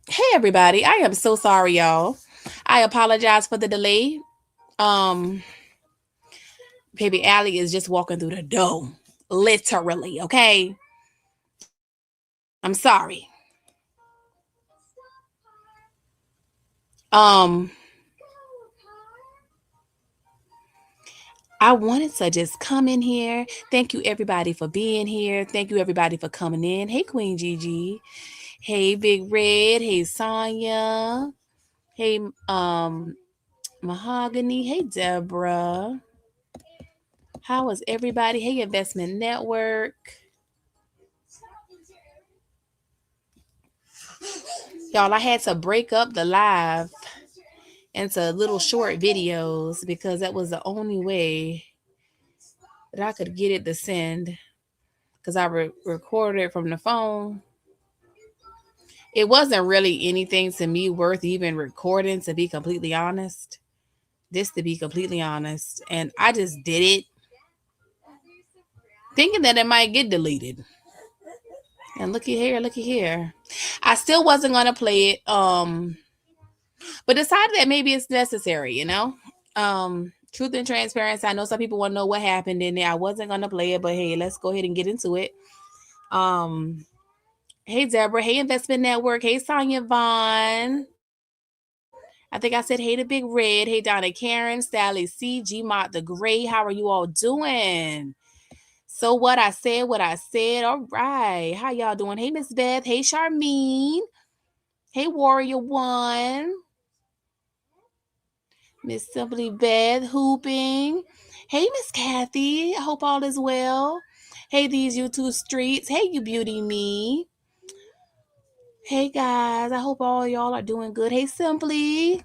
Hey everybody, I am so sorry, y'all. I apologize for the delay. Um, baby Allie is just walking through the door, literally. Okay, I'm sorry. Um, I wanted to just come in here. Thank you everybody for being here. Thank you everybody for coming in. Hey Queen Gigi. Hey Big Red. Hey Sonya. Hey Mahogany. Hey Deborah. How is everybody? Hey Investment Network. Y'all, I had to break up the live into little short videos because that was the only way that I could get it to send because I recorded it from the phone. It wasn't really anything to me worth even recording, to be completely honest. This, to be completely honest. And I just did it thinking that it might get deleted. And looky here, looky here. I still wasn't gonna play it. But decided that maybe it's necessary, truth and transparency. I know some people want to know what happened in there. I wasn't gonna play it, but hey, let's go ahead and get into it. Um, hey Deborah, hey Investment Network, hey Sonya Vaughn. I think I said hey to Big Red, hey Donna Karen, Sally C, G Mott the Gray. How are you all doing? So what I said. All right. How y'all doing? Hey Miss Beth, hey Charmene, hey Warrior One. Miss Simply Beth hooping. Hey, Miss Kathy. I hope all is well. Hey, these YouTube streets. Hey, you beauty me. Hey, guys. I hope all y'all are doing good. Hey, Simply.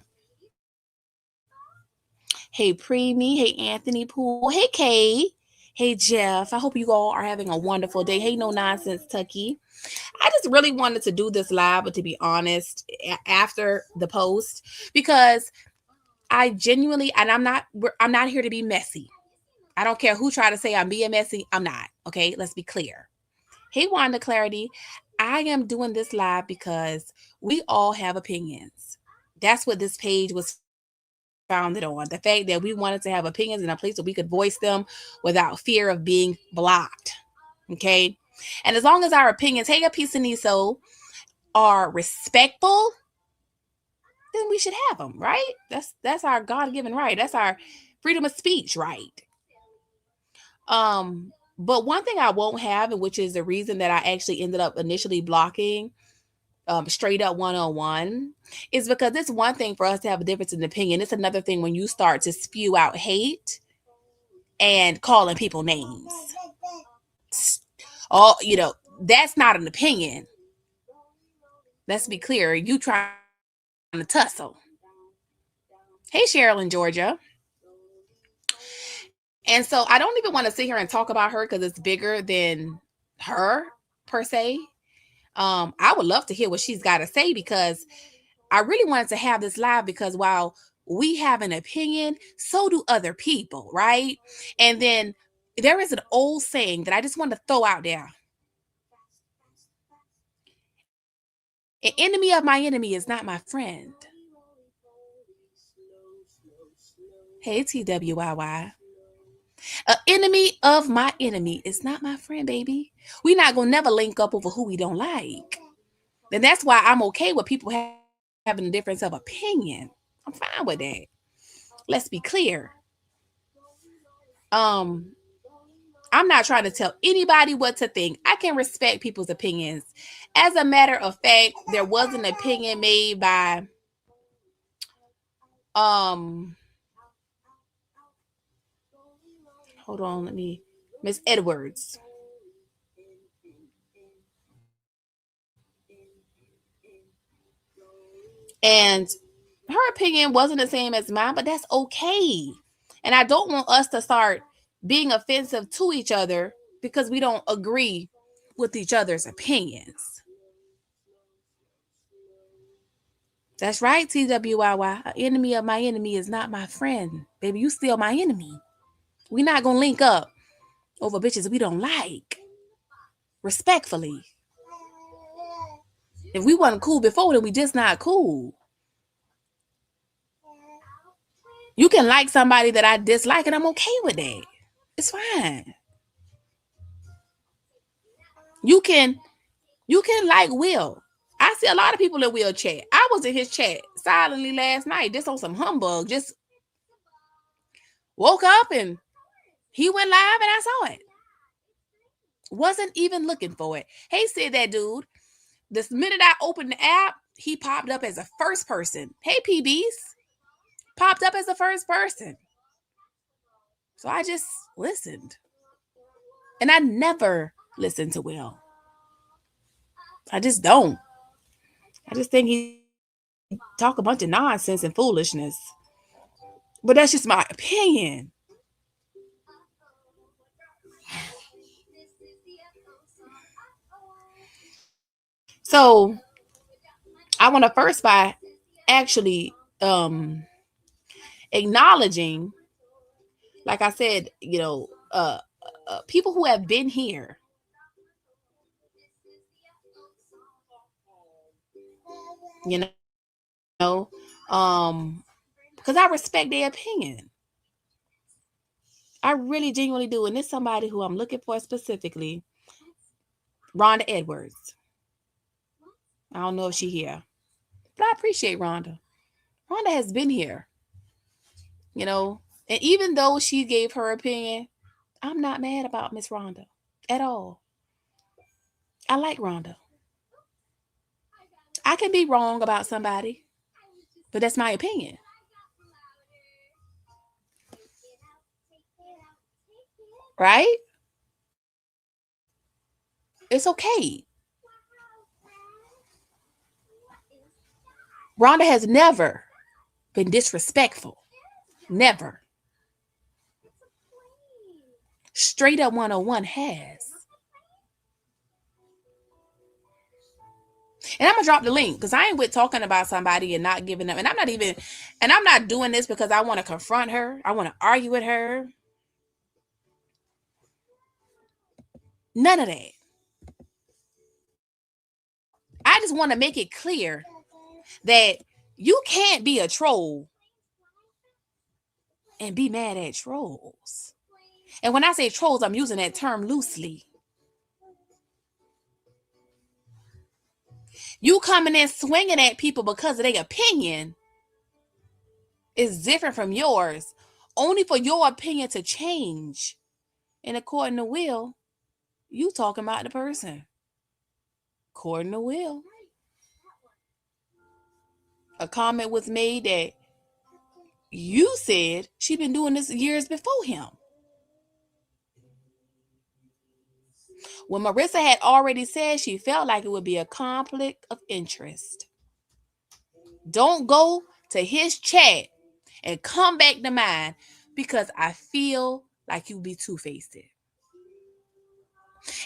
Hey, Preemie. Hey, Anthony Poole. Hey, Kay. Hey, Jeff. I hope you all are having a wonderful day. Hey, No Nonsense Tucky. I just really wanted to do this live, but to be honest, after the post, because I genuinely, and I'm not here to be messy. I don't care who try to say I'm being messy. I'm not. Okay, let's be clear. Hey, Wanda Clarity. I am doing this live because we all have opinions. That's what this page was founded on. The fact that we wanted to have opinions in a place where we could voice them without fear of being blocked. Okay. And as long as our opinions, hey, a piece of Niso, are respectful, then we should have them, right? That's our God-given right. That's our freedom of speech right. But one thing I won't have, and which is the reason that I actually ended up initially blocking straight up one-on-one, is because it's one thing for us to have a difference in opinion. It's another thing when you start to spew out hate and calling people names. Oh, that's not an opinion. Let's be clear. You trying to tussle. Hey, Cheryl in Georgia. And so I don't even want to sit here and talk about her because it's bigger than her per se. I would love to hear what she's got to say because I really wanted to have this live because while we have an opinion, so do other people, right? And then there is an old saying that I just want to throw out there. An enemy of my enemy is not my friend. Hey, TWIY. An enemy of my enemy is not my friend, baby. We not gonna never link up over who we don't like. And that's why I'm okay with people having a difference of opinion. I'm fine with that. Let's be clear. Um, I'm not trying to tell anybody what to think. I can respect people's opinions. As a matter of fact, there was an opinion made by um hold on, let me Miss Edwards. And her opinion wasn't the same as mine, but that's okay. And I don't want us to start being offensive to each other because we don't agree with each other's opinions. That's right, TWIY. An enemy of my enemy is not my friend. Baby, you still my enemy. We not gonna link up over bitches we don't like. Respectfully. If we wasn't cool before, then we just not cool. You can like somebody that I dislike, and I'm okay with that. It's fine. You can like Will. I see a lot of people in Will chat. I was in his chat silently last night, just on some humbug. Just woke up and he went live and I saw it. Wasn't even looking for it. Hey, said that dude. This minute I opened the app, he popped up as a first person. Hey, PBs. Popped up as a first person. So I just listened. And I never listened to Will. I just don't. I just think he talk a bunch of nonsense and foolishness. But that's just my opinion. So I want to first by actually acknowledging, like I said, people who have been here. You know, because I respect their opinion. I really genuinely do. And it's somebody who I'm looking for specifically, Rhonda Edwards. I don't know if she's here, but I appreciate Rhonda. Rhonda has been here, and even though she gave her opinion, I'm not mad about Miss Rhonda at all. I like Rhonda. I can be wrong about somebody, but that's my opinion. Right? It's okay. Rhonda has never been disrespectful. Never. Straight up 101 has. And I'm gonna drop the link because I ain't with talking about somebody and not giving them. And I'm not doing this because I want to confront her. I want to argue with her. None of that. I just want to make it clear that you can't be a troll and be mad at trolls. And when I say trolls, I'm using that term loosely. You coming in swinging at people because of their opinion is different from yours, only for your opinion to change. And according to Will, you talking about the person. According to Will, a comment was made that you said she'd been doing this years before him. When Marissa had already said she felt like it would be a conflict of interest. Don't go to his chat and come back to mine because I feel like you be two-faced.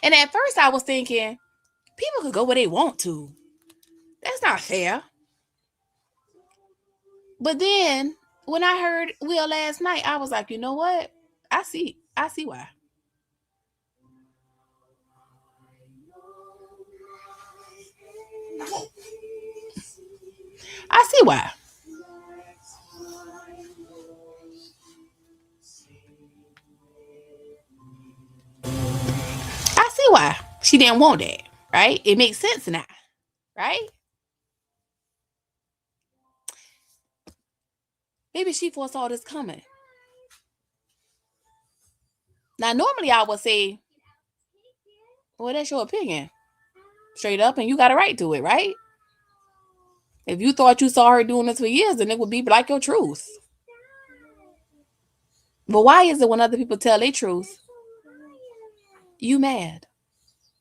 And at first I was thinking, people could go where they want to. That's not fair. But then when I heard Will last night, I was like, you know what? I see why. I see why. I see why she didn't want that, right? It makes sense now, right? Maybe she foresaw this coming. Now, normally I would say, well, that's your opinion. Straight up, and you got a right to it, right? If you thought you saw her doing this for years, then it would be like your truth. But why is it when other people tell their truth, you mad?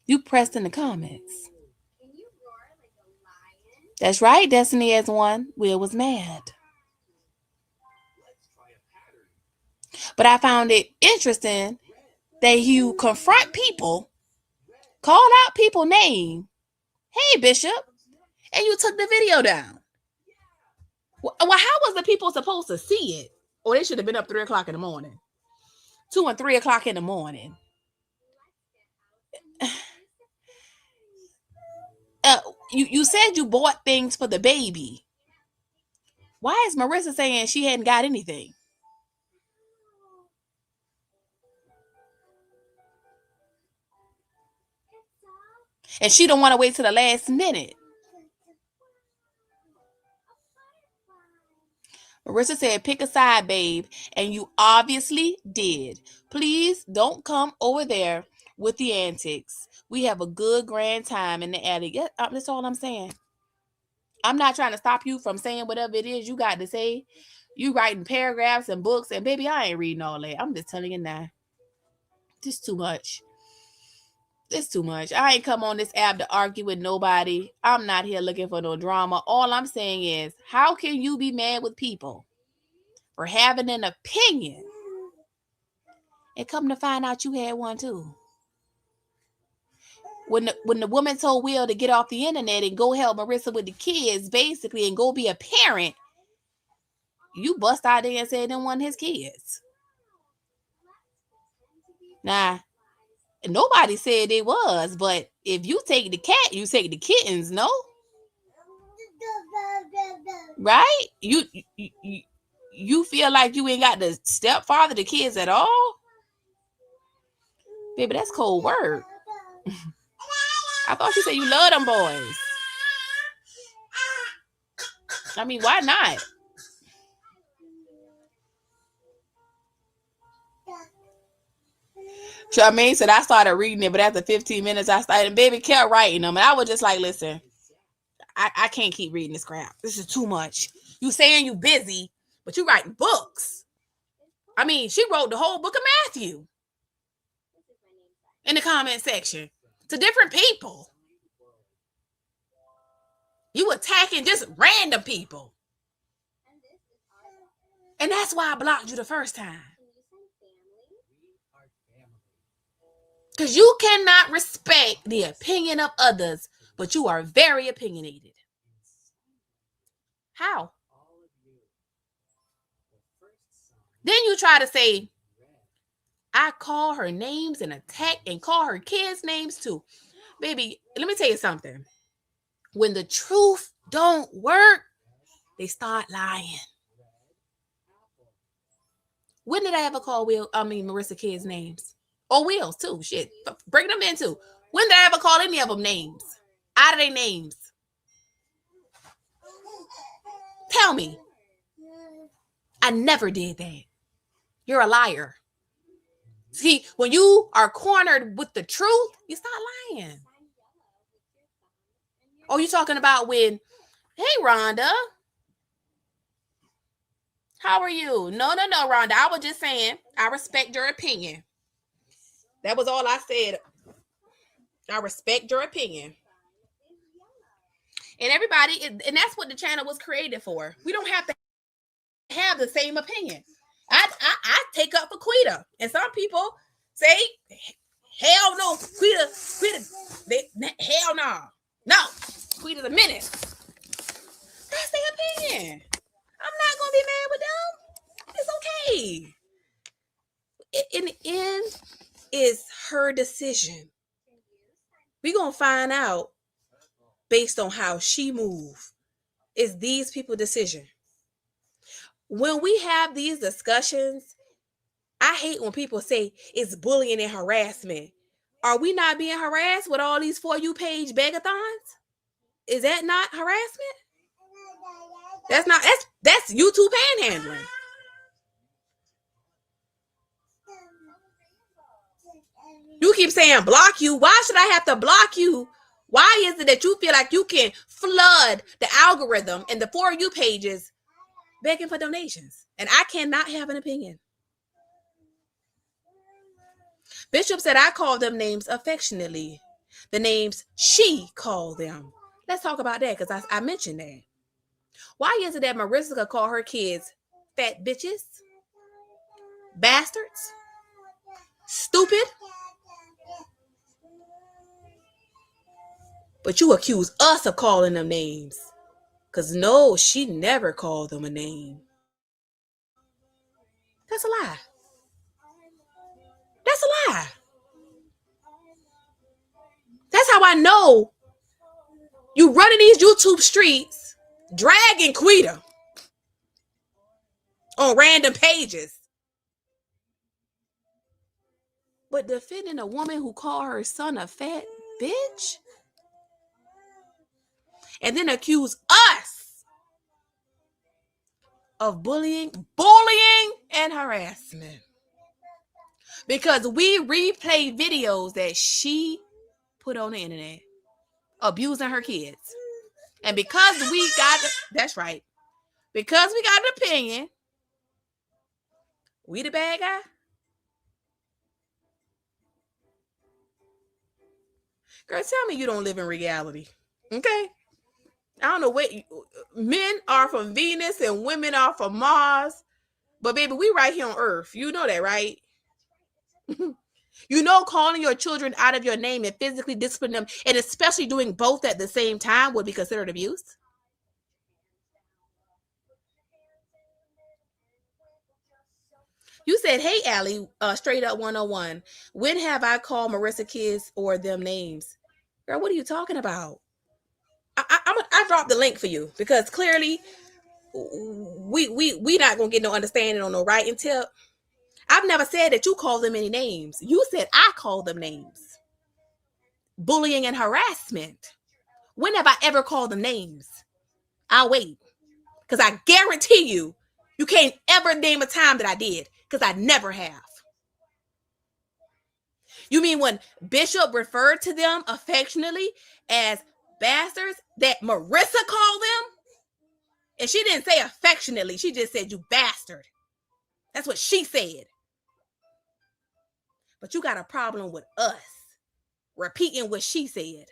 You pressed in the comments. That's right, Destiny as one. Will was mad. But I found it interesting that you confront people, call out people's name. Hey, Bishop. And you took the video down. Well, how was the people supposed to see it? Or they should have been up 3 o'clock in the morning. 2 and 3 o'clock in the morning. You said you bought things for the baby. Why is Marissa saying she hadn't got anything? And she don't want to wait till the last minute. Marissa said, pick a side, babe. And you obviously did. Please don't come over there with the antics. We have a good grand time in the attic. That's all I'm saying. I'm not trying to stop you from saying whatever it is you got to say. You writing paragraphs and books, and baby, I ain't reading all that. I'm just telling you now. This too much. It's too much. I ain't come on this app to argue with nobody. I'm not here looking for no drama. All I'm saying is, how can you be mad with people for having an opinion and come to find out you had one too? When the woman told Will to get off the internet and go help Marissa with the kids, basically, and go be a parent, you bust out there and said them wasn't his kids. Nah, nobody said it was, but if you take the cat, you take the kittens, no? Right? You feel like you ain't got the stepfather the kids at all? Baby, that's cold word. I thought you said you love them boys. I mean, why not? Charmaine said I started reading it, but after 15 minutes I started, baby kept writing them. And I was just like, listen, I can't keep reading this crap. This is too much. You saying you busy, but you writing books. I mean, she wrote the whole book of Matthew in the comment section to different people. You attacking just random people. And that's why I blocked you the first time. Because you cannot respect the opinion of others, but you are very opinionated. How? Then you try to say, I call her names and attack and call her kids' names too. Baby, let me tell you something. When the truth don't work, they start lying. When did I ever call Marissa kids' names? Or Will's too. Shit. Bring them in too. When did I ever call any of them names? Out of their names. Tell me. I never did that. You're a liar. See, when you are cornered with the truth, you start lying. Oh, you talking about when, hey, Rhonda. How are you? No, Rhonda. I was just saying, I respect your opinion. That was all I said. I respect your opinion. And everybody, and that's what the channel was created for. We don't have to have the same opinion. I take up for Quita. And some people say, hell no, Quita, hell no. No, Quita's a menace. That's their opinion. I'm not going to be mad with them. It's okay. In the end, it's her decision. We're going to find out based on how she moves. It's these people's decision. When we have these discussions, I hate when people say it's bullying and harassment. Are we not being harassed with all these For You page begathons? Is that not harassment? That's YouTube panhandling. You keep saying block you. Why should I have to block you? Why is it that you feel like you can flood the algorithm and the For You pages begging for donations? And I cannot have an opinion. Bishop said I call them names affectionately. The names she called them. Let's talk about that because I mentioned that. Why is it that Marissa could call her kids fat bitches, bastards, stupid, but you accuse us of calling them names? Because no, she never called them a name. That's a lie. That's a lie. That's how I know You running these YouTube streets, dragging Quita on random pages, but defending a woman who called her son a fat bitch, and then accuse us of bullying, and harassment because we replay videos that she put on the internet abusing her kids. And because we got, that's right, because we got an opinion, we the bad guy. Girl, tell me you don't live in reality. Okay? I don't know what men are from Venus and women are from Mars. But baby, we right here on Earth. You know that, right? You know, calling your children out of your name and physically disciplining them, and especially doing both at the same time, would be considered abuse. You said, hey, Allie, straight up 101. When have I called Marissa kids or them names? Girl, what are you talking about? I dropped the link for you because clearly we not gonna get no understanding on no right until I've never said that you call them any names. You said I call them names. Bullying and harassment. When have I ever called them names? I'll wait. Because I guarantee you, you can't ever name a time that I did. Because I never have. You mean when Bishop referred to them affectionately as bastards that Marissa called them? And she didn't say affectionately. She just said, you bastard. That's what she said. But you got a problem with us repeating what she said.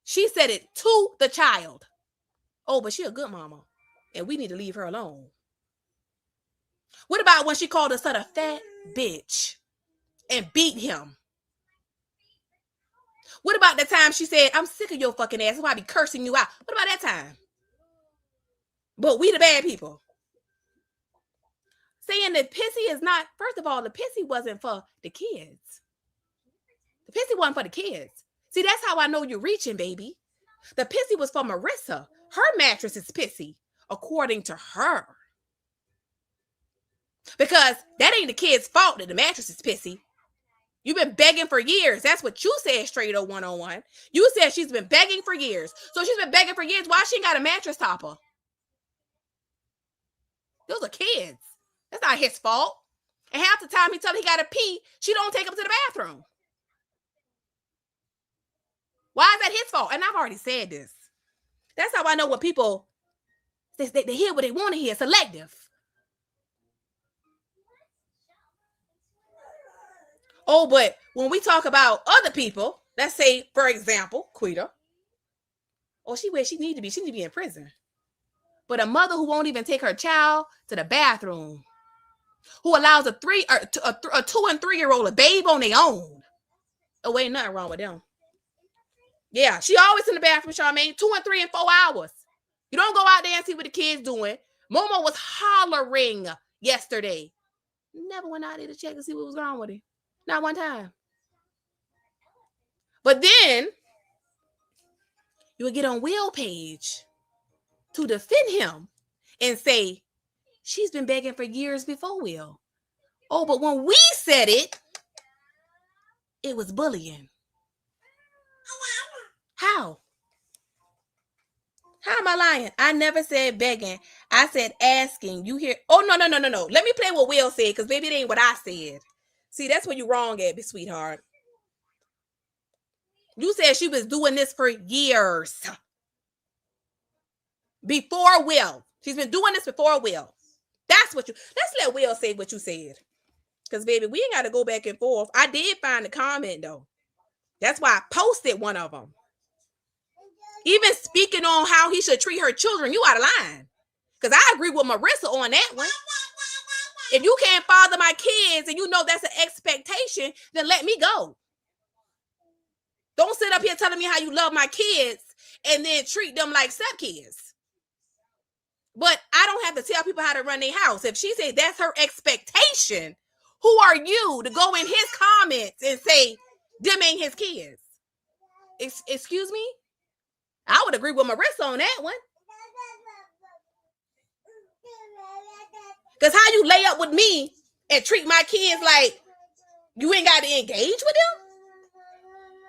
She said it to the child. Oh, but she a good mama. And we need to leave her alone. What about when she called her son a fat bitch and beat him? What about the time she said, I'm sick of your fucking ass, so I be cursing you out? What about that time? But we the bad people. Saying that pissy is not, first of all, the pissy wasn't for the kids. The pissy wasn't for the kids. See, that's how I know you're reaching, baby. The pissy was for Marissa. Her mattress is pissy, according to her. Because that ain't the kid's fault that the mattress is pissy. You've been begging for years. That's what you said, straight up 101. You said she's been begging for years. So she's been begging for years. Why she ain't got a mattress topper? Those are kids. That's not his fault. And half the time he tell him he got to pee, she don't take him to the bathroom. Why is that his fault? And I've already said this. That's how I know when people, they hear what they want to hear. Selective. Oh, but when we talk about other people, let's say, for example, Quita. Oh, she where she need to be. She need to be in prison. But a mother who won't even take her child to the bathroom, who allows a 2 and 3 year old a babe on their own. Oh, ain't nothing wrong with them. Yeah, she always in the bathroom, Charmaine, 2 and 3 and 4 hours. You don't go out there and see what the kids doing. Momo was hollering yesterday. Never went out there to check to see what was wrong with him. Not one time. But then you would get on Will page to defend him and say, she's been begging for years before Will. Oh, but when we said it, it was bullying. How? How am I lying? I never said begging. I said asking. You hear? Oh, no. Let me play what Will said, because baby, it ain't what I said. See, that's where you're wrong at, sweetheart. You said she was doing this for years. Before Will. She's been doing this before Will. That's what let's let Will say what you said. Because, baby, we ain't got to go back and forth. I did find the comment, though. That's why I posted one of them. Even speaking on how he should treat her children, you out of line. Because I agree with Marissa on that one. If you can't father my kids and you know that's an expectation, then let me go. Don't sit up here telling me how you love my kids and then treat them like stepkids. But I don't have to tell people how to run their house. If she said that's her expectation, who are you to go in his comments and say them ain't his kids? Excuse me? I would agree with Marissa on that one. Because how you lay up with me and treat my kids like you ain't got to engage with them?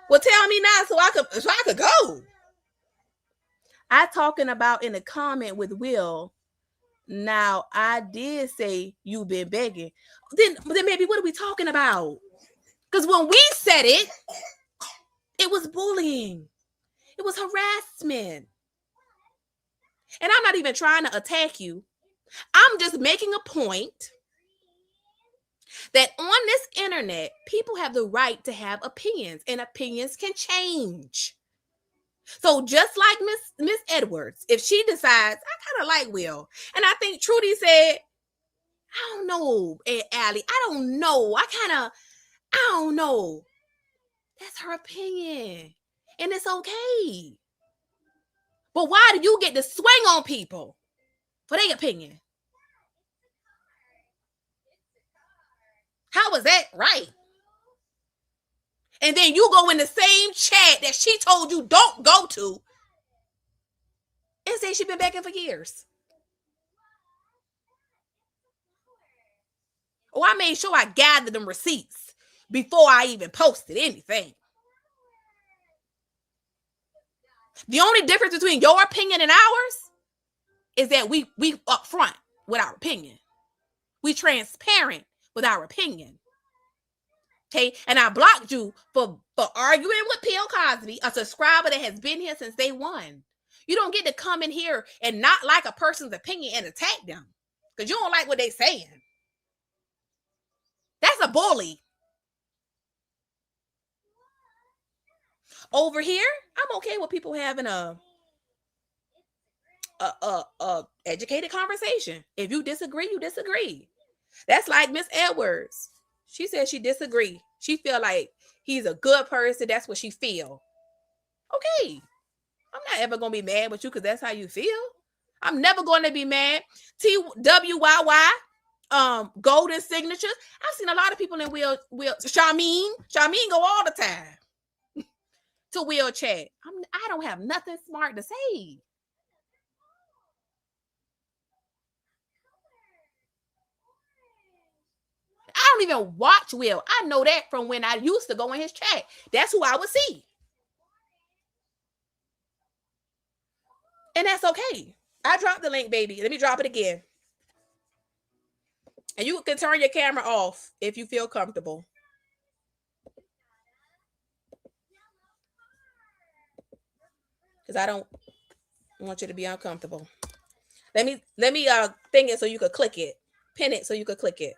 Well, tell me now so I could go. I talking about in the comment with Will. Now I did say you've been begging. Then maybe what are we talking about? Because when we said it, it was bullying. It was harassment. And I'm not even trying to attack you. I'm just making a point that on this internet, people have the right to have opinions, and opinions can change. So just like Miss Edwards, if she decides, I kind of like Will, and I think Trudy said, I don't know, Allie, I don't know. I don't know. That's her opinion, and it's okay. But why do you get to swing on people for their opinion? How is that right? And then you go in the same chat that she told you don't go to and say she's been begging for years. Oh, I made sure I gathered them receipts before I even posted anything. The only difference between your opinion and ours is that we upfront with our opinion. We transparent with our opinion. Okay, and I blocked you for arguing with Bill Cosby, a subscriber that has been here since day one. You don't get to come in here and not like a person's opinion and attack them because you don't like what they're saying. That's a bully. Over here, I'm okay with people having a educated conversation. If you disagree, you disagree. That's like Miss Edwards. She said she disagree. She feel like he's a good person. That's what she feel. Okay. I'm not ever going to be mad with you because that's how you feel. I'm never going to be mad. TWYY, golden signatures. I've seen a lot of people in Will Charmaine go all the time to Will chat. I don't have nothing smart to say. I don't even watch Will. I know that from when I used to go in his chat. That's who I would see. And that's okay. I dropped the link, baby. Let me drop it again. And you can turn your camera off if you feel comfortable. Because I don't want you to be uncomfortable. Let me thing it so you could click it. Pin it so you could click it.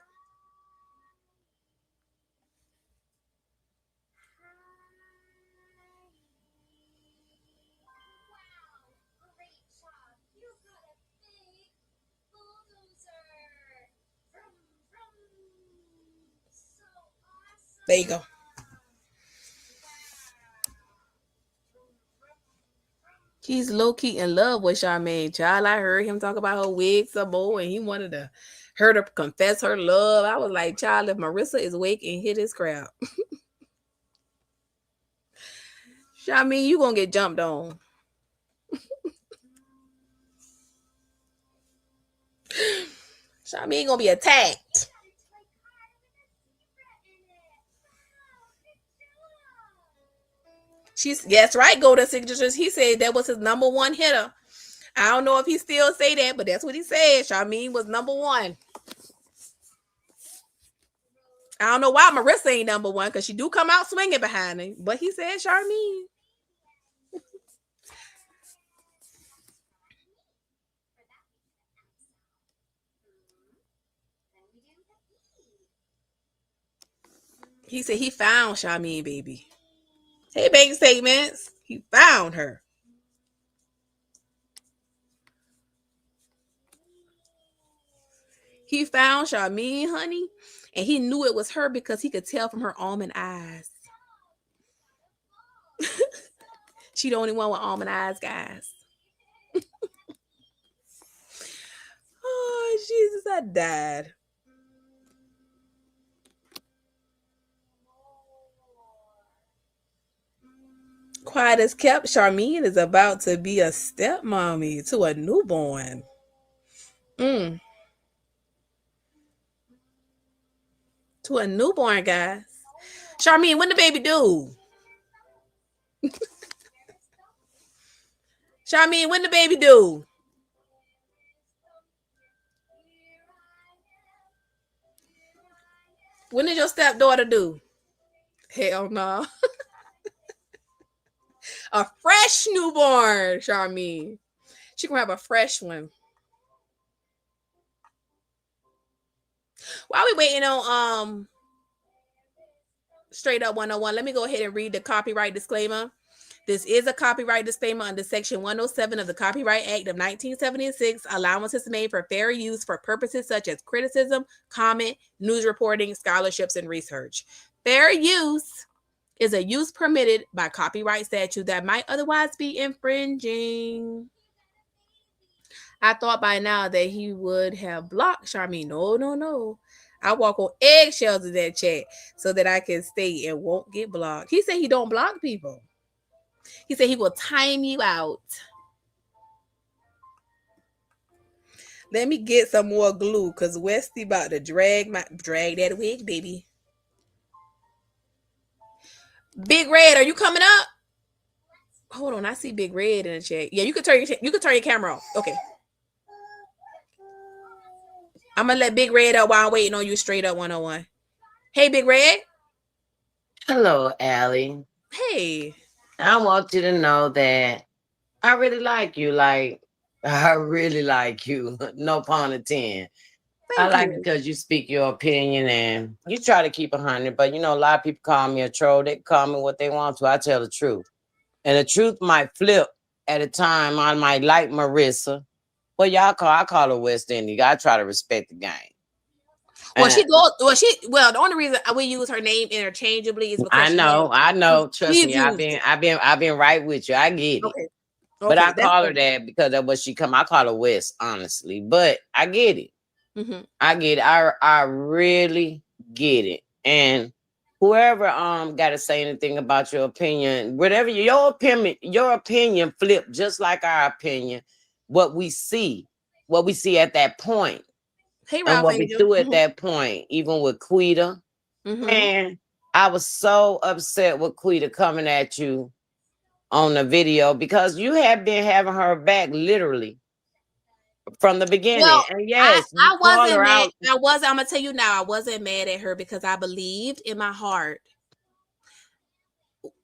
There you go. He's low-key in love with Charmaine. Child, I heard him talk about her wig some more, and he wanted her to confess her love. I was like, child, if Marissa is awake and hit his crowd. Charmaine, you gonna get jumped on. Charmaine gonna be attacked. Yes, right, golden signatures. He said that was his number one hitter. I don't know if he still say that, but that's what he said. Charmaine was number one. I don't know why Marissa ain't number one because she do come out swinging behind him, but he said Charmaine. He said he found Charmaine, baby. Hey, bank statements. He found her. He found Charmaine, honey, and he knew it was her because he could tell from her almond eyes. She the only one with almond eyes, guys. Oh, Jesus, I died. Quiet as kept, Charmene is about to be a stepmommy to a newborn. Mm, to a newborn, guys. Charmene, when the baby due? Charmene, when the baby due? When did your stepdaughter do? Hell no. A fresh newborn, Charmene. She gonna have a fresh one. While we waiting on Straight Up 101, let me go ahead and read the copyright disclaimer. This is a copyright disclaimer under Section 107 of the Copyright Act of 1976. Allowance is made for fair use for purposes such as criticism, comment, news reporting, scholarships, and research. Fair use is a use permitted by copyright statute that might otherwise be infringing. I thought by now that he would have blocked Charmene. No. I walk on eggshells in that chat so that I can stay and won't get blocked. He said he don't block people. He said he will time you out. Let me get some more glue because Westy about to drag that wig, baby. Big Red, are you coming up? Hold on, I see Big Red in the chat. Yeah, you can turn your camera off. Okay. I'm gonna let Big Red up while I'm waiting on you. Straight Up 101. Hey, Big Red. Hello, Allie. Hey. I want you to know that I really like you. Like, I really like you. No pun intended. I Thank like you. because you speak your opinion and you try to keep 100. But, a lot of people call me a troll. They call me what they want to. I tell the truth. And the truth might flip at a time. I might like Marissa. Well, I call her West Indies. I try to respect the game. Well, the only reason we use her name interchangeably is because I know. Trust me, used. I've been right with you. I get it. Okay. But I That's call her that because that's what she come. I call her West, honestly. But I get it. Mm-hmm. I get it. I really get it. And whoever got to say anything about your opinion, whatever your opinion flip just like our opinion. What we see at that point, Hey, and Ralph what we Angel. do at that point, even with Quita. Mm-hmm. Man, I was so upset with Quita coming at you on the video because you have been having her back literally from the beginning. Well, And yes, you I call wasn't her mad. out. I'm gonna tell you now, I wasn't mad at her because I believed in my heart,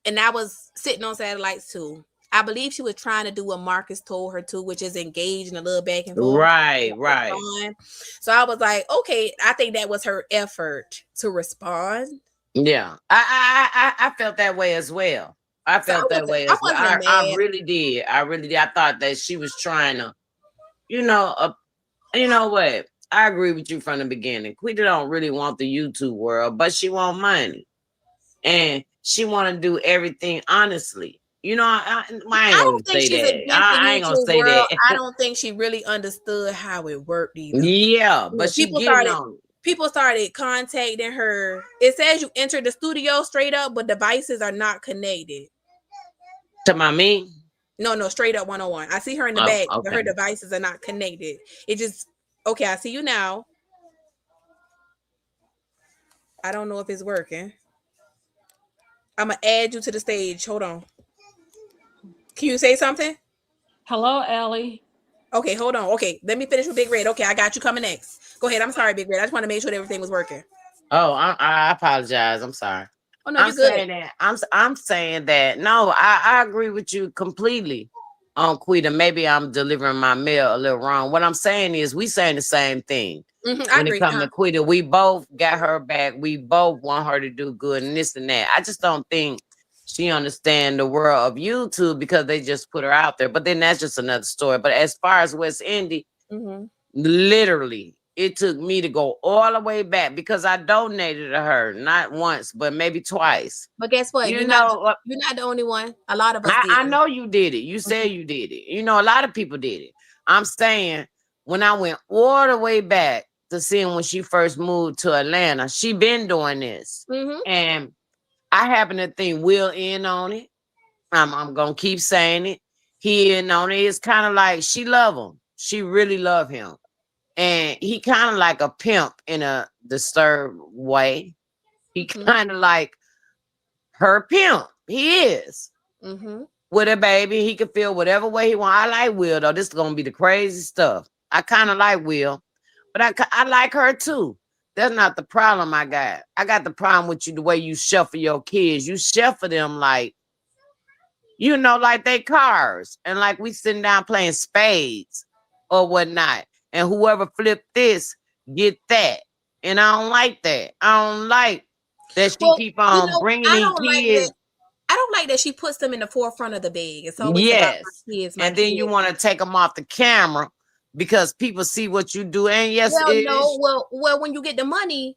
and I was sitting on satellites too. I believe she was trying to do what Marcus told her to, which is engage in a little back and forth. Right. So I was like, okay, I think that was her effort to respond. Yeah. I felt that way as well. I So felt that way I as well. wasn't I mad. really did. I really did. I thought that she was trying to, you know, you know what? I agree with you from the beginning. Quita don't really want the YouTube world, but she want money. And she want to do everything honestly. I ain't I gonna don't think say she's that. against the I ain't gonna YouTube say world. that. I don't think she really understood how it worked either. Yeah, You but know, she getting on it. people started contacting her. It says you entered the studio straight up, but devices are not connected. To my me? No, Straight Up 101. I see her in the Oh, back, but her okay. devices are not connected. It just okay. I see you now. I don't know if it's working. I'm gonna add you to the stage. Hold on. Can you say something? Hello, Ellie. Okay, hold on. Okay, let me finish with Big Red. Okay, I got you coming next. Go ahead. I'm sorry, Big Red. I just want to make sure that everything was working. Oh, I apologize. I'm sorry. Oh no, I'm you're good. saying that. I'm saying that. No, I agree with you completely on Quita. Maybe I'm delivering my mail a little wrong. What I'm saying is we saying the same thing. I When it agree. comes to Quita, we both got her back. We both want her to do good and this and that. I just don't think she understand the world of YouTube because they just put her out there. But then that's just another story. But as far as West Indy, literally, it took me to go all the way back because I donated to her not once, but maybe twice. But guess what? You know, You're not the only one. A lot of us I did. know you did it. You said you did it. A lot of people did it. I'm saying when I went all the way back to seeing when she first moved to Atlanta, she been doing this. And I happen to think Will in on it. I'm gonna keep saying it. He and Noni is kind of like she love him. She really love him, and he kind of like a pimp in a disturbed way. He Mm-hmm. kind of like her pimp. He is Mm-hmm. with a baby. He can feel whatever way he want. I like Will though. This is gonna be the crazy stuff. I kind of like Will, but I like her too. That's not the problem I got. I got the problem with you the way you shuffle your kids. You shuffle them like like they cars, and like we sitting down playing spades or whatnot. And whoever flipped this get that. And I don't like that. I don't like that she Well, keep on bringing I these don't like that. kids. I don't like that she puts them in the forefront of the bag. It's always about Yes. my kids, my And then you kids. want to take them off the camera because people see what you do. And yes, Well, it no. is. Well, when you get the money,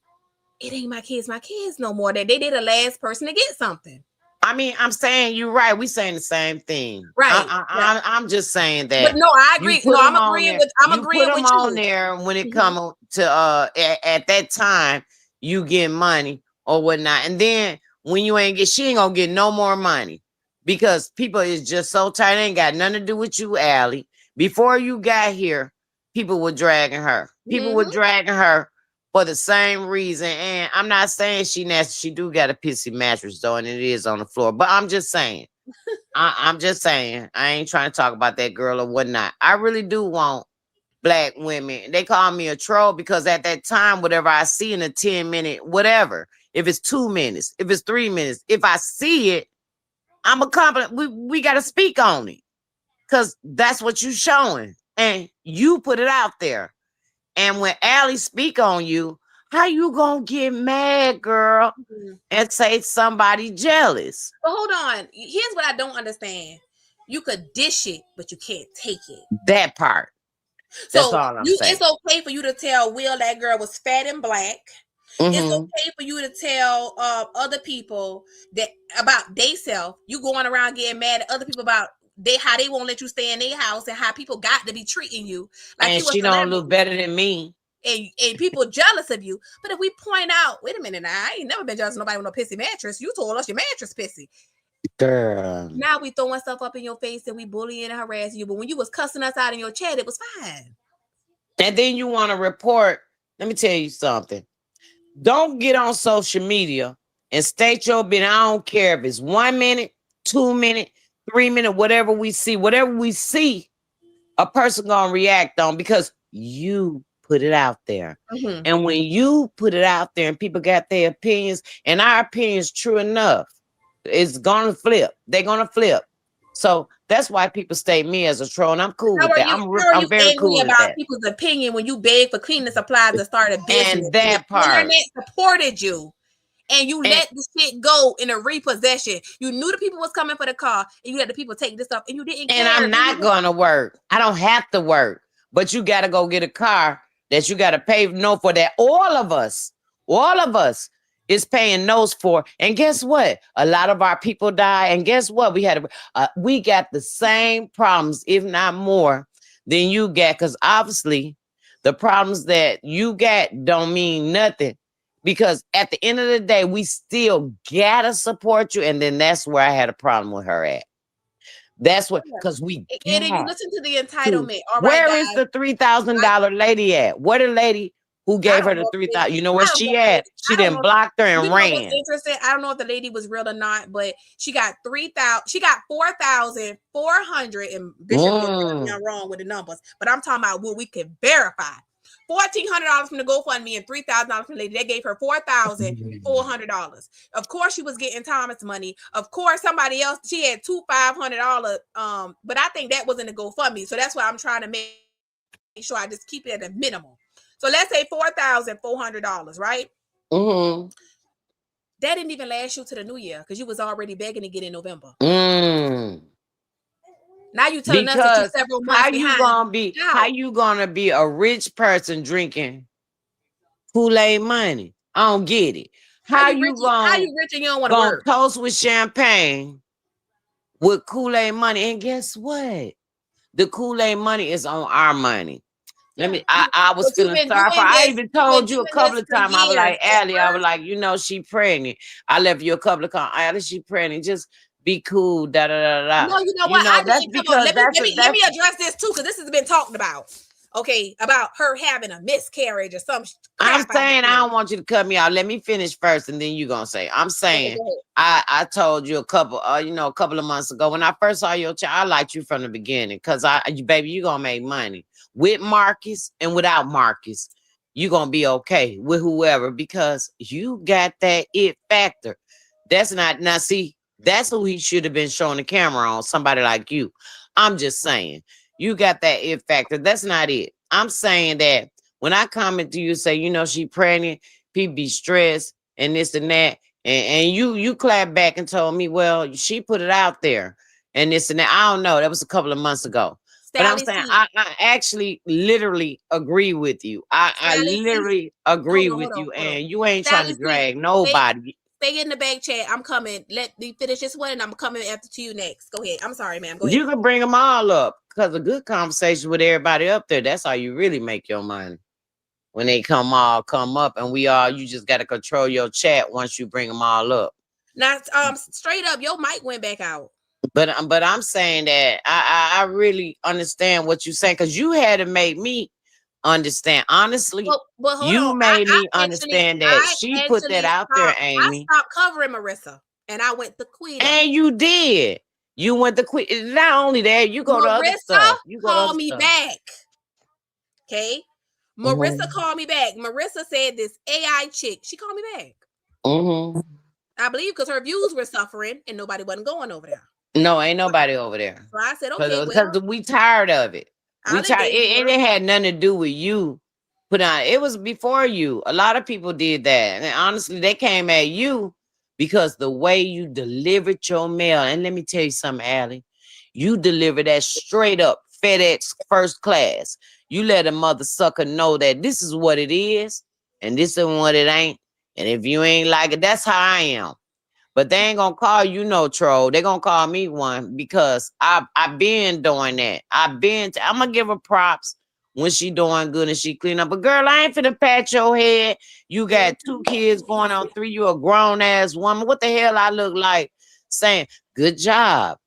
it ain't my kids no more. That they the last person to get something. I mean, I'm saying you're right. We saying the same thing. Right. Right. I'm just saying But that no, I you agree. put No, them on there. I'm You put agreeing them with on you. there when it Mm-hmm. come to at that time you get money or whatnot, and then when you ain't get, she ain't gonna get no more money because people is just so tired. It ain't got nothing to do with you, Allie. Before you got here, people were dragging her. People were Mm-hmm. dragging her for the same reason. And I'm not saying she nasty. She do got a pissy mattress though, and it is on the floor. But I'm just saying. I'm just saying. I ain't trying to talk about that girl or whatnot. I really do want black women. They call me a troll because at that time, whatever I see in a 10-minute, whatever, if it's 2 minutes, if it's 3 minutes, if I see it, I'm a compliment. We got to speak on it because that's what you showing. And you put it out there. And when Allie speak on you, how you gonna get mad, girl, Mm-hmm. and say somebody jealous? But hold on. Here's what I don't understand. You could dish it, but you can't take it. That part. That's So all I'm saying. it's okay for you to tell Will that girl was fat and black. It's Mm-hmm. okay for you to tell other people that about they self. You going around getting mad at other people about how they won't let you stay in their house and how people got to be treating you like And you a she don't look celebrity better than me. and people jealous of you. But if we point out, wait a minute, now I ain't never been jealous of nobody with no pissy mattress. You told us your mattress pissy. Girl. Now we throwing stuff up in your face and we bullying and harassing you. But when you was cussing us out in your chat, it was fine. And then you want to report. Let me tell you something. Don't get on social media and state your opinion. I don't care if it's 1 minute, 2 minute, 3 minute, whatever we see, a person gonna react on because you put it out there. Mm-hmm. And when you put it out there and people got their opinions, and our opinions true enough, it's gonna flip. They're gonna flip. So that's why people state me as a troll, and I'm cool How with are that. you? How are I'm you very angry cool with about that. people's opinion when you beg for cleaning supplies to start a business? And And the that part. internet supported you, and you And let the shit go in a repossession. You knew the people was coming for the car, and you let the people take this stuff, and you didn't And care. I'm not gonna work. I don't have to work, but you got to go get a car that you got to pay no for that. All of us is paying notes for. And guess what? A lot of our people die. And guess what? We got the same problems, if not more, than you got. Because obviously, the problems that you got don't mean nothing. Because at the end of the day, we still gotta support you. And then that's where I had a problem with her at. That's what, because we And then you got listen to the to. entitlement. All right, Where is guys. the $3,000 lady at? Where the lady who I gave her don't the know. 3,000? You know where I don't know. she at? She I don't didn't know. blocked her You and know what's ran. interesting? I don't know if the lady was real or not, but she got 3,000. She got 4,400. And Bishop will tell me I'm wrong with the numbers, but I'm talking about what we can verify. $1,400 from the GoFundMe and $3,000 from the lady. They gave her $4,400. Of course, she was getting Thomas money. Of course, somebody else she had $500. But I think that was in the GoFundMe, so that's why I'm trying to make sure I just keep it at a minimum. So let's say $4,400, right? Mm-hmm. That didn't even last you to the new year because you was already begging to get in November. Mm. Now you telling us that you Because several months behind. how you gonna be a rich person drinking Kool-Aid money? I don't get it. How How you rich? you How gonna you rich and you don't want to gonna work? toast with champagne with Kool-Aid money? And guess what? The Kool-Aid money is on our money. Yeah, I was but you've feeling been sorry for doing her. I this. even You've been told you a doing couple this of for times. I was years. like, At Allie, I was first, like, she pregnant. I left you a couple of times. Allie, she pregnant. Just be cool, da da da da. No, you know You what? know, I that's didn't come on. because Let that's me address this too, because this has been talked about. Okay, about her having a miscarriage or some I'm crap I saying didn't I know. don't want you to cut me out. Let me finish first, and then you gonna say. I'm Okay, saying go ahead. I told you a couple of months ago when I first saw your child, I liked you from the beginning because baby, you gonna make money with Marcus and without Marcus. You gonna be okay with whoever because you got that it factor. That's not now. See, that's who he should have been showing the camera on. Somebody like you. I'm just saying you got that it factor. That's not it. I'm saying that when I comment to you, say, she pregnant, people be stressed and this and that. And you clapped back and told me, well, she put it out there and this and that. I don't know. That was a couple of months ago. But I'm Sally saying C. I actually literally agree with you. I Sally C. literally agree Hold on, with hold on, you. hold on. And you ain't trying to Sally C. drag Stay, nobody. stay in the back chat. I'm coming. Let me finish this one, and I'm coming after to you next. Go ahead. I'm sorry, ma'am. Go ahead. You can bring them all up because a good conversation with everybody up there, that's how you really make your money. When they come up and you just got to control your chat once you bring them all up. Now, straight up, your mic went back out. But I'm saying that I really understand what you're saying because you had to make me understand. Honestly, But hold on. you made me Actually, understand that I she put that actually out there, stopped. I Amy, stopped covering Marissa, and I went to Quita. and you did. You went to quit. Not only that, you go to other Marissa stuff. You go to called other me stuff. back. Okay. Marissa Mm-hmm. called me back. Marissa said this AI chick. She called me back. Mm-hmm. I believe because her views were suffering and nobody wasn't going over there. No, ain't nobody over there. So I said, okay, well, Because we tired of it. We I'll tired. engage It her. ain't had nothing to do with you. Put on. It was before you. A lot of people did that, and honestly, they came at you because the way you delivered your mail. And let me tell you something, Allie. You delivered that straight up FedEx first class. You let a mother sucker know that this is what it is, and this is what it ain't. And if you ain't like it, that's how I am. But they ain't gonna call you no troll. They gonna call me one because I been doing that. I'm gonna give her props when she doing good and she clean up. But girl, I ain't finna pat your head. You got two kids going on three. You a grown ass woman. What the hell I look like? Saying good job.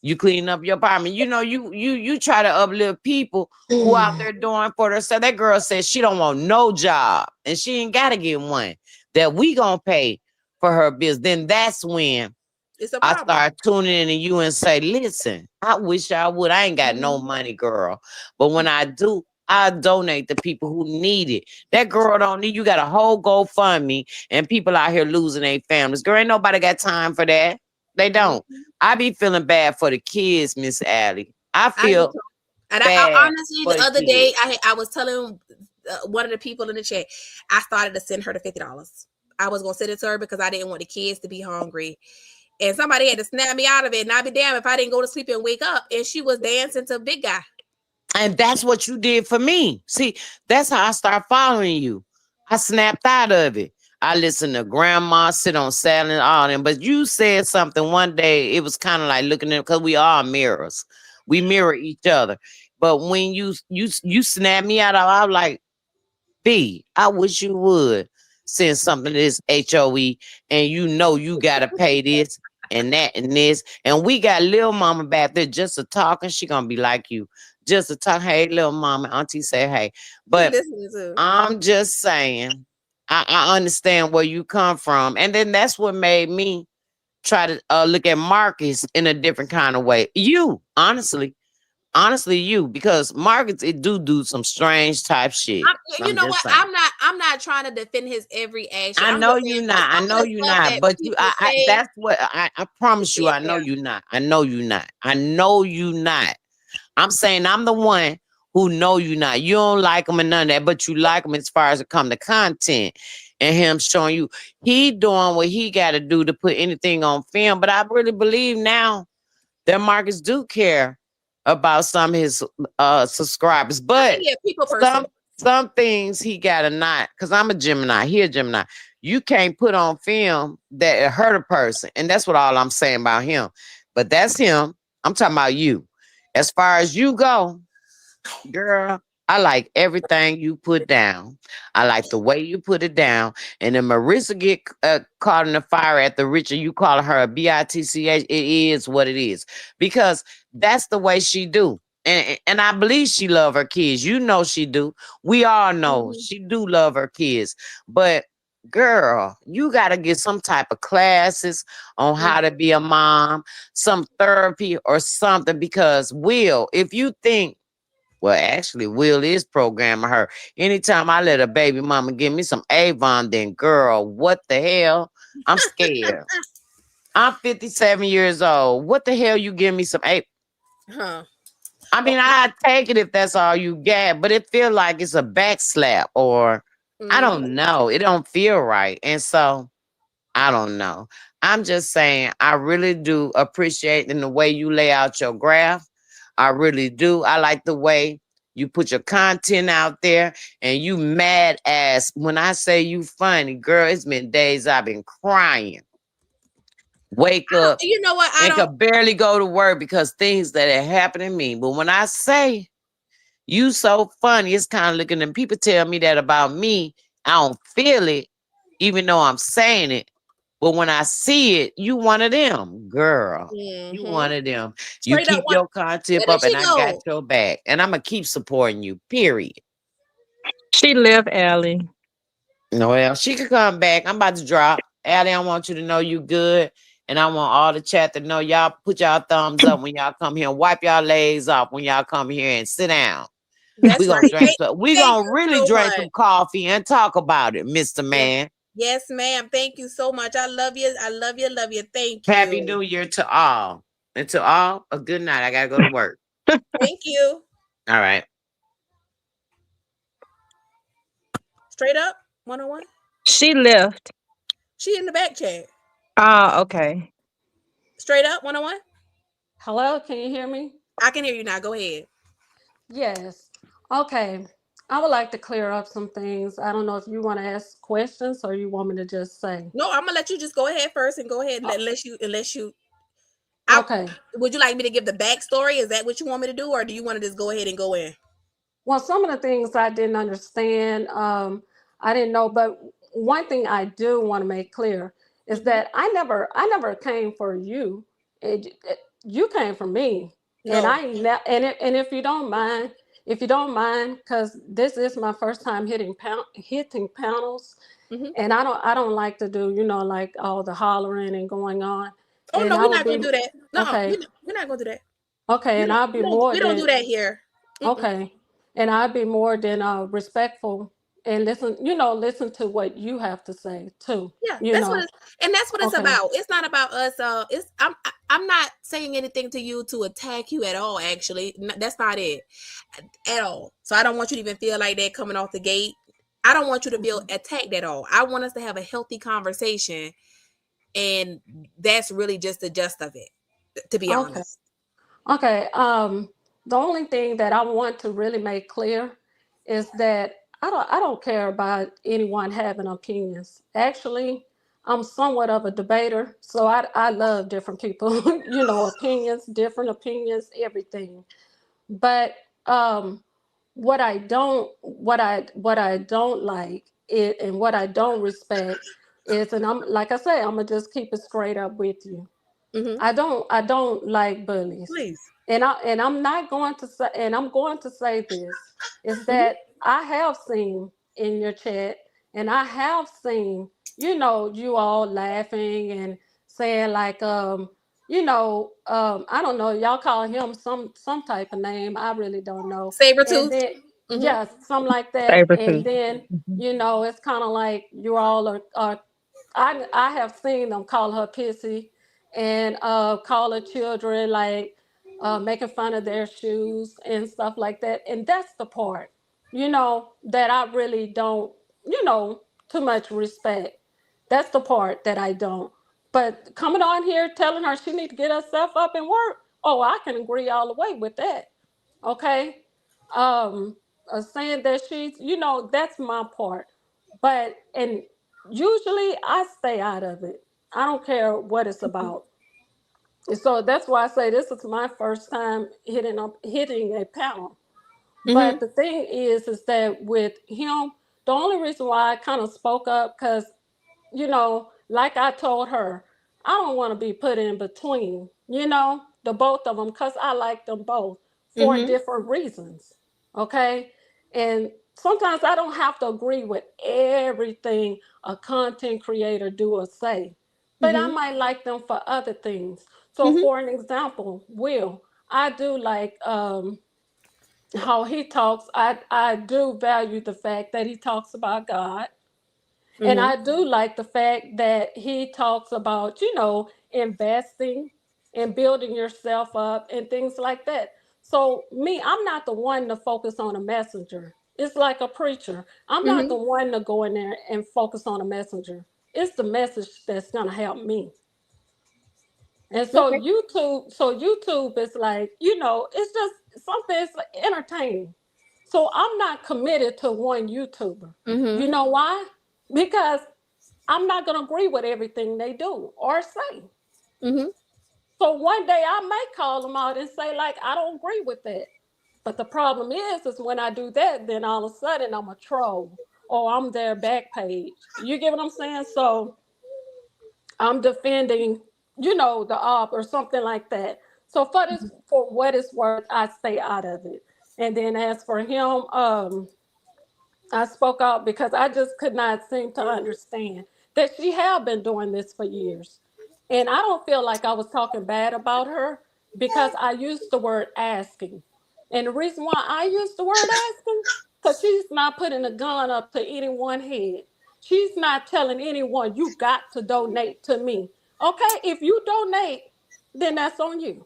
You clean up your apartment. You try to uplift people who out there doing for themselves. That girl said she don't want no job and she ain't gotta get one. That we gonna pay for her bills. Then that's when It's a I problem. start tuning in to you and say, listen, I wish I would. I ain't got no money, girl. But when I do, I donate to people who need it. That girl don't need you got a whole GoFundMe and people out here losing their families. Girl, ain't nobody got time for that. They don't. Mhm. I be feeling bad for the kids, Miss Allie. I I do feel too. And I bad honestly, for the the other kids. day, I was telling one of the people in the chat, I started to send her the $50. I was gonna send it to her because I didn't want the kids to be hungry. And somebody had to snap me out of it. And I'd be damned if I didn't go to sleep and wake up and she was dancing to Big Guy. And that's what you did for me. See, that's how I start following you. I snapped out of it. I listened to grandma sit on silent, all them. But you said something one day. It was kind of like looking at because we are mirrors. We mirror each other. But when you snapped me out, I was like, B, I wish you would send something to this HOE, and you gotta pay this and that and this. And we got little mama back there just a talking. She gonna be like you. Just to talk, hey, little mama, auntie say hey. She But listening to. I'm just saying, I understand where you come from. And then that's what made me try to look at Marcus in a different kind of way. Honestly, you, because Marcus, it do some strange type shit. You I'm know just what? saying. I'm not trying to defend his every action. I I'm know just you saying because not. I some of know the you stuff not. that But people I say that's what I promise you. is I know there. you not. I know you not. I know you not. I'm saying I'm the one who know you not. You don't like him and none of that, but you like him as far as it come to content and him showing you he doing what he got to do to put anything on film. But I really believe now that Marcus do care about some of his subscribers, I think but he a people some person. some things he gotta not because I'm a Gemini, he a Gemini. You can't put on film that it hurt a person, and that's what all I'm saying about him. But that's him. I'm talking about you. As far as you go, girl, I like everything you put down. I like the way you put it down. And then Marissa get caught in the fire at the Richard. You call her a bitch. It is what it is because that's the way she do. And I believe she love her kids. You know she do. We all know Mhm. she do love her kids. But girl, you got to get some type of classes on how to Mhm. be a mom, some therapy or something. Because Will, if you think well, actually, Will is programming her. Anytime I let a baby mama give me some Avon, then girl, what the hell? I'm scared. I'm 57 years old. What the hell you give me some A? Huh. I mean, Okay. I take it if that's all you get, but it feel like it's a back slap or I Mhm. don't know. It don't feel right. And so I don't know. I'm just saying, I really do appreciate in the way you lay out your graph. I really do. I like the way you put your content out there and you mad ass. When I say you funny, girl, it's been days I've been crying. Wake I don't. up You know what? I and don't. could barely go to work because things that had happened to me. But when I say you so funny, it's kind of looking and people tell me that about me. I don't feel it, even though I'm saying it. But when I see it, you one of them, girl. You one Mhm. of them. You Straight up keep one. your content Where did up, and she I got go? your back. And I'm gonna keep supporting you. Period. She left Allie. Well, she could come back. I'm about to drop. Allie, I want you to know you good. And I want all the chat to know y'all put y'all thumbs up when y'all come here and wipe y'all legs off when y'all come here and sit down. That's We right. gonna drink some. We Thank gonna you really so drink much. some coffee and talk about it, Mister Yes. Man. Yes, ma'am. Thank you so much. I love you. I love you. Love you. Thank Happy you. New Year to all, and to all a good night. I gotta go to work. Thank you. All right. Straight up 101. She left. She in the back chat. Ah, okay. Straight up 101. Hello, can you hear me? I can hear you now. Go ahead. Yes. Okay. I would like to clear up some things. I don't know if you want to ask questions or you want me to just say. No, I'm gonna let you just go ahead first and go ahead. O- Unless you. I Okay. would you like me to give the backstory? Is that what you want me to do, or do you want to just go ahead and go in? Well, some of the things I didn't understand, I didn't know. But one thing I do want to make clear is Hmm. that I never came for you. You came for me, and No. and if you don't mind, because this is my first time hitting panels, Hmm. and I don't like to do like all the hollering and going on, Oh and no, I we're will not gonna be do that. No, okay, we're not gonna do that. okay, We and don't. I'll We be don't. more We don't than do that here. Mm-mm. Okay. And I'd be more than respectful and listen to what you have to say too. Yeah, You that's what know. it's and that's what it's Okay. about. It's not about us. I'm not saying anything to you to attack you at all. Actually, that's not it at all. So I don't want you to even feel like that coming off the gate. I don't want you to feel Mhm. attacked at all. I want us to have a healthy conversation, and that's really just the gist of it. To be Okay. honest. Okay. The only thing that I want to really make clear is that I don't care about anyone having opinions. Actually, I'm somewhat of a debater, so I love different people, opinions, different opinions, everything. But what I don't like it and what I don't respect is, and I'm like I say, I'm gonna just keep it straight up with you. Hmm. I don't like bullies. Please. And I'm not going to say, and I'm going to say this is Hmm. that I have seen in your chat, and I have seen, you all laughing and saying like, I don't know, y'all call him some type of name. I really don't know. Saber And tooth. then Hmm. yeah, something like that. Saber And tooth. then, Mhm. it's kind of like you all are I have seen them call her pissy and call her children like making fun of their shoes and stuff like that. And that's the part, that I really don't, too much respect. That's the part that I don't. But coming on here telling her she need to get herself up and work, oh, I can agree all the way with that. Okay. Um, Saying that she's, that's my part. But and usually I stay out of it. I don't care what it's about. And so that's why I say this is my first time hitting a panel. But the thing is that with him, the only reason why I kind of spoke up, because, like I told her, I don't want to be put in between, the both of them, because I like them both for Mm-hmm. different reasons. Okay. And sometimes I don't have to agree with everything a content creator do or say, but I Mm-hmm. might like them for other things. So, Mm-hmm. for an example, I do like how he talks. I do value the fact that he talks about God. And Mm-hmm. I do like the fact that he talks about, investing and building yourself up and things like that. So, me, I'm not the one to focus on a messenger. It's like a preacher. I'm not Mm-hmm. the one to go in there and focus on a messenger. It's the message that's going to help me. And so Okay. YouTube is like, it's just something, it's like entertaining. So I'm not committed to one YouTuber. You Mm-hmm. know why? Because I'm not going to agree with everything they do or say. Mm-hmm. So one day I may call them out and say, like, I don't agree with that. But the problem is when I do that, then all of a sudden I'm a troll or I'm their back page. You get what I'm saying? So I'm defending, the op or something like that. So for what it's worth, I stay out of it. And then as for him, I spoke out because I just could not seem to understand that she had been doing this for years. And I don't feel like I was talking bad about her because I used the word asking. And the reason why I used the word asking, because she's not putting a gun up to anyone's head. She's not telling anyone, you got to donate to me. Okay, if you donate, then that's on you.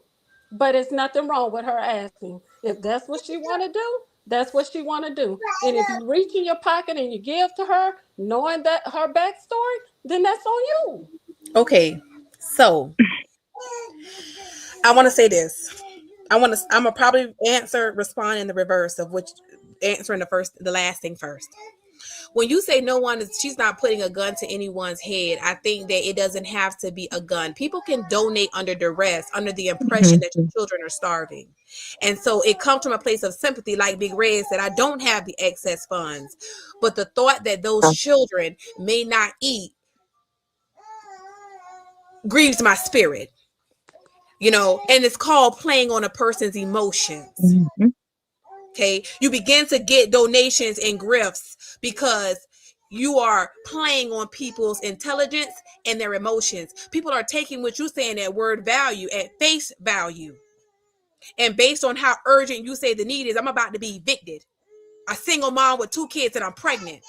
But it's nothing wrong with her asking. If that's what she want to do, that's what she want to do. And if you reach in your pocket and you give to her, knowing that her backstory, then that's on you. Okay. So I want to say this. I'm gonna probably respond in the reverse of which answering the last thing first. When you say she's not putting a gun to anyone's head, I think that it doesn't have to be a gun. People can donate under duress, under the impression that your Mhm. children are starving. And so it comes from a place of sympathy, like Big Red said, I don't have the excess funds. But the thought that those children may not eat grieves my spirit, and it's called playing on a person's emotions. Mhm. Okay. You begin to get donations and grifts because you are playing on people's intelligence and their emotions. People are taking what you're saying at word value, at face value. And based on how urgent you say the need is, I'm about to be evicted. A single mom with 2 kids and I'm pregnant.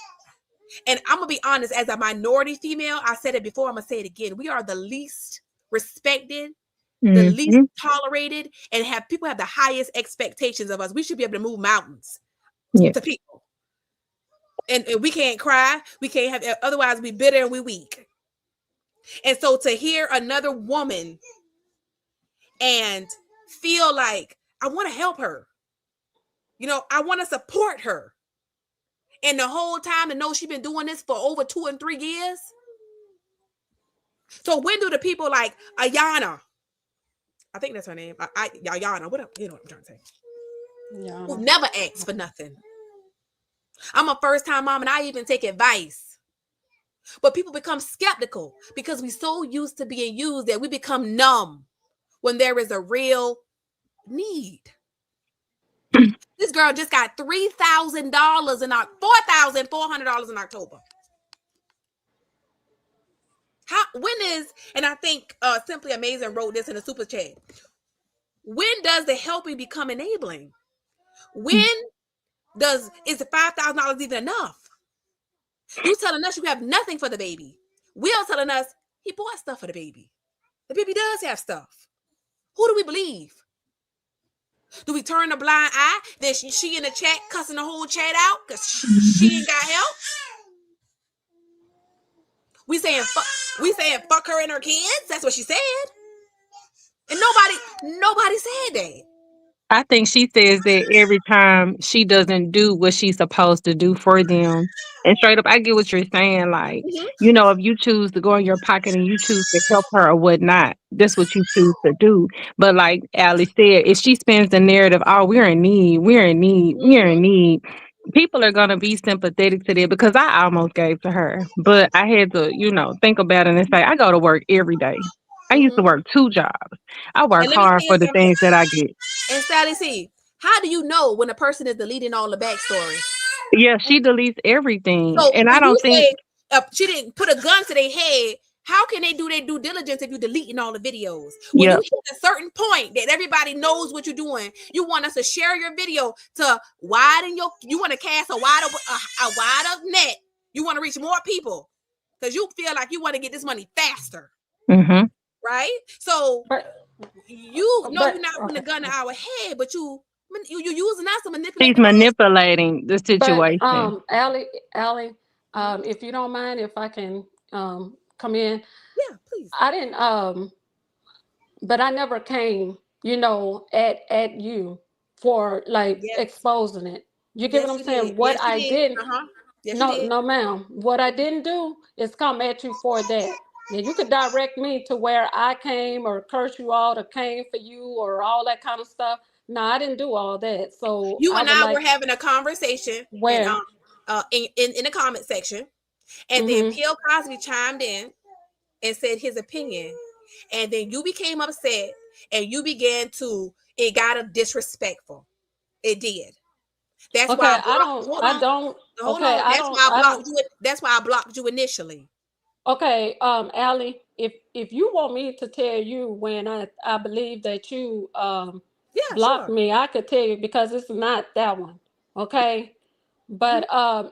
And I'm going to be honest, as a minority female, I said it before, I'm going to say it again. We are the least respected, the least Mhm. tolerated, and people have the highest expectations of us. We should be able to move mountains Yeah. to people. And we can't cry. We can't have, otherwise we bitter and we weak. And so to hear another woman and feel like I want to help her, I want to support her. And the whole time to know she's been doing this for over 2 and 3 years. So when do the people like Ayana, I think that's her name, Ayana, what you know what I'm trying to say, who Yeah. never asks for nothing. I'm a first time mom and I even take advice. But people become skeptical because we so used to being used that we become numb when there is a real need. This girl just got $3,000 in $4,400 in October. When is, and I think Simply Amazing wrote this in a super chat. When does the helping become enabling? When is the $5,000 even enough? You telling us you have nothing for the baby. Will telling us he bought stuff for the baby. The baby does have stuff. Who do we believe? Do we turn a blind eye? Then she in the chat cussing the whole chat out because she ain't got help. We saying fuck her and her kids. That's what she said. And nobody said that. I think she says that every time she doesn't do what she's supposed to do for them. And straight up, I get what you're saying. Like, Mhm. if you choose to go in your pocket and you choose to help her or whatnot, that's what you choose to do. But like Ali said, if she spins the narrative, oh, we're in need, we're in need, we're in Mhm. need, people are gonna be sympathetic to that because I almost gave to her. But I had to, think about it and say, I go to work every day. I used to Mhm. work 2 jobs. I And work let me hard tell you for the something. things that I get. And Sally C, how do you know when a person is deleting all the backstory? Yeah, she deletes everything, So and I when you don't think. say she didn't put a gun to their head, how can they do their due diligence if you're deleting all the videos? When you Yep. hit a certain point that everybody knows what you're doing, you want us to share your video to widen you want to cast a wider net. You want to reach more people because you feel like you want to get this money faster, Mhm. right? So But you know you're but not putting okay. a gun to our head, but you using us to manipulate She's the masses. manipulating the But situation. Allie, if you don't mind, if I can come in, Yeah, please. I didn't but I never came, at you for like Yes. exposing it. You get what Yes, I'm you did. saying? What Yes, you I did. didn't, Uh-huh. Yes, you no, did. no, ma'am. What I didn't do is come at you for that. Now you could direct me to where I came or curse you all or came for you or all that kind of stuff. No, I didn't do all that. So You I and would I were like having a conversation and where. in the comment section, and then Mm-hmm. Bill Cosby chimed in and said his opinion, and then you became upset and you began to it got disrespectful. It did. That's why I Okay, blocked. Hold on. Hold okay, on. That's why I I blocked don't, you. That's why I blocked you initially. okay, Allie, if you want me to tell you when I believe that you Yeah, blocked sure. me, I could tell you because it's not that one. Okay? Hmm. But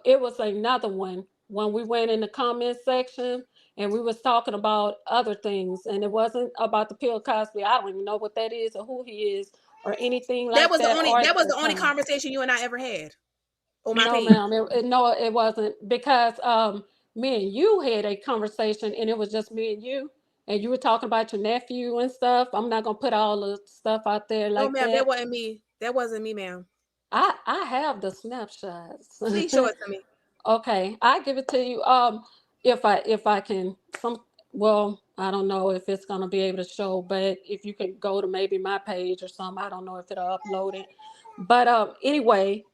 it was another one when we went in the comment section and we was talking about other things and it wasn't about the Bill Cosby. I don't even know what that is or who he is or anything like that or That was the the only time. conversation you and I ever had on my No, page. ma'am. No, it wasn't because me and you had a conversation, and it was just me and you were talking about your nephew and stuff. I'm not gonna put all the stuff out there No, like ma'am, that that. wasn't me. That wasn't me, ma'am. I have the snapshots. Please show it to me. Okay, I give it to you. If I can some. Well, I don't know if it's gonna be able to show, but if you could go to maybe my page or something, I don't know if it'll upload it. But anyway,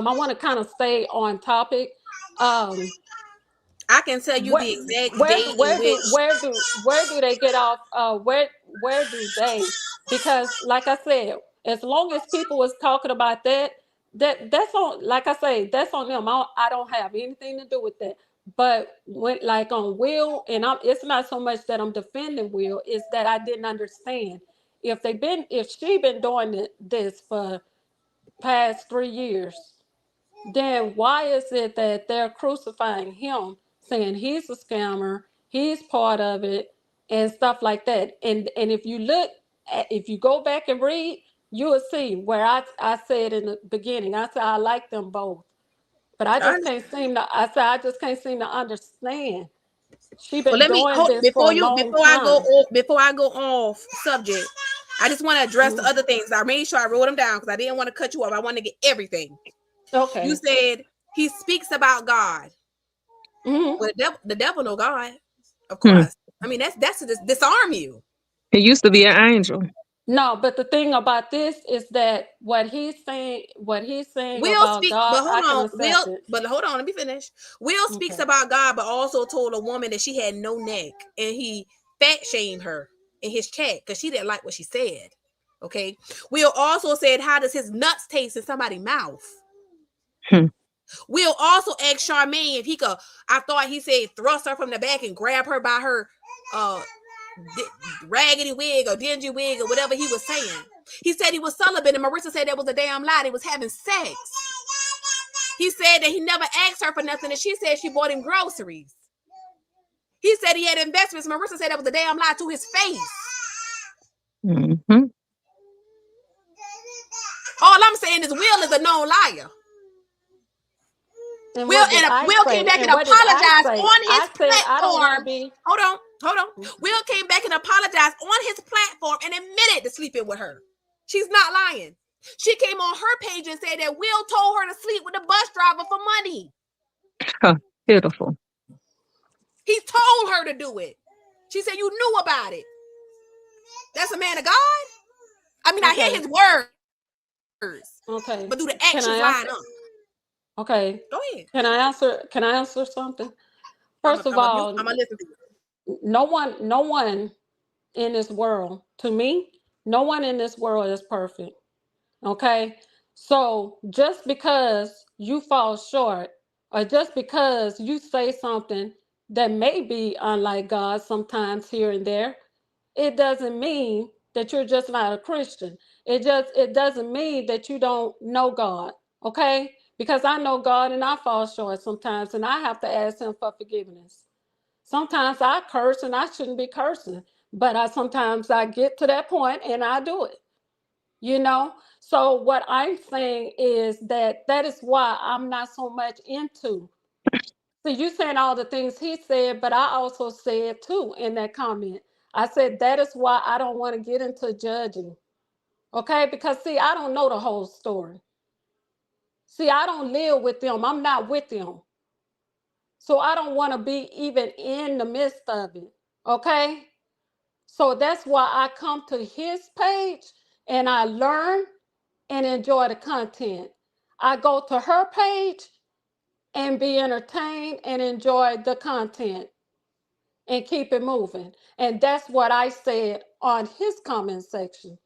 I want to kind of stay on topic. Um, I can tell you where the exact where do date in where do which where do where do they get off? Where do they? Because like I said, as long as people was talking about that, that's on. Like I say, that's on them. I don't have anything to do with that. But when like on Will, and it's not so much that I'm defending Will, is that I didn't understand if she been doing this for past 3 years, then why is it that they're crucifying him, saying he's a scammer, he's part of it, and stuff like that? And if you if you go back and read, you will see where I said in the beginning, I said I like them both, but I I just understand. can't seem to. I said I just can't seem to understand. She Well, been let me doing hold this for a long time. before I go off subject. I just want to address the Mhm. other things. I made sure I wrote them down because I didn't want to cut you off. I want to get everything. You Okay. said he speaks about God. Hmm. Well, the devil know God, of Hmm. course. I mean that's to disarm you. It used to be an angel. No, but the thing about this is that what he's saying Will about speak, God, but hold I can on. accept it. Hold on. Let me finish. Will speaks Okay. about God, but also told a woman that she had no neck, and he fat shamed her in his chat because she didn't like what she said. Okay. Will also said, "How does his nuts taste in somebody's mouth?" Hmm. Will also asked Charmaine if he could. I thought he said thrust her from the back and grab her by her uh raggedy wig or dingy wig or whatever he was saying. He said he was celibate, and Marissa said that was a damn lie. They was having sex. He said that he never asked her for nothing, and she said she bought him groceries. He said he had investments. Marissa said that was a damn lie to his face. Mhm. All I'm saying is Will is a known liar. And what did I Will came say? back and And what did I apologized say? on his I said I don't want to platform. be. Hold on. Will came back and apologized on his platform and admitted to sleeping with her. She's not lying. She came on her page and said that Will told her to sleep with the bus driver for money. Huh, pitiful. He told her to do it. She said, you knew about it. That's a man of God? I mean, I hear his words. Okay. But do the Can actions I line answer? up? Okay. Go ahead. Can I answer something? First of all, I'm gonna listen to you. no one in this world, to me, no one in this world is perfect. Okay? So just because you fall short, or just because you say something that may be unlike God sometimes here and there, it doesn't mean that you're just not a Christian. It doesn't mean that you don't know God. Okay? Because I know God and I fall short sometimes and I have to ask him for forgiveness. Sometimes I curse and I shouldn't be cursing, but sometimes I get to that point and I do it. You know? So what I'm saying is that is why I'm not so much into. See, you saying all the things he said, but I also said too in that comment. I said that is why I don't want to get into judging. Okay? Because see, I don't know the whole story. See, I don't live with them. I'm not with them. So I don't want to be even in the midst of it. Okay? So that's why I come to his page and I learn and enjoy the content. I go to her page and be entertained and enjoy the content and keep it moving. And that's what I said on his comment section.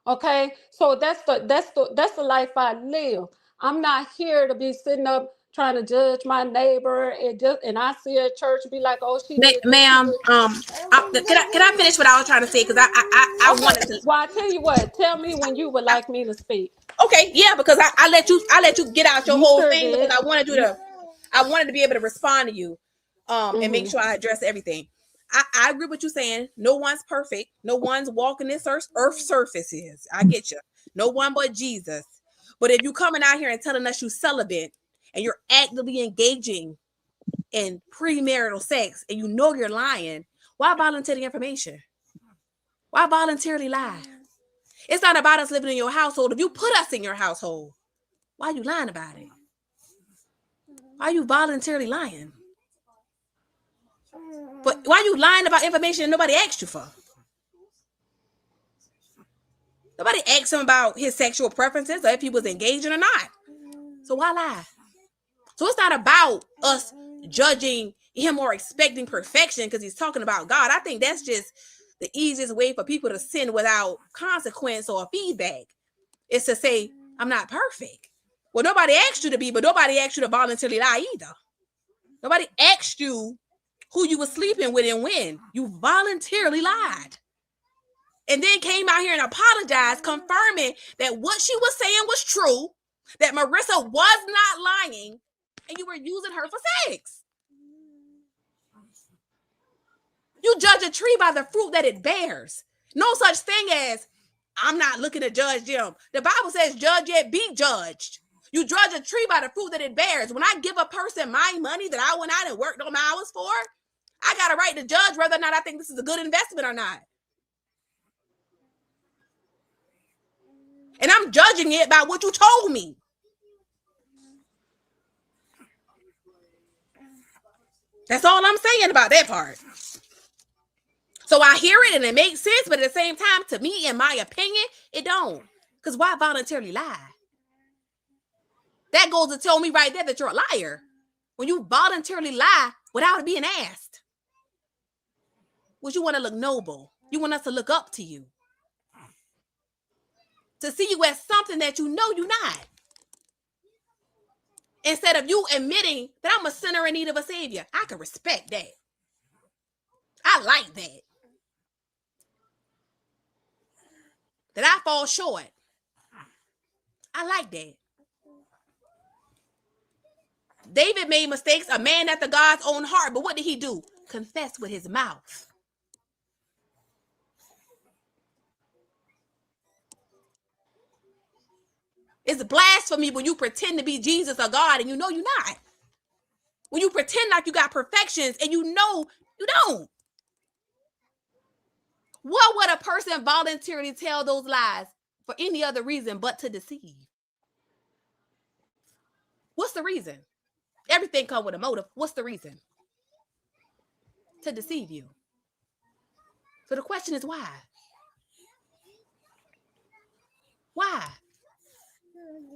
Okay? So that's the life I live. I'm not here to be sitting up trying to judge my neighbor and I see a church be like, oh, she did this, she Ma'am, did. can I finish what I was trying to say? Because I Okay. wanted to. Well, I tell you what, tell me when you would like me to speak. Okay, yeah, because I let you get out your You whole sure thing because did. I wanted to be able to respond to you, and make Mm-hmm. sure I address everything. I agree with you saying no one's perfect, no one's walking this earth surfaces. I get you, no one but Jesus. But if you coming out here and telling us you celibate and you're actively engaging in premarital sex and you know you're lying, why volunteer the information? Why voluntarily lie? It's not about us living in your household. If you put us in your household, why are you lying about it? Why are you voluntarily lying? But why are you lying about information nobody asked you for? Nobody asked him about his sexual preferences or if he was engaging or not. So why lie? So it's not about us judging him or expecting perfection because he's talking about God. I think that's just the easiest way for people to sin without consequence or feedback. Is to say, I'm not perfect. Well, nobody asked you to be, but nobody asked you to voluntarily lie either. Nobody asked you who you were sleeping with and when. You voluntarily lied. And then came out here and apologized, confirming that what she was saying was true, that Marissa was not lying, and you were using her for sex. You judge a tree by the fruit that it bears. No such thing as, I'm not looking to judge them. The Bible says, judge yet be judged. You judge a tree by the fruit that it bears. When I give a person my money that I went out and worked on my hours for, I got a right to judge whether or not I think this is a good investment or not. And I'm judging it by what you told me. That's all I'm saying about that part. So I hear it and it makes sense, but at the same time, to me, in my opinion, it don't. Because why voluntarily lie? That goes to tell me right there that you're a liar. When you voluntarily lie without being asked. Which you want to look noble. You want us to look up to you. To see you as something that you know you're not. Instead of you admitting that I'm a sinner in need of a savior. I can respect that. I like that. That I fall short. I like that. David made mistakes, a man after God's own heart. But what did he do? Confess with his mouth. It's blasphemy when you pretend to be Jesus or God and you know you're not. When you pretend like you got perfections and you know you don't. What would a person voluntarily tell those lies for any other reason but to deceive. What's the reason? Everything comes with a motive. What's the reason? To deceive you. So the question is why? Why?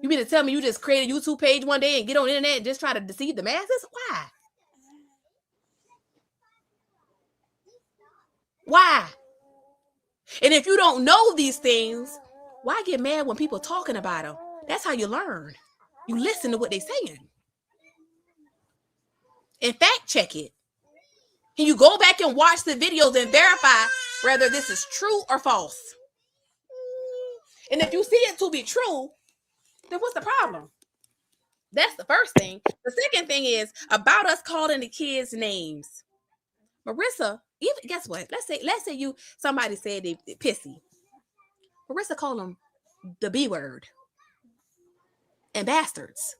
You mean to tell me you just create a YouTube page one day and get on the internet and just try to deceive the masses? Why? Why? And if you don't know these things, why get mad when people talking about them? That's how you learn. You listen to what they're saying. And fact check it. And you go back and watch the videos and verify whether this is true or false. And if you see it to be true, then what's the problem? That's the first thing. The second thing is about us calling the kids names. Marissa, even guess what? Let's say you somebody said they pissy. Marissa called them the B word and bastards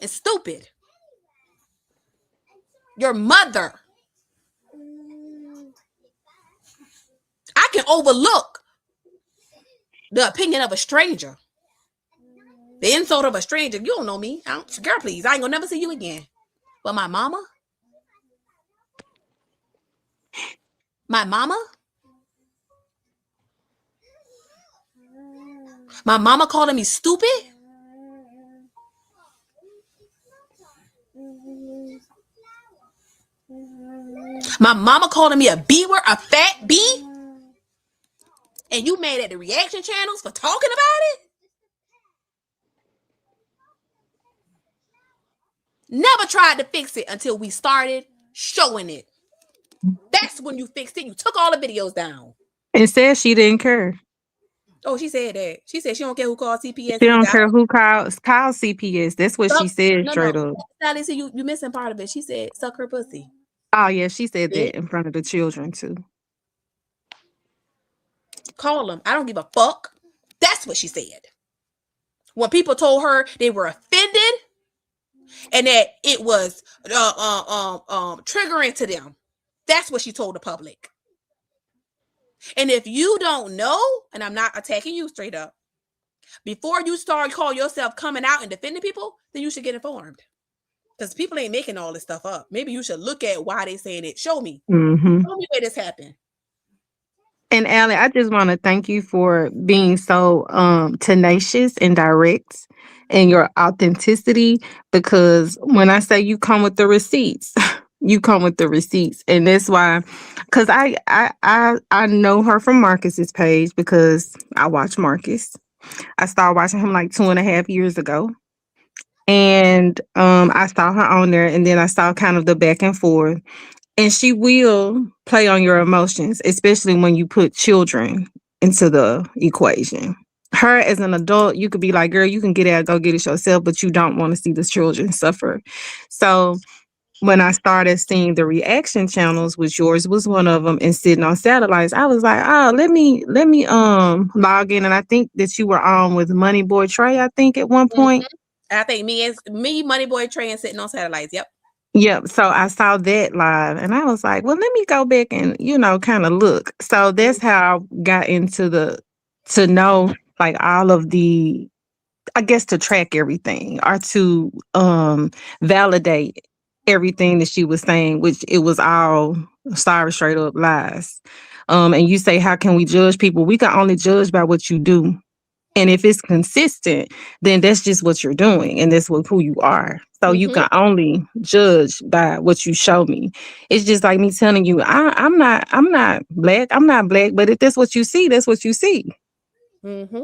and stupid. Your mother. I can overlook the opinion of a stranger. The insult of a stranger. You don't know me. Girl, please. I ain't gonna never see you again. But my mama? My mama? My mama calling me stupid? My mama calling me a B word, a fat B? And you mad at the reaction channels for talking about it? Never tried to fix it until we started showing it. That's when you fixed it. You took all the videos down. And said she didn't care. Oh, she said that. She said she don't care who called CPS. She don't care who calls CPS. That's what she said straight up. Sally, see, you missing part of it. She said, suck her pussy. Oh, yeah, she said that in front of the children, too. Call them. I don't give a fuck. That's what she said. When people told her they were offended and that it was triggering to them, that's what she told the public. And if you don't know, and I'm not attacking you straight up, before you start call yourself coming out and defending people, then you should get informed. Because people ain't making all this stuff up. Maybe you should look at why they saying it. Show me. Mm-hmm. Show me where this happened. And Allie, I just want to thank you for being so tenacious and direct in your authenticity, because when I say you come with the receipts, you come with the receipts. And that's why, because I know her from Marcus's page because I watch Marcus. I started watching him like 2.5 years ago. And I saw her on there, and then I saw kind of the back and forth. And she will play on your emotions, especially when you put children into the equation. Her as an adult, you could be like, girl, you can get out, go get it yourself, but you don't want to see the children suffer. So when I started seeing the reaction channels, which yours was one of them, and sitting on satellites, I was like, oh, let me log in. And I think that you were on with Money Boy Trey, I think at one point. I think me, Money Boy Trey, and sitting on satellites. Yep. Yep. So I saw that live and I was like, well, let me go back and, kind of look. So that's how I got into to know like all of the, I guess, to track everything or to validate everything that she was saying, which it was all straight up lies. And you say, how can we judge people? We can only judge by what you do. And if it's consistent, then that's just what you're doing. And that's who you are. So you can only judge by what you show me. It's just like me telling you, I'm not black. I'm not black. But if that's what you see, that's what you see. Mm-hmm.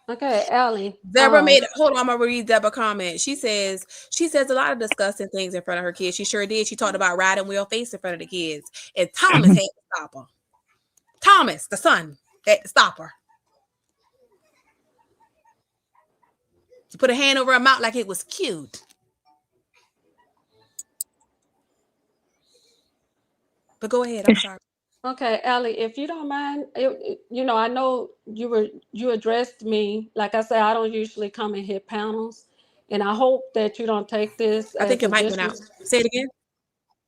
Okay, Allie. Deborah hold on, I'm gonna read Deborah's comment. She says a lot of disgusting things in front of her kids. She sure did. She talked about riding wheel face in front of the kids. And Thomas had to stop her. Thomas, the son, had to stop her. She put a hand over her mouth like it was cute. But go ahead, I'm sorry. Okay, Allie, if you don't mind, I know you addressed me. Like I said, I don't usually come and hit panels, and I hope that you don't take this. I think your mic went out. Say it again.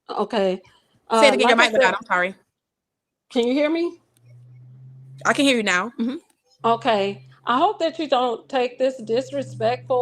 Okay. Say it again. Your mic went out. I'm sorry. Can you hear me? I can hear you now. Okay. I hope that you don't take this disrespectful,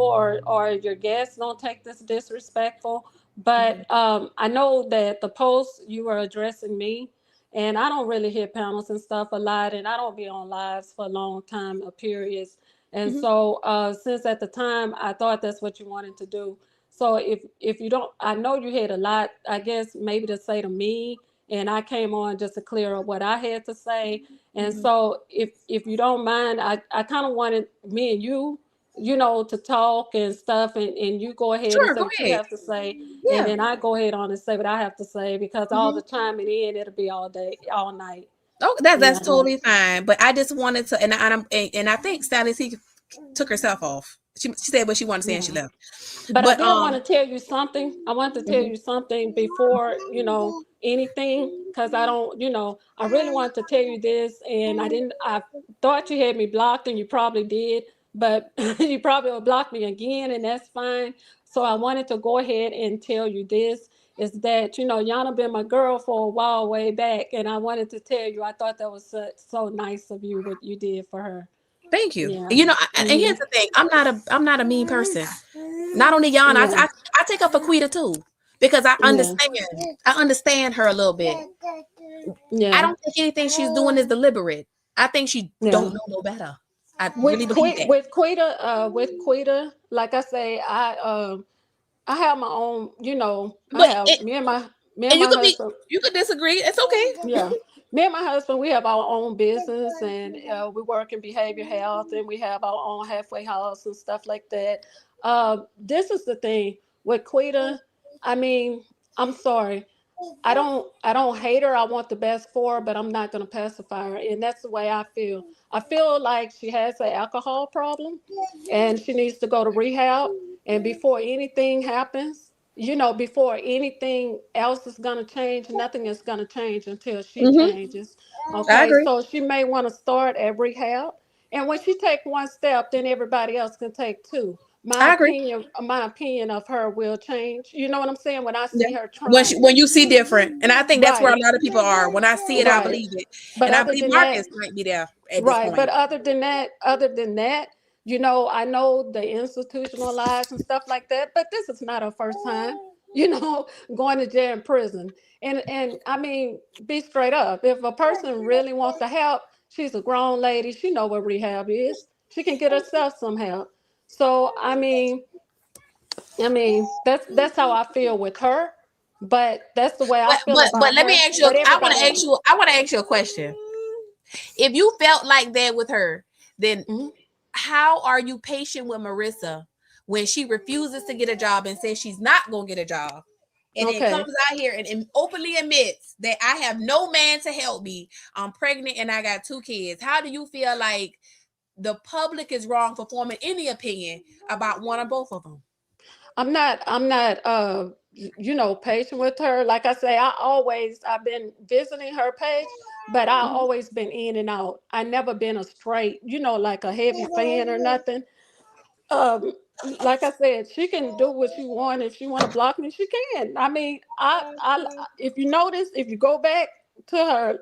or your guests don't take this disrespectful. But I know that the post you were addressing me, and I don't really hit panels and stuff a lot, and I don't be on lives for a long time or periods. And Hmm. so since at the time I thought that's what you wanted to do. So if you don't, I know you had a lot, I guess maybe to say to me, and I came on just to clear up what I had to say. And Hmm. so if you don't mind, I kind of wanted me and you, to talk and stuff, and you go ahead and Sure, say go what you ahead. have to say, and Yeah. then I go ahead on and say what I have to say, because all Hmm. the time and in it'll be all day, all night. Oh, that's Yeah. totally fine. But I just wanted to, and I think Sally C took herself off. She said what she wanted to say and she Yeah. left. But I But did want to tell you something. I want to tell mhm. you something before, anything, because I don't, I really want to tell you this, and I thought you had me blocked, and you probably did, but you probably will block me again, and that's fine. So I wanted to go ahead and tell you this, is that, Yana been my girl for a while way back, and I wanted to tell you, I thought that was so nice of you, what you did for her. Thank you. Yeah. And Hmm. here's the thing: I'm not a mean person. Not only Yana, Yeah. I take up Aquita too because Yeah. I understand her a little bit. I Yeah. don't think anything she's doing is deliberate. I think she don't Yeah. know no better. I really believe that. With Quita, like I say, I have my own, I But have it, me and and my husband. you could disagree. It's okay. Yeah, me and my husband, we have our own business, and we work in behavior health, and we have our own halfway house and stuff like that. This is the thing with Quita. I mean, I'm sorry. I don't hate her. I want the best for her, but I'm not gonna pacify her. And that's the way I feel. I feel like she has an alcohol problem and she needs to go to rehab. And before anything happens, before anything else is gonna change, nothing is gonna change until she Hmm. changes. I Okay, agree. so she may want to start at rehab. And when she take one step, then everybody else can take two. my I agree. opinion my opinion of her will change. You know what I'm saying? When I Yeah. see her When trying. you see different, and I think that's where a Right, lot of people are. When I see it, I right. believe it, But and I other believe than that, Marcus might be there at this right. But point. other than that, I know the institutionalized and stuff like that, but this is not her first time, you know, going to jail and prison. And I mean, be straight up. If a person really wants to help, she's a grown lady. She know what rehab is. She can get herself some help. So I mean, that's how I feel with her. But that's the way I feel But about let me her ask you. with everybody else. I want to ask you a question. If you felt like that with her, then Mhm. how are you patient with Marissa when she refuses to get a job and says she's not going to get a job? And then Okay. comes out here and openly admits that I have no man to help me. I'm pregnant and I got 2 kids. How do you feel like the public is wrong for forming any opinion about one or both of them? I'm not patient with her. Like I say, I've been visiting her page, but I Mhm. always been in and out. I never been a straight, like a heavy fan or nothing. um like I said, she can do what she want. If she want to block me, she can. I mean, I if you notice, if you go back to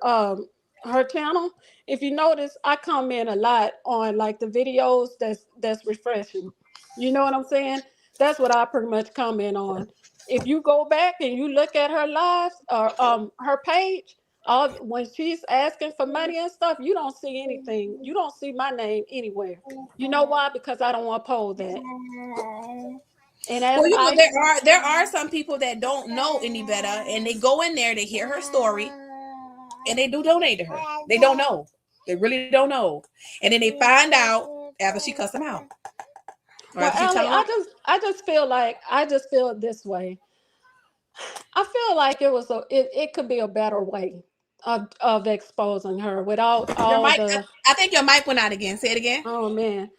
her channel, if you notice, I comment a lot on like the videos that's refreshing. You know what I'm saying? That's what I pretty much comment on. If you go back and you look at her lives or her page, all when she's asking for money and stuff, you don't see anything. You don't see my name anywhere. You know why? Because I don't oppose that. And as Well, I, there are some people that don't know any better, and they go in there, they hear her story, and they do donate to her. They don't know. They really don't know, and then they find out after she cussed them out or well, after she tell Allie, them off. I just feel this way. I feel like it could be a better way of exposing her without Your all mic, the. I think your mic went out again. Say it again. Oh man,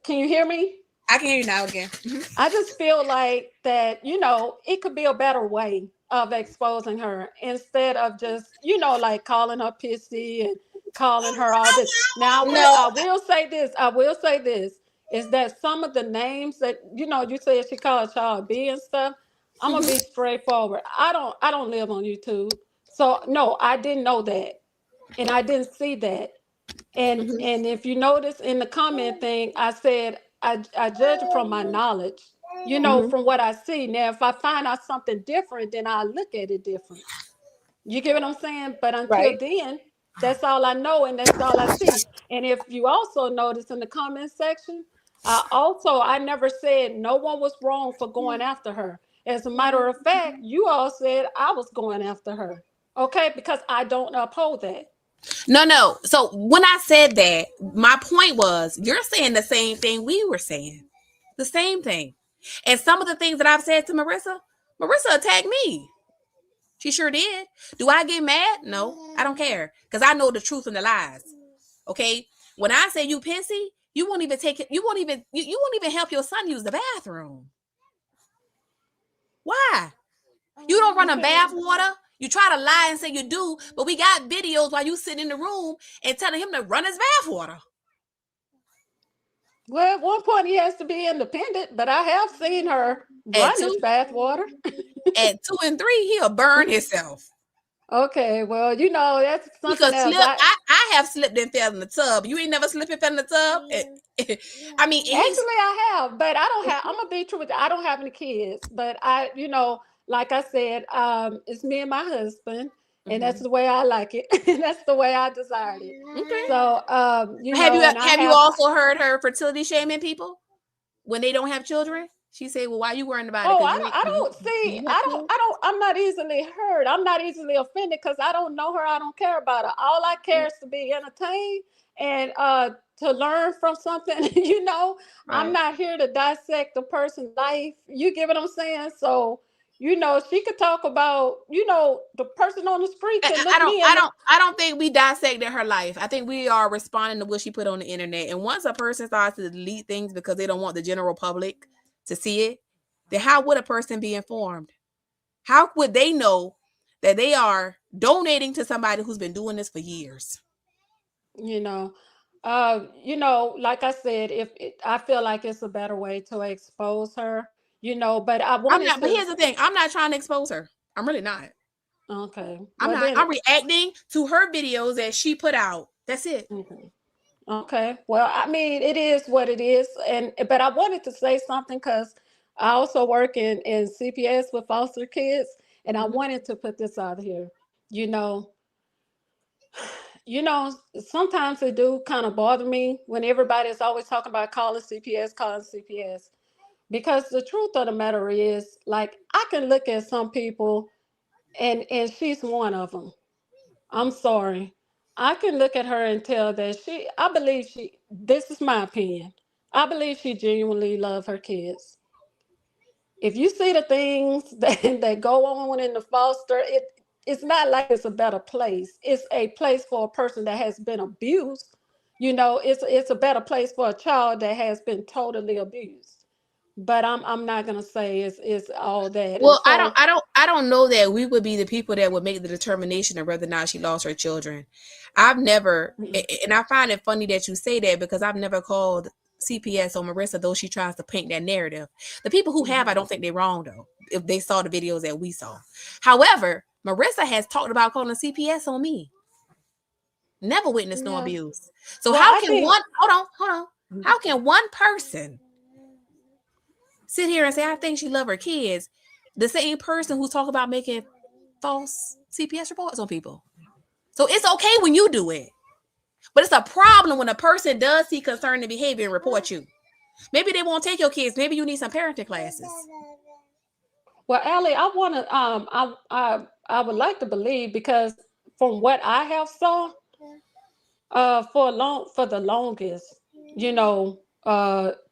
can you hear me? I can hear you now again. I just feel like that, it could be a better way of exposing her instead of just, like calling her pissy and calling her all this. Now, No, I will say this is that some of the names that, you said she called y'all B and stuff. I'm gonna be straightforward. I don't live on YouTube. So no, I didn't know that. And I didn't see that. And if you notice in the comment thing, I said I judge it from my knowledge, Mm-hmm. from what I see. Now, if I find out something different, then I look at it different. You get what I'm saying? But until Right. then, that's all I know and that's all I see. And if you also notice in the comment section, I never said no one was wrong for going after her. As a matter of fact, you all said I was going after her. Okay, because I don't uphold that. No, no. So when I said that, my point was you're saying the same thing we were saying. The same thing. And some of the things that I've said to Marissa attacked me. She sure did. Do I get mad? No, I don't care. Because I know the truth and the lies. Okay? When I say you pissy, you won't even take it, you won't even help your son use the bathroom. Why? You don't run a Okay. bath water. You try to lie and say you do, but we got videos while you sitting in the room and telling him to run his bath water. Well, at one point he has to be independent, but I have seen her At run his two, bath water. at 2 and 3, he'll burn himself. Okay, well, that's He something could else. slip. I have slipped and fell in the tub. You ain't never slipped and fell in the tub. I mean, and he's Actually, I have, but I don't have. I'm gonna be true with you. I don't have any kids, but like I said, it's me and my husband, and that's Mhm. the way I like it, and that's the way I desired it. Okay. So, and I Have you have. also heard her fertility shaming people when they don't have children? She said, "Well, why you worrying about it? Oh, Because you ain't I you, don't see. you have kids." I'm not easily hurt. I'm not easily offended because I don't know her. I don't care about her. All I care is to be entertained and to learn from something. I'm Right. not here to dissect a person's life. You get what I'm saying? So, she could talk about, the person on the street I, can I look don't me I in the. don't I don't think we dissected her life. I think we are responding to what she put on the internet. And once a person starts to delete things because they don't want the general public to see it, then how would a person be informed? How would they know that they are donating to somebody who's been doing this for years? you know like I said, I feel like it's a better way to expose her, but I I'm wanted not, but to. here's the thing. I'm not trying to expose her. I'm really not. Okay. I'm Well not. then. I'm reacting to her videos that she put out. That's it. Okay. Okay. Well, I mean, it is what it is, and but I wanted to say something because I also work in CPS with foster kids, and I Mhm. wanted to put this out here. You know, sometimes it do kind of bother me when everybody is always talking about calling CPS, because the truth of the matter is, like, I can look at some people, and she's one of them. I'm sorry. I can look at her and tell that I believe this is my opinion. I believe she genuinely loves her kids. If you see the things that go on in the foster, it's not like it's a better place. It's a place for a person that has been abused. It's a better place for a child that has been totally abused. But I'm not gonna say it's all that. And Well, so. I don't know that we would be the people that would make the determination of whether or not she lost her children. I've never, and I find it funny that you say that because I've never called CPS on Marissa, though she tries to paint that narrative. The people who have, I don't think they're wrong though. If they saw the videos that we saw, however, Marissa has talked about calling CPS on me. Never witnessed no Yeah. abuse. So Well, how I can think. one? Hold on. How can one person sit here and say I think she love her kids, the same person who's talking about making false CPS reports on people? So it's okay when you do it, but it's a problem when a person does see concerning behavior and report you. Maybe they won't take your kids. Maybe you need some parenting classes. Well, Allie, I want to I would like to believe, because from what I have saw, for the longest,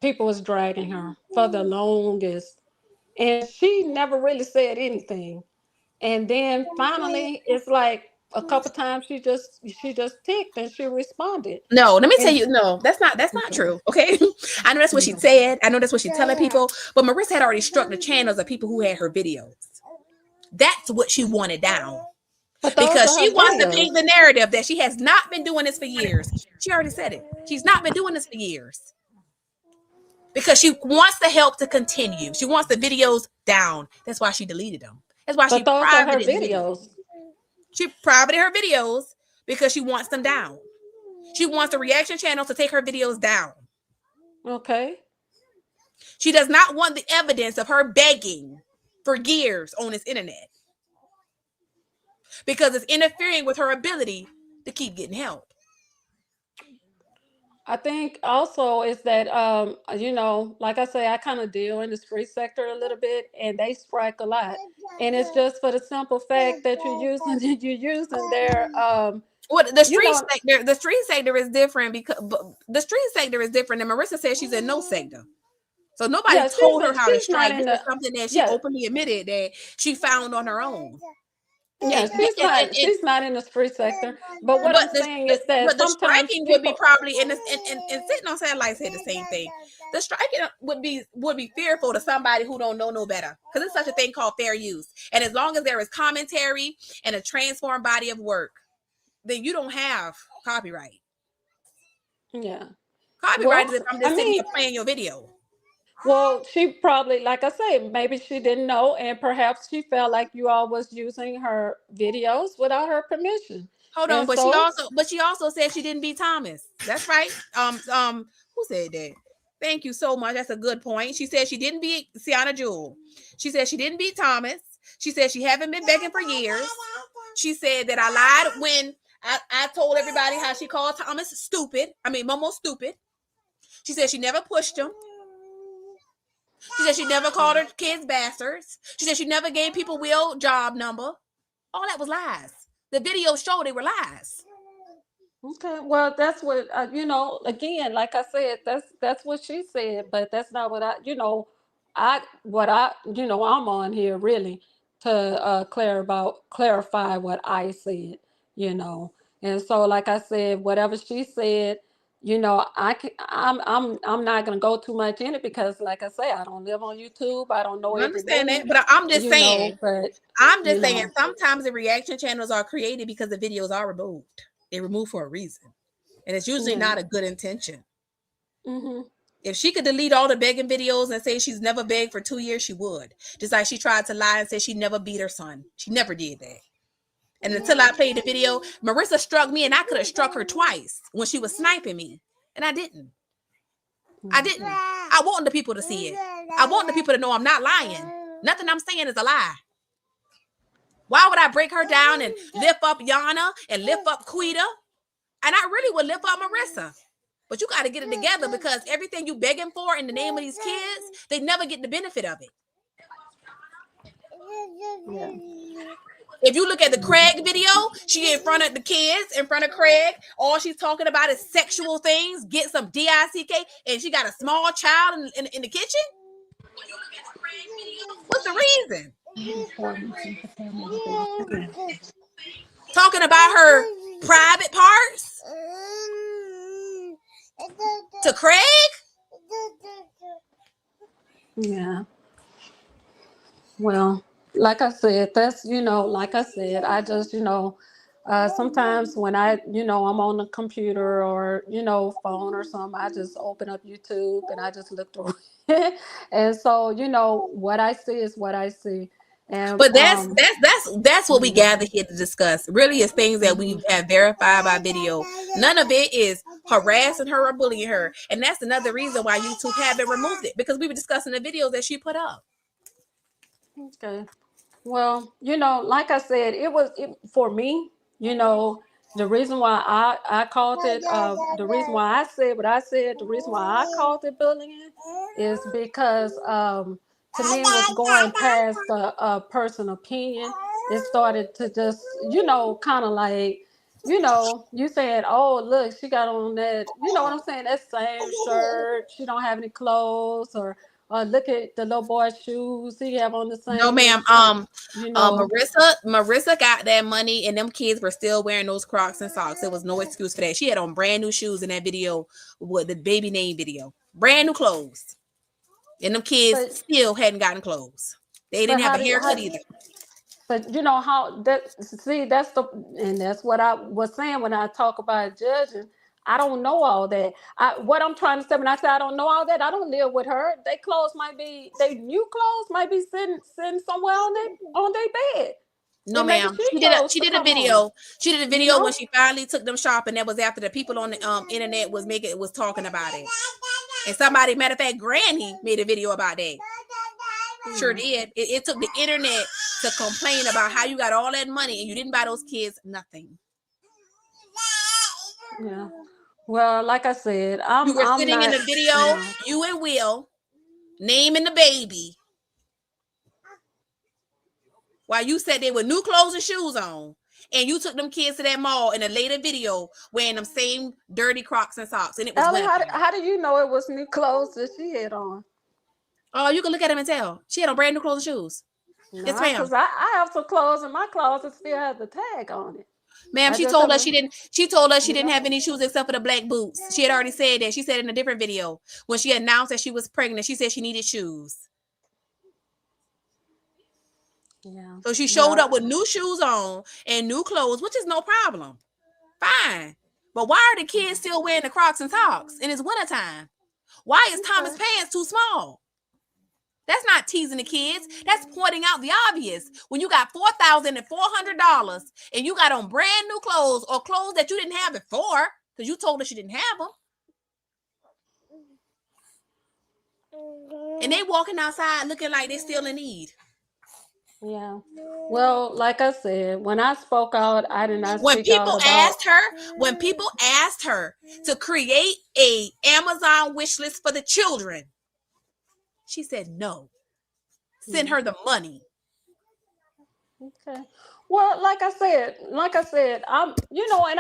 people was dragging her for the longest, and she never really said anything. And then finally, it's like a couple times she just ticked and she responded. No, let me tell And you, no, that's not okay, true. Okay. I know that's what she okay. said. I know that's what she's telling people, but Marissa had already struck the channels of people who had her videos. That's what she wanted down. But those Because are she her wants to videos. paint the narrative that she has not been doing this for years. She already said it. She's not been doing this for years because she wants the help to continue. She wants the videos down. That's why she deleted them. That's why she But those are her privated the video. videos. She privated her videos because she wants them down. She wants the reaction channels to take her videos down. Okay. She does not want the evidence of her begging for years on this internet because it's interfering with her ability to keep getting help. I think also is that like I say, I kind of deal in the street sector a little bit, and they strike a lot, and it's just for the simple fact that you're using you're using their Well, you know the street sector is different because the street sector is different. And Marissa says she's in no sector. So nobody yeah told her how to she's not strike. in This the is something that she yeah openly admitted that she found on her own. yeah And, and she's not in the street sector, but what but I'm saying is that the sometimes striking would be people probably and sitting on satellite said the same thing. The striking would be fearful to somebody who don't know no better because it's such a thing called fair use. And as long as there is commentary and a transformed body of work, then you don't have copyright. yeah Copyright well is if I'm I just sitting mean here playing your video. well, she probably, like I say, maybe she didn't know, and perhaps she felt like you all was using her videos without her permission. Hold on, And but she so, also said she didn't beat Thomas. That's right. Who said that? Thank you so much. That's a good point. She said she didn't beat Sienna Jewel. She said she didn't beat Thomas. She said she haven't been begging for years. She said that I lied when I told everybody how she called Thomas stupid. I mean, Momo stupid. She said she never pushed him. She said she never called her kids bastards. She said she never gave people Will job number. All that was lies. The videos showed they were lies. okay, well, that's what again, like I said, that's what she said, but that's not what I'm on here really to clarify what I said, you know. And so, like I said, whatever she said, I'm not gonna go too much in it because, like I say, I don't live on YouTube. I don't know I every understand that, move, but but I'm you just saying know, sometimes the reaction channels are created because the videos are removed. They're removed for a reason. And it's usually yeah. not a good intention. Hmm. If she could delete all the begging videos and say she's never begged for 2 years, she would. Just like she tried to lie and say she never beat her son. She never did that. And until I played the video, Marissa struck me and I could have struck her twice when she was sniping me. And I didn't. I didn't. I want the people to see it. I want the people to know I'm not lying. Nothing I'm saying is a lie. Why would I break her down and lift up Yana and lift up Quita? And I really would lift up Marissa. But you got to get it together because everything you begging for in the name of these kids, they never get the benefit of it. Yeah. If you look at the Craig video, she in front of the kids, in front of Craig. All she's talking about is sexual things. Get some DICK, and she got a small child in the kitchen. What's the reason? Talking about her private parts to Craig. Yeah. Well, like I said, like I said, I just, sometimes when I'm on the computer or, phone or something, I just open up YouTube and I just look through it. And so, what I see is what I see. And, But that's what we mhm, gather here to discuss. Really, is things that we mhm. have verified by video. None of it is harassing her or bullying her, and that's another reason why YouTube haven't removed it because we were discussing the videos that she put up. Okay. Well, like I said, for me, the reason why I called it, the reason why I said what I said, the reason why I called it bullying is because to me it was going past a personal opinion. It started to just, kind of like, you said, oh, look, she got on that, you know what I'm saying, that same shirt. She don't have any clothes, or look at the little boy's shoes. He have on the No, same little ma'am. shoe, you know. Marissa got that money, and them kids were still wearing those Crocs and socks. There was no excuse for that. She had on brand new shoes in that video with the baby name video, brand new clothes, and them kids But still hadn't gotten clothes. They but didn't have a haircut either. but you know how that see that's what I was saying when I talk about judging. I don't know all that. What I'm trying to say when I say I don't know all that, I don't live with her. They new clothes might be sitting somewhere on their bed. No, And maybe ma'am. she She did a chose she to did a come on. video. She did a You video when know? she finally took them shopping. That was after the people on the internet was talking about it. And somebody, matter of fact, Granny made a video about that. Sure Yeah. did. It took the internet to complain about how you got all that money and you didn't buy those kids nothing. Yeah. Well, like I said, You were I'm sitting in not, the you video, know. you and Will, naming the baby, while you sat there with new clothes and shoes on. And you took them kids to that mall in a later video wearing them same dirty Crocs and socks. And it was Ellie, wintertime. how do you know it was new clothes that she had on? Oh, you can look at them and tell. She had on brand new clothes and shoes. Yes, Nah, ma'am. because I have some clothes in my closet still has the tag on it. Ma'am, I she just told us haven't, she didn't. She told us she you didn't know. have any shoes except for the black boots. She had already said that. She said in a different video when she announced that she was pregnant. She said she needed shoes. Yeah. So she showed up Well, with new shoes on and new clothes, which is no problem. Fine. But why are the kids still wearing the Crocs and socks? And it's wintertime. Why is Thomas' okay. pants too small? That's not teasing the kids. That's pointing out the obvious. When you got $4,400 and you got on brand new clothes or clothes that you didn't have before because you told us you didn't have them, and they walking outside looking like they're still in need. Yeah. Well, like I said, when I spoke out, I did not When speak out people about. asked her to create a Amazon wish list for the children, she said no. Send Yeah. her the money. Okay. Well, like I said, and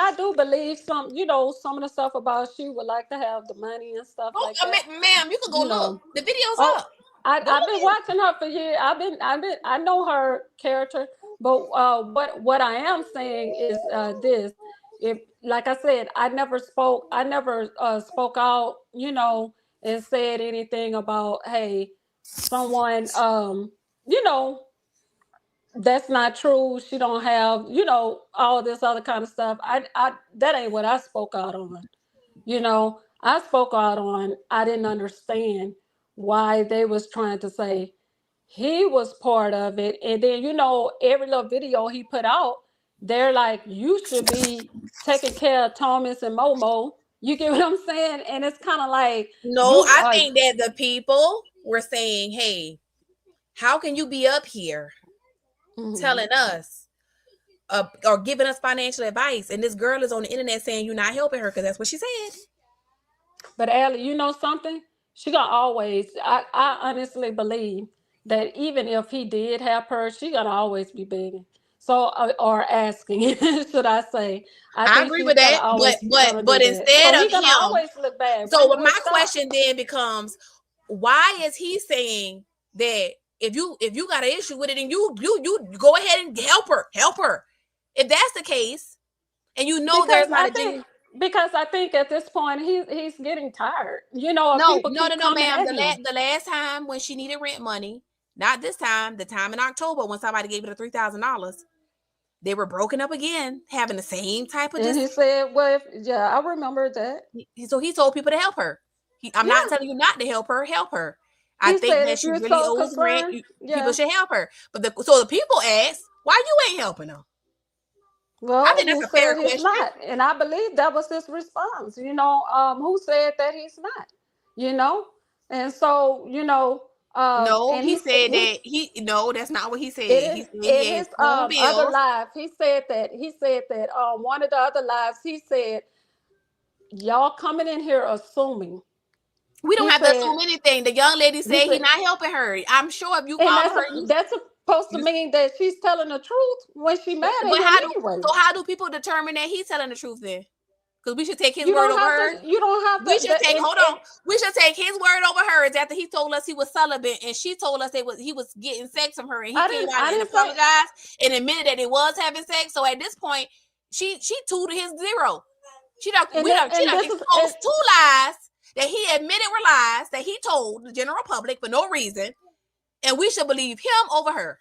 I do believe some of the stuff about she would like to have the money and stuff Oh, like that. ma'am, you can go You look. know. The video's Oh, up. Go I've been look. watching her for years. I know her character, but what I am saying is this: if, like I said, I never spoke out, and said anything about, hey, someone, you know, that's not true. She don't have, all this other kind of stuff. I that ain't what I spoke out on. I spoke out on, I didn't understand why they was trying to say he was part of it. And then, every little video he put out, they're like, you should be taking care of Thomas and Momo. You get what I'm saying? And it's kind of like, No, you I are. think that the people were saying, hey, how can you be up here Mhm. telling us or giving us financial advice? And this girl is on the internet saying you're not helping her because that's what she said. But Allie, you know something? She gonna always. I honestly believe that even if he did have her, she gonna always be begging. So or asking, should I say? I I think agree she's with gonna that, always gonna do but that. So instead he of gonna him, always look bad. so When my stop. question then becomes, why is he saying that if you got an issue with it and you go ahead and help her? If that's the case, and you know Because there's not I a think genuine. because I think at this point he's getting tired. Of No, people no, no, keep no, coming ma'am. at The him. last time when she needed rent money, not this time, the time in October when somebody gave her $3,000, they were broken up again, having the same type of And just. he said, well, yeah, I remember that. So he told people to help her. I'm not Yeah. telling you not to help her. Help her. I He think said that if she you're really so owes rent. concerned, People yeah. should help her. But the people ask, why you ain't helping her? I Well, think who that's a fair said he's question. not? And I believe that was his response. Who said that he's not? You know, and so No, and he said he that no, that's not what he said. it He is said in he had his his own other bills. live. He said that one of the other lives. He said y'all coming in here assuming. We don't He have to said assume anything. The young lady he said he said, not helping her. I'm sure if you and call her, that's supposed to mean that she's telling the truth when she mad at but him anyway. how do people determine that he's telling the truth then? Because we should take his You word don't over have hers. to. You don't have We to. should take hold on. We should take his word over hers after he told us he was celibate and she told us he was getting sex from her and he came out I and didn't say. apologized and admitted that they was having sex. So at this point, she two to his zero. She done This is exposed two lies that he admitted were lies that he told the general public for no reason, and we should believe him over her.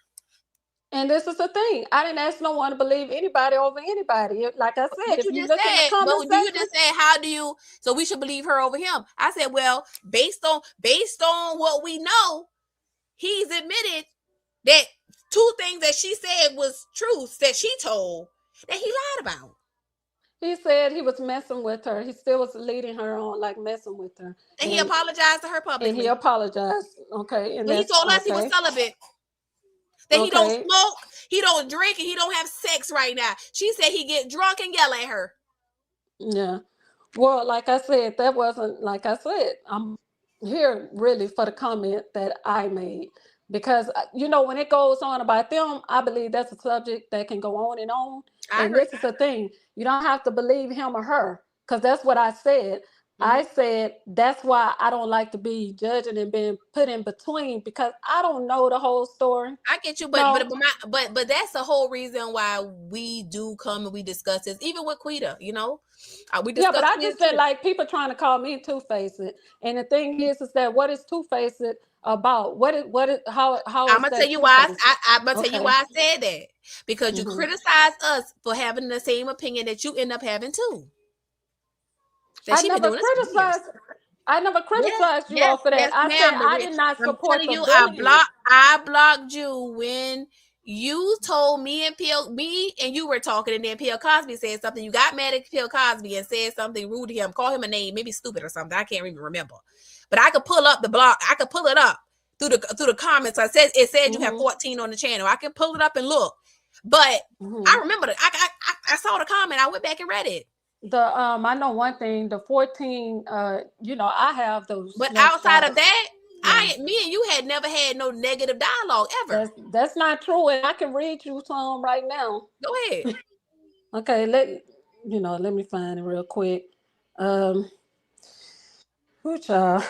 and this is the thing. I didn't ask no one to believe anybody over anybody. Like I said, But if you you just look in the said, comment section, how do you? So we should believe her over him. I said, well, based on what we know, he's admitted that two things that she said was truths that she told that he lied about. He said he was messing with her. He still was leading her on, like messing with her, And he apologized to her and he publicly. apologized. Okay, and When he that's told us he was okay. celibate, that he don't Okay, smoke, he don't drink, and he don't have sex right now. She said he get drunk and yell at her. yeah. Well, like I said, that wasn't like I said. I'm here really for the comment that I made because when it goes on about them, I believe that's a subject that can go on and on. I And agree. this is the thing: you don't have to believe him or her because that's what I said. Mm-hmm. I said that's why I don't like to be judging and being put in between because I don't know the whole story. I get you, but No, that's the whole reason why we do come and we discuss this, even with Quita. We yeah, but discuss I Quita just feel too. like people trying to call me two faced, and the thing is that what is two faced about? What is how I'm is gonna tell that you two why. faced? I'm gonna tell you Okay. why I said that, because you Hmm. criticize us for having the same opinion that you end up having too. That I she been never doing this for years. criticized. I never Yes, criticized you yes, all for that. yes, I said ma'am. I did not I'm support telling the you, bullying. I blocked you when you told me and you were talking, and then Bill Cosby said something. You got mad at Bill Cosby and said something rude to him, call him a name, maybe stupid or something. I can't even remember. But I could pull up the block. I could pull it up through the comments. It said you have Hmm. 14 on the channel. I can pull it up and look. But I Hmm. remember that. I saw the comment. I went back and read it. I know one thing. The 14. I have those But outside of snapshots. that, Yeah. me and you had never had no negative dialogue ever. That's not true, and I can read you some right now. Go ahead. Okay, let me find it real quick. Um, who child?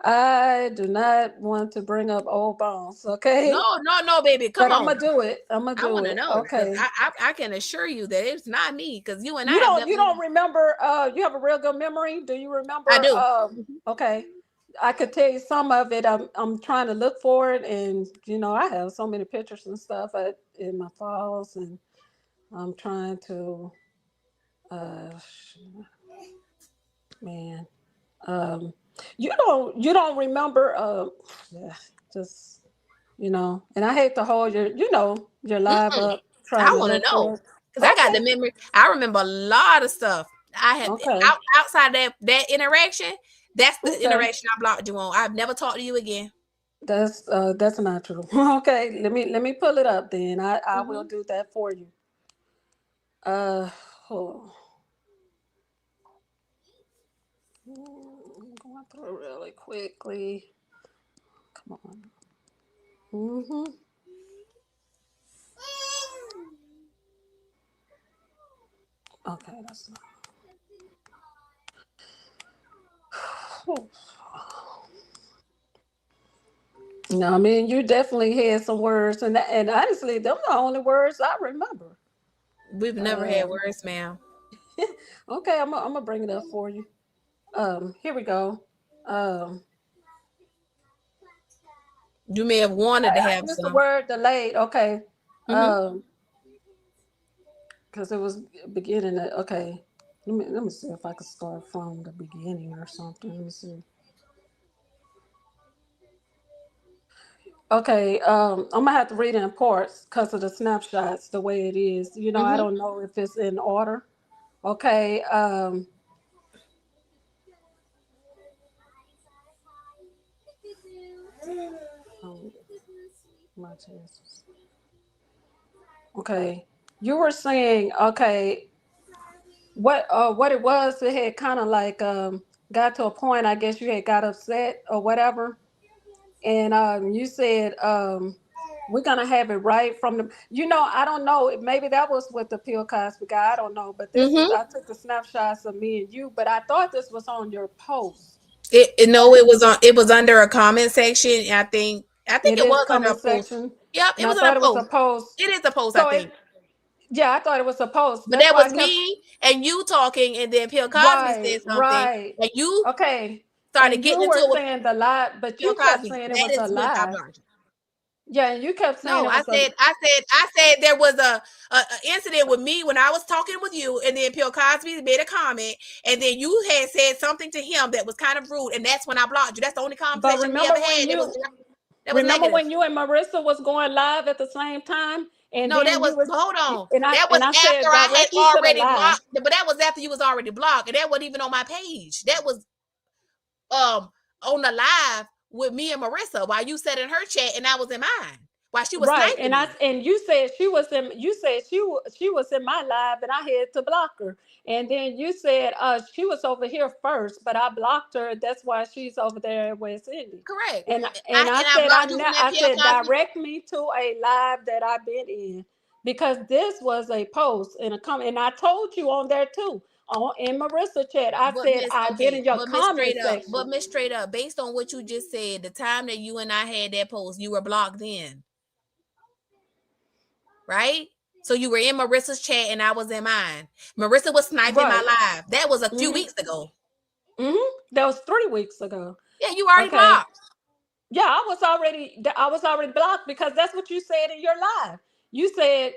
I do not want to bring up old bones, No, okay? no, no, baby. Come But I'm on. gonna do it. I'm gonna I do want to it. know, because Okay. I can assure you that it's not me, because you and I You have don't never you don't even. remember? You have a real good memory. Do you I remember? do. Okay. I could tell you some of it. I'm trying to look for it, and I have so many pictures and stuff in my files, and I'm trying to. Uh, man. Um, you don't remember yeah, just and I hate to hold your live Mm-mm. up I trying to want to look know, for it. because I got Okay, the memory. I remember a lot of stuff. I had okay, outside that interaction. That's the okay. interaction I blocked you on. I've never talked to you again. That's not true. Okay, let me pull it up then. I will Hmm. do that for you. Uh oh. I'm going through it really quickly. Come on. Mm-hmm. Okay, that's not. No, I mean you definitely had some words, and honestly, them the only words I remember. We've never had Um, words, ma'am. okay, I'm gonna bring it up for you. Here we go. Um, You may have wanted to I have used the some. word delayed. Okay. Hmm. Because it was beginning. Okay. Let me see if I can start from the beginning or something. Let me see. Okay. I'm gonna have to read it in parts because of the snapshots, the way it is. I Hmm. don't know if it's in order. Okay. Um, my chances. Okay. You were saying, okay, what it was, it had kind of like got to a point, I guess you had got upset or whatever. And you said we're gonna have it right from the I don't know, maybe that was with the Bill Cosby guy, I don't know. But this is Hmm. I took the snapshots of me and you, but I thought this was on your post. No, it was on. It was under a comment section. I think It it is was under a comment post. section, Yep, it and I was on a thought it was a post. post. It is a post, I So it think. Yeah, I thought it was a post. But That's that why I was kept. me and you talking, and then Bill Cosby Right, said something, right. and you Okay. started And getting you into were it with saying the lie, but Bill you kept Cosby. saying it That was a is when I lie. blocked you. Yeah, and you kept saying No, it I was a said, I said there was a incident with me when I was talking with you, and then Bill Cosby made a comment, and then you had said something to him that was kind of rude, and that's when I blocked you. That's the only but conversation we ever remember when had. It was you That was Remember negative. when you and Marissa was going live at the same time, and No, that then was, you was, hold on. and I That was and I after said I had direct me to the already live. blocked, but that was after you was already blocked, and that wasn't even on my page. That was um on the live with me and Marissa while you said in her chat and I was in mine while she was Right, sniping me. and you said she was in. You said she was in my live, and I had to block her. And then you said she was over here first, but I blocked her. That's why she's over there at West Indies. Correct. And I I said blocked you from that I Pierre said Cosby. direct me to a live that I've been in, because this was a post and a comment, and I told you on there too, on in Marissa chat. I But said Miss, I've been okay, in your comment section. But Miss straight up, based on what you just said, the time that you and I had that post, you were blocked then, right? So you were in Marissa's chat and I was in mine. Marissa was sniping my Right. live. That was a few Mhm. weeks ago. Mhm. That was 3 weeks ago. Yeah, you already Okay. blocked. Yeah, I was already blocked because that's what you said in your live. You said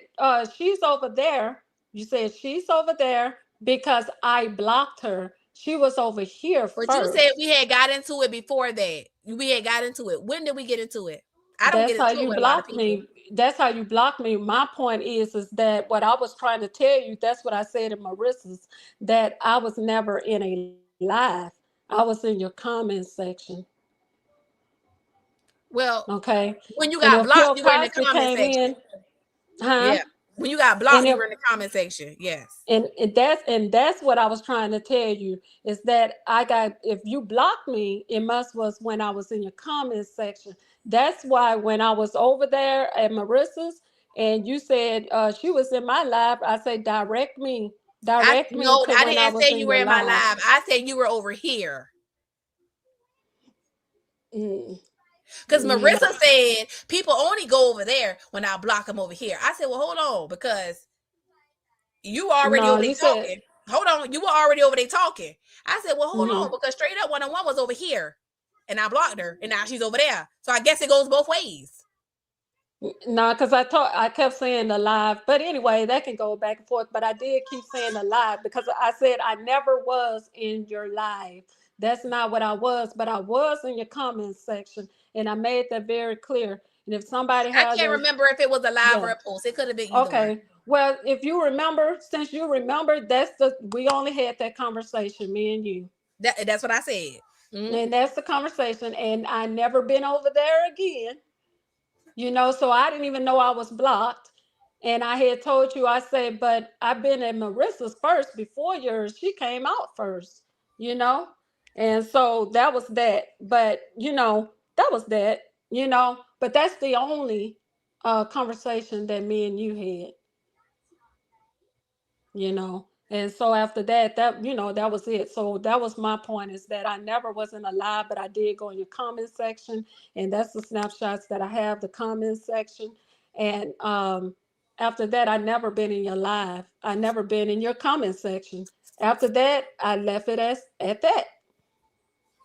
she's over there. You said she's over there because I blocked her. She was over here But you said first. we had got into it before that. We had got into it. When did we get into it? I don't get That's how into it you with a lot of blocked people. me. That's how you blocked me. My point is that what I was trying to tell you, that's what I said in Marissa's, that I was never in a live. I was in your comment section. Well, Okay. when you And got if blocked, Bill you were in the Cosby comment came section. in, huh? Yeah. When you got And blocked, you if were in the comment section. Yes. and that's what I was trying to tell you, is that I got, if you blocked me, it must was when I was in your comments section. That's why when I was over there at Marissa's and you said she was in my live, I said direct me No, to I when I didn't was say in you were your in my live. live. I said you were over here. Mm, Because mm, Marissa said people only go over there when I block them over here. I said, well, hold on, because you already no, over there you said, talking. Hold on, you were already over there talking. I said, well, hold on, mm-hmm. because straight up 1-on-1 was over here. And I blocked her, and now she's over there. So I guess it goes both ways. No, because I kept saying the live, but anyway, that can go back and forth. But I did keep saying the live because I said I never was in your live. That's not what I was, but I was in your comments section, and I made that very clear. And if somebody I has can't a, remember if it was a live or yeah, a post. It could have been either one. okay. Well, if you remember, since you remember, that's the we only had that conversation, me and you, That's what I said. Mhm. and that's the conversation. And I never been over there again. So I didn't even know I was blocked. And I had told you, I said, but I've been at Marissa's first before yours. She came out first, you know? And so that was that. But, that was that, but that's the only conversation that me and you had, you know. And so after that, that was it. So that was my point, is that I never wasn't alive, but I did go in your comment section, and that's the snapshots that I have, the comment section. And after that, I never been in your live. I never been in your comment section. After that, I left it as at that,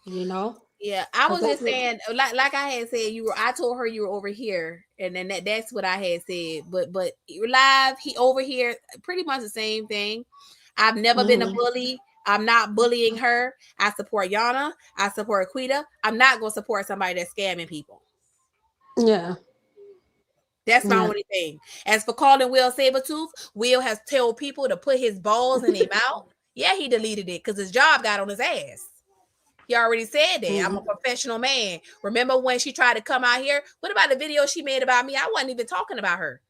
you know, Yeah, I because was just that's it. saying, like I had said, you were. I told her you were over here, and then that's what I had said. But you're live. He over here, pretty much the same thing. I've never been a Hmm. bully. I'm not bullying her. I support Yana. I support Quita. I'm not going to support somebody that's scamming people. Yeah, That's my yeah. only thing. As for calling Will Sabretooth, Will has told people to put his balls in their mouth. Yeah, he deleted it because his job got on his ass. He already said that. I'm a Hmm. professional man. Remember when she tried to come out here? What about the video she made about me? I wasn't even talking about her.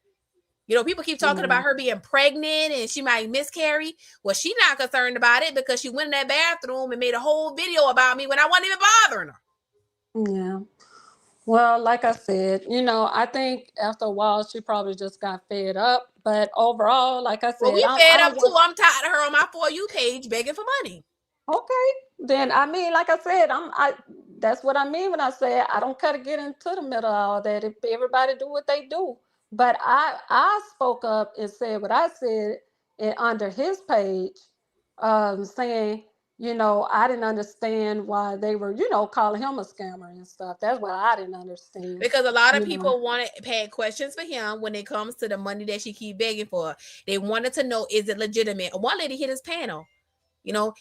People keep talking Yeah. about her being pregnant and she might miscarry. Well, she's not concerned about it because she went in that bathroom and made a whole video about me when I wasn't even bothering her. Yeah. Well, like I said, I think after a while she probably just got fed up. But overall, like I Well, said, we I fed don't up too. want. I'm tired of her on my For You page begging for money. Okay, then I mean, like I said, That's what I mean when I say I don't kind of get into the middle of all that. If everybody do what they do, but I spoke up and said what I said under his page, saying, I didn't understand why they were, calling him a scammer and stuff. That's what I didn't understand. Because a lot of You know. people had questions for him when it comes to the money that she keep begging for. They wanted to know, is it legitimate? One lady hit his panel.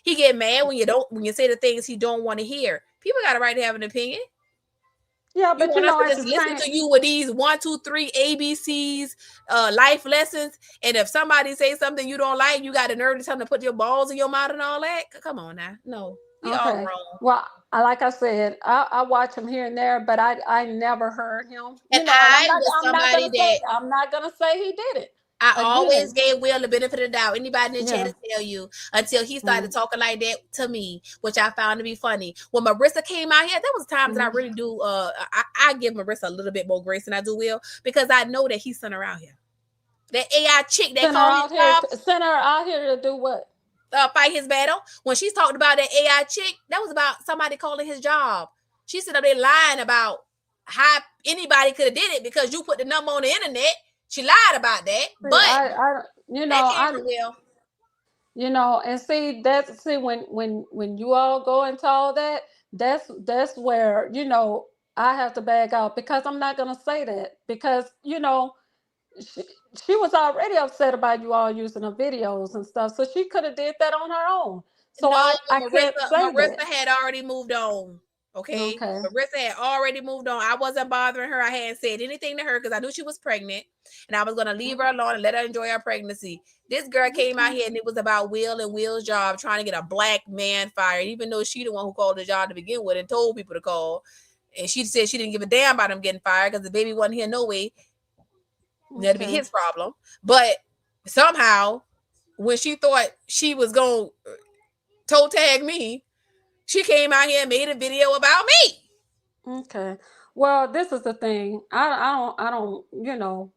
He get mad when you say the things he don't want to hear. People got a right to have an opinion. Yeah, You but want us to at just the listen same, to you with these 1, 2, 3 ABCs, life lessons, and if somebody says something you don't like, you got the nerve to tell them to put your balls in your mouth and all that. Come on now, no, we all okay. grown. Well, like I said, I watch him here and there, but I never heard him. And And I was somebody that I'm not gonna say he did it I always again. gave Will the benefit of the doubt. Anybody in the chat Yeah. to tell you until he started Mm-hmm. talking like that to me, which I found to be funny. When Marissa came out here, there was times that I really do. I give Marissa a little bit more grace than I do Will because I know that he sent her out here. That AI chick that called his job Send her out here to do what? fight his battle. When she's talked about that AI chick, that was about somebody calling his job. She said they lying about how anybody could have did it because you put the number on the internet. She lied about that, See, but that came I from Will. and see when you all go into all that, that's where I have to back out because I'm not gonna say that because she, she was already upset about you all using the videos and stuff, so she could have did that on her own. So No, I can't say Marissa that. had already moved on. Okay, Okay. Marissa had already moved on. I wasn't bothering her. I hadn't said anything to her because I knew she was pregnant, and I was gonna leave her alone and let her enjoy her pregnancy. This girl came out Okay. here and it was about Will and Will's job, trying to get a black man fired, even though she the one who called the job to begin with and told people to call. And she said she didn't give a damn about him getting fired because the baby wasn't here no way. That'd be Okay. his problem. But somehow, when she thought she was gonna toe tag me, she came out here and made a video about me. Okay. Well, this is the thing. I don't,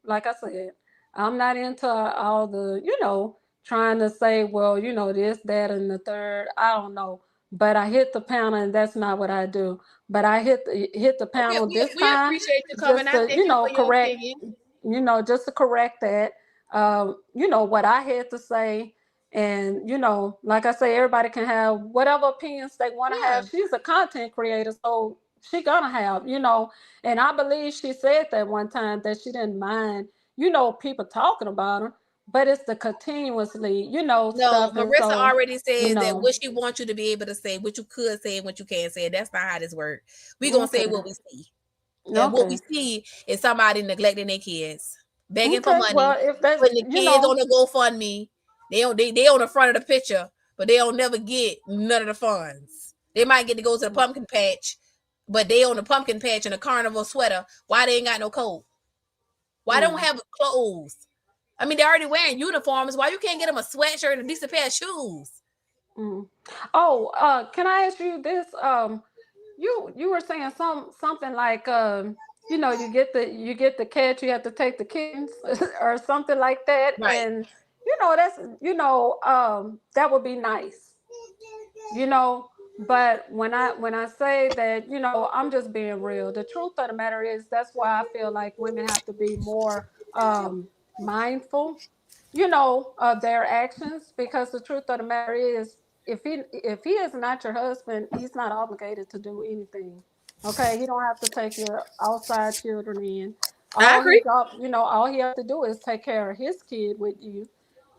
like I said, I'm not into all the, trying to say, well, this, that, and the third. I don't know. But I hit the panel and that's not what I do. But I hit the Oh, panel this we time appreciate you coming. just I to, thank you for your correct, opinion. just to correct that, what I had to say. And, like I say, everybody can have whatever opinions they want to Yeah. have. She's a content creator, so she gonna have, and I believe she said that one time that she didn't mind, people talking about her, but it's the continuously, No, stuff. And Marissa so, already you says that know, what she wants you to be able to say, what you could say and what you can't say. That's not how this works. We gonna say okay, what we see. And what we okay, see is somebody neglecting their kids, begging for okay. money, Well, if that's, putting the kids on the GoFundMe. They on the front of the picture, but they don't never get none of the funds. They might get to go to the pumpkin patch, but they on the pumpkin patch in a carnival sweater. Why they ain't got no coat? Why don't have clothes? I mean, they're already wearing uniforms. Why you can't get them a sweatshirt and a decent pair of shoes? mm. Oh, can I ask you this? You were saying something like you get the cat, you have to take the kittens or something like that, Right. and that's that would be nice, but when I say that, I'm just being real. The truth of the matter is that's why I feel like women have to be more mindful, of their actions, because the truth of the matter is if he is not your husband, he's not obligated to do anything. Okay, he don't have to take your outside children in. I agree. All he has to do is take care of his kid with you,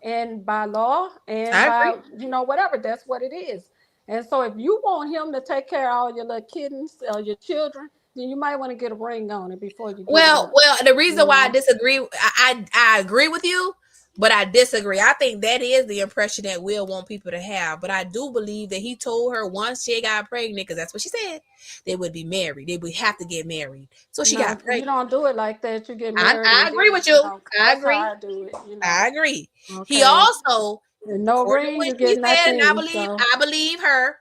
and by law and I agree. by whatever, that's what it is. And so if you want him to take care of all your little kittens or your children, then you might want to get a ring on it before you give it up. The reason You why I know. disagree, I agree with you, but I disagree. I think that is the impression that Will want people to have. But I do believe that he told her once she got pregnant, because that's what she said, they would be married. They would have to get married. So she No, got you pregnant. don't do it like that. You get married I and agree then, with you. I that's how agree. I do it. I agree. He Okay. also, And no according to ring, what you she get said, and nothing. So, I believe her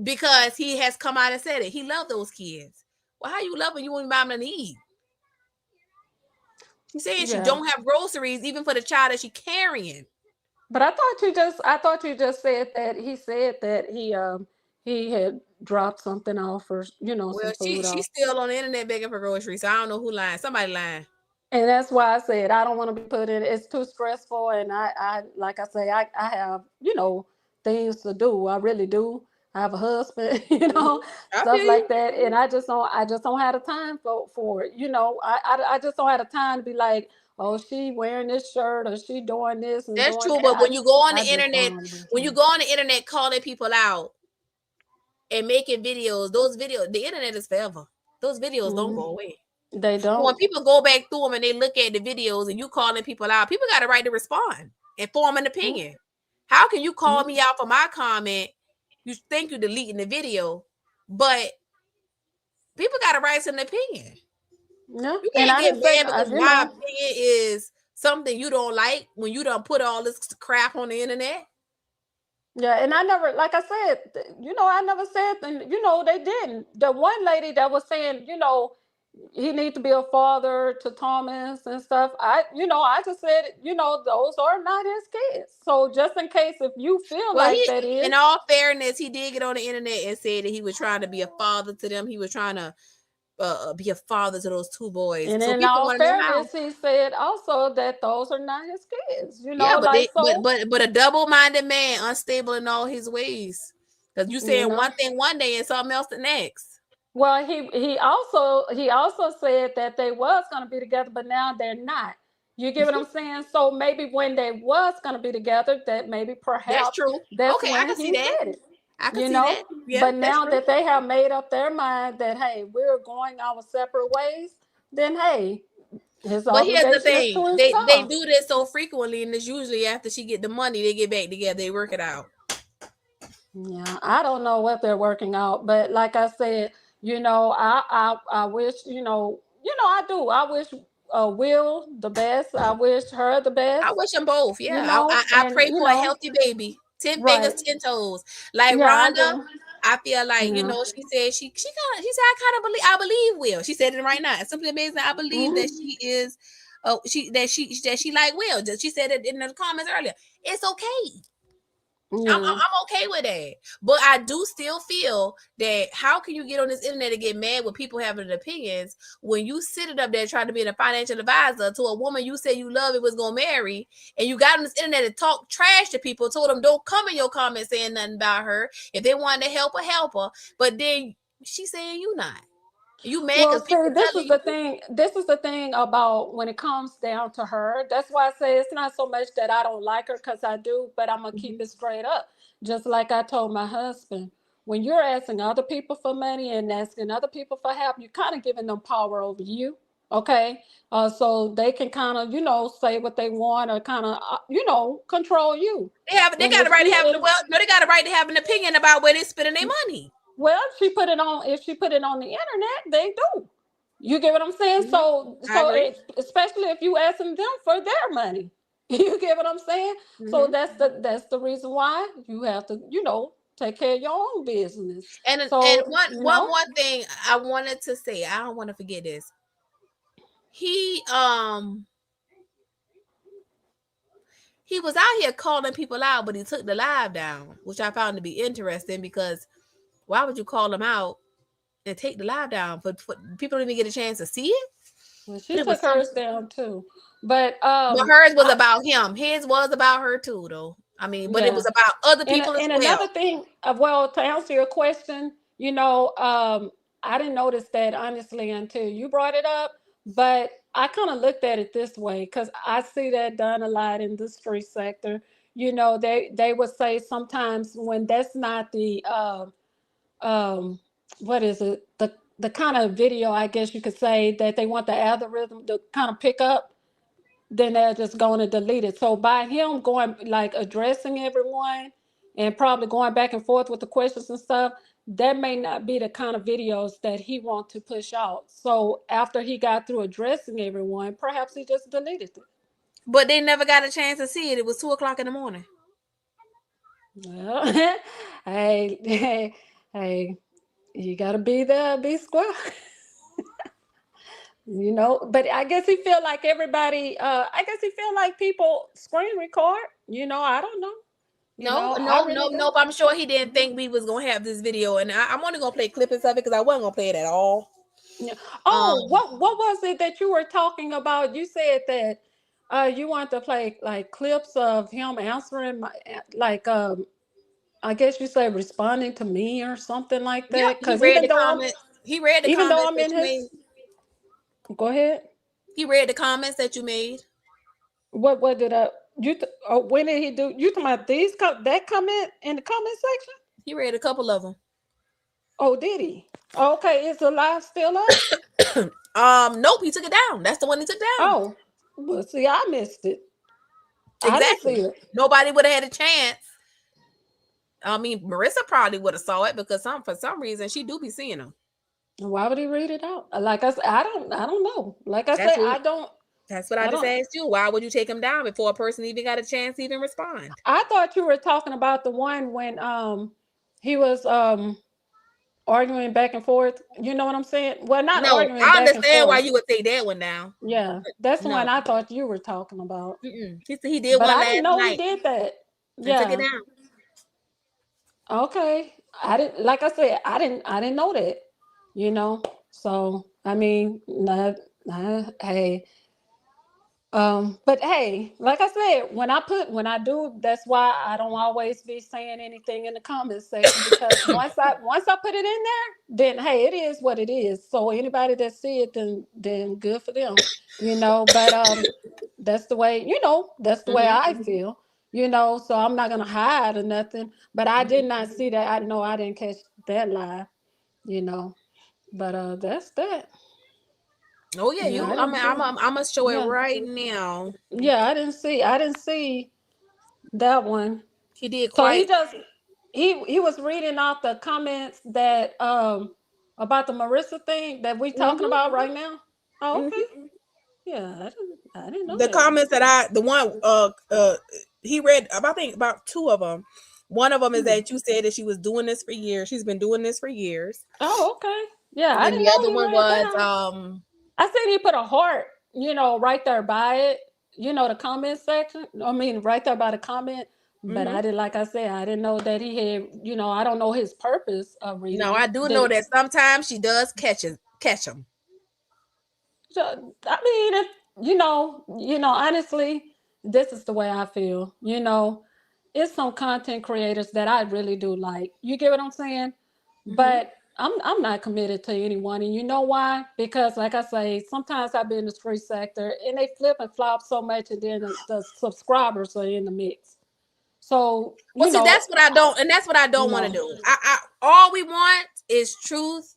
because he has come out and said it. He loved those kids. Well, how you love them? You won't buy them to eat. She's saying she yeah. don't have groceries even for the child that she carrying. But I thought you just said that he said that he had dropped something off, or Well, some food she's off. still on the internet begging for groceries. So I don't know who lying. Somebody lying. And that's why I said I don't want to be put in. It's too stressful, and I like I say, I have things to do. I really do. I have a husband, I stuff feel you. like that, and I just don't have the time for it. I just don't have the time to be like, oh, she wearing this shirt or she doing this and That's doing true. that. But when you go on the I just internet, don't want to do when you time. go on the internet calling people out and making videos, those videos, the internet is forever. Those videos don't Mhm. go away. They When don't. people go back through them and they look at the videos and you calling people out, people got a right to respond and form an Mhm. opinion. How can you call Mhm. me out for my comment? You think you're deleting the video, but people got a right to an opinion. Yeah, You and can't I get didn't say, mad because you my know, opinion is something you don't like when you done put all this crap on the internet. yeah, and I never, like I said, I never said, and they didn't. The one lady that was saying, he need to be a father to Thomas and stuff. I just said, those are not his kids. So just in case if you feel Well, like he, that in is, all fairness, he did get on the internet and said that he was trying to be a father to them. He was trying to be a father to those two boys. and So in people all want to know how. fairness, he said also that those are not his kids. Yeah, but Like they, so, but a double-minded man, unstable in all his ways. Because you you saying know. one thing one day and something else the next. Well, he also said that they was gonna be together, but now they're not. You get what I'm saying? So maybe when they was gonna be together, that maybe That's perhaps true. that's Okay, I when can see he that. said it. I can You see know, that. Yeah, but that's now true. that they have made up their mind that hey, we're going our separate ways, then hey, his But here's the obligation is thing: to his they child. do this so frequently, and it's usually after she get the money, they get back together, they work it out. Yeah, I don't know what they're working out, but like I said, I wish, I do. I wish Will the best. I wish her the I best. wish them both. Yeah, I And pray for a healthy baby. 10 fingers, right. 10 toes. Like Yeah, I Rhonda, do. I feel like Yeah. she said she said I believe Will. She said it right now. It's simply amazing. I believe that Hmm. she is. She like Will. She said it in the comments earlier. It's okay. Yeah. I'm okay with that. But I do still feel that how can you get on this internet and get mad with people having opinions when you sitting up there trying to be a financial advisor to a woman you said you love and was gonna marry, and you got on this internet and talk trash to people, told them don't come in your comments saying nothing about her. If they wanted to help her. But then she saying you not. You mad Well, because see, people this telling is the you. thing. This is the thing about when it comes down to her. That's why I say it's not so much that I don't like her because I do, but I'm gonna keep Mhm. it straight up. Just like I told my husband, when you're asking other people for money and asking other people for help, you're kind of giving them power over you. Okay, so they can kind of say what they want or kind of control you. They And got if a right to she have if well, no, they got a right to have an opinion about where they spending their money. well, if she put it on the internet, they do. You get what I'm saying? Mhm. So, I agree. especially if you asking them for their money, you get what I'm saying? So Mhm. that's the reason why you have to, take care of your own business. And So, one more thing I wanted to say, I don't want to forget this. He he was out here calling people out, but he took the live down, which I found to be interesting because why would you call them out and take the live down? For people don't even get a chance to see it. well, But she it took was some. hers down too, but But hers was I, about him. His was about her too, though. I mean, but it yeah. was about other And people as and well. another thing, well, to answer your question, I didn't notice that honestly until you brought it up, but I kind of looked at it this way because I see that done a lot in the street sector. They would say sometimes when that's not the um what is it the kind of video I guess you could say that they want the algorithm to kind of pick up, then they're just going to delete it. So by him going like addressing everyone and probably going back and forth with the questions and stuff, that may not be the kind of videos that he wants to push out. So after he got through addressing everyone, perhaps he just deleted it. But they never got a chance to see it. It was 2 o'clock in the morning. Well, hey, you gotta be there, be square. But I guess he feel like everybody. I guess he feel like people screen record. I don't know. No, I no, no, really no. don't. But I'm sure he didn't think we was gonna have this video, and I'm only gonna play clips of it because I wasn't gonna play it at all. Yeah. Um, Oh, what was it that you were talking about? You said that you want to play like clips of him answering like I guess you say responding to me or something like yep, that. Because even though I'm He read the even though comments I'm that in you made. his go ahead. He read the comments that you made. What did when did he do you talking about that comment in the comment section? He read a couple of them. Oh, did he? Okay, is the live still up? Nope, he took it down. That's the one he took down. Oh, well, see, I missed it. I didn't see Exactly. it. Nobody would have had a chance. I mean, Marissa probably would have saw it because for some reason she do be seeing them. Why would he read it out? Like I said, I don't know. Like I That's said, what that's what I I just don't. asked you. Why would you take him down before a person even got a chance to even respond? I thought you were talking about the one when he was arguing back and forth. You know what I'm saying? Well, not No, arguing I back and understand why forth. you would take that one down. Yeah, that's the No, one I thought you were talking about. he did But one I didn't last know he night did that. and took it Yeah. down. Okay. I didn't, like I said, I didn't know that. You know. So I mean, hey, but hey, like I said, when I do, that's why I don't always be saying anything in the comments section because once I put it in there, then hey, it is what it is. So anybody that see it, then good for them, you know. But that's the way, that's the way I Hmm. feel, So I'm not gonna hide or nothing. But I did not see that. I know I didn't catch that live, you know. But that's that. Oh yeah, Yeah, you. I didn't see. I'm gonna show it Yeah, right now. yeah, I didn't see that one. He did So he quite. just he was reading off the comments that about the Marissa thing that we talking Hmm. about right now. Oh, okay. Hmm. Yeah, I didn't know The that. comments that the one he read about, I think about two of them. One of them is Hmm. that you said that she was doing this for years. She's been doing this for years. Oh, okay. Yeah, And I then didn't the know other he one read that was out. I seen he put a heart, right there by it, the comment section. I mean, right there by the comment. But mhm. I did, like I said, I didn't know that he had, I don't know his purpose of reading No, it. I do know Did that sometimes she does catch them. So, I mean, if honestly, this is the way I feel. It's some content creators that I really do like. You get what I'm saying? Hmm. But I'm not committed to anyone, and you know why? Because, like I say, sometimes I've been in the free sector, and they flip and flop so much, and then the subscribers are in the mix. So Well, see, that's what I don't, and that's what I you don't want to know, do. I all we want is truth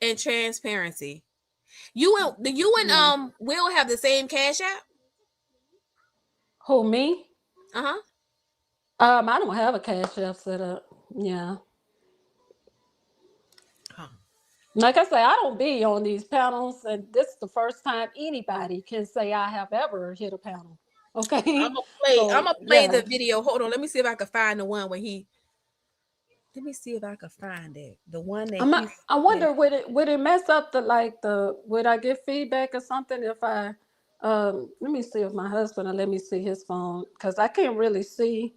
and transparency. You and yeah. Will have the same cash app. Who me? Uh huh. I don't have a cash app set up. Yeah. Like I say, I don't be on these panels, and this is the first time anybody can say I have ever hit a panel. I'm Okay, gonna play. I'm so gonna play yeah, the video. Hold on. Let me see if I can find the one where he. Let me see if I can find it. The one that he I said. wonder would it mess up the would I get feedback or something if I let me see if my husband will let me see his phone because I can't really see,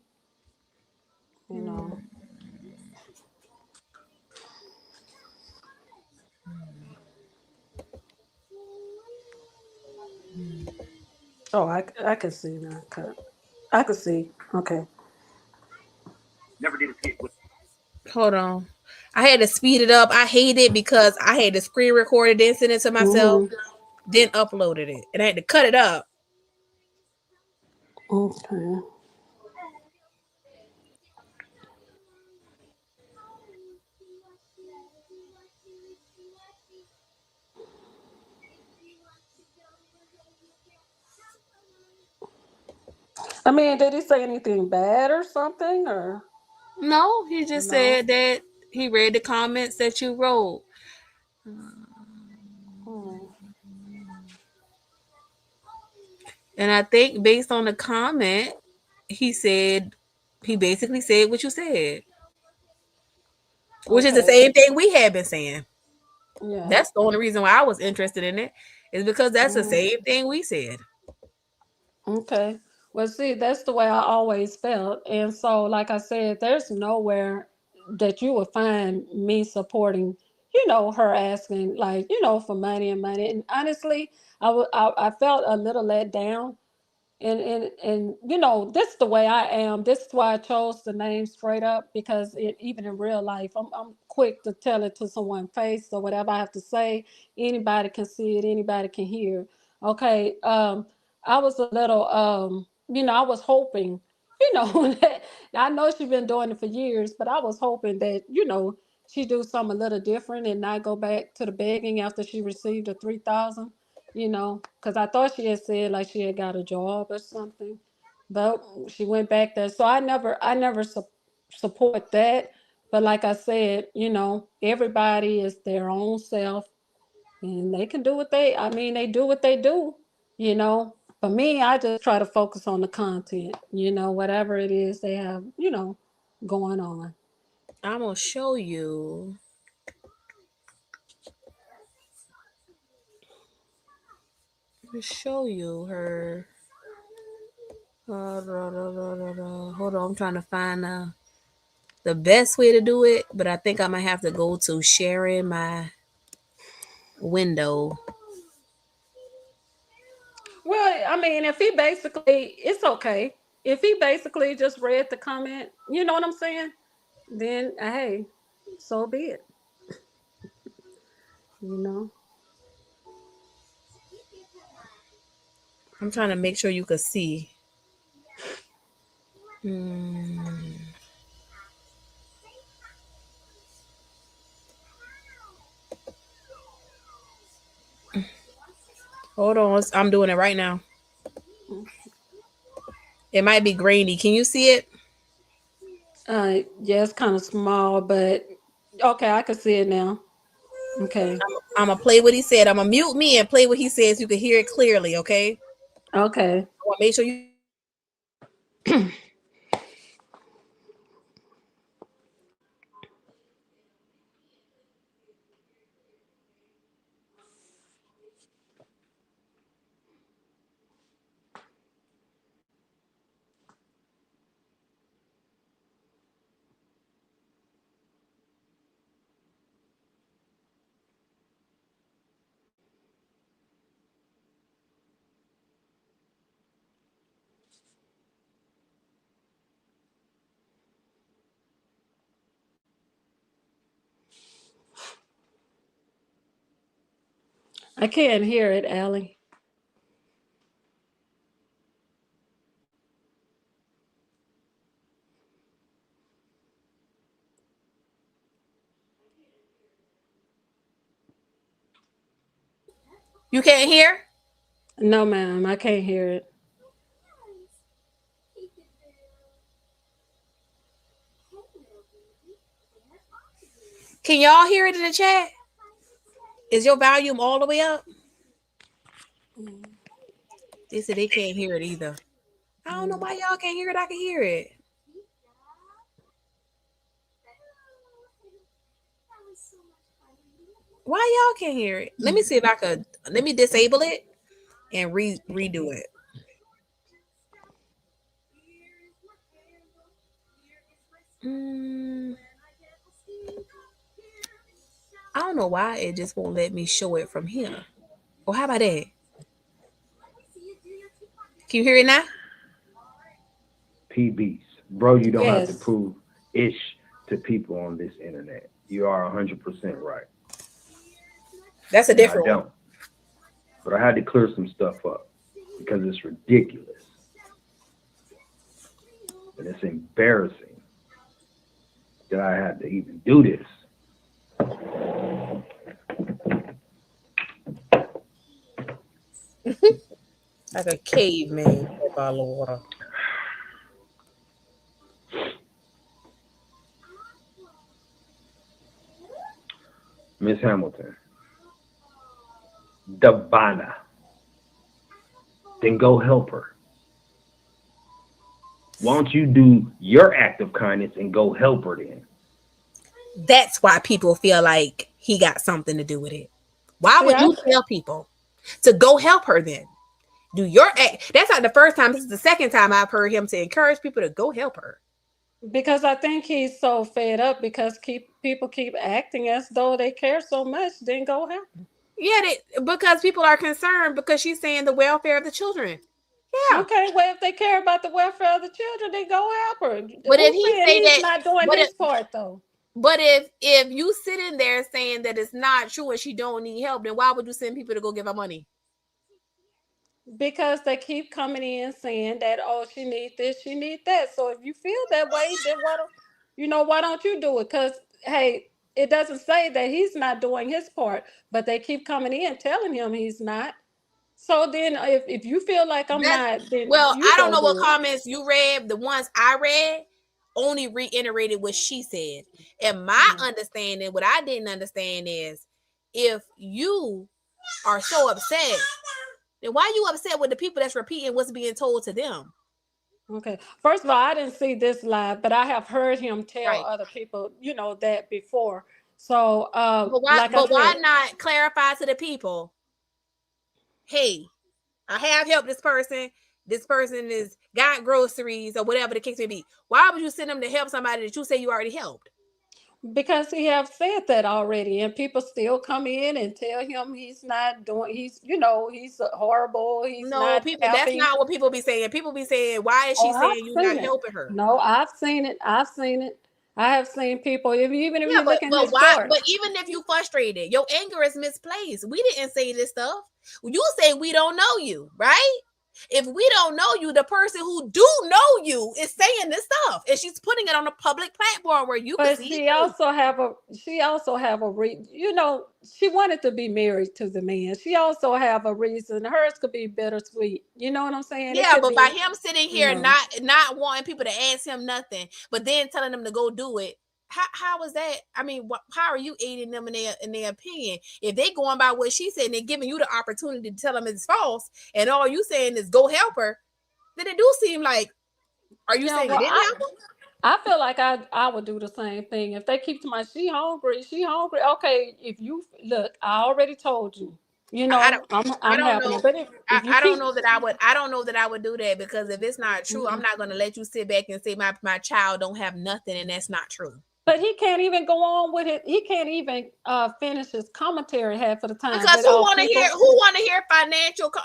you know. Oh, I can see now. I can see. Okay. Hold on. I had to speed it up. I hate it because I had to screen record it, then send it to myself, Mm-hmm. then uploaded it, and I had to cut it up. Okay. I mean, did he say anything bad or something No, he or just no? said that he read the comments that you wrote. Hmm. And I think based on the comment, he said, he basically said what you said, which is the Okay. same thing we had been saying. Yeah. That's the only reason why I was interested in it, is because that's the Hmm. same thing we said. Okay. Well, see, that's the way I always felt. And so, like I said, there's nowhere that you would find me supporting, her asking, like, for money and money. And honestly, I felt a little let down and this is the way I am. This is why I chose the name straight up because even in real life I'm quick to tell it to someone's face or whatever I have to say. Anybody can see it, anybody can hear. Okay. I was a little I was hoping, that I know she's been doing it for years, but I was hoping that she do something a little different and not go back to the begging after she received the 3,000. Because I thought she had said like she had got a job or something, but she went back there. So I never support that. But like I said, everybody is their own self, and they can do what they do what they do. You know, for me, I just try to focus on the content. Whatever it is they have, going on. I'm gonna show you. Show you her. Hold on, I'm trying to find the best way to do it, but I think I might have to go to sharing my window. Well, I mean, if he basically, it's okay. If he basically just read the comment, you know what I'm saying? Then, hey, so be it. You know. I'm trying to make sure you can see. Hmm. Hold on, I'm doing it right now. It might be grainy. Can you see it? Yeah, it's kind of small, but okay, I can see it now. Okay, I'm gonna play what he said. I'm gonna mute me and play what he says. So you can hear it clearly. Okay. okay. I want to make sure you. I can't hear it, Allie. You can't hear? No, ma'am, I can't hear it. Can y'all hear it in the chat? Is your volume all the way up? They said they can't hear it either. I don't know why y'all can't hear it. I can hear it. Why y'all can't hear it? Let me see if I could. Let me disable it and redo it. Mm, I don't know why it just won't let me show it from here. Well, how about that? Can you hear it now? PBs. Bro, you don't have to Yes. prove ish to people on this internet. You are 100% right. That's a And I different one. don't. But I had to clear some stuff up because it's ridiculous. And it's embarrassing that I had to even do this. Like a caveman. Oh, my Lord. Miss Hamilton, Davana, then go help her. Why don't you do your act of kindness and go help her then? That's why people feel like he got something to do with it. Why See, would you tell people to go help her then? Do your act. That's not the first time. This is the second time I've heard him to encourage people to go help her. because I think he's so fed up because people keep acting as though they care so much. Then go help 'em. Yeah, because people are concerned because she's saying the welfare of the children. Yeah. Okay, well, if they care about the welfare of the children, then go help her. But if Who's he saying say he's that, not doing but if his part though? but if you sit in there saying that it's not true and she don't need help, then why would you send people to go give her money? Because they keep coming in saying that, oh, she need this, she need that. So if you feel that way, then why don't you do it? Because hey, it doesn't say that he's not doing his part, but they keep coming in telling him he's not. So then, if you feel like I'm That's not, then well, you I don't go know what do it. comments you read. The ones I read only reiterated what she said. And my Mhm. understanding, what I didn't understand is if you are so upset, then why are you upset with the people that's repeating what's being told to them? Okay. First of all, I didn't see this live, but I have heard him tell Right. other people, that before. So, But like I why said, not clarify to the people, hey, I have helped this person. This person is got groceries or whatever the case may be. Why would you send them to help somebody that you say you already helped? because he have said that already, and people still come in and tell him he's not doing. He's horrible. He's No, not people, that's helping. not what people be saying. People be saying, why is she Oh, saying I've you not seen it. helping her? No, I've seen it. I've seen it. I have seen people. Even if Yeah, you look in but his why? short. But even if you frustrated, your anger is misplaced. We didn't say this stuff. You say we don't know you, right? If we don't know you, the person who do know you is saying this stuff, and she's putting it on a public platform where you can But see it she too. also have a she wanted to be married to the man. She also have a reason. Hers could be bittersweet. You know what I'm saying? It Yeah, could but by be, him sitting you here know. not wanting people to ask him nothing, but then telling them to go do it. How is that? I mean, how are you aiding them in their opinion? If they going by what she said and they're giving you the opportunity to tell them it's false, and all you saying is go help her, then it do seem like, are you Yeah, saying you well, didn't help her? I feel like I would do the same thing. If they keep to my she hungry, she hungry. Okay, if you look, I already told you. I don't. I I'm don't helping her. know. But if you I don't keep, know that I would. I don't know that I would do that because if it's not true, I'm Mhm. not going to let you sit back and say my child don't have nothing, and that's not true. But he can't even go on with it. He can't even finish his commentary half of the time. Because But people, who want to hear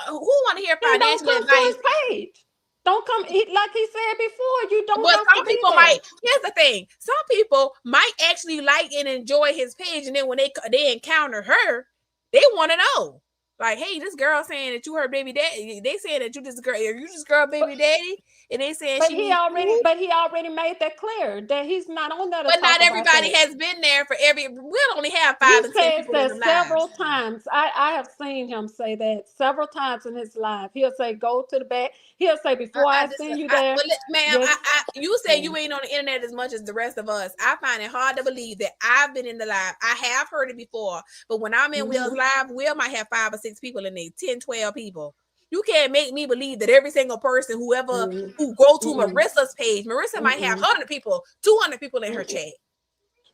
who want to hear then don't financial come to advice? his page. Don't come. Like he said before, you don't But have to some be people might. there. Here's the thing: some people might actually like and enjoy his page, and then when they encounter her, they want to know, like, hey, this girl saying that you her baby daddy. They saying that you this girl baby But daddy, and they saying but she he needs already food. but he already made that clear that he's not on there to But talk not about everybody that. has been there for every. We'll only have He 5 and 10 says people in that the several lives. times. I have seen him say that several times in his life. He'll say, "Go to the back." He'll say, "Before I send you there, Ma'am, just you say yeah." you ain't on the internet as much as the rest of us. I find it hard to believe that I've been in the live. I have heard it before, but when I'm in Will's Mhm, live, Will might have 5 or 6 people in there, 10, 12 people. You can't make me believe that every single person, mhm, who go to mhm, Marissa's page, Marissa might have mhm, 100 people, 200 people in her mhm. chat.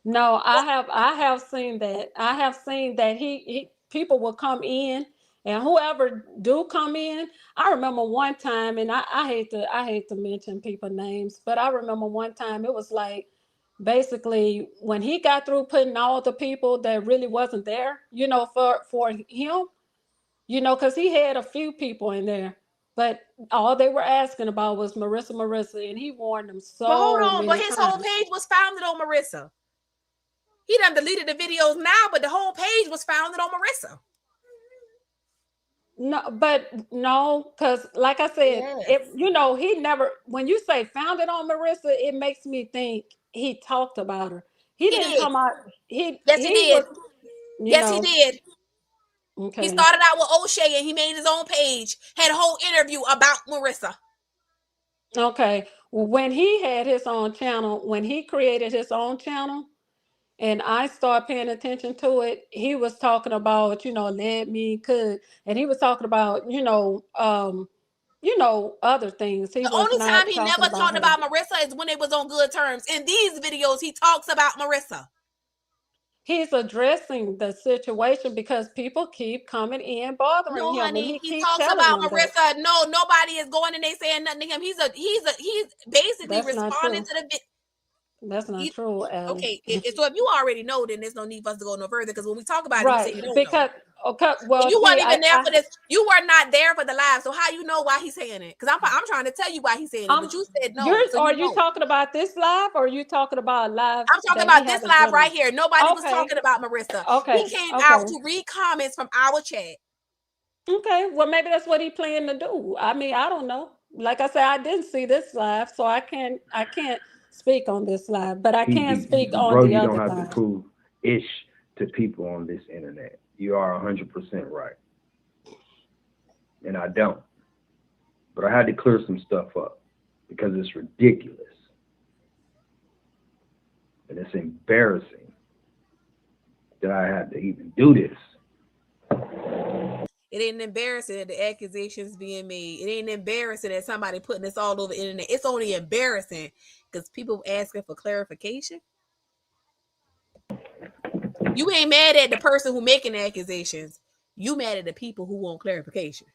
No, I have seen that. I have seen that he people will come in, and whoever do come in, I remember one time, and I hate to mention people names, but I remember one time it was like basically when he got through putting all the people that really wasn't there, for him, because he had a few people in there, but all they were asking about was Marissa, and he warned them But hold so on, but many his whole times. page was founded on Marissa. He done deleted the videos now, but the whole page was founded on Marissa. No, but no, because like I said, Yes. he never. When you say founded on Marissa, it makes me think he talked about her. He He didn't did. come out. He Yes, he he did. was, you Yes, he know. did. He Okay, started out with O'Shea and he made his own page, had a whole interview about Marissa. okay. When he had his own channel, when he created his own channel, and I started paying attention to it, he was talking about, let me could, and he was talking about, other things. He The was only time not he talking never about talked her. about Marissa is when they was on good terms. In these videos, he talks about Marissa. He's addressing the situation because people keep coming in bothering No, him, and honey, he he keep talks telling about them that. Marissa. No, nobody is going and they saying nothing to him. He's basically That's not responding true. to the That's not he, true, Allie. okay. So if you already know, then there's no need for us to go no further because when we talk about it, you say Right, you don't know. because okay, And well, you see, weren't even there for this. You were not there for the live. So how you know why he's saying it? Because I'm trying to tell you why he's saying it, um, but you said no, yours. so Are you you don't. talking about this live, or are you talking about lives I'm talking that he about this haven't live been right on? here. Nobody was Okay, talking about Marissa. He okay, came out okay, to read comments from our chat. okay. Well, maybe that's what he planned to do. I mean, I don't know. Like I said, I didn't see this live, so I can't speak on this live, but I can speak on the Rosie don't other have to live. prove ish to people on this internet. You are 100% right. And I don't. But I had to clear some stuff up because it's ridiculous. And it's embarrassing that I had to even do this. It ain't embarrassing that the accusations being made. It ain't embarrassing that somebody putting this all over the internet. It's only embarrassing because people asking for clarification. You ain't mad at the person who making the accusations. You mad at the people who want clarification.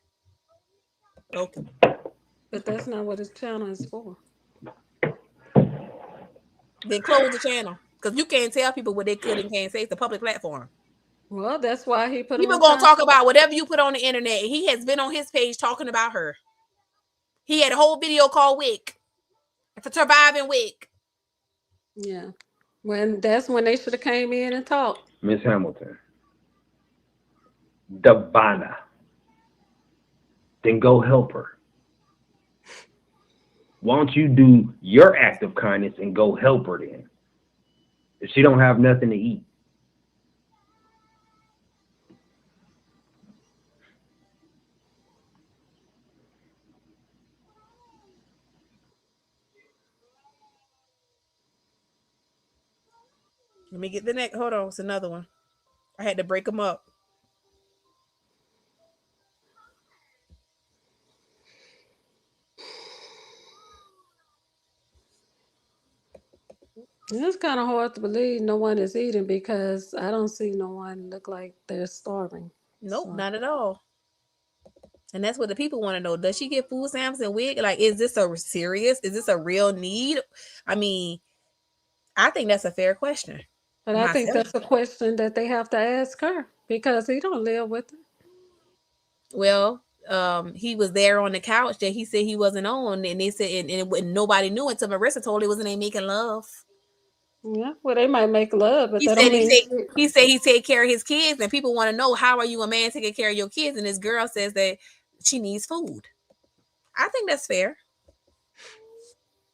Okay. But that's not what his channel is for. Then close the channel. Because you can't tell people what they could and can't say. It's a public platform. Well, that's why he put him People on gonna time talk stop. about whatever you put on the internet. He has been on his page talking about her. He had a whole video called Wick. For surviving Wick. Yeah. When they should have came in and talked. Miss Hamilton, Davana, then go help her. Why don't you do your act of kindness and go help her then? If she don't have nothing to eat. Let me get the next. Hold on. It's another one. I had to break them up. It's kind of hard to believe no one is eating because I don't see no one look like they're starving. Nope, So not at all. And that's what the people want to know. Does she get food stamps and wig? Like, is this a serious? Is this a real need? I mean, I think that's a fair question. but I think Myself. that's a question that they have to ask her because he don't live with her. Well, he was there on the couch that he said he wasn't on, and they said, and nobody knew until Marissa told it wasn't they making love. Yeah, well, they might make love, but He that said don't he mean take he said he take care of his kids, and people want to know how are you a man taking care of your kids, and this girl says that she needs food. I think that's fair.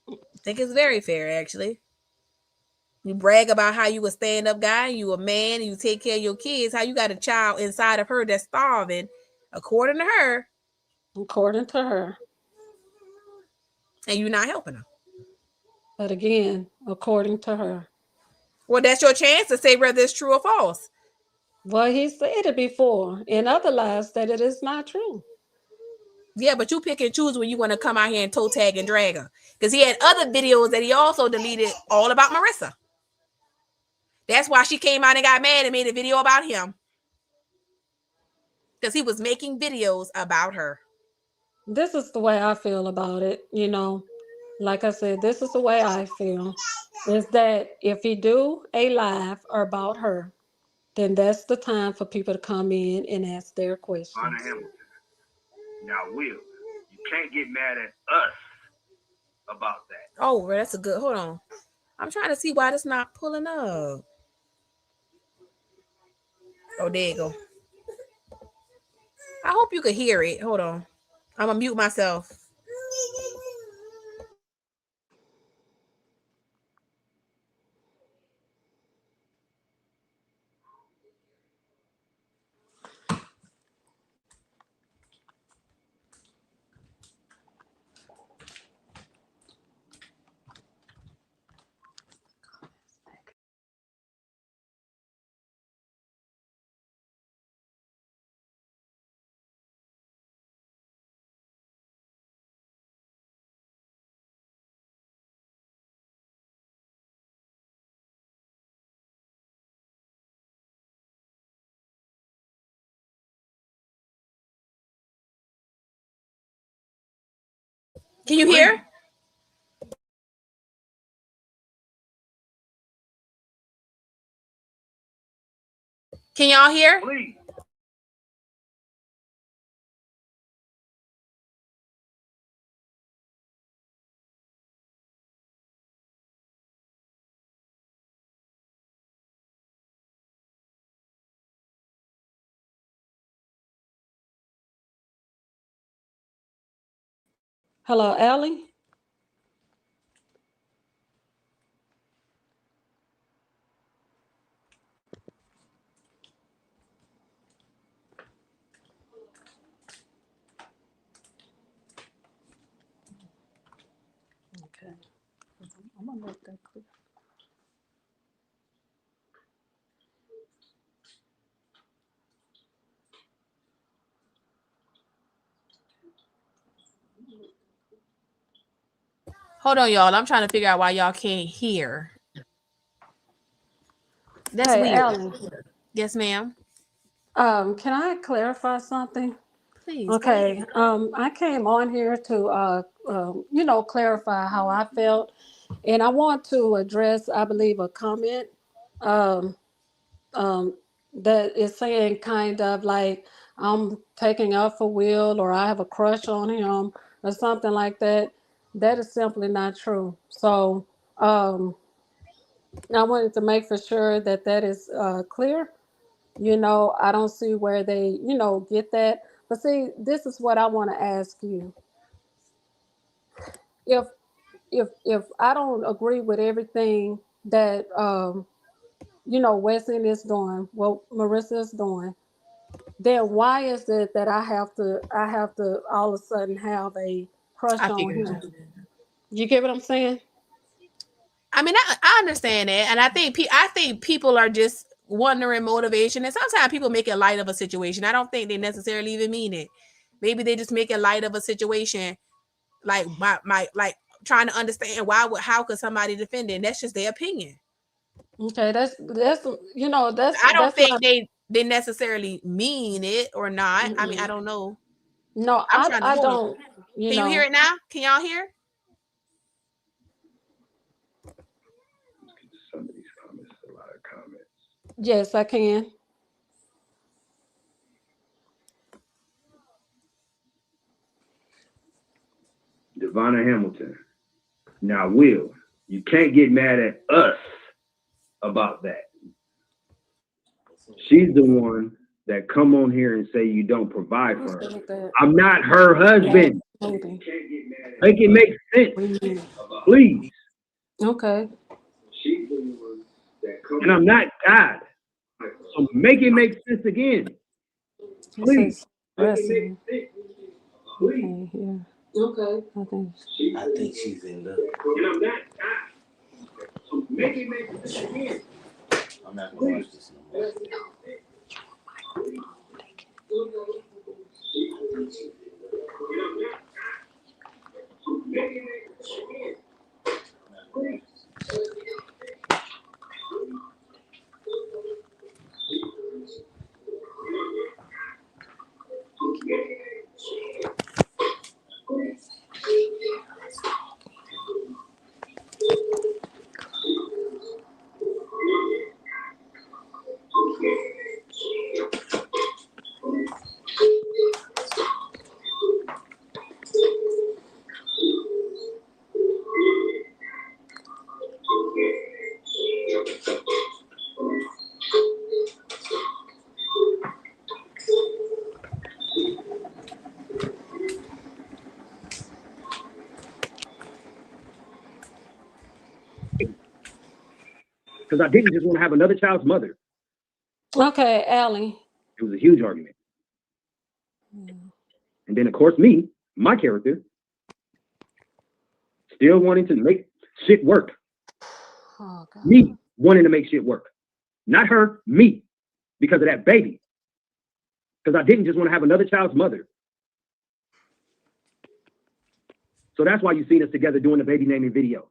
I think it's very fair, actually. You brag about how you a stand up guy, you a man, you take care of your kids. How you got a child inside of her that's starving, according to her, according to her. and you're not helping her. But again, according to her. Well, that's your chance to say whether it's true or false. Well, he said it before in other lives that it is not true. Yeah, but you pick and choose when you want to come out here and toe tag and drag her. Because he had other videos that he also deleted all about Marissa. That's why she came out and got mad and made a video about him. Because he was making videos about her. This is the way I feel about it, you know. Like I said, this is the way I feel. Is that if he do a live about her, then that's the time for people to come in and ask their Honor questions. Hamilton. Now, Will, you can't get mad at us about that. Oh, well, that's a good. Hold on. I'm trying to see why this not pulling up. Oh, there you go. I hope you could hear it. Hold on. I'm going to mute myself. Can you hear? Can y'all hear? Please. Hello, Allie? Okay. I'm gonna make that clear. Hold on, y'all. I'm trying to figure out why y'all can't hear. That's Hey, weird. Alan. Yes, ma'am. Can I clarify something? Please go ahead. Okay. I came on here to, clarify how I felt, and I want to address, I believe, a comment um, um, that is saying kind of like I'm taking up for Will or I have a crush on him or something like that. That is simply not true. So I wanted to make for sure that that is clear. I don't see where they, get that. But see, this is what I want to ask you. If if I don't agree with everything that Wesley is doing, what Marissa is doing, then why is it that I have to all of a sudden have a crush I on figured him? it. You get what I'm saying? I mean, I understand it, and I think people are just wondering motivation, and sometimes people make it light of a situation. I don't think they necessarily even mean it. Maybe they just make it light of a situation, like my like trying to understand how could somebody defend it. And that's just their opinion. Okay, that's that's I don't that's think not. they necessarily mean it or not. I mean, I Mm-mm. don't know. No, I'm I trying to I hold on. don't. You Can you hear know. it now? Can y'all hear? Some of these comments, a lot of comments. Yes, I can. Devonna Hamilton. Now, Will, you can't get mad at us about that. She's the one that come on here and say you don't provide Who for her. said that? I'm not her husband. Maybe. Make it make sense, Mhm. please. Okay. And I'm not God. So make it make sense again, He please. says wrestling. Okay, yeah. Okay. I think she's in love. And I'm not God. So make it make sense again. I'm not gonna watch this no more. Because I didn't just want to have another child's mother. Okay, Allie. It was a huge argument. And then, of course, my character, still wanting to make shit work. Oh God. Me wanting to make shit work. Not her, me. Because of that baby. Because I didn't just want to have another child's mother. So that's why you seen us together doing the baby naming video.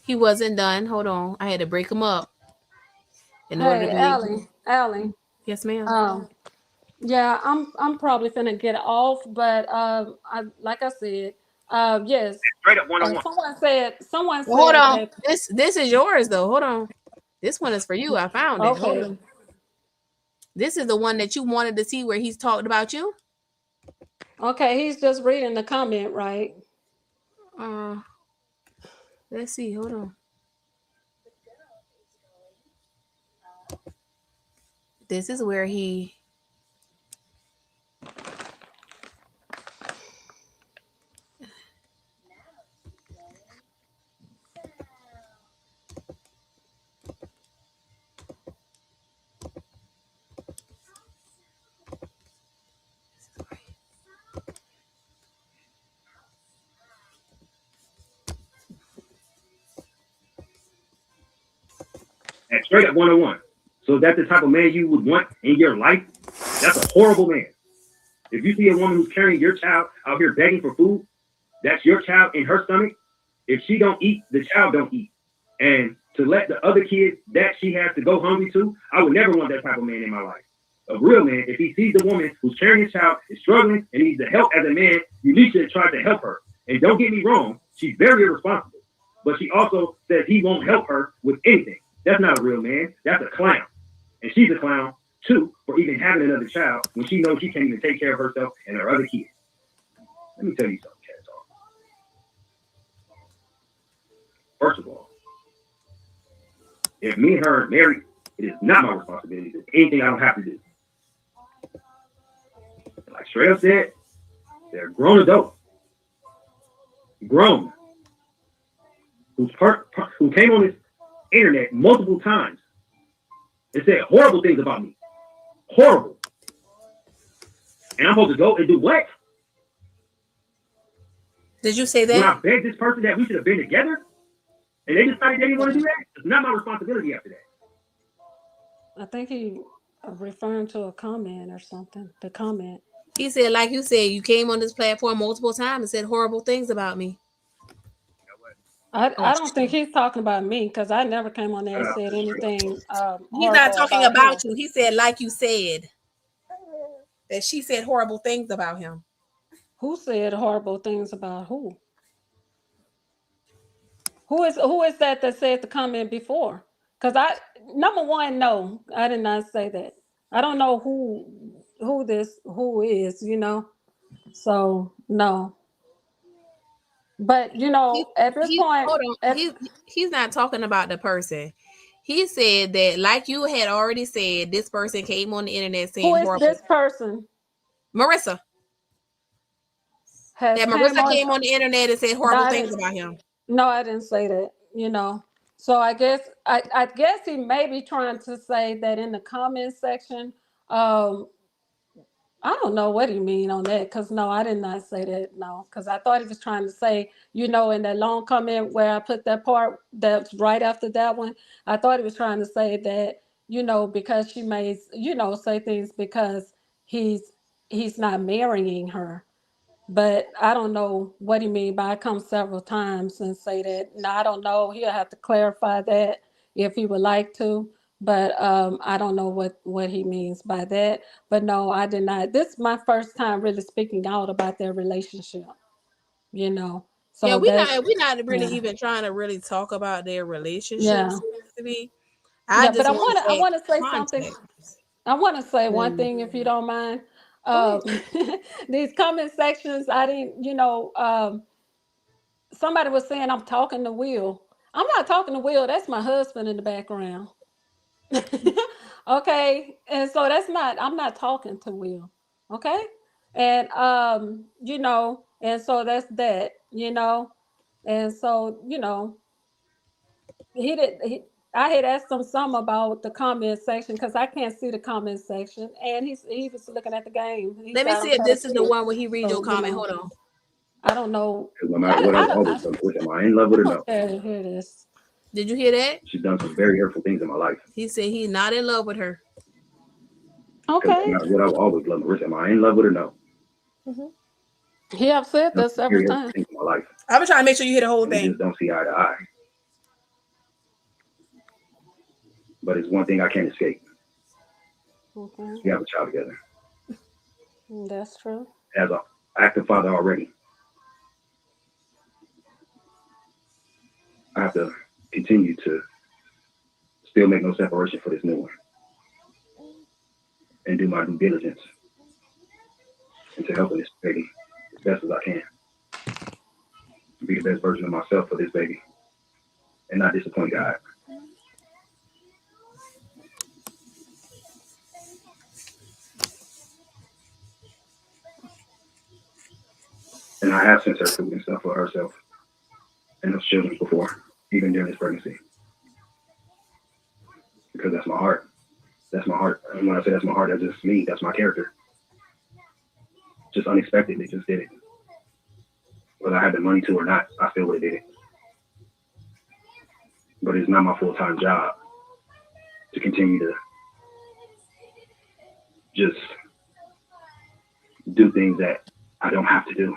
He wasn't done. Hold on. I had to break him up in order to Hey, be. Allie. Yes, ma'am. Yeah, I'm probably finna get off, but I like I said, yes. Straight up 101. Someone Well, hold said on. that. This is yours though. Hold on. This one is for you. I found it. Hold Okay. on. This is the one that you wanted to see where he's talked about you. Okay, he's just reading the comment, right? Uh, let's see. Hold on. This is where he. At straight up 101. So that's the type of man you would want in your life? That's a horrible man. If you see a woman who's carrying your child out here begging for food, that's your child in her stomach. If she don't eat, the child don't eat. And to let the other kid that she has to go hungry to, I would never want that type of man in my life. A real man, if he sees the woman who's carrying his child, is struggling, and needs the help as a man, you need to try to help her. And don't get me wrong, she's very irresponsible. But she also says he won't help her with anything. That's not a real man. That's a clown. And she's a clown, too, for even having another child when she knows she can't even take care of herself and her other kids. Let me tell you something, Cat Talk. First of all, if me and her are married, it is not my responsibility to do anything I don't have to do. Like straight up said, they're grown adults. Grown. Who came on this internet multiple times and said horrible things about me. Horrible. And I'm supposed to go and do what? Did you say that? When I begged this person that we should have been together, and they decided they didn't want to do that, it's not my responsibility after that. I think he referring to a comment or something. The comment. He said, like you said, you came on this platform multiple times and said horrible things about me. I don't think he's talking about me because I never came on there and said anything. He's not talking about him. you. He said, like you said, that she said horrible things about him. Who said horrible things about who? Who is that said the comment before? Because number one, no, I did not say that. I don't know who is, So no. But at this point, hold on. He's not talking about the person. He said that, like you had already said, this person came on the internet saying horrible. Who is this person? Marissa. Marissa came on the internet and said horrible things about him. No, I didn't say that. So I guess he may be trying to say that in the comment section. I don't know what he mean on that, because no, I did not say that. No, because I thought he was trying to say, in that long comment where I put that part that's right after that one, I thought he was trying to say that, because she may, say things because he's not marrying her. But I don't know what he mean by come several times and say that. Now, I don't know. He'll have to clarify that if he would like to. But I don't know what he means by that. But no, I did not. This is my first time really speaking out about their relationship. So yeah, we're not really even trying to really talk about their relationship. Yeah. But I want to say something. I want to say one thing, if you don't mind. These comment sections, I didn't, somebody was saying I'm talking to Will. I'm not talking to Will. That's my husband in the background. Okay. And so I'm not talking to Will. Okay. And, and so that's that, and so, I had asked him some about the comment section because I can't see the comment section, and he was looking at the game. Let me see if this is the one where he read your comment. Hold on. I don't know. No matter what I've always done with him, I in love with her now. Here it is. Did you hear that? She's done some very hurtful things in my life. He said he's not in love with her. Okay. No matter what I've always loved Marissa, am I in love with her? No. Mm-hmm. He have said this several times. In my life. I was trying to make sure you hear the whole thing. We just don't see eye to eye. But it's one thing I can't escape. Okay. We have a child together. That's true. As an active father already, I have to continue to still make no separation for this new one and do my due diligence into helping this baby as best as I can. Be the best version of myself for this baby and not disappoint God. And I have sent her food and stuff for herself and those children before, even during this pregnancy. Because that's my heart. That's my heart. And when I say that's my heart, that's just me. That's my character. Just unexpectedly just did it. Whether I had the money to or not, I feel what it did it. But it's not my full-time job. to continue to just do things that I don't have to do.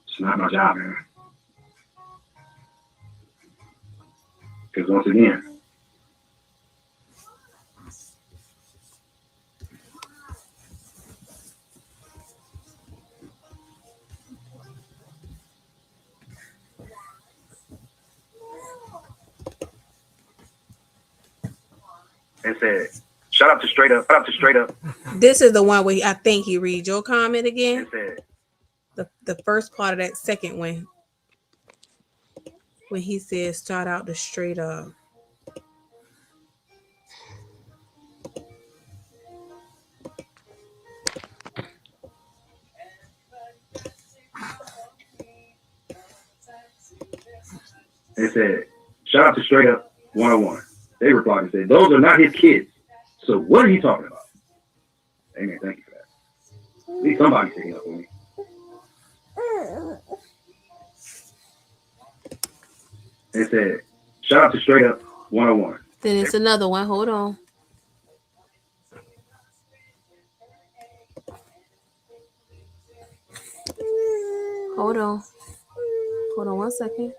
It's not my job, man. Because once again, and said, shout out to straight up, This is the one where I think he read your comment again. and said, The first part of that second one when he says start out the straight up. and said, shout out to straight up 101. They replied and said, those are not his kids. So what are you talking about? Amen. Thank you for that. At least somebody's taking up for me. They said, shout out to straight up 101. Then it's another one. Hold on. Hold on. Hold on 1 second.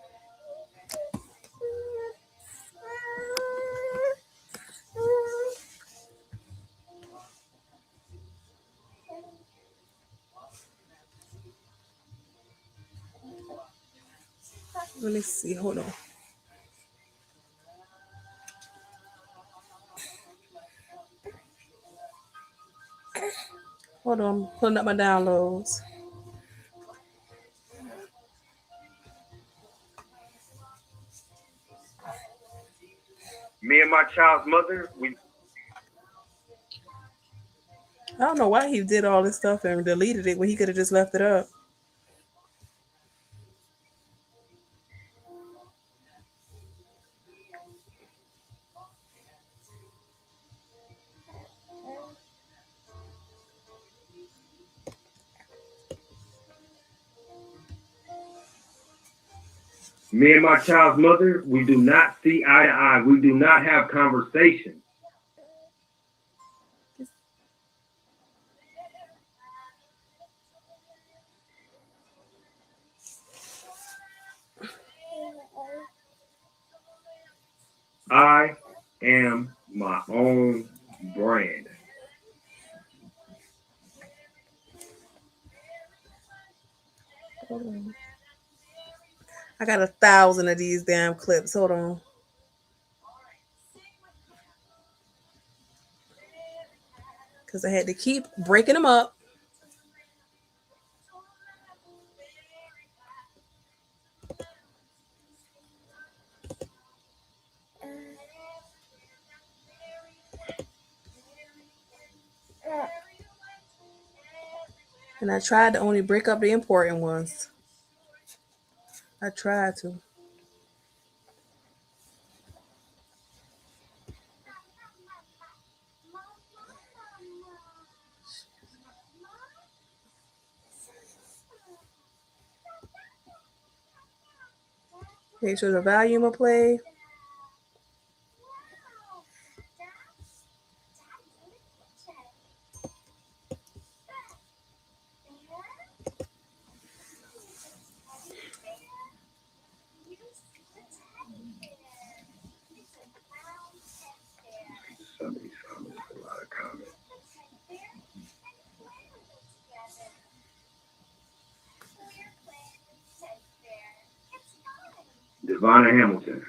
Let me see. Hold on. Hold on. I'm pulling up my downloads. Me and my child's mother, I don't know why he did all this stuff and deleted it when he could have just left it up. me and my child's mother, we do not see eye to eye. We do not have conversations. I am my own brand. Hold on. I got 1,000 of these damn clips. Hold on. Because I had to keep breaking them up. And I tried to only break up the important ones. I tried to. Make sure the volume will play. Somebody's comments, a lot of comments. Devonna Hamilton.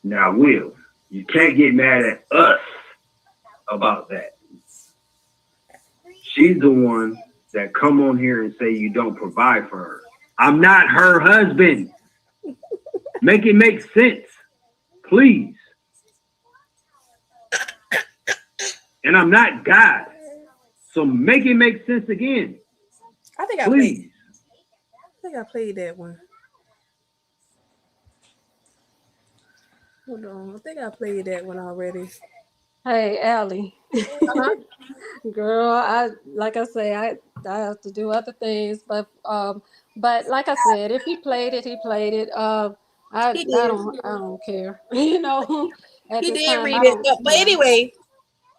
Now, Will, you can't get mad at us about that. She's the one that come on here and say you don't provide for her. I'm not her husband. Make it make sense, please. And I'm not God. So make it make sense again. I think I Please. played that one. Hold on. I think I played that one already. Hey, Allie. Uh-huh. Girl, I like I say, I have to do other things, but like I said, if he played it, he played it. I He I did. don't I don't care. You know, at He this did time read I it. don't. But Yeah, anyway,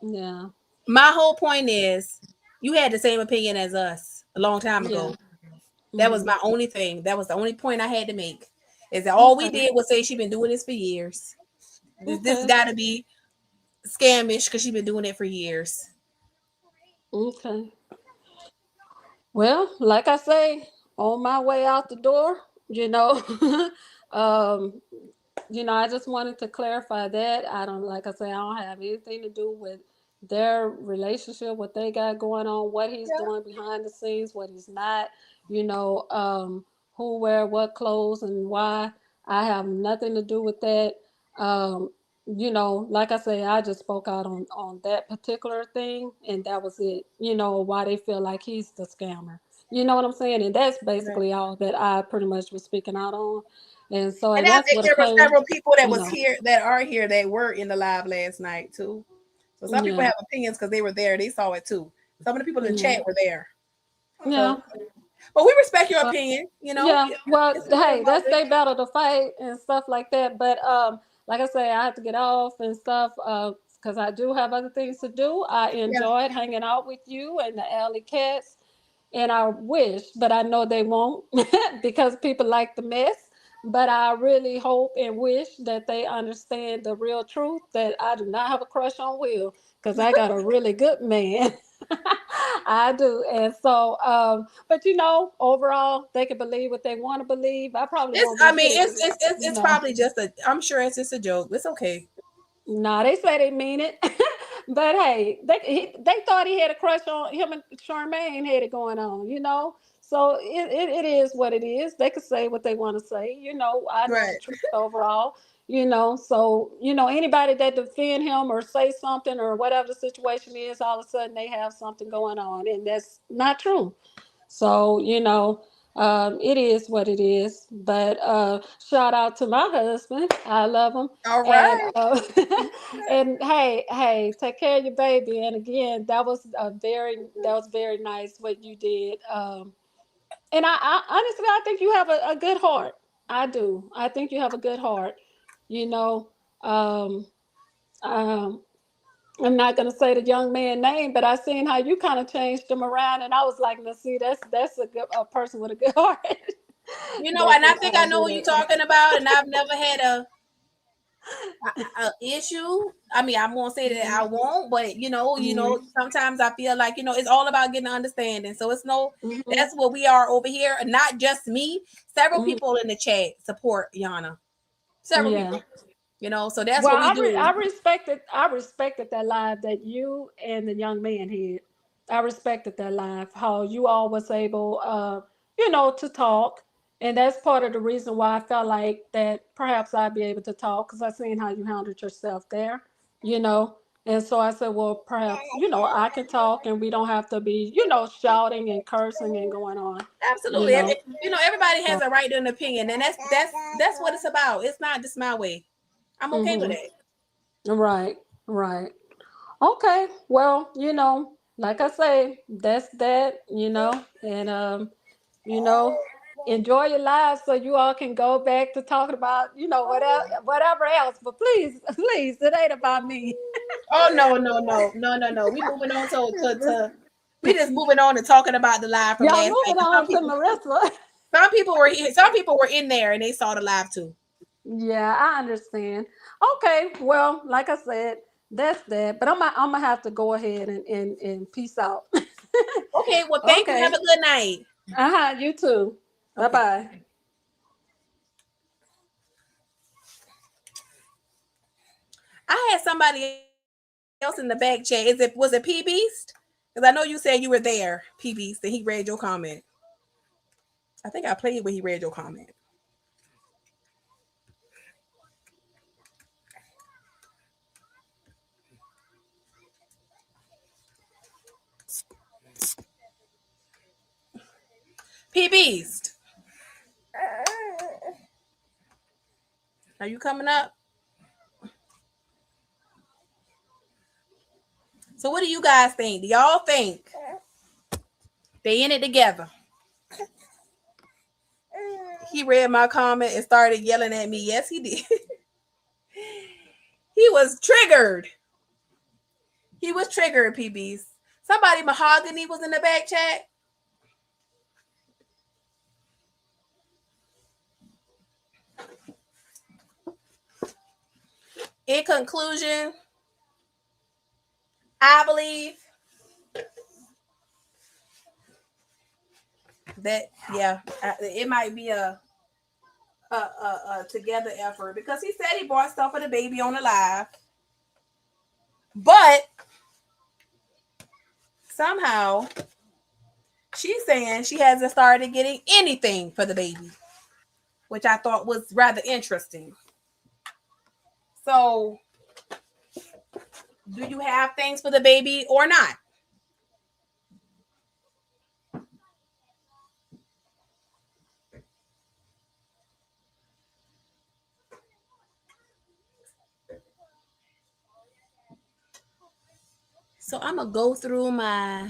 yeah, my whole point is you had the same opinion as us a long time yeah. ago. That was Hmm. my only thing. That was the only point I had to make. Is that all we Okay, did was say she been doing this for years. This okay, got to be scamish because she been doing it for years. okay. Well, like I say, on my way out the door, you know, um, I just wanted to clarify that. I don't, like I say, I don't have anything to do with their relationship, what they got going on, what he's doing behind the scenes, what he's not, you know, who wear what clothes and why. I have nothing to do with that. Um, like I say, I just spoke out on that particular thing, and that was it. Why they feel like he's the scammer. You know what I'm saying? And that's Right. basically all that I pretty much was speaking out on. And so, And and that's what there it were came, several people that you was know. here that are here that were in the live last night too. So some people Yeah, have opinions because they were there. They saw it too. Some of the people in the yeah, chat were there. yeah. So, but we respect your Well, opinion. yeah. Well, It's not hey, about that's their battle to fight and stuff like that. But like I say, I have to get off and stuff because I do have other things to do. I yeah. enjoyed hanging out with you and the alley cats. And I wish, but I know they won't because people like the mess. But I really hope and wish that they understand the real truth that I do not have a crush on Will because I got a really good man. I do. And so, but overall, they can believe what they want to believe. I probably It's. won't I be mean, here. it's probably just a. I'm sure it's just a joke. It's okay. Nah, they say they mean it. But hey, they thought he had a crush on him, and Charmaine had it going on. So it is what it is. They can say what they want to say. I know the Right. truth overall. So, anybody that defend him or say something or whatever the situation is, all of a sudden they have something going on. And that's not true. So, it is what it is. But shout out to my husband. I love him. All And right. and hey, take care of your baby. And again, that was very nice what you did. And I honestly, I think you have a good heart. I do. I think you have a good heart. You know, um, um, I'm not gonna say the young man name, but I seen how you kind of changed him around, and I was like, "Now, see, that's a person with a good heart that And I can think I know do what you're talking about, and I've never had a issue. I mean, I'm gonna say that I that." won't, but Hmm. sometimes I feel like it's all about getting understanding. So it's no, Hmm. that's what we are over here, and not just me. Several Hmm. people in the chat support Yana. Several Yeah. people, so that's Well, what we I do. respected that live that you and the young man had. I respected that live. How you all was able, to talk, and that's part of the reason why I felt like that perhaps I'd be able to talk because I seen how you handled yourself there. You know, and so I said, well, perhaps I can talk, and we don't have to be shouting and cursing and going on. You Absolutely. know. Everybody has So, a right to an opinion, and that's what it's about. It's not just my way. I'm okay with hmm. it. Right, right. Okay, well, like I say, that's that. And you know, enjoy your lives so you all can go back to talking about, whatever else. But please, please, it ain't about me. Oh no, no, no, no, no, no. We moving on to we just moving on to talking about the live from Y'all last night. moving 'Cause on to Marissa. some people were in there and they saw the live too. Yeah, I understand. Okay, well, like I said, that's that. But I'm gonna have to go ahead and peace out. Okay, well thank you. Have Okay. a good night. You too. Bye Okay. bye. I had somebody else in the back chat. Was it P Beast? Because I know you said you were there, P Beast, and he read your comment. I think I played when he read your comment. P Beast, are you coming up? So what do you guys think? Do y'all think they in it together? He read my comment and started yelling at me. Yes, he did. He was triggered. He was triggered, PBs. Somebody, Mahogany, was in the back chat. In conclusion, I believe that, yeah, it might be a together effort, because he said he bought stuff for the baby on the live, but somehow she's saying she hasn't started getting anything for the baby, which I thought was rather interesting. So, do you have things for the baby or not? So I'm gonna go through my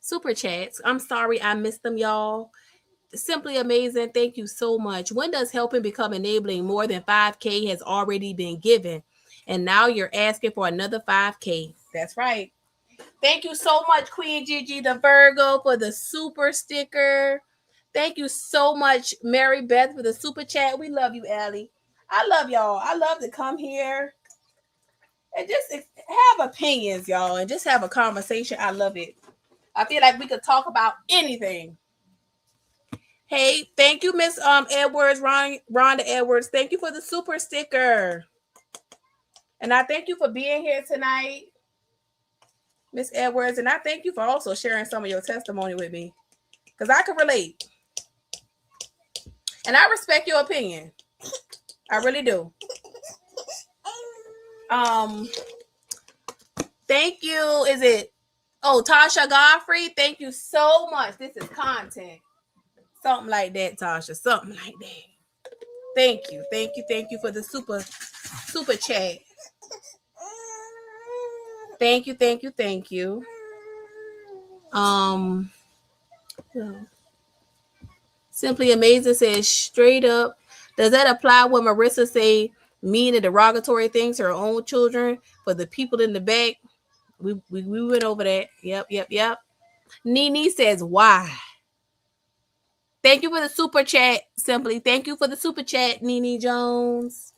super chats. I'm sorry I missed them, y'all. Simply amazing. Thank you so much. When does helping become enabling? More than 5K has already been given, and now you're asking for another 5K. That's right. Thank you so much, Queen Gigi the Virgo, for the super sticker. Thank you so much, Mary Beth, for the super chat. We love you, Allie. I love y'all. I love to come here and just have opinions, y'all, and just have a conversation. I love it. I feel like we could talk about anything. Hey, thank you, Miss Edwards, Rhonda Edwards. Thank you for the super sticker. And I thank you for being here tonight, Miss Edwards. And I thank you for also sharing some of your testimony with me, because I can relate. And I respect your opinion. I really do. Thank you. Is it? Oh, Tasha Godfrey. Thank you so much. This is content. Something like that, Tasha. Something like that. Thank you. Thank you. Thank you for the super chat. Thank you. Thank you. Thank you. Simply Amazing says, straight up, does that apply when Marissa say mean and derogatory things to her own children for the people in the back? We went over that. Yep. Nene says, why? Thank you for the super chat, Simply. Thank you for the super chat, Nene Jones.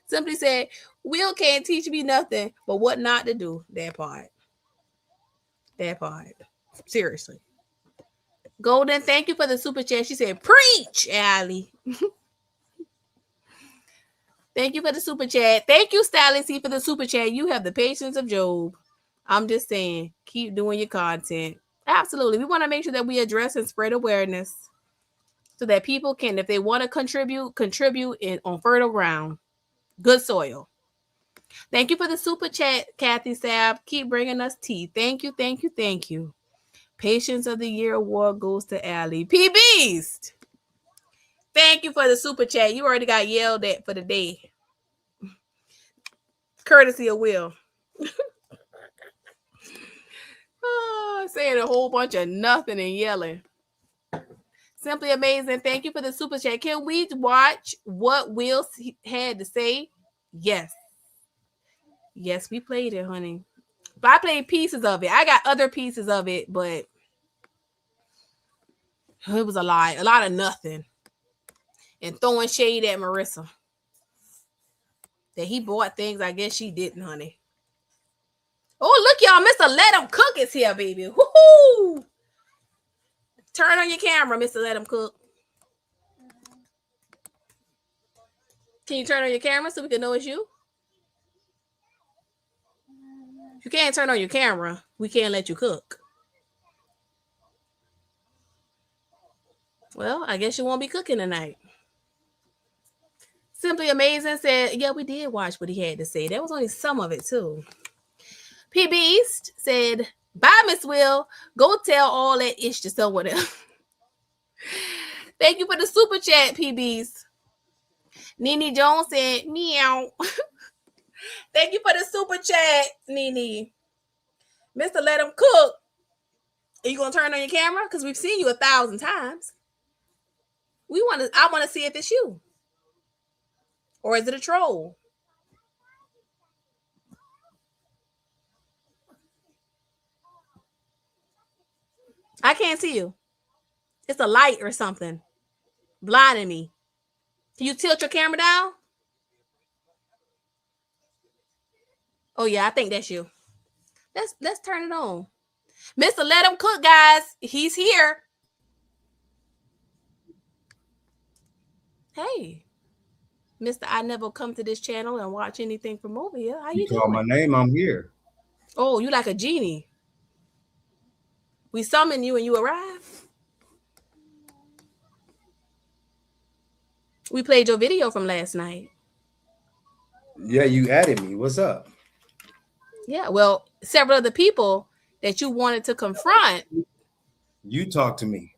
Simply said, Will can't teach me nothing but what not to do. That part. Seriously. Golden, thank you for the super chat. She said, preach, Allie. Thank you for the super chat. Thank you, Styling C, for the super chat. You have the patience of Job. I'm just saying, keep doing your content. Absolutely. We want to make sure that we address and spread awareness so that people can, if they want to contribute on fertile ground, good soil. Thank you for the super chat, Kathy Sabb. Keep bringing us tea. Thank you. Patience of the Year award goes to Allie. P Beast. Thank you for the super chat. You already got yelled at for the day. Courtesy of Will. Saying a whole bunch of nothing and yelling. Simply amazing. Thank you for the super chat. Can we watch what Will had to say? Yes. Yes, we played it, honey. But I played pieces of it. I got other pieces of it, but it was a lie. A lot of nothing. And throwing shade at Marissa. That he bought things I guess she didn't, honey. Oh, look, y'all. Mr. Let Him Cook is here, baby. Woohoo! Turn on your camera, Mr. Let Him Cook. Can you turn on your camera so we can know it's you? If you can't turn on your camera, we can't let you cook. Well, I guess you won't be cooking tonight. Simply Amazing said, yeah, we did watch what he had to say. That was only some of it, too. P Beast said, bye, Miss Will. Go tell all that ish to someone else. Thank you for the super chat, P Beast. Nene Jones said, meow. Thank you for the super chat, Nene. Mr. Let Him Cook. Are you going to turn on your camera? Because we've seen you 1,000 times. I want to see if it's you. Or is it a troll? I can't see you. It's a light or something blinding me. Can you tilt your camera down? Oh yeah, I think that's you. Let's turn it on. Mr. Let Him Cook, guys. He's here. Hey, Mr. I never come to this channel and watch anything from over here. How you You call my doing? name, I'm here. Oh, you like a genie. We summon you and you arrive. We played your video from last night. Yeah, you added me. What's up? Yeah, well, several other people that you wanted to confront. You talk to me.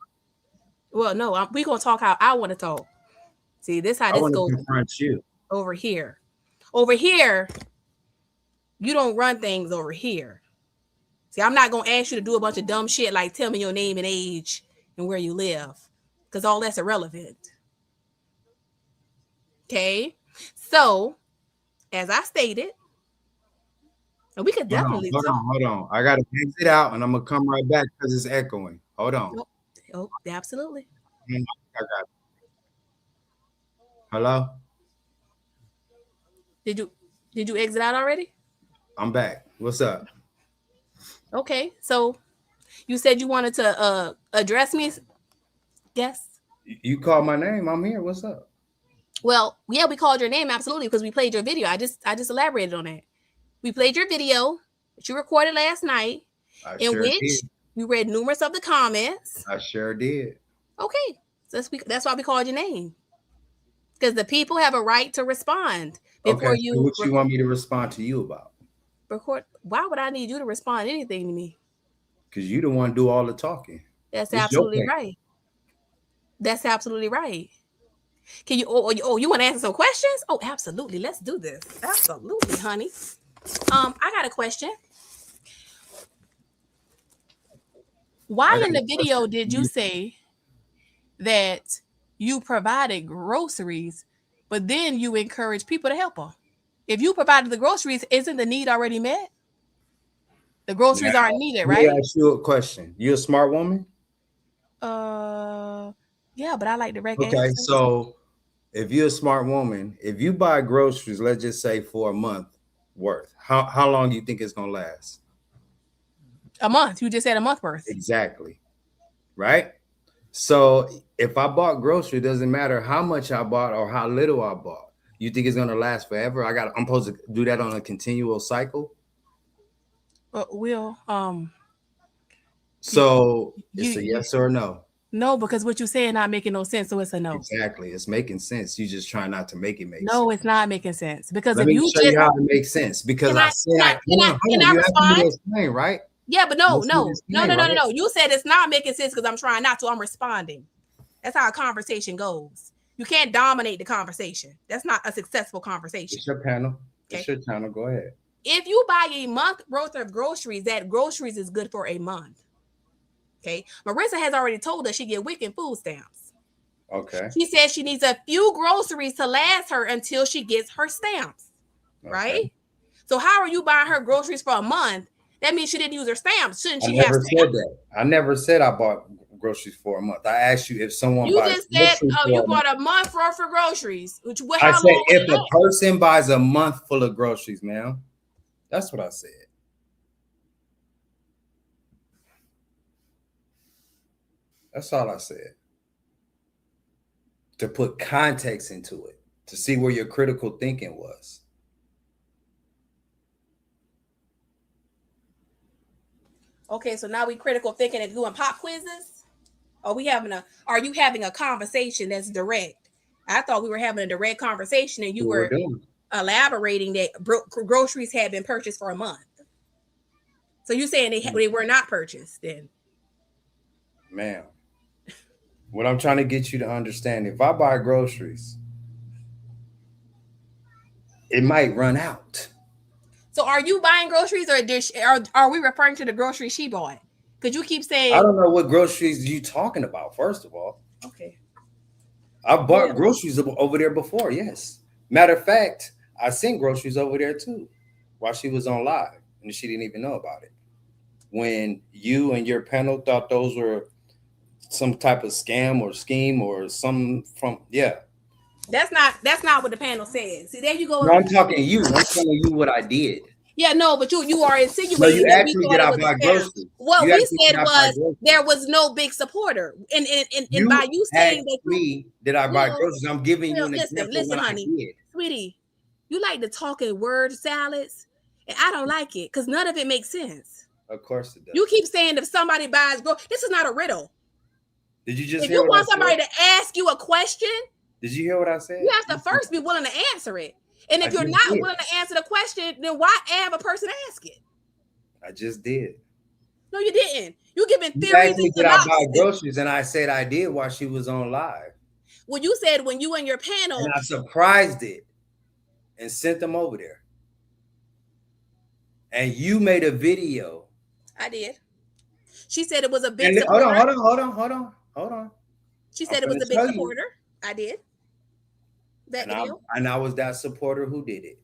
Well, no, we're going to talk how I want to talk. See, this how I this want to goes confront you. over here. Over here, you don't run things over here. See, I'm not going to ask you to do a bunch of dumb shit like tell me your name and age and where you live, because all that's irrelevant. Okay? So, as I stated, and we could definitely talk. Hold on. I got to exit out and I'm going to come right back because it's echoing. Hold on. Oh, absolutely. I got it. Hello? Did you exit out already? I'm back. What's up? Okay, so you said you wanted to address me. Yes. You called my name. I'm here. What's up? Well, yeah, we called your name absolutely because we played your video. I just elaborated on that. We played your video that you recorded last night, in which you read numerous of the comments. I sure did. Okay, so that's why we called your name, because the people have a right to respond before okay, you. So what you want me to respond to you about? Record. Why would I need you to respond to anything to me? Because you the one do all the talking. That's absolutely right. That's absolutely right. Can you? Oh, you want to answer some questions? Oh, absolutely. Let's do this. Absolutely, honey. I got a question. Why in the video did you say that you provided groceries, but then you encourage people to help her? If you provided the groceries, isn't the need already met? The groceries aren't needed, right? Let me ask you a question. You a smart woman? Yeah, but I like direct Okay, answers. so if you're a smart woman, if you buy groceries, let's just say for a month worth, how long do you think it's gonna last? A month. You just said a month worth. Exactly. Right? So if I bought groceries, it doesn't matter how much I bought or how little I bought. You think it's gonna last forever? I'm supposed to do that on a continual cycle? So it's a yes or a no. No, because what you're saying not making no sense, so it's a no. Exactly, it's making sense. You just try not to make it make sense. No, it's not making sense. Because let me show you how it makes sense. Because I said can I respond? Explain, right? Yeah, but no. You said it's not making sense because I'm trying not to. I'm responding. That's how a conversation goes. You can't dominate the conversation. That's not a successful conversation. It's your panel. Okay. It's your channel. Go ahead. If you buy a month worth of groceries, that groceries is good for a month. Okay. Marissa has already told us she get wicked food stamps. Okay. She says she needs a few groceries to last her until she gets her stamps. Okay. Right? So how are you buying her groceries for a month? That means she didn't use her stamps. Shouldn't she have stamps? I never said that. I never said I bought groceries for a month. I asked you if someone you just said, oh, you bought a month worth of groceries. I said if a person buys a month full of groceries, ma'am. That's what I said. That's all I said. To put context into it, to see where your critical thinking was. Okay, so now we critical thinking and doing pop quizzes? Are you having a conversation that's direct? I thought we were having a direct conversation and you were elaborating that groceries had been purchased for a month. So you saying they were not purchased then? Ma'am, what I'm trying to get you to understand, if I buy groceries, it might run out. So are you buying groceries or are we referring to the groceries she bought? Because you keep saying... I don't know what groceries you talking about, first of all. Okay. I bought groceries over there before. Yes. Matter of fact, I sent groceries over there too, while she was on live, and she didn't even know about it. When you and your panel thought those were some type of scam or scheme or some from That's not what the panel says. See, there you go. No, I'm talking to you. I'm telling you what I did. Yeah, no, but you are No, insinuating you that asked we me thought did it I was buy a scam. groceries. What You we asked me, said did I buy was groceries? there was no big supporter, and by you asked saying that me did I buy groceries, I'm giving you an example listen, when I honey, did. sweetie, you like to talk in word salads, and I don't like it because none of it makes sense. Of course it does. You keep saying if somebody buys groceries, this is not a riddle. Did you just If hear you what want I somebody said? to ask you a question, Did you hear what I said? you have to first be willing to answer it. And if I you're just not did. willing to answer the question, then why have a person ask it? I just did. No, you didn't. You giving You theories asked me and did I buy synopsis. groceries, and I said I did while she was on live. Well, you said when you and your panel, And I surprised it and sent them over there. And you made a video. I did. She said it was a big And supporter. Hold on. She said it was a big supporter. I did. That video. And I was that supporter who did it.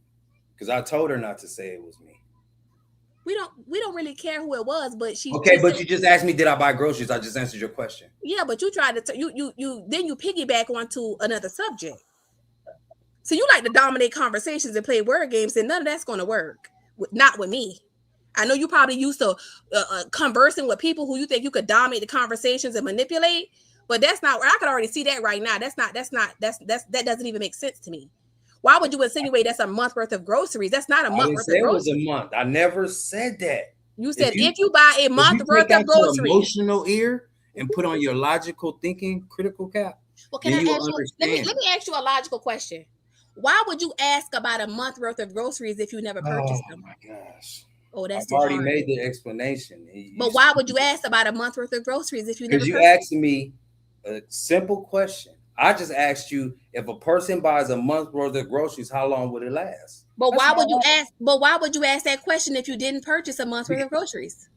Because I told her not to say it was me. We don't really care who it was, but she. Okay, she but said, you just asked me, did I buy groceries? I just answered your question. Yeah, but you tried to you piggyback onto another subject. So you like to dominate conversations and play word games, and none of that's going to work. Not with me. I know you probably used to conversing with people who you think you could dominate the conversations and manipulate, but that's not. I could already see that right now. That doesn't even make sense to me. Why would you insinuate that's a month worth of groceries? That's not a month worth of groceries. It was a month. I never said that. You said if you buy a month worth of groceries, emotional ear and put on your logical thinking critical cap. Well, can I ask you? Let me ask you a logical question. Why would you ask about a month worth of groceries if you never purchased them? Oh my gosh. Oh, that's I've already made the explanation. But why would you ask about a month worth of groceries if you never? Because you asked me a simple question. I just asked you if a person buys a month worth of groceries, how long would it last? But why would you ask? But why would you ask that question if you didn't purchase a month worth of groceries?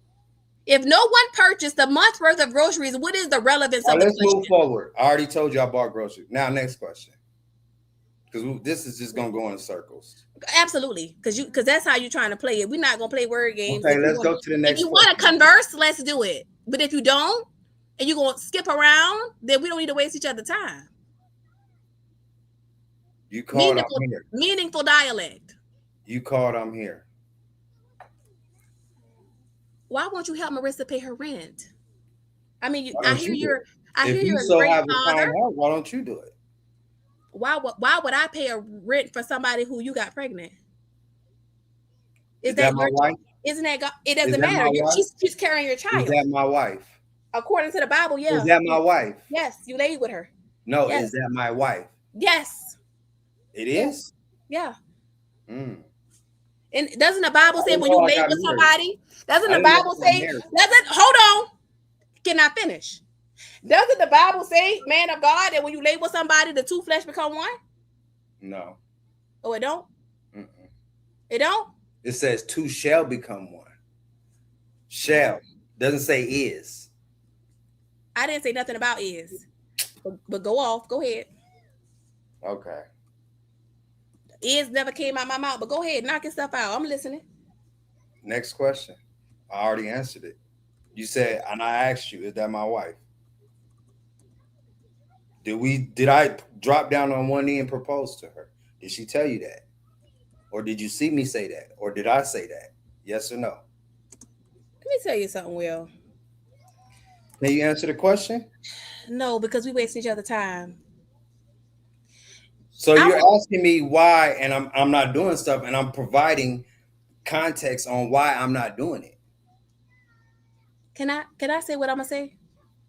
If no one purchased a month worth of groceries, what is the relevance of the question? Let's move forward. I already told you I bought groceries. Now, next question. Because this is just gonna go in circles. Absolutely, because that's how you're trying to play it. We're not gonna play word games. Okay, let's go to the next. If you want to converse, let's do it. But if you don't, and you're gonna skip around, then we don't need to waste each other's time. You called. I'm here. Meaningful dialect. You called. I'm here. Why won't you help Marissa pay her rent? I mean, I hear you're a great father. Why don't you do it? Why would I pay a rent for somebody who you got pregnant? Is that my wife? Isn't that God? It doesn't matter. She's carrying your child. Is that my wife? According to the Bible, yeah. Is that my wife? Yes, you laid with her. No, yes. Is that my wife? Yes. It is? Yeah. And doesn't the Bible say when you lay with somebody? Doesn't the Bible say? Hold on. Can I finish? Doesn't the Bible say, man of God, that when you lay with somebody, the two flesh become one? No. Oh, it don't? It don't? It says two shall become one. Shall. Doesn't say is. I didn't say nothing about is. But go off. Go ahead. Okay. Is never came out my mouth, but go ahead. Knock your stuff out. I'm listening. Next question. I already answered it. You said, and I asked you, is that my wife? Did I drop down on one knee and propose to her? Did she tell you that? Or did you see me say that? Or did I say that? Yes or no? Let me tell you something, Will. Can you answer the question? No, because we waste each other's time. So you're asking me why, and I'm not doing stuff, and I'm providing context on why I'm not doing it. Can I say what I'm gonna say?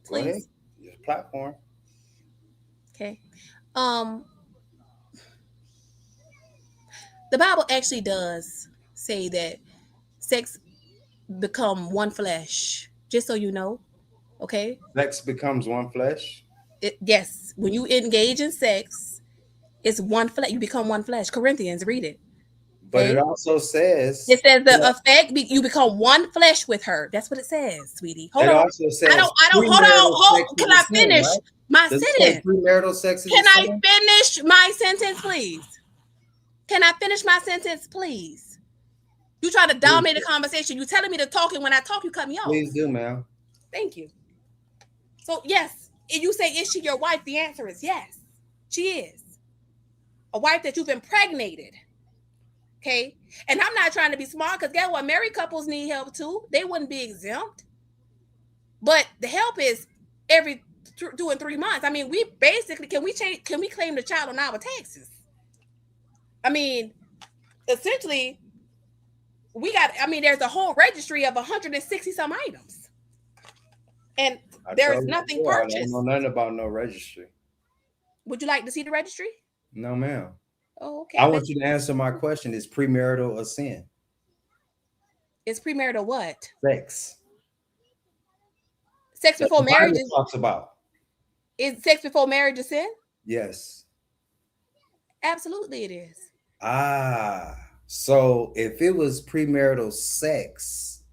Please. Go ahead. Your platform. Okay. The Bible actually does say that sex become one flesh. Just so you know. Okay. Sex becomes one flesh. Yes. When you engage in sex, it's one flesh. You become one flesh. Corinthians, read it. But it also says the effect you become one flesh with her. That's what it says, sweetie. Hold on. Also says I don't hold on. Can I finish? Right? My Does it say sentence. premarital sex is Can a I sin? finish my sentence, please? Can I finish my sentence, please? You try to Please, dominate the conversation. You telling me to talk, and when I talk, you cut me off. please do, ma'am. Thank you. So yes, if you say, is she your wife? The answer is yes, she is a wife that you've impregnated. Okay, and I'm not trying to be smart, because guess what? Married couples need help too. They wouldn't be exempt, but the help is every 2 and 3 months. I mean, we basically can we claim the child on our taxes? I mean, essentially, there's a whole registry of 160 some items, and there's nothing I don't purchased. know nothing about no registry. Would you like to see the registry? No, ma'am. Oh, okay. I want you to answer my question. Is premarital a sin? Is premarital what? Sex. Sex That before the Bible marriage talks about. is sex before marriage a sin? Yes. Absolutely, it is. So if it was premarital sex,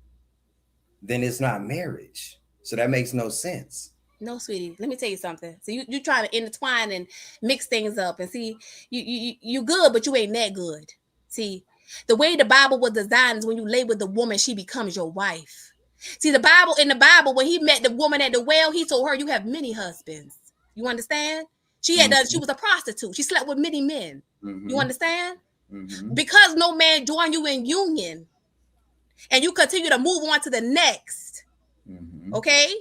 then it's not marriage. So that makes no sense. No, sweetie. Let me tell you something. So you trying to intertwine and mix things up, and see, you good, but you ain't that good. See, the way the Bible was designed is when you lay with the woman, she becomes your wife. See, in the Bible, when he met the woman at the well, he told her, "You have many husbands." You understand? She was a prostitute. She slept with many men. You understand? Because no man joined you in union, and you continue to move on to the next. Okay?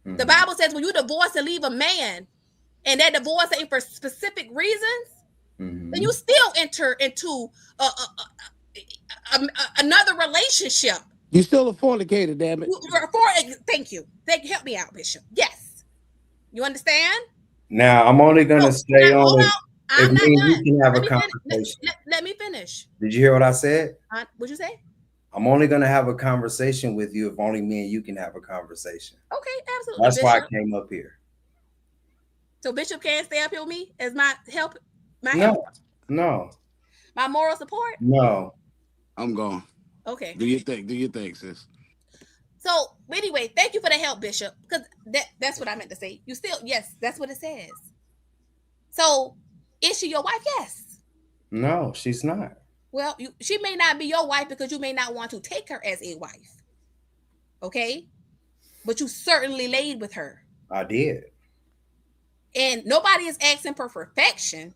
The Bible says when you divorce and leave a man, and that divorce ain't for specific reasons, then you still enter into another relationship. You still a fornicator, damn it. Thank you. Help me out, Bishop. Yes. You understand? Now, I'm only going to stay on it I'm if not me and done. you can have a Let conversation. let me finish. Did you hear what I said? What'd you say? I'm only going to have a conversation with you if only me and you can have a conversation. Okay, absolutely. That's Bishop. why I came up here. So Bishop can't stay up here with me as my help? No. My moral support? No. I'm gone. Okay. Do your thing, sis. So anyway, thank you for the help, Bishop, because that's what I meant to say. You still, yes, that's what it says. So is she your wife? Yes. No, she's not. Well, she may not be your wife because you may not want to take her as a wife. Okay? But you certainly laid with her. I did. And nobody is asking for perfection,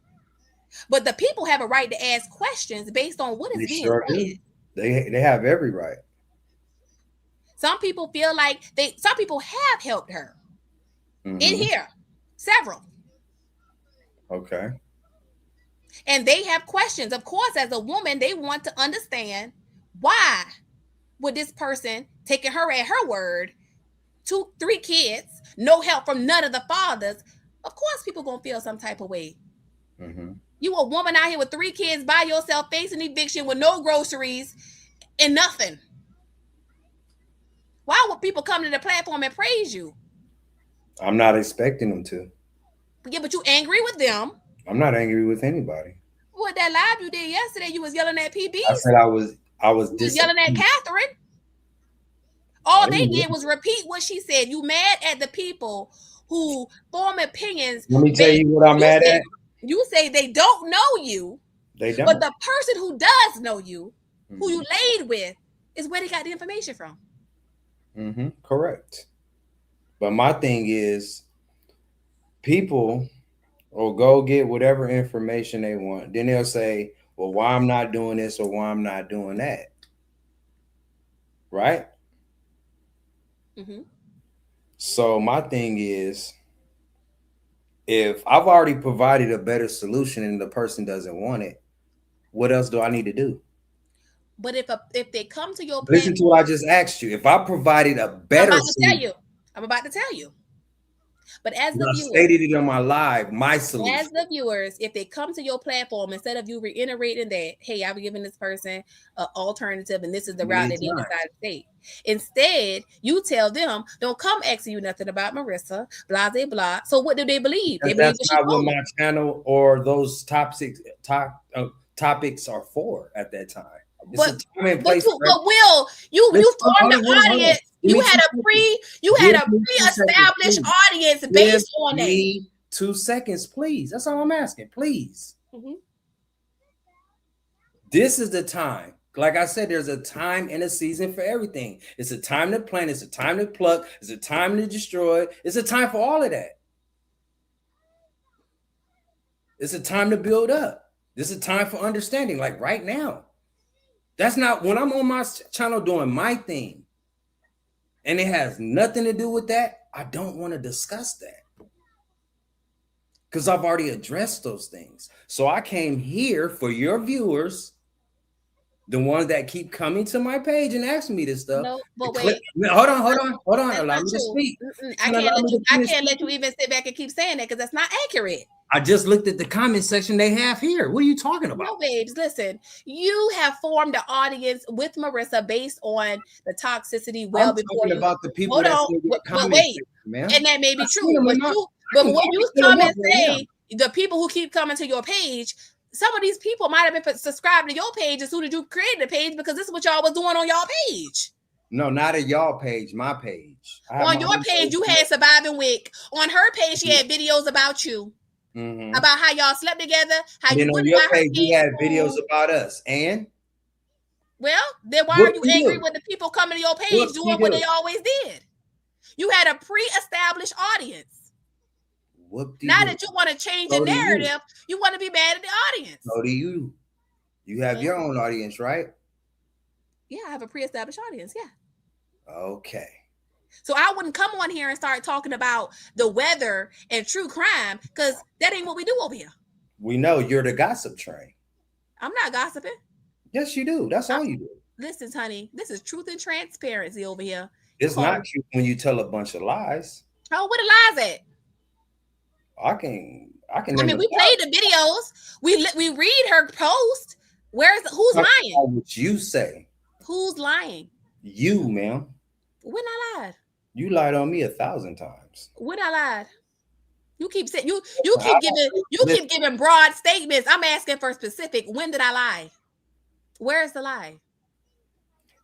but the people have a right to ask questions based on what is being said. They have every right. Some people feel like some people have helped her. In here. Several. Okay. And they have questions. Of course, as a woman, they want to understand why would this person, taking her at her word, 2, 3 kids, no help from none of the fathers. Of course, people gonna feel some type of way. You a woman out here with 3 kids by yourself, facing eviction with no groceries and nothing. Why would people come to the platform and praise you? I'm not expecting them to. Yeah, but you angry with them. I'm not angry with anybody. What that live you did yesterday, you was yelling at PB. I said I was yelling at Catherine. All they did was repeat what she said. You mad at the people who form opinions. Let me tell you what I'm mad at. You say they don't know you. They don't. But the person who does know you, who you laid with, is where they got the information from. Correct. But my thing is, people will go get whatever information they want. Then they'll say, well, why I'm not doing this or why I'm not doing that. Right? So my thing is, if I've already provided a better solution and the person doesn't want it, what else do I need to do? But if they come to your listen to what I just asked you. If I provided a better solution, I'm about to tell you. But as the viewers, stated it on my live, my solution. As the viewers, if they come to your platform, instead of you reiterating that, hey, I've given this person an alternative and this is the route that they decide to take. Instead, you tell them, don't come asking you nothing about Marissa, blah, blah, blah. So what do they believe? They believe that's not what my channel or those topics are for at that time. It's a time and place. But Will, you formed the audience. You me had 2 a seconds. pre-established Please. audience Give based on that. me 2 seconds, please. That's all I'm asking, please. Mhm. This is the time. Like I said, there's a time and a season for everything. It's a time to plant. It's a time to pluck. It's a time to destroy. It's a time for all of that. It's a time to build up. This is a time for understanding, like right now. That's not when I'm on my channel doing my thing, and it has nothing to do with that. I don't want to discuss that because I've already addressed those things. So I came here for your viewers, the ones that keep coming to my page and asking me this stuff. No, but wait. Hold on. That's Allow not me to true. speak. I can't let you even sit back and keep saying that because that's not accurate. I just looked at the comment section they have here. What are you talking about? No, babes, listen. You have formed an audience with Marissa based on the toxicity I'm talking about the people Hold that on, say but comment wait, section, man. and that may be I see true. them But in my- when you I come can and pull them up say the people who keep coming to your page, some of these people might have been subscribed to your page as soon as you created a page because this is what y'all was doing on y'all page. No, not at y'all page, my page. On your page, you had Surviving Wick. On her page, she had videos about you. Mm-hmm. About how y'all slept together, how you on wouldn't your buy her page, you had kids videos food. about us. And well, then why what are you do you angry do? with the people coming to your page What do doing you what do? they always did? You had a pre-established audience. What do Now you that you want to change So the do you. narrative, you want to be mad at the audience. So do you. You have your own audience, right? Yeah, I have a pre-established audience. Yeah. Okay. So I wouldn't come on here and start talking about the weather and true crime because that ain't what we do over here. We know you're the gossip train. I'm not gossiping. Yes, you do. That's all you do. Listen, honey, this is truth and transparency over here. It's not true when you tell a bunch of lies. Oh, where the lies at? I can. I mean, we played the videos. We read her post. Who's lying? What you say? Who's lying? You, ma'am. When I lied? You lied on me 1,000 times. When I lied? You keep saying you keep giving broad statements. I'm asking for specific. When did I lie? Where is the lie?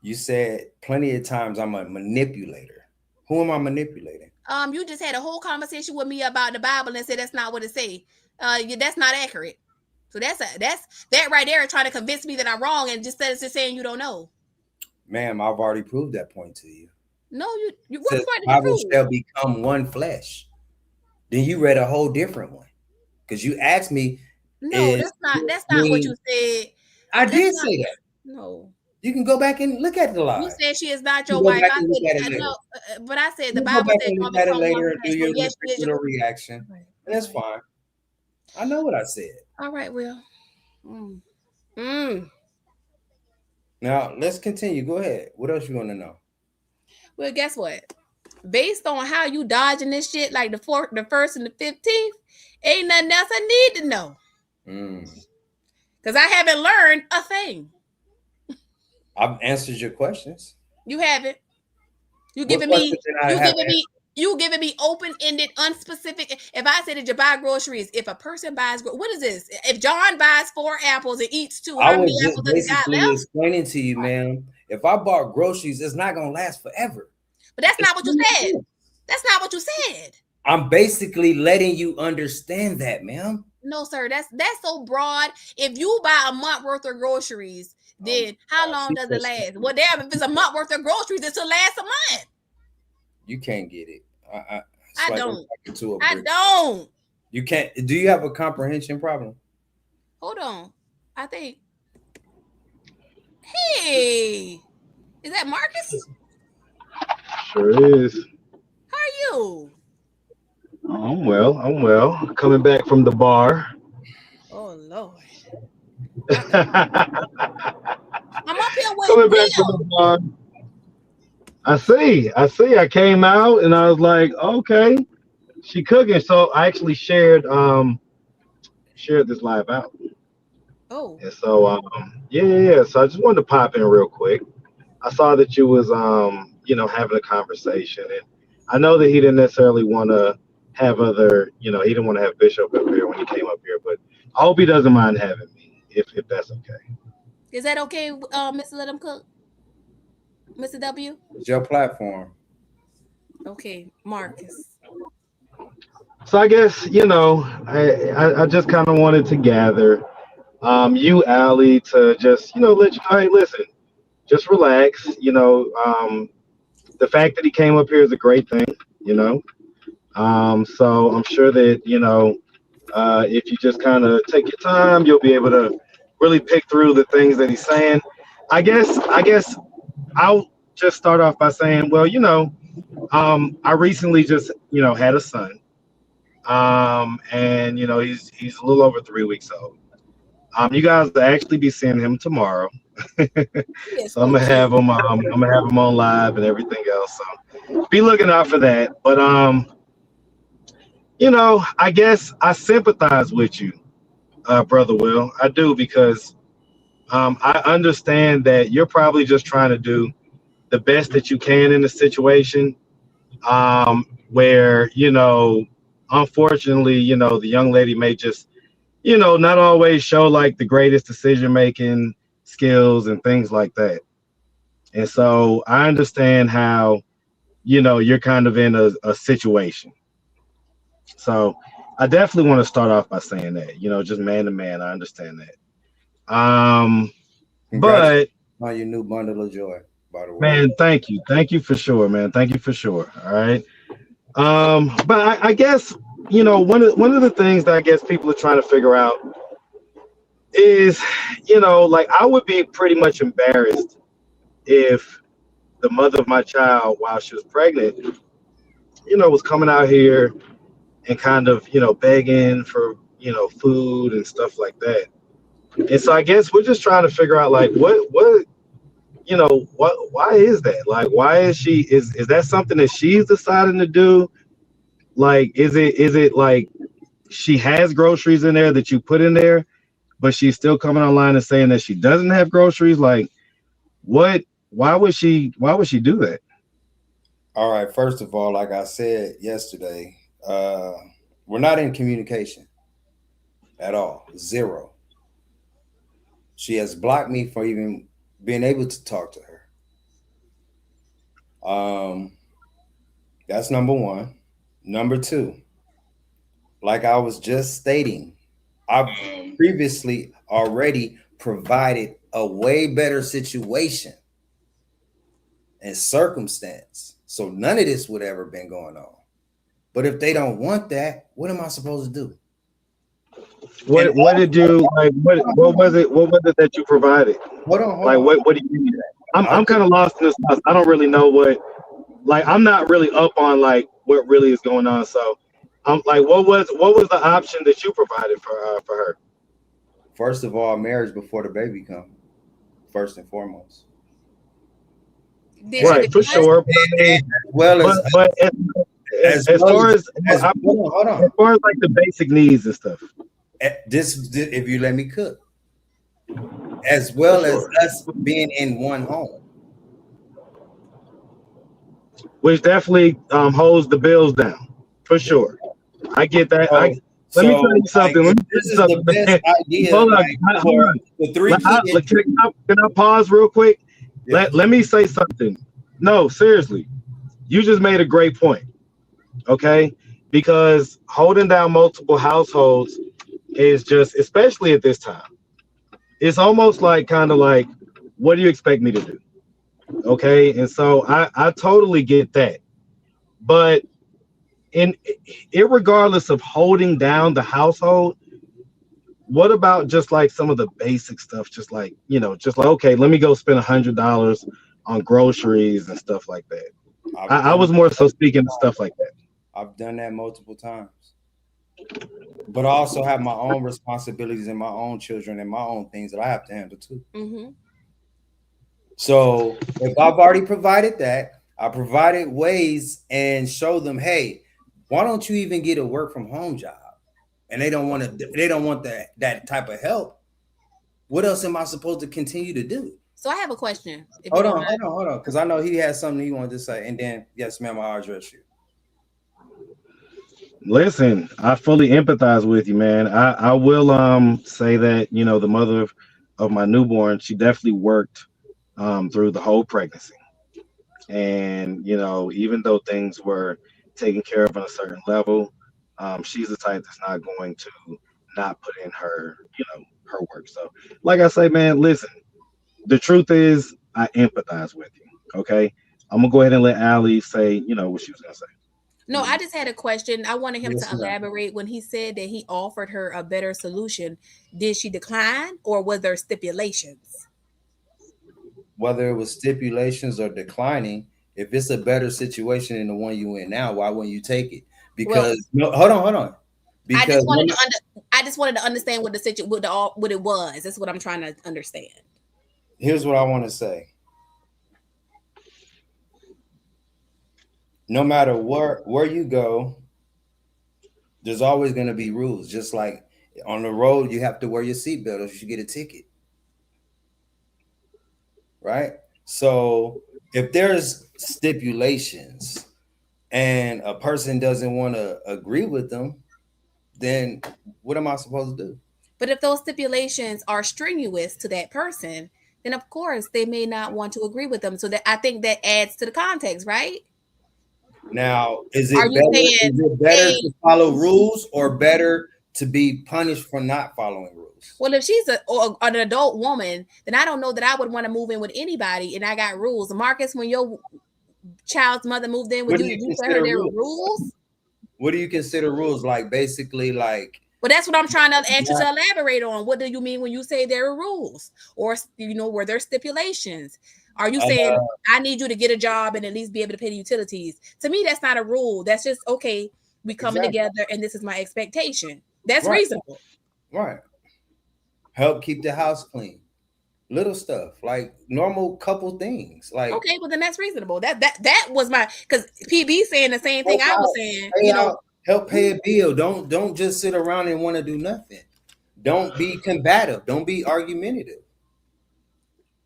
You said plenty of times I'm a manipulator. Who am I manipulating? You just had a whole conversation with me about the Bible and said that's not what it say. That's not accurate. So that's that right there trying to convince me that I'm wrong and just saying you don't know. Ma'am, I've already proved that point to you. No, you what point did you Bible prove? shall become one flesh. Then you read a whole different one because you asked me. No, that's not what you said. I did say that. No. You can go back and look at the lie. You said she is not your wife. I said no, but I said the Bible said look at it later and do your particular reaction. Right. That's fine. I know what I said. All right, Will. Now let's continue. Go ahead. What else you want to know? Well, guess what? Based on how you dodging this shit, like the 1st and the 15th, ain't nothing else I need to know. Because I haven't learned a thing. I've answered your questions. You haven't. You giving me open-ended, unspecific. If I say that you buy groceries, if a person buys, what is this? If John buys 4 apples and eats 2, how many apples does he got left? Explaining to you, ma'am. If I bought groceries, it's not gonna last forever. But that's not what you said. That's not what you said. I'm basically letting you understand that, ma'am. No, sir. That's so broad. If you buy a month worth of groceries, then how long does it last? Well, damn, if it's a month worth of groceries, it should last a month. You can't get it. I don't. You can't. Do you have a comprehension problem? Hold on. I think. Hey, is that Marcus? Sure is. How are you? I'm well. Coming back from the bar. Oh Lord. I'm up here with Coming back from the bar. I see. I came out and I was like, okay, she cooking. So I actually shared this live out. Oh. And so yeah. So I just wanted to pop in real quick. I saw that you was having a conversation, and I know that he didn't necessarily want to have other, he didn't want to have Bishop up here when he came up here, but I hope he doesn't mind having me, if that's okay. Is that okay, Mr. Let Him Cook? Mr. W? It's your platform. Okay, Marcus. So I guess I just kind of wanted to gather you, Allie, to just let you know, hey, listen, just relax. The fact that he came up here is a great thing. You know, so I'm sure that if you just kind of take your time, you'll be able to really pick through the things that he's saying. I guess I'll just start off by saying, well, I recently just had a son, and he's a little over 3 weeks old. You guys will actually be seeing him tomorrow. He is So I'm so gonna have cute. him. I'm gonna have him on live and everything else. So be looking out for that. But I guess I sympathize with you, brother Will. I do because I understand that you're probably just trying to do the best that you can in the situation. Where unfortunately, the young lady may just not always show like the greatest decision making skills and things like that. And so I understand how, you're kind of in a situation. So I definitely want to start off by saying that, just man to man, I understand that. Congratulations But on your new bundle of joy, by the way. man, thank you. Thank you for sure, man. Thank you for sure. All right. But I guess, one of the things that I guess people are trying to figure out is, like I would be pretty much embarrassed if the mother of my child, while she was pregnant, was coming out here and kind of, begging for, food and stuff like that. And so I guess we're just trying to figure out like why is that? Like why is that something that she's deciding to do? Like is it like she has groceries in there that you put in there, but she's still coming online and saying that she doesn't have groceries? Like what why would she do that? All right. First of all, like I said yesterday, we're not in communication at all. Zero. She has blocked me for even being able to talk to her. Um, that's number one. Number two, like I was just stating, I previously already provided a way better situation and circumstance. So none of this would ever been going on. But if they don't want that, what am I supposed to do? And What did you like? What was it that you provided? hold Like on. what do you mean? I I'm just kind of lost in this sauce. I don't really know what like I'm not really up on like what really is going on. So I'm like, what was the option that you provided for her? first of all, marriage before the baby come, first and foremost. Did And, she Right, for decline? sure. and as well But as as well far as as hold on. as far as like the basic needs and stuff, This if you let me cook, as well as sure, us being in one home. which definitely holds the bills down for sure. I get that. I So, let me tell so you like something. if Let me tell this you is the something, best man. idea, Hold on, like hold for on. the three kids, Can I pause real quick? yeah. Let me say something. No, seriously, you just made a great point. Okay, because holding down multiple households is just, especially at this time, it's almost like kind of like, what do you expect me to do? Okay, and so I totally get that, but in irregardless of holding down the household, what about just like some of the basic stuff, just like just like, okay, let me go spend $100 on groceries and stuff like that. I've I done was more so speaking to stuff like that. I've done that multiple times. But I also have my own responsibilities and my own children and my own things that I have to handle too. Mm-hmm. So if I've already provided that, I provided ways and show them, hey, why don't you even get a work from home job? And they don't want that type of help. What else am I supposed to continue to do? So I have a question, if you don't mind. Hold on. Because I know he has something he wanted to say. And then, yes, ma'am, I'll address you. Listen, I fully empathize with you, man. I will say that the mother of my newborn, she definitely worked through the whole pregnancy. And even though things were taken care of on a certain level, she's the type that's not going to not put in her work. So, like I say, man, listen. The truth is, I empathize with you. Okay, I'm gonna go ahead and let Allie say, what she was gonna say. No, I just had a question. I wanted him to Yes, ma'am. elaborate when he said that he offered her a better solution. Did she decline or was there stipulations? Whether it was stipulations or declining, if it's a better situation than the one you in now, why wouldn't you take it? Well, Because no, hold on. I Because just wanted to I just wanted to understand what the situation what it was. That's what I'm trying to understand. here's what I want to say. No matter where you go, there's always going to be rules. Just like on the road, you have to wear your seatbelt or you get a ticket, right? So if there's stipulations and a person doesn't want to agree with them, then what am I supposed to do? But if those stipulations are strenuous to that person, then of course they may not want to agree with them. So that I think that adds to the context, right? Now, Are you saying, is it better hey, to follow rules or better to be punished for not following rules? well, if she's an adult woman, then I don't know that I would want to move in with anybody, and I got rules. Marcus, when your child's mother moved in with What do you, you did you tell her consider there were rules? rules? What do you consider rules? Like basically like But that's what I'm trying to ask you not, to elaborate on. What do you mean when you say there are rules, or were there stipulations? Are you saying uh, I need you to get a job and at least be able to pay the utilities? To me, that's not a rule. That's just okay. We coming exactly. together, and this is my expectation. That's Right, reasonable. right. Help keep the house clean. Little stuff like normal couple things. Like Okay, well then that's reasonable. That was my because PB saying the same thing help I was out, saying. pay out, help pay a bill. Don't just sit around and want to do nothing. Don't be combative. Don't be argumentative.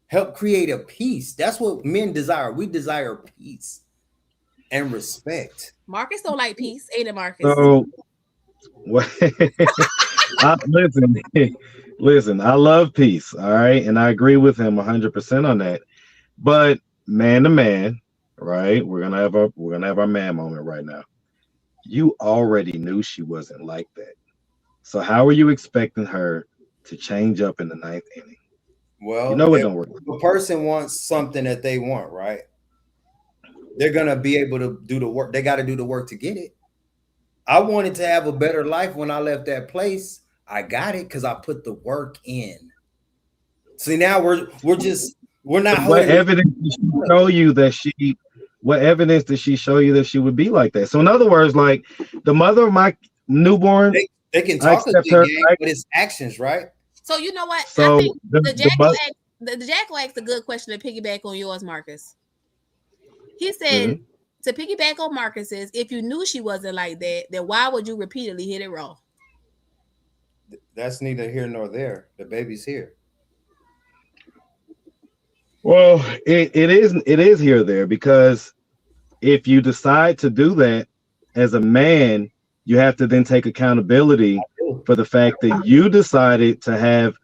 Help create a peace. That's what men desire. We desire peace and respect. Marcus don't like peace, ain't it, Marcus? So, what? Listen, listen. I love peace. All right, and I agree with him 100% on that. But man to man, right? We're gonna have our man moment right now. You already knew she wasn't like that. So how are you expecting her to change up in the ninth inning? You Well, know it if don't work. a person wants something that they want, right? They're gonna be able to do the work. They got to do the work to get it. I wanted to have a better life when I left that place. I got it because I put the work in. See, now we're not What holding each evidence did she other. show you that she? What evidence did she show you that she would be like that? So in other words, like the mother of my newborn, They can I talk a accept good her. game, but it's actions, right? So you know what? I So think the the Jackal mother. asked the Jackal asked a good question to piggyback on yours, Marcus. He said Mhm. to piggyback on Marcus's, if you knew she wasn't like that, then why would you repeatedly hit it raw? That's neither here nor there. The baby's here. Well, it is here or there because if you decide to do that as a man, you have to then take accountability for the fact that you decided to have,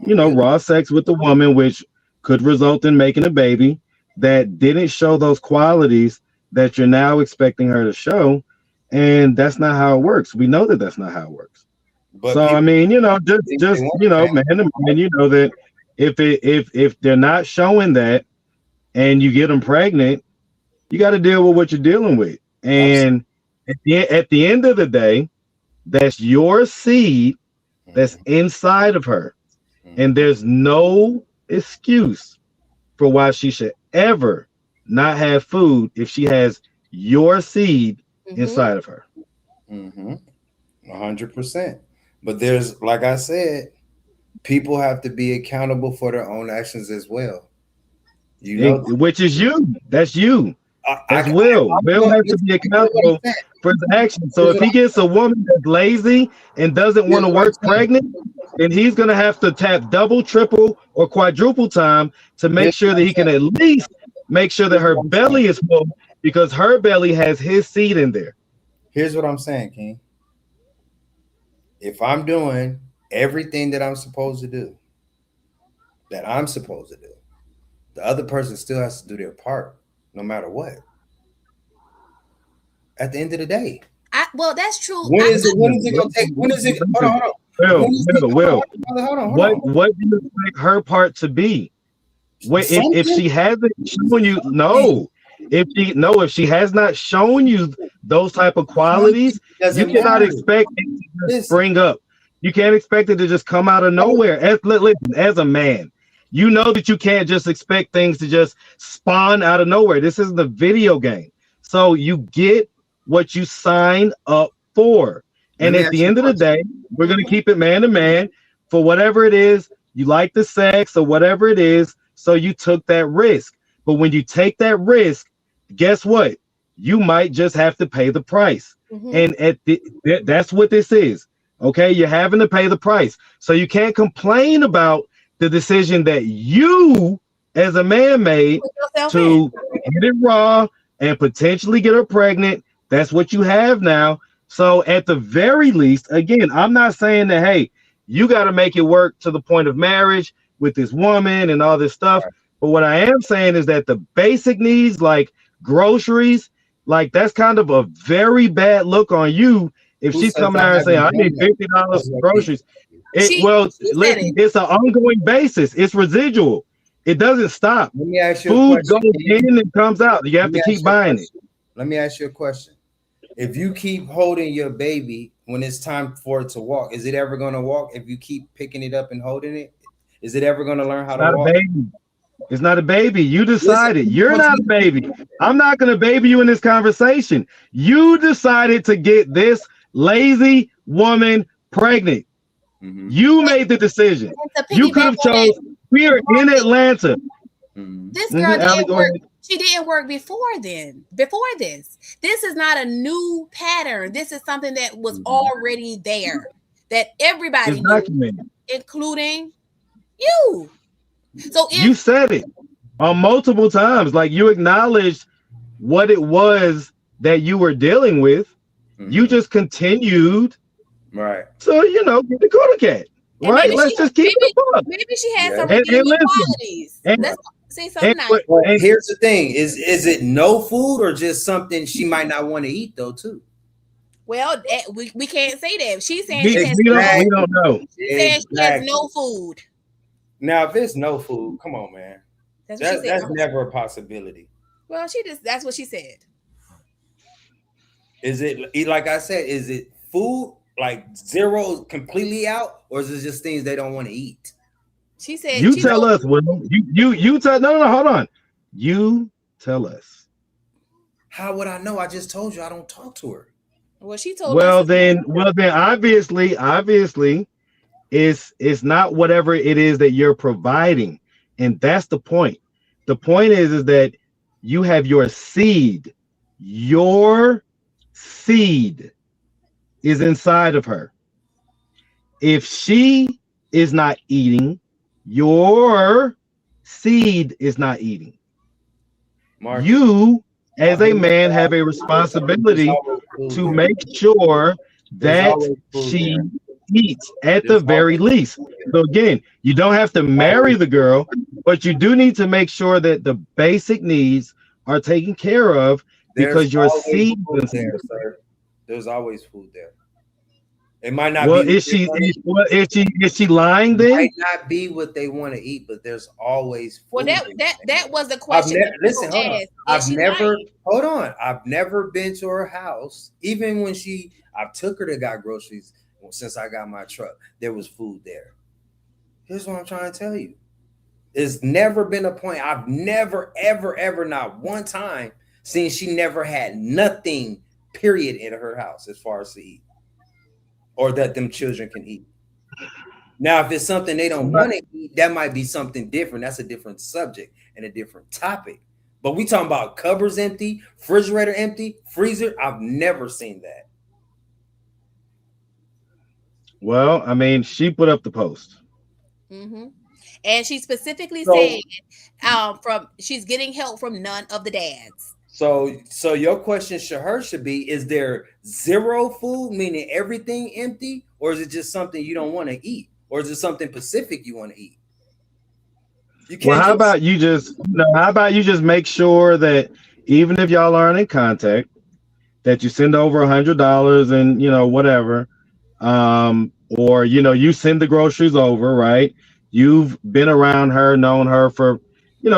I'm good. raw sex with the woman, which could result in making a baby that didn't show those qualities that you're now expecting her to show. And that's not how it works. We know that that's not how it works. But So I people mean, just think they just want a man to man, that if they're not showing that and you get them pregnant, you got to deal with what you're dealing with. family. And at the end of the day, that's your seed that's Mhm, inside of her. And mhm, there's no excuse for why she should ever not have food if she has your seed Mm-hmm. inside of her. mhm. 100%. But there's, like I said, people have to be accountable for their own actions as well. You know, Which is you. That's you. That's I'm Will. Will going. has to Listen, be listen to what he accountable said. for his actions. So Here's if what, he gets a woman that's lazy and doesn't want here's to what I'm work saying. pregnant, then he's gonna have to tap double, triple, or quadruple time to make Here's sure what that I'm he can saying. at least make sure that Here's her what I'm saying. belly is full because her belly has his seed in there. Here's what I'm saying, King. If I'm doing everything that I'm supposed to do, the other person still has to do their part. no matter what. At the end of the day, Well, that's true. when is it? When is it gonna take? When is it? Hold on, hold on. When is it? Hold on, hold on. What do you expect her part to be? Wait, if she hasn't shown you, if she has not shown you those type of qualities, you cannot expect it to just spring up. You can't expect it to just come out of nowhere. Listen, as a man, you know that you can't just expect things to just spawn out of nowhere. This isn't a video game, so you get what you sign up for. And at the end of the day, we're gonna keep it man to man for whatever it is. You like the sex or whatever it is. So you took that risk. But when you take that risk, guess what? You might just have to pay the price. And that's what this is. Okay, you're having to pay the price. So you can't complain about the decision that you as a man made to get it raw and potentially get her pregnant. That's what you have now. So at the very least, again, I'm not saying that, hey, you got to make it work to the point of marriage with this woman and all this stuff. But what I am saying is that the basic needs like groceries, like that's kind of a very bad look on you if she's coming out and saying, I need $50 for groceries. It's an ongoing basis. It's residual. It doesn't stop. Let me ask you Food goes in and comes out. You have to keep buying it. Let me ask you a question. If you keep holding your baby when it's time for it to walk, is it ever going to walk? If you keep picking it up and holding it, is it ever going to learn how to walk? It's not a baby. You decided. You're not a baby. I'm not going to baby you in this conversation. You decided to get this lazy woman pregnant. You made the decision. You could have chosen. We are in Atlanta. This girl didn't work. She didn't work before then. Before this is not a new pattern. This is something that was already there, that everybody knew, including you. So you said it multiple times, like you acknowledged what it was that you were dealing with. You just continued, right? So get the Coda Cat, right? Let's just keep it up. Maybe she had some redeeming qualities. Let's say something nice. And here's the thing: is it no food or just something she might not want to eat though too? Well, we can't say that. She's saying we don't know. She's saying she has no food. Now, if there's no food, come on, man. That's never a possibility. Well, that's what she said. Is it, like I said, is it food like zero completely out, or is it just things they don't want to eat? She said, you tell us, Will. You tell, no, hold on. You tell us. How would I know? I just told you I don't talk to her. Well, she told us. Then obviously, it's not whatever it is that you're providing. And that's the point. The point is that you have your seed. Your seed is inside of her. If she is not eating, your seed is not eating. Mark, you, as a man, have a responsibility to make sure that she eats at the very least. So again, you don't have to marry the girl, but you do need to make sure that the basic needs are taken care of because your seed is there, sir. There's always food there. It might not be. Is she lying then? It might not be what they want to eat, but there's always food. Well, that was the question. I've never been to her house, even when I took her to got groceries. Since I got my truck, there was food there. Here's what I'm trying to tell you. There's never been a point. I've never, ever, not one time seen she never had nothing, period, in her house as far as to eat. Or that them children can eat. Now, if it's something they don't want to eat, that might be something different. That's a different subject and a different topic. But we talking about cupboards empty, refrigerator empty, freezer. I've never seen that. Well, I mean, she put up the post. And she specifically said she's getting help from none of the dads. So your question should be, is there zero food, meaning everything empty, or is it just something you don't want to eat? Or is it something specific you want to eat? You Well, can't just how about you just make sure that even if y'all aren't in contact, that you send over $100 and whatever, or you send the groceries over, right? You've been around her, known her for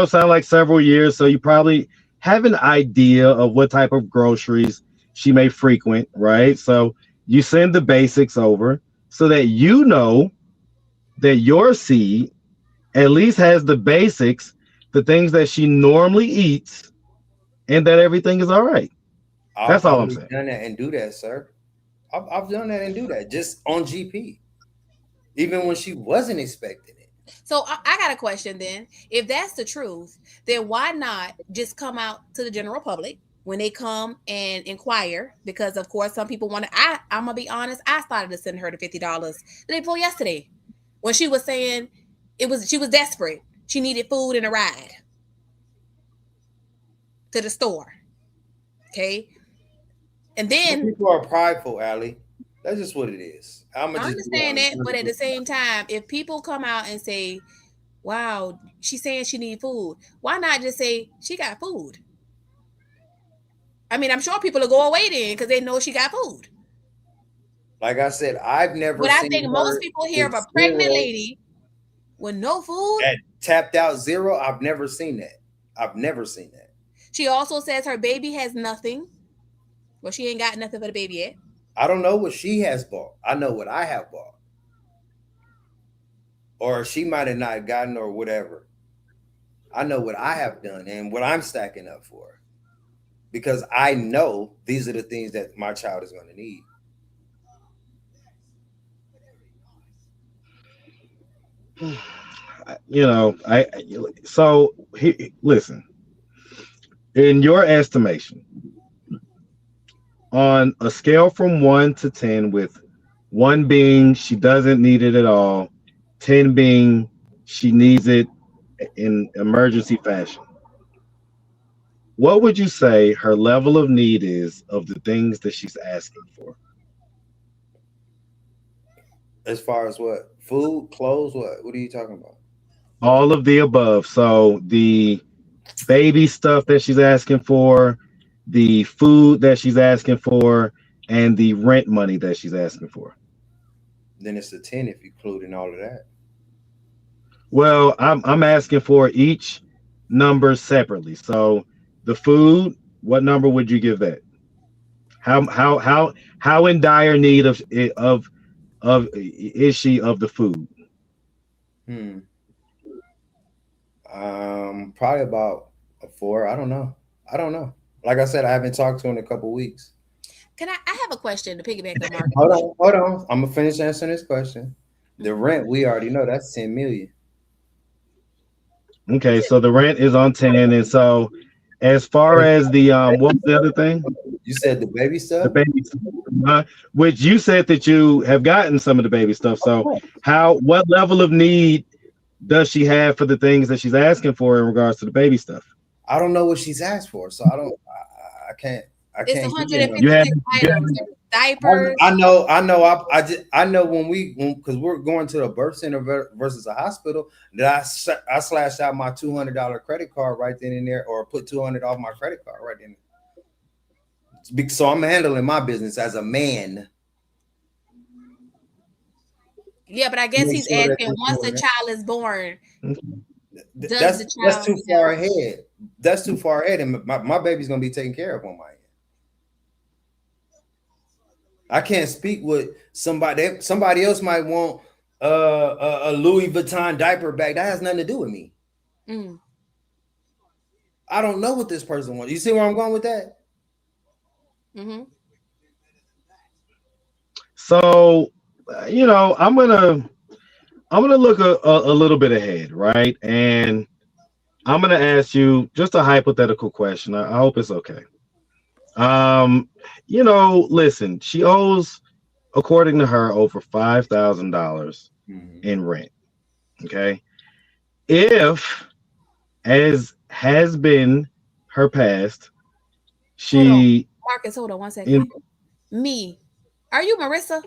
sound like several years, so you probably have an idea of what type of groceries she may frequent, right? So you send the basics over so that that your seed at least has the basics, the things that she normally eats, and that everything is all right. I've That's all I'm already saying. done that and do that, sir. I've done that and do that just on GP, even when she wasn't expecting it. So I got a question then. If that's the truth, then why not just come out to the general public when they come and inquire? Because of course some people want to. I'm gonna be honest. I started to send her the $50 the day before yesterday when she was saying she was desperate. She needed food and a ride to the store. Okay, and Some then people are prideful, Allie. That's just what it is. I'm gonna I just be understand honest. that, but at the same time, if people come out and say, "Wow, she's saying she need food," why not just say she got food? I mean, I'm sure people will go away then because they know she got food. Like I said, I've never But I seen think most her people hear of with a pregnant zero lady with no food. at tapped out zero. I've never seen that. I've never seen that. She also says her baby has nothing. Well, she ain't got nothing for the baby yet. I don't know what she has bought. I know what I have bought. Or she might have not gotten or whatever. I know what I have done and what I'm stacking up for. Because I know these are the things that my child is going to need. Listen, in your estimation, on a scale from 1 to 10, with 1 being she doesn't need it at all, 10 being she needs it in emergency fashion, what would you say her level of need is of the things that she's asking for? As far as what? Food, clothes, what? What are you talking about? All of the above. So the baby stuff that she's asking for, the food that she's asking for, and the rent money that she's asking for. Then it's a 10 if you include in all of that. Well, I'm asking for each number separately. So the food, what number would you give that? How in dire need of is she of the food? Hmm. Probably about a 4. I don't know. I don't know. Like I said, I haven't talked to her in a couple weeks. Can I have a question to piggyback on Mark? Hold on. I'm gonna finish answering this question. The rent, we already know that's 10 million. Okay, so the rent is on 10, and so as far as the what's the other thing? You said the baby The stuff? baby stuff, which you said that you have gotten some of the baby stuff. So what level of need does she have for the things that she's asking for in regards to the baby stuff? I don't know what she's asked for, so I can't It's give you a number. You 156 items: diapers. I know when because we're going to a birth center versus a hospital, that I slashed out my $200 credit card right then and there, or put 200 off my credit card right then. So I'm handling my business as a man. Yeah, but I guess Make he's sure that asking you're once the doing child is born, does the that's child too far ahead. That's too far ahead, and my baby's gonna be taken care of on my end. I can't speak with somebody. Somebody else might want a Louis Vuitton diaper bag. That has nothing to do with me. Mm. I don't know what this person wants. You see where I'm going with that? Mm-hmm. So, I'm gonna look a little bit ahead, right? And I'm gonna ask you just a hypothetical question. I hope it's okay. Listen, she owes, according to her, over $5,000 in rent. Okay. If, as has been her past, Hold on, she Marcus. Hold on 1 in, second. Me, are you Marissa?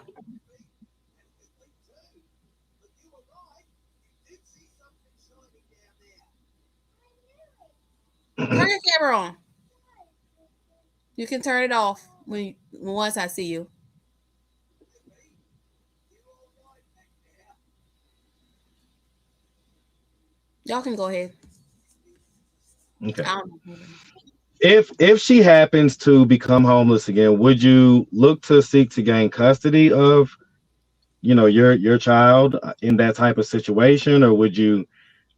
Turn your camera on. You can turn it off once I see you. Y'all can go ahead. Okay. I don't know. If she happens to become homeless again, would you look to seek to gain custody of, your child in that type of situation, or would you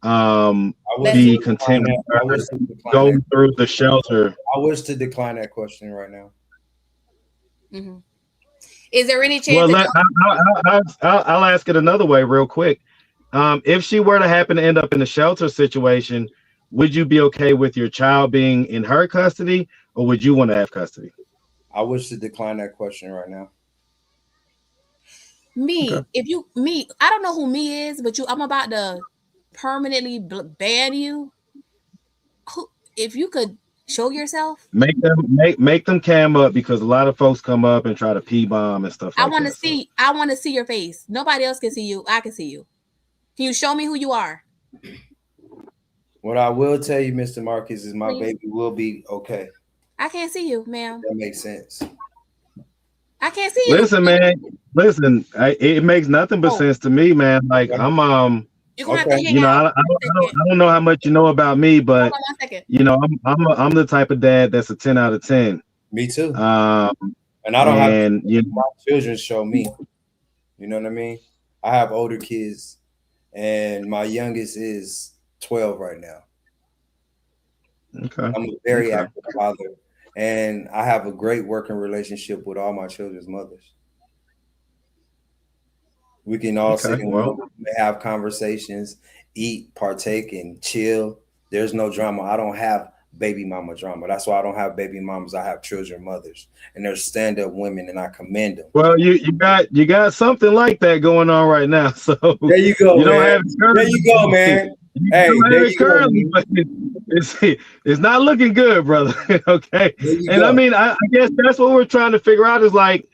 I wish Let's to see. be decline content with that. I her wish to decline that. going through the shelter? I wish to decline that question right now. Mm-hmm. Is there any chance Well, that I'll ask it another way, real quick. If she were to happen to end up in a shelter situation, would you be okay with your child being in her custody, or would you want to have custody? I wish to decline that question right now. Okay. I don't know who me is, but I'm about to permanently ban you. Who, if you could show yourself, Make them cam up, because a lot of folks come up and try to pee bomb and stuff I like want to that. So see. I want to see your face. Nobody else can see you. I can see you. Can you show me who you are, What I will tell you, Mr. Marcus, is my please? baby will be okay. I can't see you, ma'am. That makes sense. I can't see you. listen, man. Listen, it makes nothing but Oh, sense to me, man. Like Okay. you're gonna have to Okay. hang out. I don't know how much you know about me, Hold but on 1 second. I'm the type of dad that's a 10 out of 10. Me too. Um, And I don't have to and my children show me. You know what I mean? I have older kids, and my youngest is 12 right now. okay, I'm a very okay, active father, and I have a great working relationship with all my children's mothers. We can all sit okay. in Well, one room and have conversations, eat, partake, and chill. There's no drama. I don't have baby mama drama. That's why I don't have baby mamas. I have children mothers, and they're stand-up women, and I commend them. well, you got something like that going on right now. So There you go, you don't man. have it There you go, currently. man. You Hey, don't have there it you go, currently, man. but it's not looking good, brother. Okay, There you and I go. mean, I guess that's what we're trying to figure out is like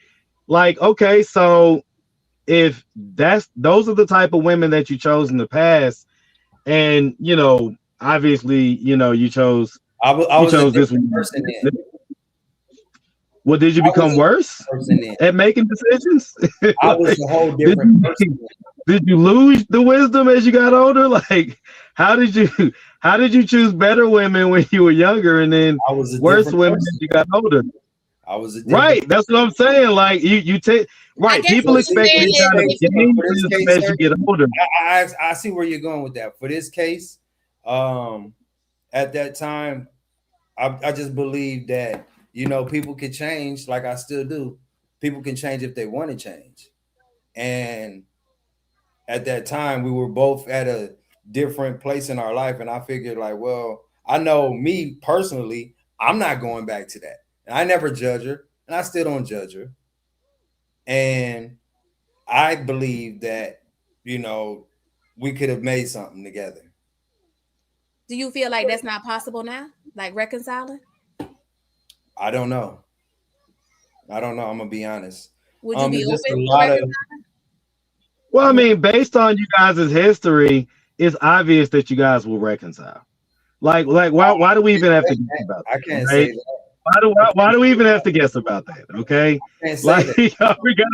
okay, so if those are the type of women that you chose in the past, and obviously, you chose I was a this different one. person then. Well, did you I was become a worse different person then. at making decisions? I was Like, a whole did different you, person then. did you lose the wisdom as you got older? Like, how did you how did you choose better women when you were younger, and then I was a worse different women as person. you got older? I was a different. Right, that's what I'm saying. Like, you take I right. guess People what But you're see, expect for you saying to this is, kind of case, if you gain for this wisdom case, as you sir, get older. I see where you're going with that. For this case, at that time, I just believe that people can change, like I still do. People can change if they want to change, and at that time, we were both at a different place in our life, and I figured, like, well, I know me personally, I'm not going back to that, and I never judge her, and I still don't judge her, and I believe that we could have made something together. do you feel like that's not possible now? Like reconciling? I don't know. I don't know. I'm gonna be honest. Would you be It's just a open to lot of. reconciling? Well, I mean, based on you guys' history, it's obvious that you guys will reconcile. Like why do we even have to guess about I that? can't say Right? that. Why do we even have to guess about that? Okay, I can't say like that. we got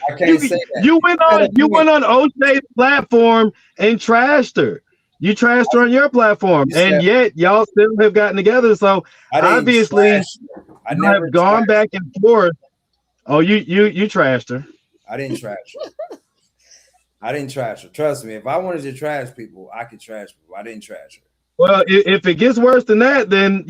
I can't say that. you went You got on a point. OJ's platform and trashed her. You trashed her on your platform, You and said yet y'all still have gotten together. So I didn't obviously trash her. I you never have gone trashed. back and forth. Oh, you trashed her. I didn't trash her. I didn't trash her. Trust me. If I wanted to trash people, I could trash people. I didn't trash her. Well, if it gets worse than that, then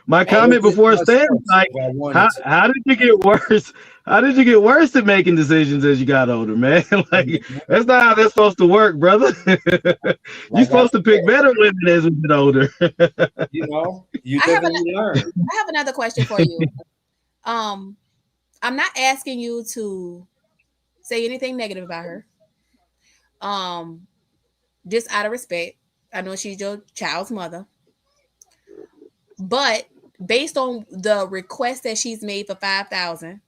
my I would comment get before much stands worse like, if I wanted to. how did you get worse? How did you get worse at making decisions as you got older, man? Like, that's not how that's supposed to work, brother. You're Like I supposed to pick said, better women as we get older. you I live have and you learn. I have another question for you. Um, I'm not asking you to say anything negative about her. Um, just out of respect. I know she's your child's mother, but based on the request that she's made for $5,000,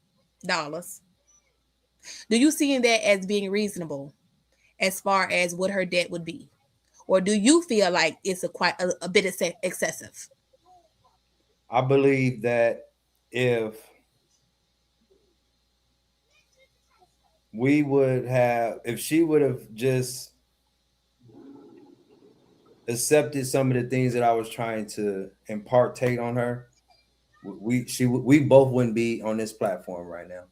do you see that as being reasonable as far as what her debt would be? or do you feel like it's quite a bit excessive? I believe that if she would have just accepted some of the things that I was trying to impartate on her, we both wouldn't be on this platform right now.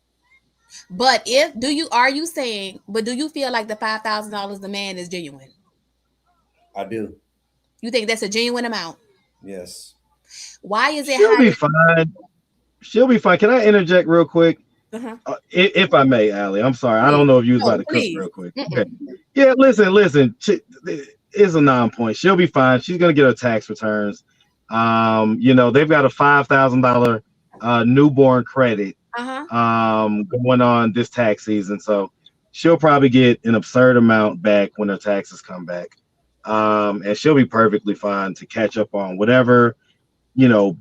But do you feel like the $5,000 the man is genuine? I do. You think that's a genuine amount? Yes. Why is it She'll be higher? fine. She'll be fine. Can I interject real quick? Uh-huh. If I may, Allie, I'm sorry. I Please. don't know if you was about No, to cook please. real quick. Okay. Yeah, listen. It's a non-point. She'll be fine. She's gonna get her tax returns. They've got a $5,000 newborn credit Uh-huh. going on this tax season, so she'll probably get an absurd amount back when her taxes come back. And she'll be perfectly fine to catch up on whatever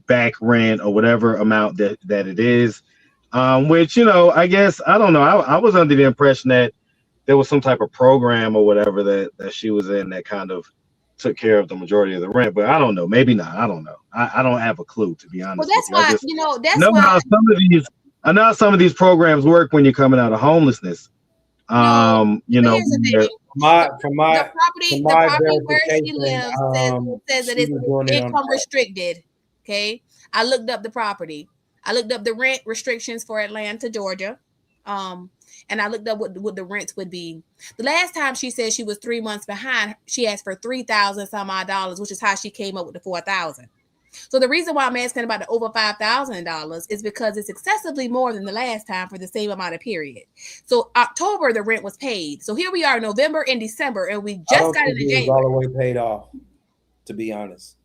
back rent or whatever amount that it is. Which I guess I don't know. I was under the impression that there was some type of program or whatever that she was in that kind of took care of the majority of the rent, but I don't know. Maybe not. I don't know. I don't have a clue, to be Well, honest with that's you. I why, just that's know why. how some of these programs work when you're coming out of homelessness. No, but here's the Where thing. From The my property, the my property where she verification, lives says that she it's was doing it on. income restricted. Okay. I looked up the property. I looked up the rent restrictions for Atlanta, Georgia. Um, and I looked up what the rents would be. The last time she said she was 3 months behind, she asked for 3,000 some odd dollars, which is how she came up with the 4,000. So the reason why I'm asking about the over $5,000 is because it's excessively more than the last time for the same amount of period. So October the rent was paid. So here we are, November and December, and we I just don't got think into it was all January. the way paid off, to be honest.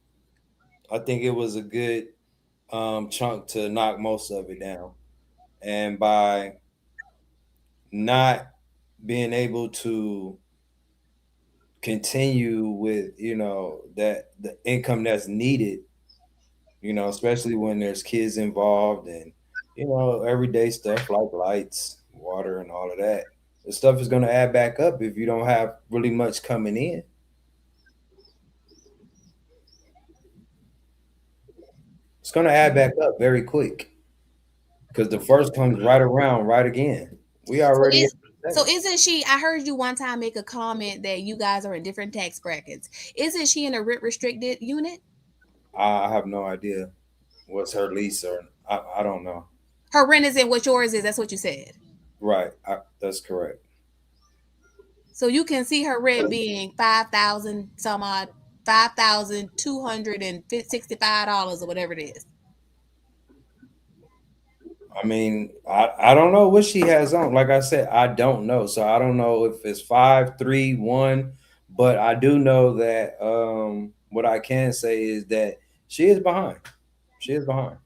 I think it was a good chunk to knock most of it down. And by not being able to continue with, that the income that's needed, especially when there's kids involved and, everyday stuff like lights, water, and all of that. The stuff is going to add back up if you don't have really much coming in. It's going to add back up very quick because the first comes right around, right again. We So already. isn't she? I heard you one time make a comment that you guys are in different tax brackets. Isn't she in a rent restricted unit? I have no idea what's her lease or I don't know. Her rent is in what yours is. That's what you said. Right, that's correct. So you can see her rent being 5,000 some odd, $5,265 or whatever it is. I mean, I don't know what she has on. Like I said, I don't know. So I don't know if it's 5, 3, 1, but I do know that what I can say is that she is behind. She is behind.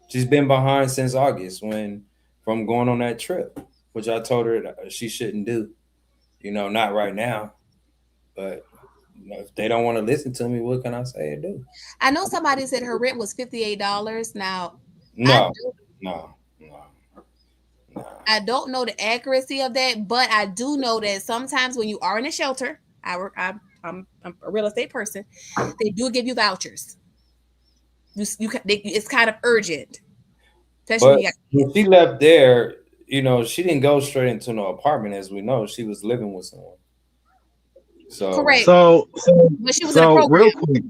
She's been behind since August from going on that trip, which I told her that she shouldn't do. Not right now. But if they don't want to listen to me, what can I say or do? I know somebody said her rent was $58. Now, No, no, no. I don't know the accuracy of that, but I do know that sometimes when you are in a shelter, I'm a real estate person, they do give you vouchers. It's kind of urgent, especially But when you when she left there, she didn't go straight into no apartment, as we know. She was living with someone. So correct. But she was in a so program. real quick.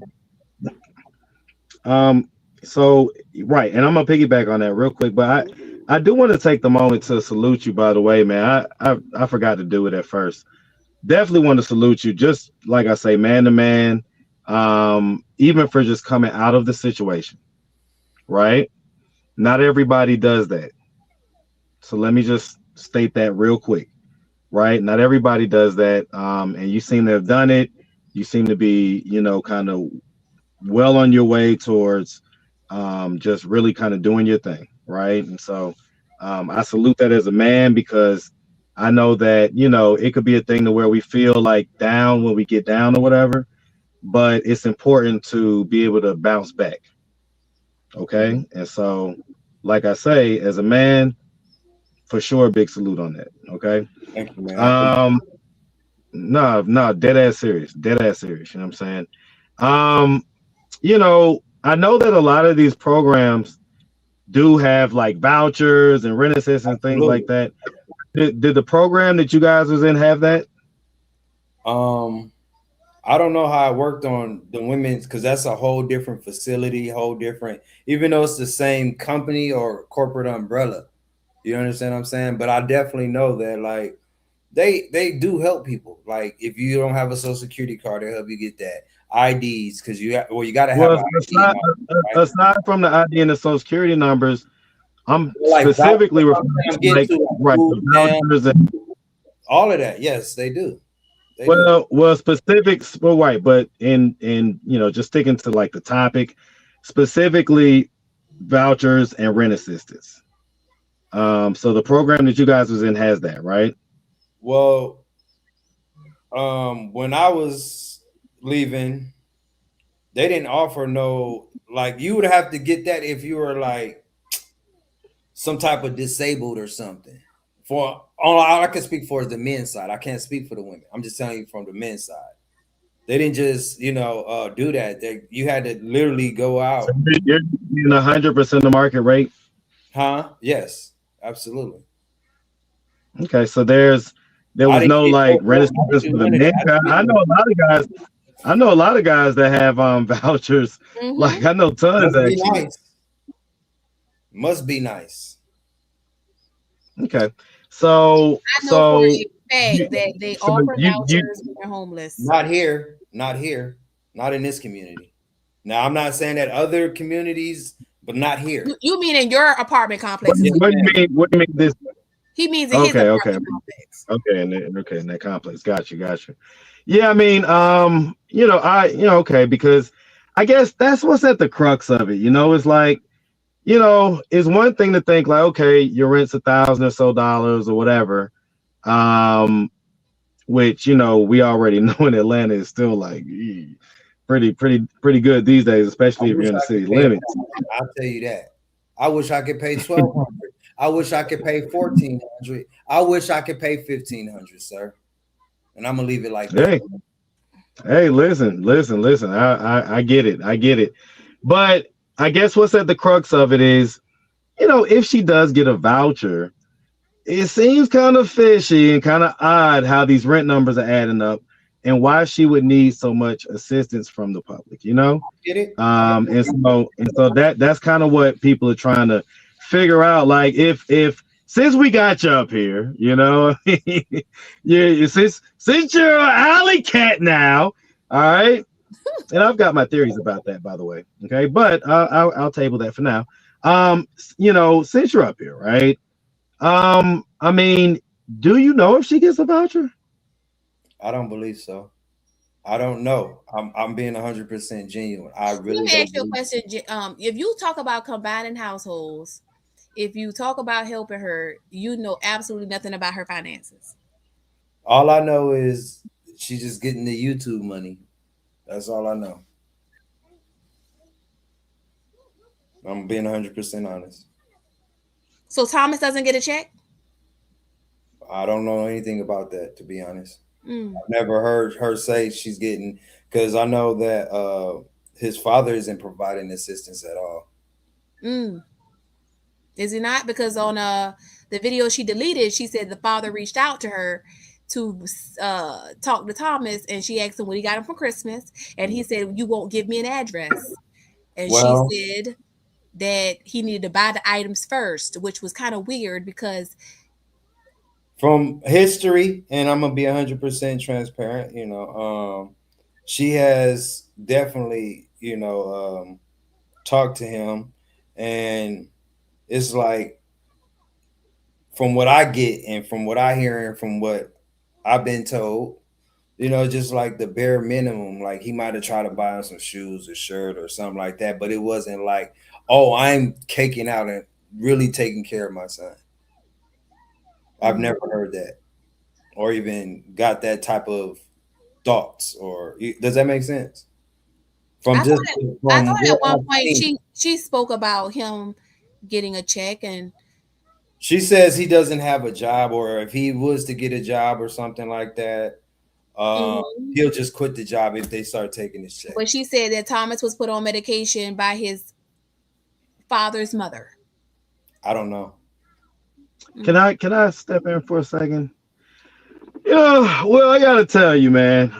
So right, and I'm gonna piggyback on that real quick, but I do want to take the moment to salute you, by the way, man. I forgot to do it at first. Definitely want to salute you, just like I say, man to man. Even for just coming out of the situation, right? Not everybody does that. So let me just state that real quick, right? Not everybody does that. And you seem to have done it. You seem to be, kind of well on your way towards just really kind of doing your thing, right? And so I salute that as a man because I know that it could be a thing to where we feel like down when we get down or whatever, but it's important to be able to bounce back. Okay, and so like I say, as a man, for sure, big salute on that. Okay. thank you, man. Um, No, dead ass serious. You know what I'm saying? Um, I know that a lot of these programs do have like vouchers and rent assist and things like Absolutely. that. Did the program that you guys was in have that? Um, I don't know how it worked on the women's because that's a whole different facility, whole different, even though it's the same company or corporate umbrella. You understand what I'm saying? But I definitely know that like they do help people. Like if you don't have a social security card, they help you get that. IDs because you got to have Well, an ID in right? aside from the ID and the social security numbers, I'm Like vouchers, specifically referring I'm to getting like to like right food the stamps, vouchers and all of that. Yes, they do. They do. well specifics well right, but in just sticking to like the topic, specifically vouchers and rent assistance. So the program that you guys was in has that, right? Well, when I was leaving, they didn't offer no like you would have to get that if you were like some type of disabled or something. For all I can speak for is the men's side. I can't speak for the women. I'm just telling you from the men's side. They didn't just do that. You had to literally go So out, you're getting 100% the market rate. huh? Yes, absolutely. Okay, so there I was didn't no get like no rent I didn't assistance do for the none of that. men. I didn't get I know no. a lot of guys. I know a lot of guys that have vouchers. Mm-hmm. Like I know tons Must be actually. nice. Must be nice. Okay, so I know for a you, fact that they so offer you vouchers when you're homeless. Not here. Not here. Not in this community. Now I'm not saying that other communities, but not here. You mean in your apartment what, complex is Yes, what what do you ma'am. mean? What do you mean this? he means in his Okay, apartment complex. okay, in that complex. Got you. Yeah, I mean, okay, because I guess that's what's at the crux of it. It's like, it's one thing to think like, okay, your rent's $1,000 or so dollars or whatever, um, which we already know in Atlanta is still like pretty good these days, I especially if wish you're in the I could city pay limits. 1,000. I'll tell you that. I wish I could pay 1,200. I wish I could pay 1,400. I wish I could pay 1,500, sir. And I'm gonna leave it like that. Hey, hey, listen. I get it. I get it. But I guess what's at the crux of it is, if she does get a voucher, it seems kind of fishy and kind of odd how these rent numbers are adding up and why she would need so much assistance from the public. Get it? And so that's kind of what people are trying to figure out. Like if since we got you up here, since you're an alley cat now, all right. And I've got my theories about that, by the way. Okay, but I'll table that for now. Since you're up here, right? I mean, do you know if she gets a voucher? I don't believe so. I don't know. I'm being 100% genuine. I Let really me don't ask you a believe. question. If you talk about combining households, if you talk about helping her, you know absolutely nothing about her finances. All I know is she's just getting the YouTube money. That's all I know. I'm being 100% honest. So Thomas doesn't get a check? I don't know anything about that, to be honest. Mm. I've never heard her say she's getting, because I know that his father isn't providing assistance at all. Mm. Is he not? Because on the video she deleted, she said the father reached out to her to talk to Thomas, and she asked him what he got him for Christmas, and he said, "You won't give me an address." And she Well, said that he needed to buy the items first, which was kind of weird because from history, and I'm gonna be 100% transparent. She has definitely, talked to him, and it's like from what I get and from what I hear and from what I've been told, just like the bare minimum. Like he might have tried to buy him some shoes or shirt or something like that, but it wasn't like, oh, I'm caking out and really taking care of my son. I've mm, never heard that or even got that type of thoughts. Or does that make sense? From I just thought I from thought at what one I've point seen, she spoke about him getting a check and she says he doesn't have a job, or if he was to get a job or something like that, He'll just quit the job if they start taking his check. But she said that Thomas was put on medication by his father's mother. I don't know. Can I step in for a second? Well, I gotta tell you, man.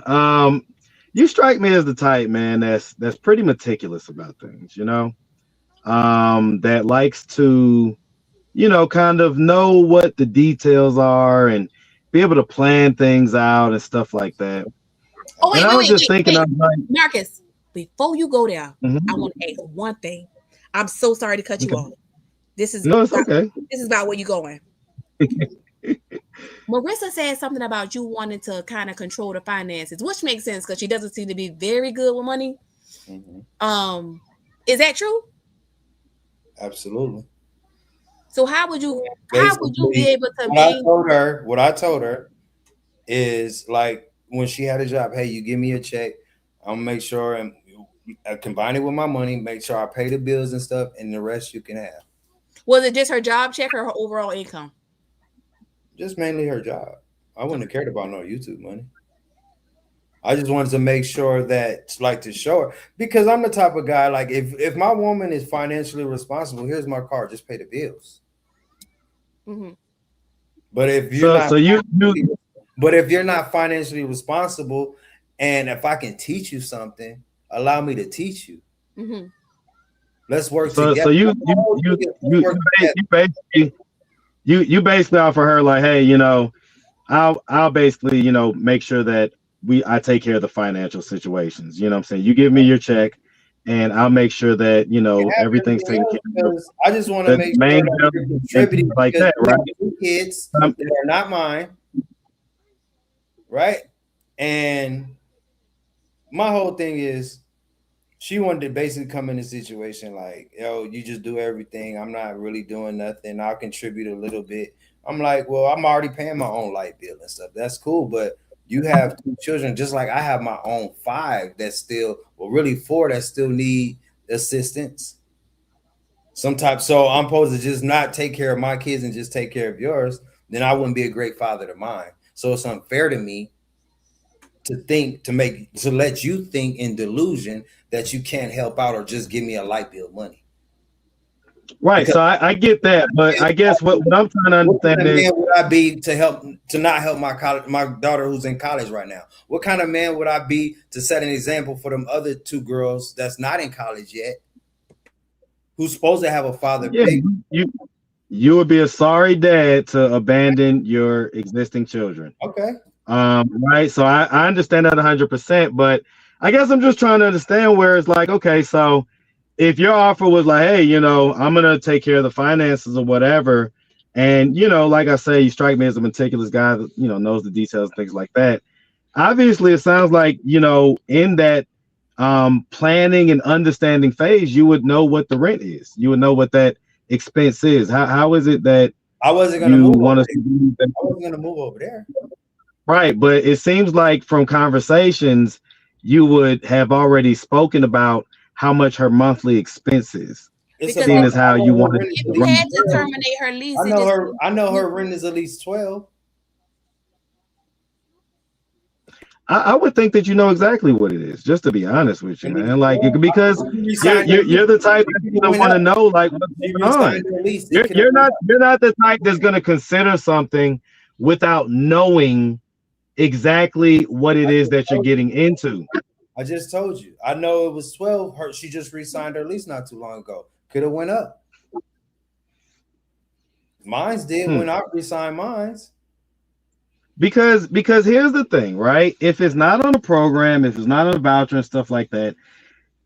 You strike me as the type, man, that's pretty meticulous about things, that likes to, kind of know what the details are and be able to plan things out and stuff like that. Oh, wait, and I was just thinking, wait. I'm like, Marcus, before you go there, Mhm. I want to ask one thing. I'm so sorry to cut you off. This is no, it's okay. This is about where you're going. Marissa said something about you wanting to kind of control the finances, which makes sense because she doesn't seem to be very good with money. Mhm. Is that true? Absolutely. So how would you be Basically, able to what I told her is, like, when she had a job, hey, you give me a check, I'll make sure and combine it with my money, make sure I pay the bills and stuff, and the rest you can have. Was it just her job check or her overall income? Just mainly her job. I wouldn't have cared about no YouTube money. I just wanted to make sure that, like, to show her, because I'm the type of guy, like, if my woman is financially responsible, here's my card, just pay the bills. Mm-hmm. But if you're if you're not financially responsible, and if I can teach you something, allow me to teach you. Mm-hmm. Let's work So together. you basically offer her, like, hey, I'll basically, make sure that I take care of the financial situations. You know what I'm saying? You give me your check and I'll make sure that, everything's taken care of. I just want to make sure that you're contributing like that, right? Two kids that are not mine, right? And my whole thing is, she wanted to basically come in a situation like, yo, you just do everything. I'm not really doing nothing. I'll contribute a little bit. I'm like, well, I'm already paying my own light bill and stuff. That's cool. But you have 2 children, just like I have my own 5 that still, well, really 4 that still need assistance. Sometimes, so I'm supposed to just not take care of my kids and just take care of yours. Then I wouldn't be a great father to mine. So it's unfair to me to let you think in delusion that you can't help out or just give me a light bill money. Right. Because, so I get that, but I guess what I'm trying to understand is, man would I be to not help my daughter who's in college right now? What kind of man would I be to set an example for them other 2 girls that's not in college yet, who's supposed to have a father? Yeah, you would be a sorry dad to abandon your existing children. Okay. Right. So I understand that 100%, but I guess I'm just trying to understand where it's like, okay, so if your offer was like, hey, I'm going to take care of the finances or whatever, and, like I say, you strike me as a meticulous guy that, knows the details and things like that. Obviously, it sounds like, in that planning and understanding phase, you would know what the rent is. You would know what that expense is. How is it that I wasn't going to move over there? Right, but it seems like from conversations, you would have already spoken about how much her monthly expense is. Seeing as how you wanted to had to terminate her lease. I know her rent is at least 12. I would think that you know exactly what it is, just to be honest with you, man. Like, because you're the type that want to know, like, what's going on. You're not the type that's going to consider something without knowing exactly what it is that you're getting into. I just told you. I know it was 12. She just re-signed her lease not too long ago. Could have went up. Mine's did when I re-signed mine's. Because here's the thing, right? If it's not on a program, if it's not on a voucher and stuff like that,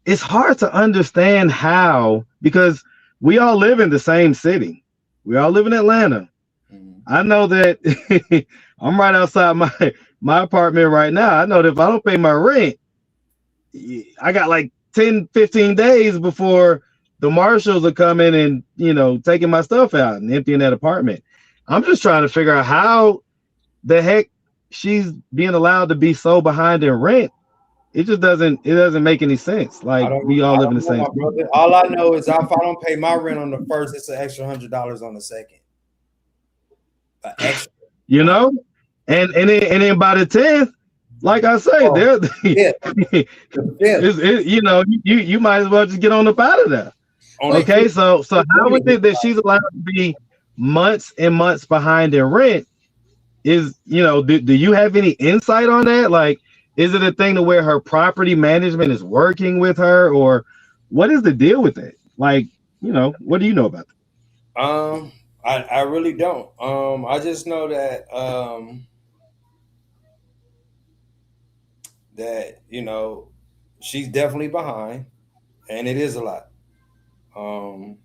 it's hard to understand how, because we all live in the same city. We all live in Atlanta. Mm-hmm. I know that I'm right outside my apartment right now. I know that if I don't pay my rent, I got like 10, 15 days before the marshals are coming and, taking my stuff out and emptying that apartment. I'm just trying to figure out how the heck she's being allowed to be so behind in rent. It just doesn't make any sense. Like, we all live in the same city. All I know is if I don't pay my rent on the first, it's an extra $100 on the second. Extra. And then by the 10th, Like I say, Oh, there, yeah, the fifth you might as well just get on up out of there. on the But Okay, fifth. so Let how me is it that she's allowed to be months and months behind in rent? Is do you have any insight on that? Like, is it a thing to where her property management is working with her, or what is the deal with that? Like, what do you know about Um, I really don't. I just know that she's definitely behind, and it is a lot. Um,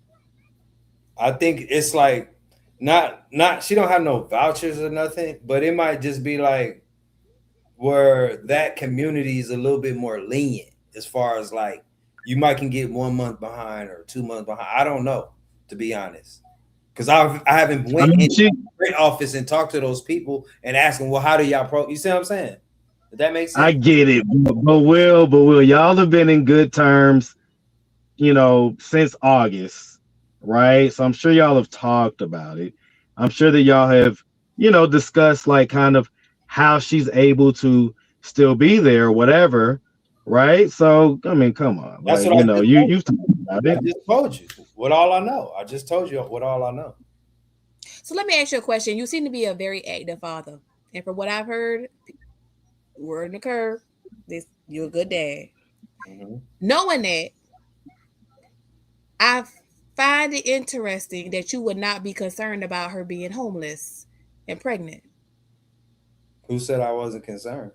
I think it's like not she don't have no vouchers or nothing, but it might just be like where that community is a little bit more lenient as far as like you might can get 1 month behind or 2 months behind. I don't know, to be honest, because I haven't I went mean, in the rent office and talked to those people and asked them, well, how do y'all You see what I'm saying? Did that make I sense? get it, but Will, y'all have been in good terms, since August, right? So I'm sure y'all have talked about it. I'm sure that y'all have, discussed like kind of how she's able to still be there, or whatever, right? So I mean, come on, That's like what I just told you've talked about you. I it. just told you what all I know. I just told you what all I know. so let me ask you a question. You seem to be a very active father, and from what I've heard, word in the curve, this you're a good dad. Hmm. Knowing that, I find it interesting that you would not be concerned about her being homeless and pregnant. Who said I wasn't concerned?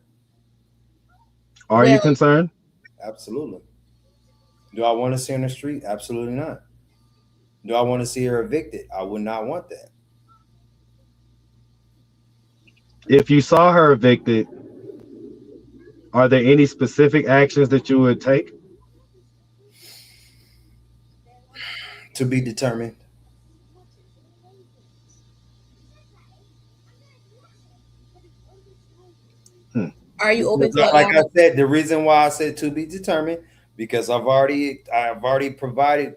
Are you Well, concerned? Absolutely. Do I want to see her in the street? Absolutely not. Do I want to see her evicted? I would not want that. If you saw her evicted, are there any specific actions that you would take? To be determined. Hmm. are you open Because, to like I allowing? said, the reason why I said to be determined because I've already provided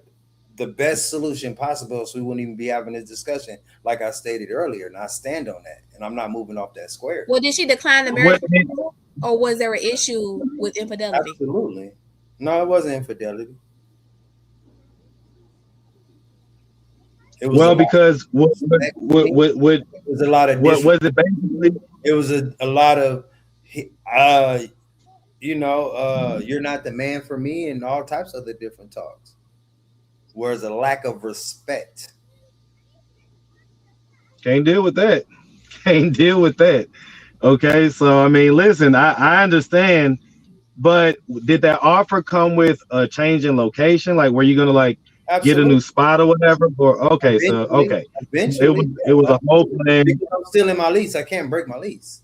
the best solution possible, so we wouldn't even be having this discussion, like I stated earlier, and I stand on that, and I'm not moving off that square. Well, did she decline the marriage What, proposal, or was there an issue with infidelity? Absolutely, no, it wasn't infidelity. It was a well, lot because of respect for me. It was a lot of what disrespect. was it basically? It was a lot of uh you're not the man for me and all types of the different talks. Whereas a lack of respect. Can't deal with that. Can't deal with that. Okay, so I mean, listen, I understand, but did that offer come with a change in location? Like, were you gonna like get a Absolutely. new spot or whatever? Or okay, so Eventually, okay, it was eventually, it was a whole plan. because I'm still in my lease. I can't break my lease.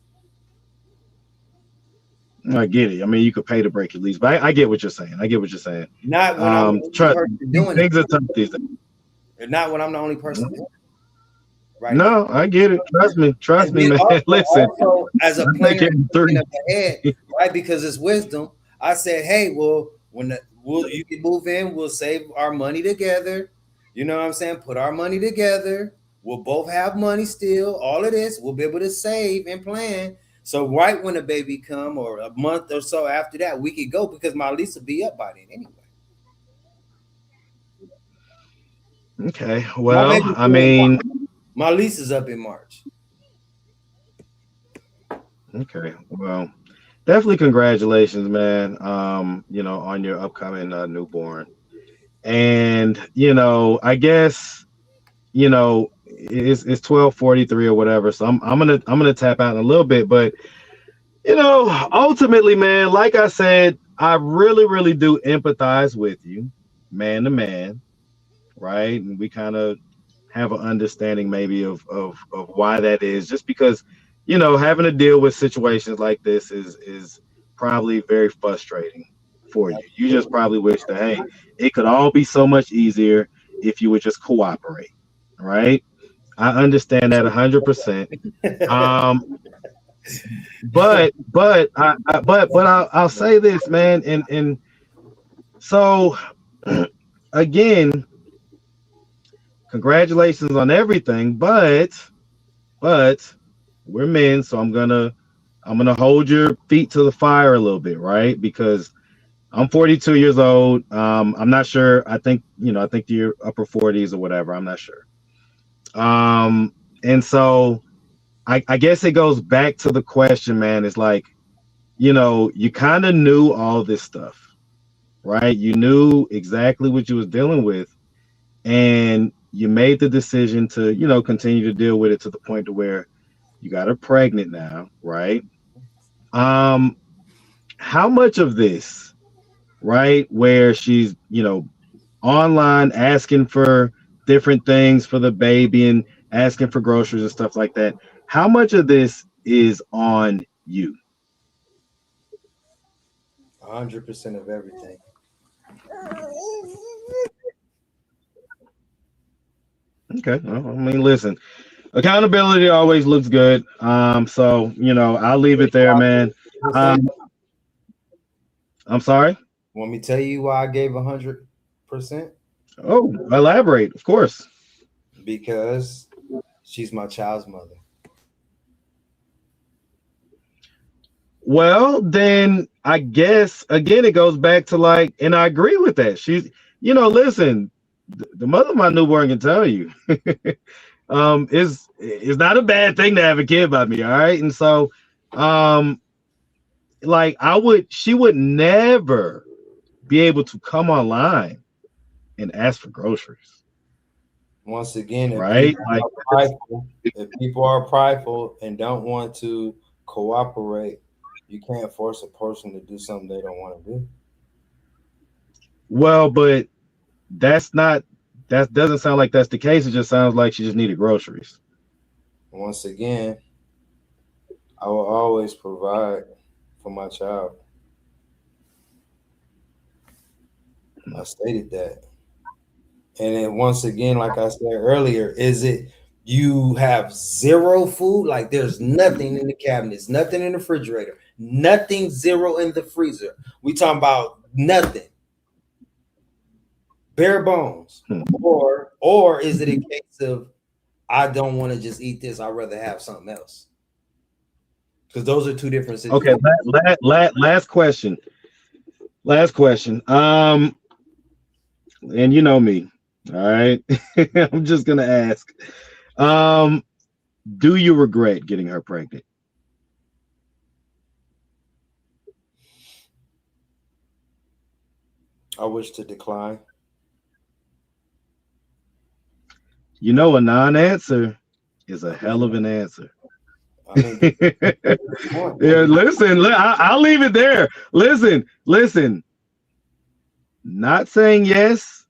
I get it. I mean, you could pay to break your lease, but I get what you're saying. I get what you're saying. Not when I'm the only Trust person me, doing it. things are tough these days. And not when I'm the only person doing it right now. No, I get it. Trust And me, then man. Listen, also as a I think planner it in thinking three. of ahead, right? Because it's wisdom. I said, hey, well, you can move in, we'll save our money together. You know what I'm saying? Put our money together. We'll both have money still. All of this, we'll be able to save and plan. So right when the baby come or a month or so after that, we could go because my lease will be up by then anyway. Okay, My well, baby's I due in mean, March. My lease is up in March. okay, well, definitely congratulations, man. On your upcoming newborn. And I guess it's 12:43 or whatever. So I'm gonna tap out in a little bit, but ultimately, man, like I said, I really, really do empathize with you, man to man, right? And we kind of have an understanding maybe of why that is, just because having to deal with situations like this is probably very frustrating for you. You just probably wish that, hey, it could all be so much easier if you would just cooperate, right? I understand that 100%. um but I'll say this, man, and so again, congratulations on everything, but we're men, so I'm gonna hold your feet to the fire a little bit, right? Because I'm 42 years old. I'm not sure. I think I think you're upper 40s or whatever. I'm not sure. And so I guess it goes back to the question, man. It's like, you kind of knew all this stuff, right? You knew exactly what you was dealing with, and you made the decision to, continue to deal with it to the point to where you got her pregnant now, right? Um, how much of this, right, where she's, online asking for different things for the baby and asking for groceries and stuff like that, how much of this is on you? 100% of everything. Okay, well, I mean, listen, accountability always looks good. So I'll leave it there, man. Um, I'm sorry. Want me to tell you why I gave 100%? Oh, elaborate, of course. Because she's my child's mother. Well, then I guess again it goes back to like, and I agree with that. She's, listen, the mother of my newborn can tell you, is not a bad thing to have a kid by me, all right? And so, like she would never be able to come online and ask for groceries, Once again, right? Like, if people are prideful and don't want to cooperate, you can't force a person to do something they don't want to do. well, but that doesn't sound like that's the case. It just sounds like she just needed groceries. Once again, I will always provide for my child. I stated that. And then once again, like I said earlier, is it you have zero food? Like there's nothing in the cabinets, nothing in the refrigerator, nothing, zero in the freezer. We talking about nothing. Bare bones. Or is it a case of I don't want to just eat this, I'd rather have something else? Because those are two different situations. Okay, last question. Last question. And you know me, all right. I'm just gonna ask. Do you regret getting her pregnant? I wish to decline. A non-answer is a hell of an answer. I mean, yeah, listen, I'll leave it there. Listen. Not saying yes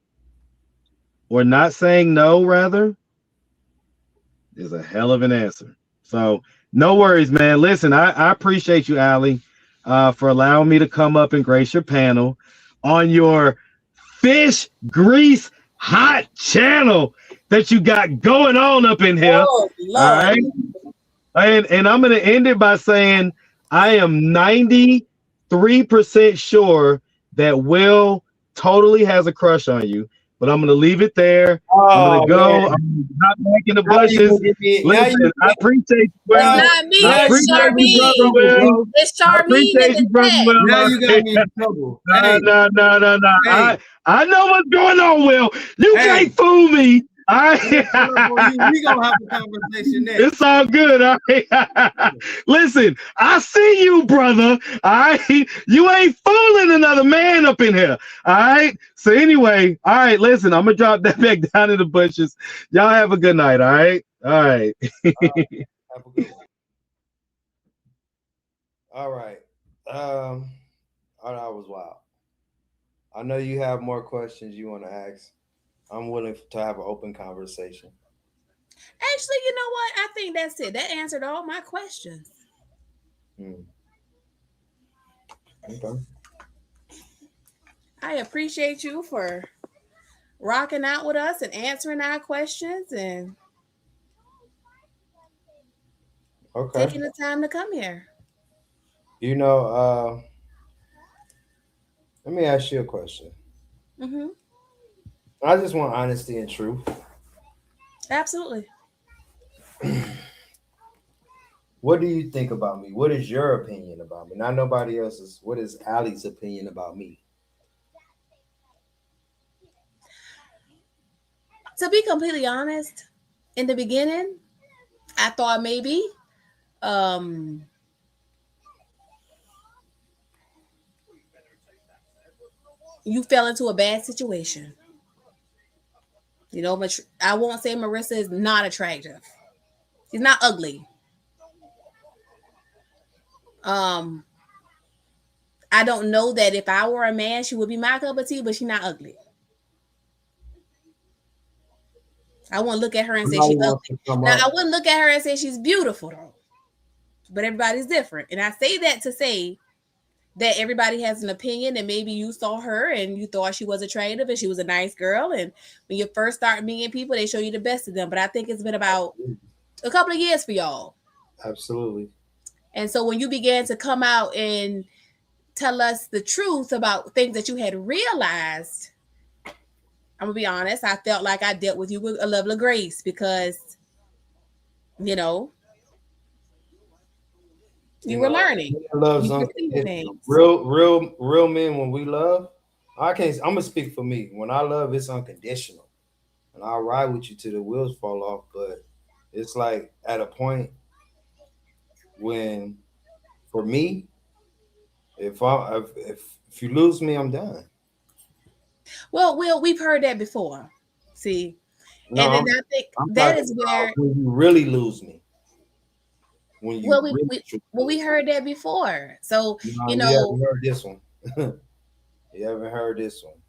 or not saying no, rather, is a hell of an answer. So no worries, man. Listen, I appreciate you, Allie, for allowing me to come up and grace your panel on your fish grease hot channel that you got going on up in here. Oh, all right. And I'm going to end it by saying I am 93% sure that Will totally has a crush on you, but I'm going to leave it there. I'm going to go. Man. I'm not back in the bushes. Listen, I appreciate you, Will. It's not me. I appreciate you, brother Will. It's I Charmine appreciate in you, brother the Will. Now you got me in trouble. No. Hey. I know what's going on, Will. You can't fool me. We gonna have a conversation next. It's all good. All right. Listen, I see you, brother. All right. You ain't fooling another man up in here. All right. So anyway, all right, listen, I'm gonna drop that back down in the bushes. Y'all have a good night. All right. All right. Have a good one. All right. Oh, that was wild. I know you have more questions you want to ask. I'm willing to have an open conversation. Actually, you know what? I think that's it. That answered all my questions. Okay. I appreciate you for rocking out with us and answering our questions and taking the time to come here. Let me ask you a question. Mm-hmm. I just want honesty and truth. Absolutely. What do you think about me? What is your opinion about me? Not nobody else's. What is Allie's opinion about me? To be completely honest, in the beginning, I thought maybe um you fell into a bad situation. You know, but I won't say Marissa is not attractive. She's not ugly. Um, I don't know that if I were a man, she would be my cup of tea, but she's not ugly. I wouldn't look at her and say Somebody she's wants ugly. to come Now, up. I wouldn't look at her and say she's beautiful though. But everybody's different, and I say that to say that everybody has an opinion, and maybe you saw her and you thought she was attractive and she was a nice girl, and when you first start meeting people, they show you the best of them. But I think it's been about a couple of years for y'all. Absolutely. And so when you began to come out and tell us the truth about things that you had realized, I'm gonna be honest, I felt like I dealt with you with a level of grace because, you know, You you were know, learning. love's You were seeing unconditional. things. Real men when we love, I can't. I'm gonna speak for me. When I love, it's unconditional, and I'll ride with you till the wheels fall off. But it's like at a point when, for me, if you lose me, I'm done. Well, we've heard that before. See, No, and then I'm I think I'm that talking is about where when you really lose me. When you well we, really we truly well we lose me. heard that before. So No, you you know, haven't heard this one. You haven't heard this one.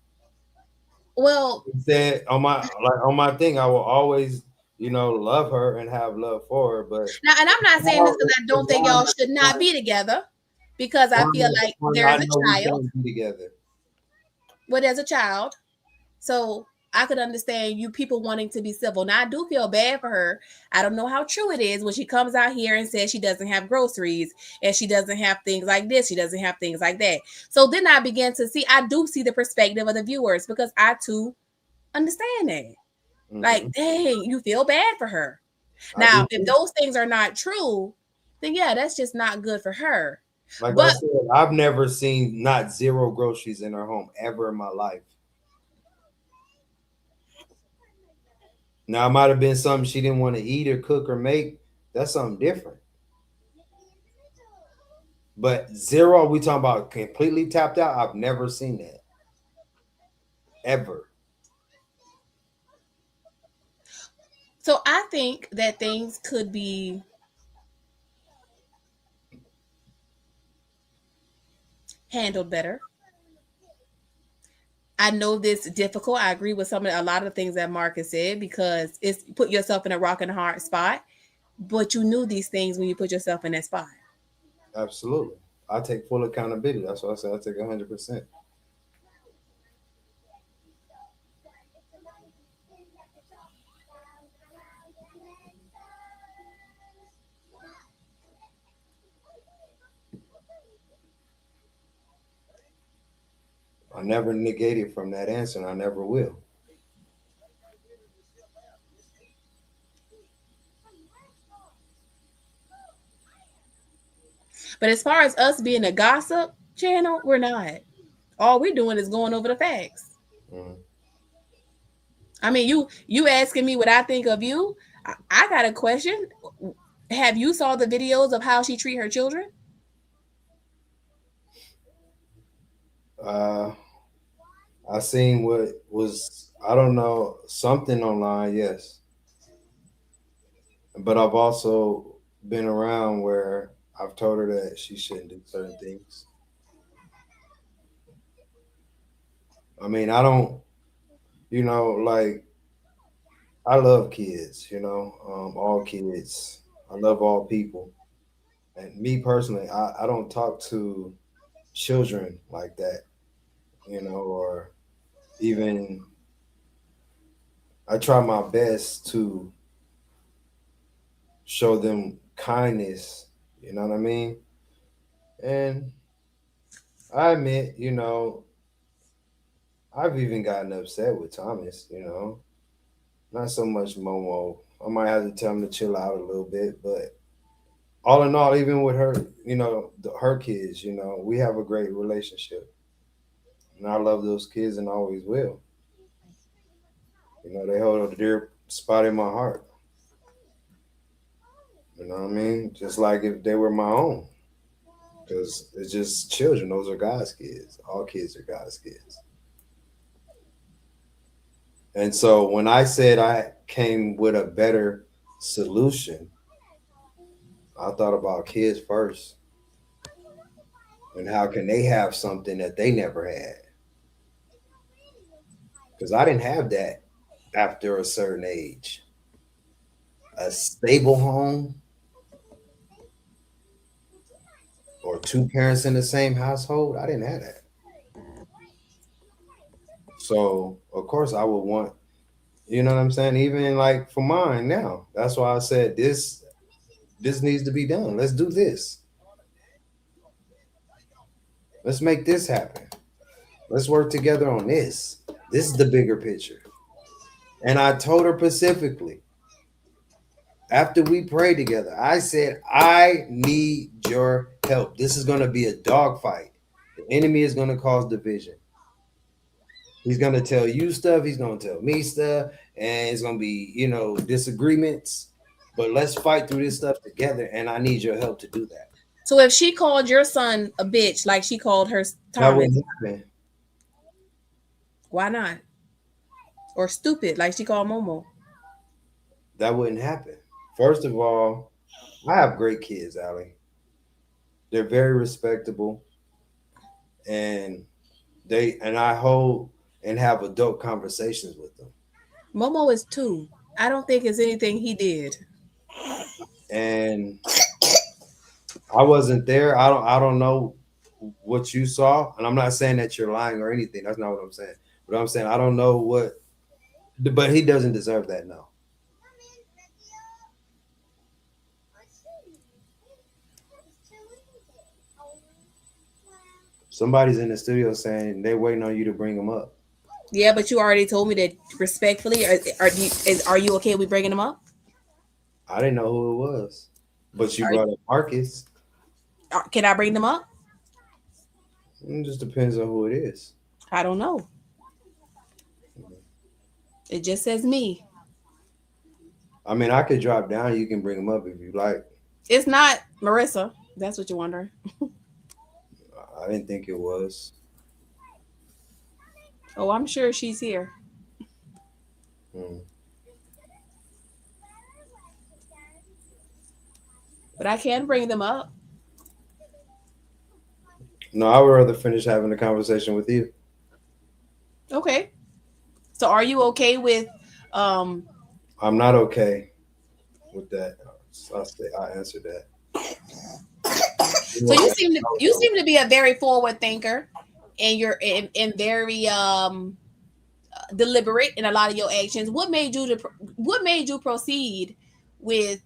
well He said on my thing, I will always, love her and have love for her. But now, and I'm not saying this because I don't think now I'm y'all at should the not point. be together, because Now I I'm feel at the like point there's I a know we child. can't be together. Well, there's a child. So I could understand you people wanting to be civil. Now I do feel bad for her. I don't know how true it is when she comes out here and says she doesn't have groceries and she doesn't have things like this, she doesn't have things like that. So then I begin to see, I do see the perspective of the viewers because I too understand that. Like, Hmm. dang, you feel bad for her. I do Now, if too. those things are not true, then yeah, that's just not good for her. Like I But said, I've never seen not zero groceries in her home ever in my life. Now, it might have been something she didn't want to eat or cook or make. That's something different. But zero, we talking about completely tapped out. I've never seen that ever. so I think that things could be handled better. I know this is difficult. I agree with a lot of the things that Mark has said because it's put yourself in a rock and a hard spot. But you knew these things when you put yourself in that spot. Absolutely. I take full accountability. That's why I say I take 100%. I never negated from that answer, and I never will. But as far as us being a gossip channel, we're not. All we're doing is going over the facts. Mhm. I mean, you asking me what I think of you. I got a question. Have you saw the videos of how she treat her children? Uh, I seen what was, I don't know, something online, yes. But I've also been around where I've told her that she shouldn't do certain things. I mean, I don't, like, I love kids, all kids. I love all people. And me personally, I don't talk to children like that, or even I try my best to show them kindness, you know what I mean? And I admit, I've even gotten upset with Thomas, not so much Momo. I might have to tell him to chill out a little bit, but all in all, even with her, her kids, we have a great relationship, and I love those kids and always will. They hold a dear spot in my heart. You know what I mean? Just like if they were my own, because it's just children. Those are God's kids. All kids are God's kids. And so when I said I came with a better solution, I thought about kids first and how can they have something that they never had? Because I didn't have that after a certain age. A stable home or two parents in the same household, I didn't have that. So of course I would want, you know what I'm saying? Even like for mine now. That's why I said this needs to be done. Let's do this. Let's make this happen. Let's work together on this. This is the bigger picture. And I told her specifically, after we prayed together, I said, I need your help. This is going to be a dogfight. The enemy is going to cause division. He's going to tell you stuff. He's going to tell me stuff. And it's going to be, disagreements. But let's fight through this stuff together. And I need your help to do that. So if she called your son a bitch like she called her That Thomas, wouldn't happen. why not? Or stupid like she called Momo. That wouldn't happen. First of all, I have great kids, Allie. They're very respectable. And I hold and have adult conversations with them. Momo is 2. I don't think it's anything he did. And I wasn't there. I don't know what you saw, and I'm not saying that you're lying or anything. That's not what I'm saying. But I'm saying I don't know what, but he doesn't deserve that. No. Somebody's in the studio saying they're waiting on you to bring him up. Yeah, but you already told me that respectfully. Are you okay with bringing him up? I didn't know who it was, but you Are, brought up Marcus. can I bring them up? It just depends on who it is. I don't know. It just says me. I mean, I could drop down. You can bring him up if you like. It's not Marissa. That's what you're wondering. I didn't think it was. Oh, I'm sure she's here. Hmm. But I can bring them up. No, I would rather finish having the conversation with you. Okay. So are you okay with um I'm not okay with that. I answered that. so you seem to be a very forward thinker, and you're and very deliberate in a lot of your actions. What made you proceed with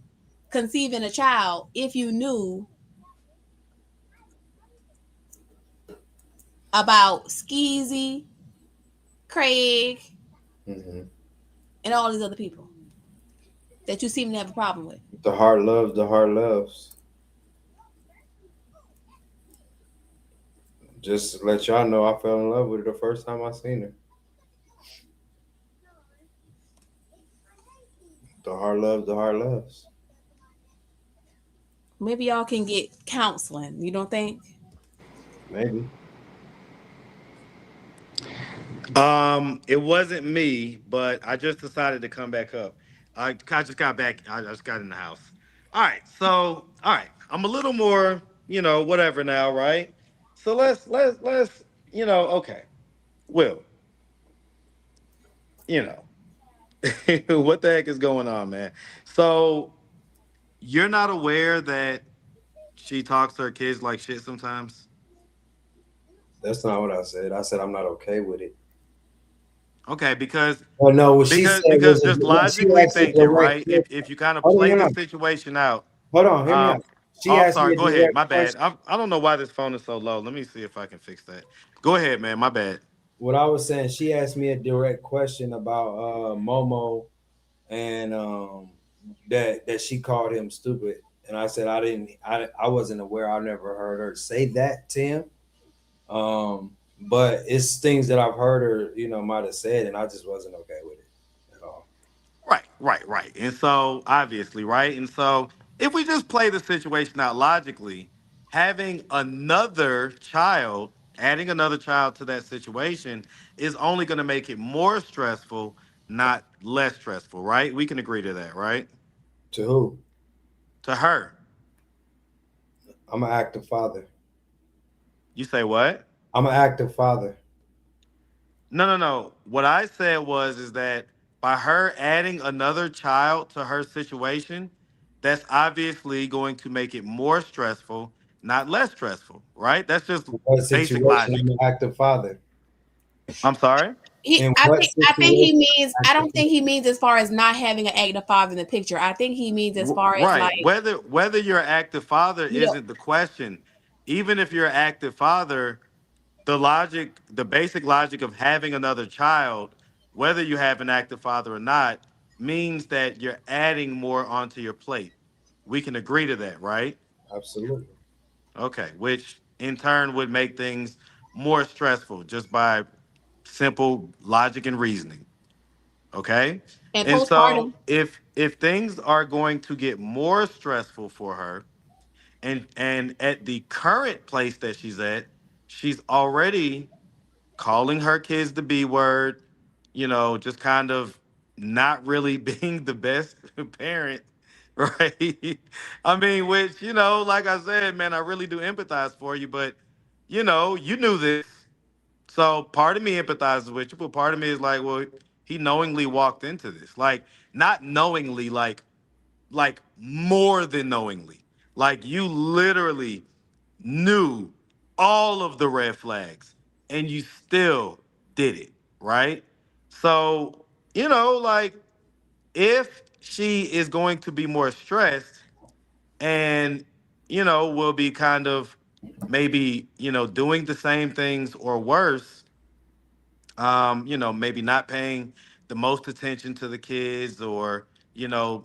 conceiving a child if you knew about Skeezy, Craig, Hmm. and all these other people that you seem to have a problem with? The heart loves, the heart loves. Just to let y'all know, I fell in love with her the first time I seen her. The heart loves, the heart loves. Maybe y'all can get counseling. You don't think? Maybe. It wasn't me, but I just decided to come back up. I just got back. I just got in the house. All right. So, all right. I'm a little more, whatever now, right? So let's, okay. Will, you know, what the heck is going on, man? So you're not aware that she talks to her kids like shit sometimes? That's not what I said. I said I'm not okay with it. Okay, because Oh no, what she because said because was just she logically asked a thinking, direct right? question. If you kind of Hold on, play hear me the out. situation out, Hold on, hear me um, out. She oh, I'm asked me sorry. a Go ahead. direct My bad. question. I don't know why this phone is so low. Let me see if I can fix that. Go ahead, man. My bad. What I was saying, she asked me a direct question about Momo and that she called him stupid And I said I wasn't aware. I never heard her say that to him. But it's things that I've heard her, might have said, and I just wasn't okay with it at all. Right, right, right. And so, obviously, right? And so, if we just play the situation out logically, having another child, adding another child to that situation is only going to make it more stressful, not less stressful, right? We can agree to that, right? To who? To her. I'm an active father. You say what? I'm an active father. No, no, no. What I said was is that by her adding another child to her situation, that's obviously going to make it more stressful, not less stressful, right? That's just In what basic situation I'm logic. an active father? I'm sorry? He, In I what think, I think he situation means. I'm I active don't think he means as far as not having an active father in the picture. I think he means as far as Right. like Whether you're an active father you know. isn't the question. Even if you're an active father, the logic, the basic logic of having another child, whether you have an active father or not, means that you're adding more onto your plate. We can agree to that, right? Absolutely. Okay, which in turn would make things more stressful just by simple logic and reasoning. Okay? And And so postpartum. if things are going to get more stressful for her, and at the current place that she's at, she's already calling her kids the B word, just kind of not really being the best parent, right? I mean, which, like I said, man, I really do empathize for you, but, you knew this. So part of me empathizes with you, but part of me is like, well, he knowingly walked into this. Like, not knowingly, like more than knowingly. Like you literally knew all of the red flags and you still did it, right? So, like if she is going to be more stressed and, will be kind of maybe, doing the same things or worse, maybe not paying the most attention to the kids or,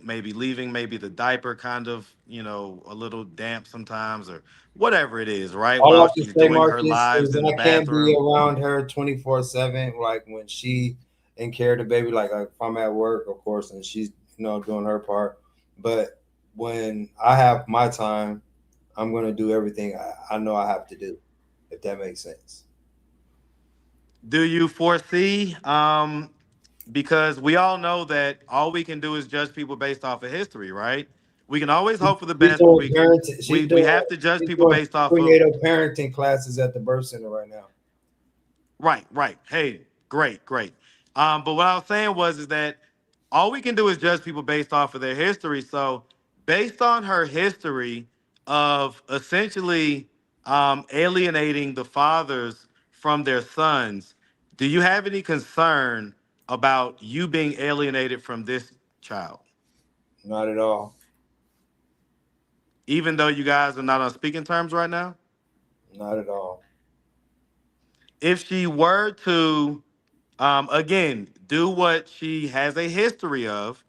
maybe leaving maybe the diaper kind of, a little damp sometimes or whatever it is, right? All While I can she's say, doing her Marcus, lives is in the I can't be bathroom. around her 24/7. Like when she and care of the baby, like if I'm at work, of course, and she's doing her part. But when I have my time, I'm gonna do everything I know I have to do. If that makes sense. Do you foresee, because we all know that all we can do is judge people based off of history, right? We can always hope for the She's best, but doing we parenting. we She's we doing have to judge she's people doing based off of. creative parenting classes at the birth center right now. Right, right. Hey, great, great. But what I was saying was is that all we can do is judge people based off of their history. So, based on her history of essentially alienating the fathers from their sons, do you have any concern about you being alienated from this child, Not at all. even though you guys are not on speaking terms right now? Not at all. If she were to, again, do what she has a history of,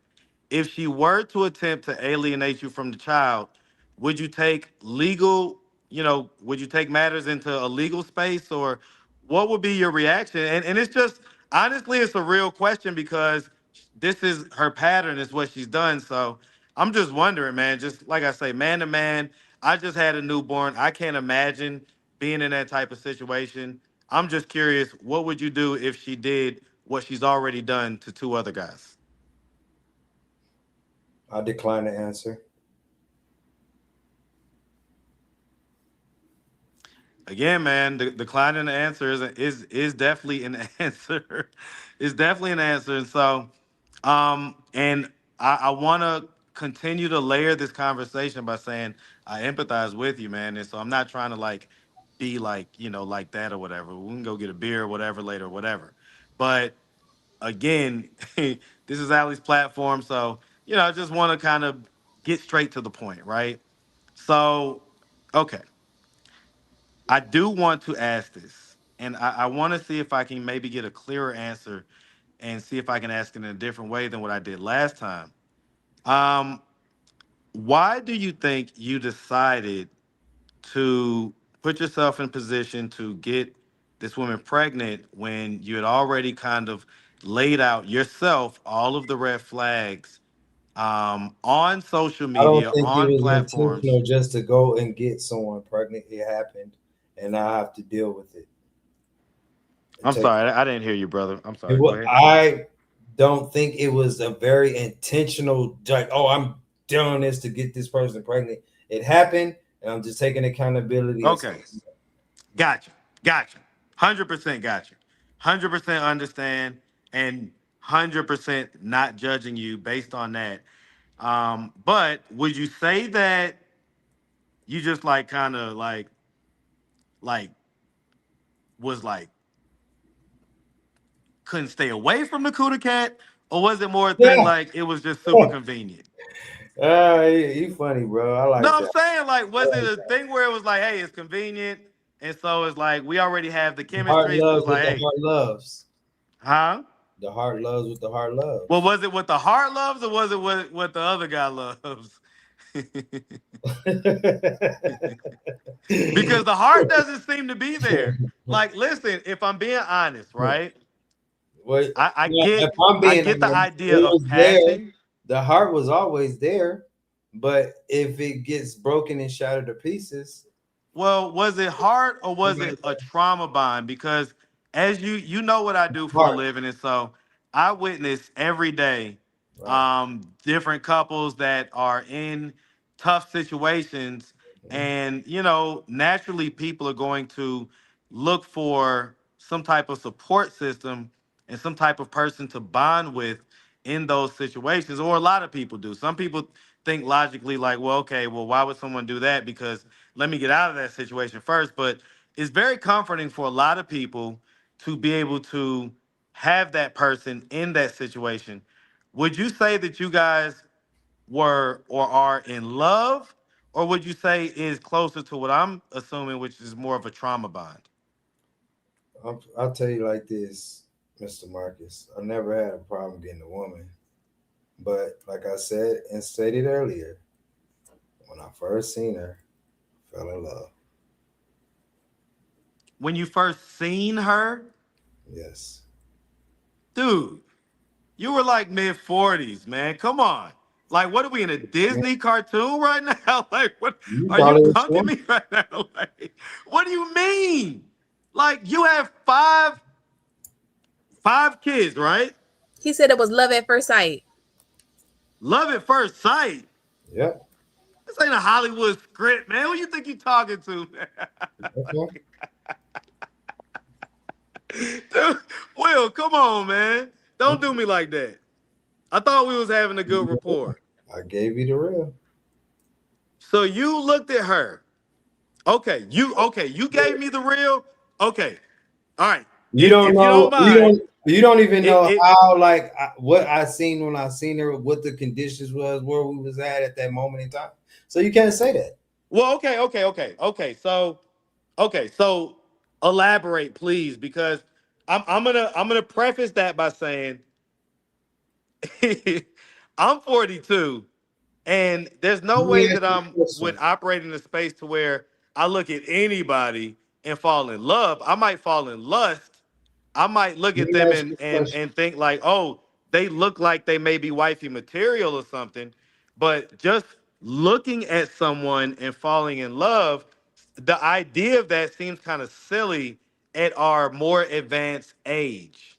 if she were to attempt to alienate you from the child, would you take legal, would you take matters into a legal space or what would be your reaction? And it's just, honestly, it's a real question because this is her pattern, is what she's done. So I'm just wondering, man, just like I say, man to man, I just had a newborn. I can't imagine being in that type of situation. I'm just curious, what would you do if she did what she's already done to two other guys? I decline to answer. Again, man, declining the answer is definitely an answer. It's definitely an answer. And so, and I want to continue to layer this conversation by saying I empathize with you, man. And so I'm not trying to like be like like that or whatever. We can go get a beer or whatever later, whatever. But again, this is Ali's platform, so I just want to kind of get straight to the point, right? So, okay. I do want to ask this, and I want to see if I can maybe get a clearer answer and see if I can ask it in a different way than what I did last time. Um, Why do you think you decided to put yourself in position to get this woman pregnant when you had already kind of laid out yourself all of the red flags on social I don't media, think it on was platforms? intentional just to go and get someone pregnant. It happened, and I have to deal with it. I'm Take sorry, I didn't hear you, brother. I'm it. sorry. Go ahead. I don't think it was a very intentional. Like, oh, I'm doing this to get this person pregnant. It happened, and I'm just taking accountability. As Okay, gotcha, gotcha, 100% gotcha, 100% understand, and 100% not judging you based on that. But would you say that you just like kind of like was like couldn't stay away from the cooter cat, or was it more a thing yeah. like it was just super convenient? You funny, bro. I No, like I'm that. saying like, was it a thing where it was like, hey, it's convenient, and so it's like we already have the Heart chemistry, so loves it's what like, the hey, heart loves. huh? The heart loves what the heart Well, loves. was it what the heart loves, or was it what the other guy loves? Because the heart doesn't seem to be there. Like, listen, if I'm being honest, right? Well, I, I yeah, if get I'm I being get the honest, idea it of was there. passion. The heart was always there, but if it gets broken and shattered to pieces, Well, was it heart or was it a trauma bond? Because as you know what I do for a heart, living, and so I witness every day right? different couples that are in tough situations, Mhm. and naturally people are going to look for some type of support system and some type of person to bond with in those situations, or a lot of people do. Some people think logically like, well, okay, well, why would someone do that? Because let me get out of that situation first. But it's very comforting for a lot of people to be able to have that person in that situation. Would you say that you guys were or are in love, or would you say is closer to what I'm assuming, which is more of a trauma bond? I'll tell you like this, Mr. Marcus. I never had a problem getting a woman, but like I said and stated earlier, when I first seen her, I fell in love. When you first seen her, Yes, dude, you were like mid 40s, man. Come on. Like, what are we in a Disney cartoon right now? Like, what you are you probably was punking one. me right now? Like, what do you mean? Like, you have five kids, right? He said it was love at first sight. Love at first sight. Yep. This ain't a Hollywood script, man. Who you think you talking to, man? Okay. Dude, Will, come on, man. Don't do me like that. I thought we was having a good rapport. I gave you the real. So you looked at her. You gave me the real. Okay. All right. You don't If you don't know. mind, You don't even it know it how like what I seen when I seen her, what the conditions was, where we was at that moment in time. So you can't say that. well, okay. So elaborate, please, because I'm gonna preface that by saying I'm 42. And there's no Let way me ask that you I'm a would question. operate in a space to where I look at anybody and fall in love. I might fall in lust. I might look Let at me them ask and you a and question. and think like, oh, they look like they may be wifey material or something. But just looking at someone and falling in love, the idea of that seems kind of silly at our more advanced age,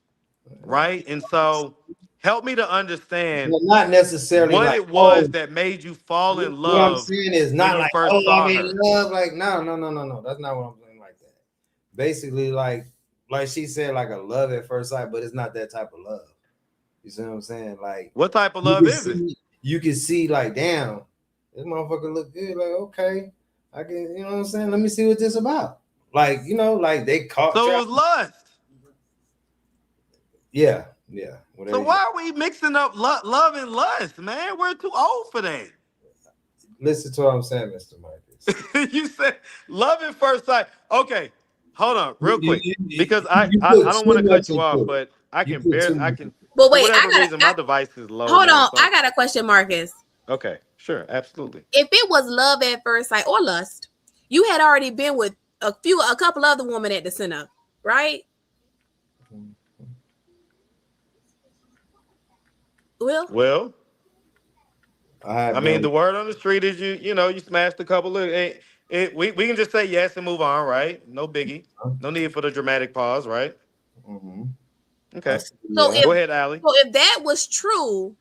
right? And so help me to understand Well, not necessarily what like, it was oh, that made you fall in what I'm love saying is when not you like, first oh, I'm saw in her. love. Like, no, no, no, no, no. That's not what I'm saying like that. Basically, like she said, like a love at first sight, but it's not that type of love. You see what I'm saying? Like What type of you love can is it? see, you can see, like, damn, this motherfucker look good. Like, okay, I can, you know what I'm saying? Let me see what this about. Like, like they caught So it trap. was lust. Yeah, yeah. Well, there So you go. why are we mixing up love and lust, man? We're too old for that. Listen to what I'm saying, Mr. Marcus. You said love at first sight. Okay, hold on, You, real quick, you, because you, I you I, put I don't want too to much cut you off, into it. but I You can put bear. too I much. can But for wait, whatever reason my device is low, hold man. on. So I got a question, Marcus. okay. Sure, absolutely. If it was love at first sight or lust, you had already been with a couple other women at the center, right? Well, Well, I have I mean, the been. word on the street is you smashed a couple of we can just say yes and move on, right? No biggie. No need for the dramatic pause, right? Mm-hmm. I Okay. see, so yeah. if Go ahead, Allie. so if that was true,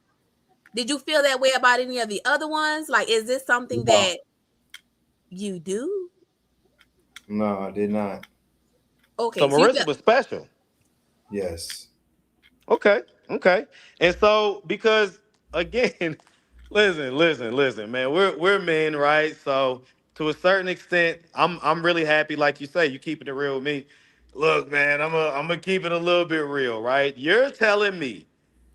did you feel that way about any of the other ones? Like, is this something No, that you do? no, I did not. So Okay, so you Marissa feel was special. Yes. Okay, okay. And so because again, listen, man. We're men, right? So to a certain extent, I'm really happy, like you say, you keeping it real with me. Look, man, I'm gonna keep it a little bit real, right? You're telling me,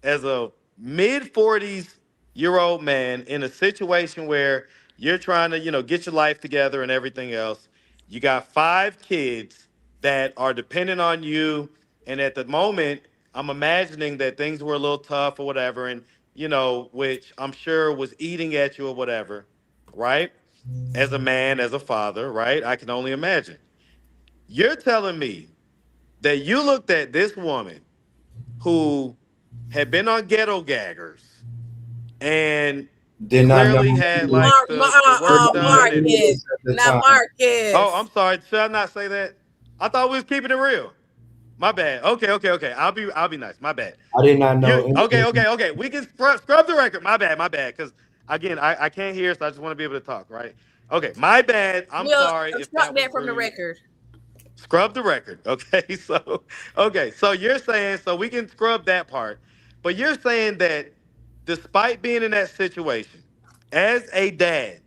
as a mid 40s-year-old man in a situation where you're trying to, get your life together and everything else, you got 5 kids that are dependent on you, and at the moment I'm imagining that things were a little tough or whatever, and which I'm sure was eating at you or whatever, right? As a man, as a father, right? I can only imagine. You're telling me that you looked at this woman who had been on ghetto gaggers and Did not know clearly had any, like Mark, the did work not know done any and of Marcus, this at the not time. oh, Marcus. I'm sorry. Should I not say that? I thought we was keeping it real. My bad. Okay. I'll be nice. My bad. I did not know You okay, anything. okay, okay. We can scrub the record. My bad. Because again, I can't hear, so I just want to be able to talk, right? Okay, my bad. I'm We'll sorry if that obstruct was that from the rude. record. Scrub the record. Okay. So you're saying so we can scrub that part. But you're saying that despite being in that situation, as a dad,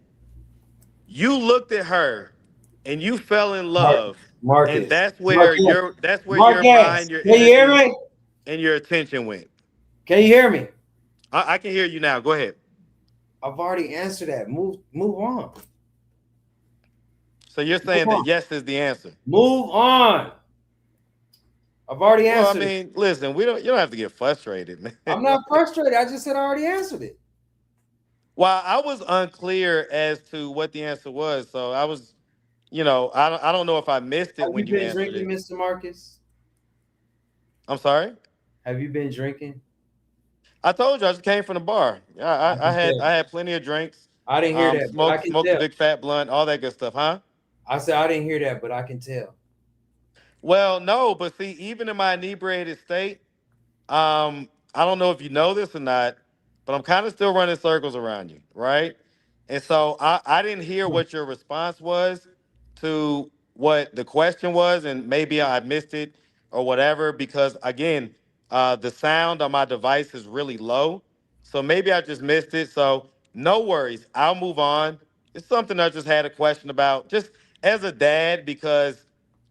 you looked at her and you fell in Mar- love, and Marcus. Marcus. that's where your Marcus. mind, your Can you hear energy, me? and your attention went. Can you hear me? I can hear you now. Go ahead. I've already answered that. Move on. So you're Move saying that on. yes is the answer. Move on. I've already Well, I answered it. mean, listen, you don't have to get frustrated, man. I'm not frustrated. I just said I already answered it. Well, I was unclear as to what the answer was, so I was, I don't know if I missed it Have when you you been answered drinking, it. Mr. Marcus? I'm sorry. Have you been drinking? I told you I just came from the bar. I, I I, I can had tell. I had plenty of drinks. I didn't hear that, but I can Smoked the tell. big fat blunt, all that good stuff, huh? I said I didn't hear that, but I can tell. Well, no, but see, even in my inebriated state, I don't know if you know this or not, but I'm kind of still running circles around you, right? And so I didn't hear what your response was to what the question was, and maybe I missed it or whatever, because again, the sound on my device is really low. So maybe I just missed it. So no worries. I'll move on. It's something I just had a question about, just as a dad, because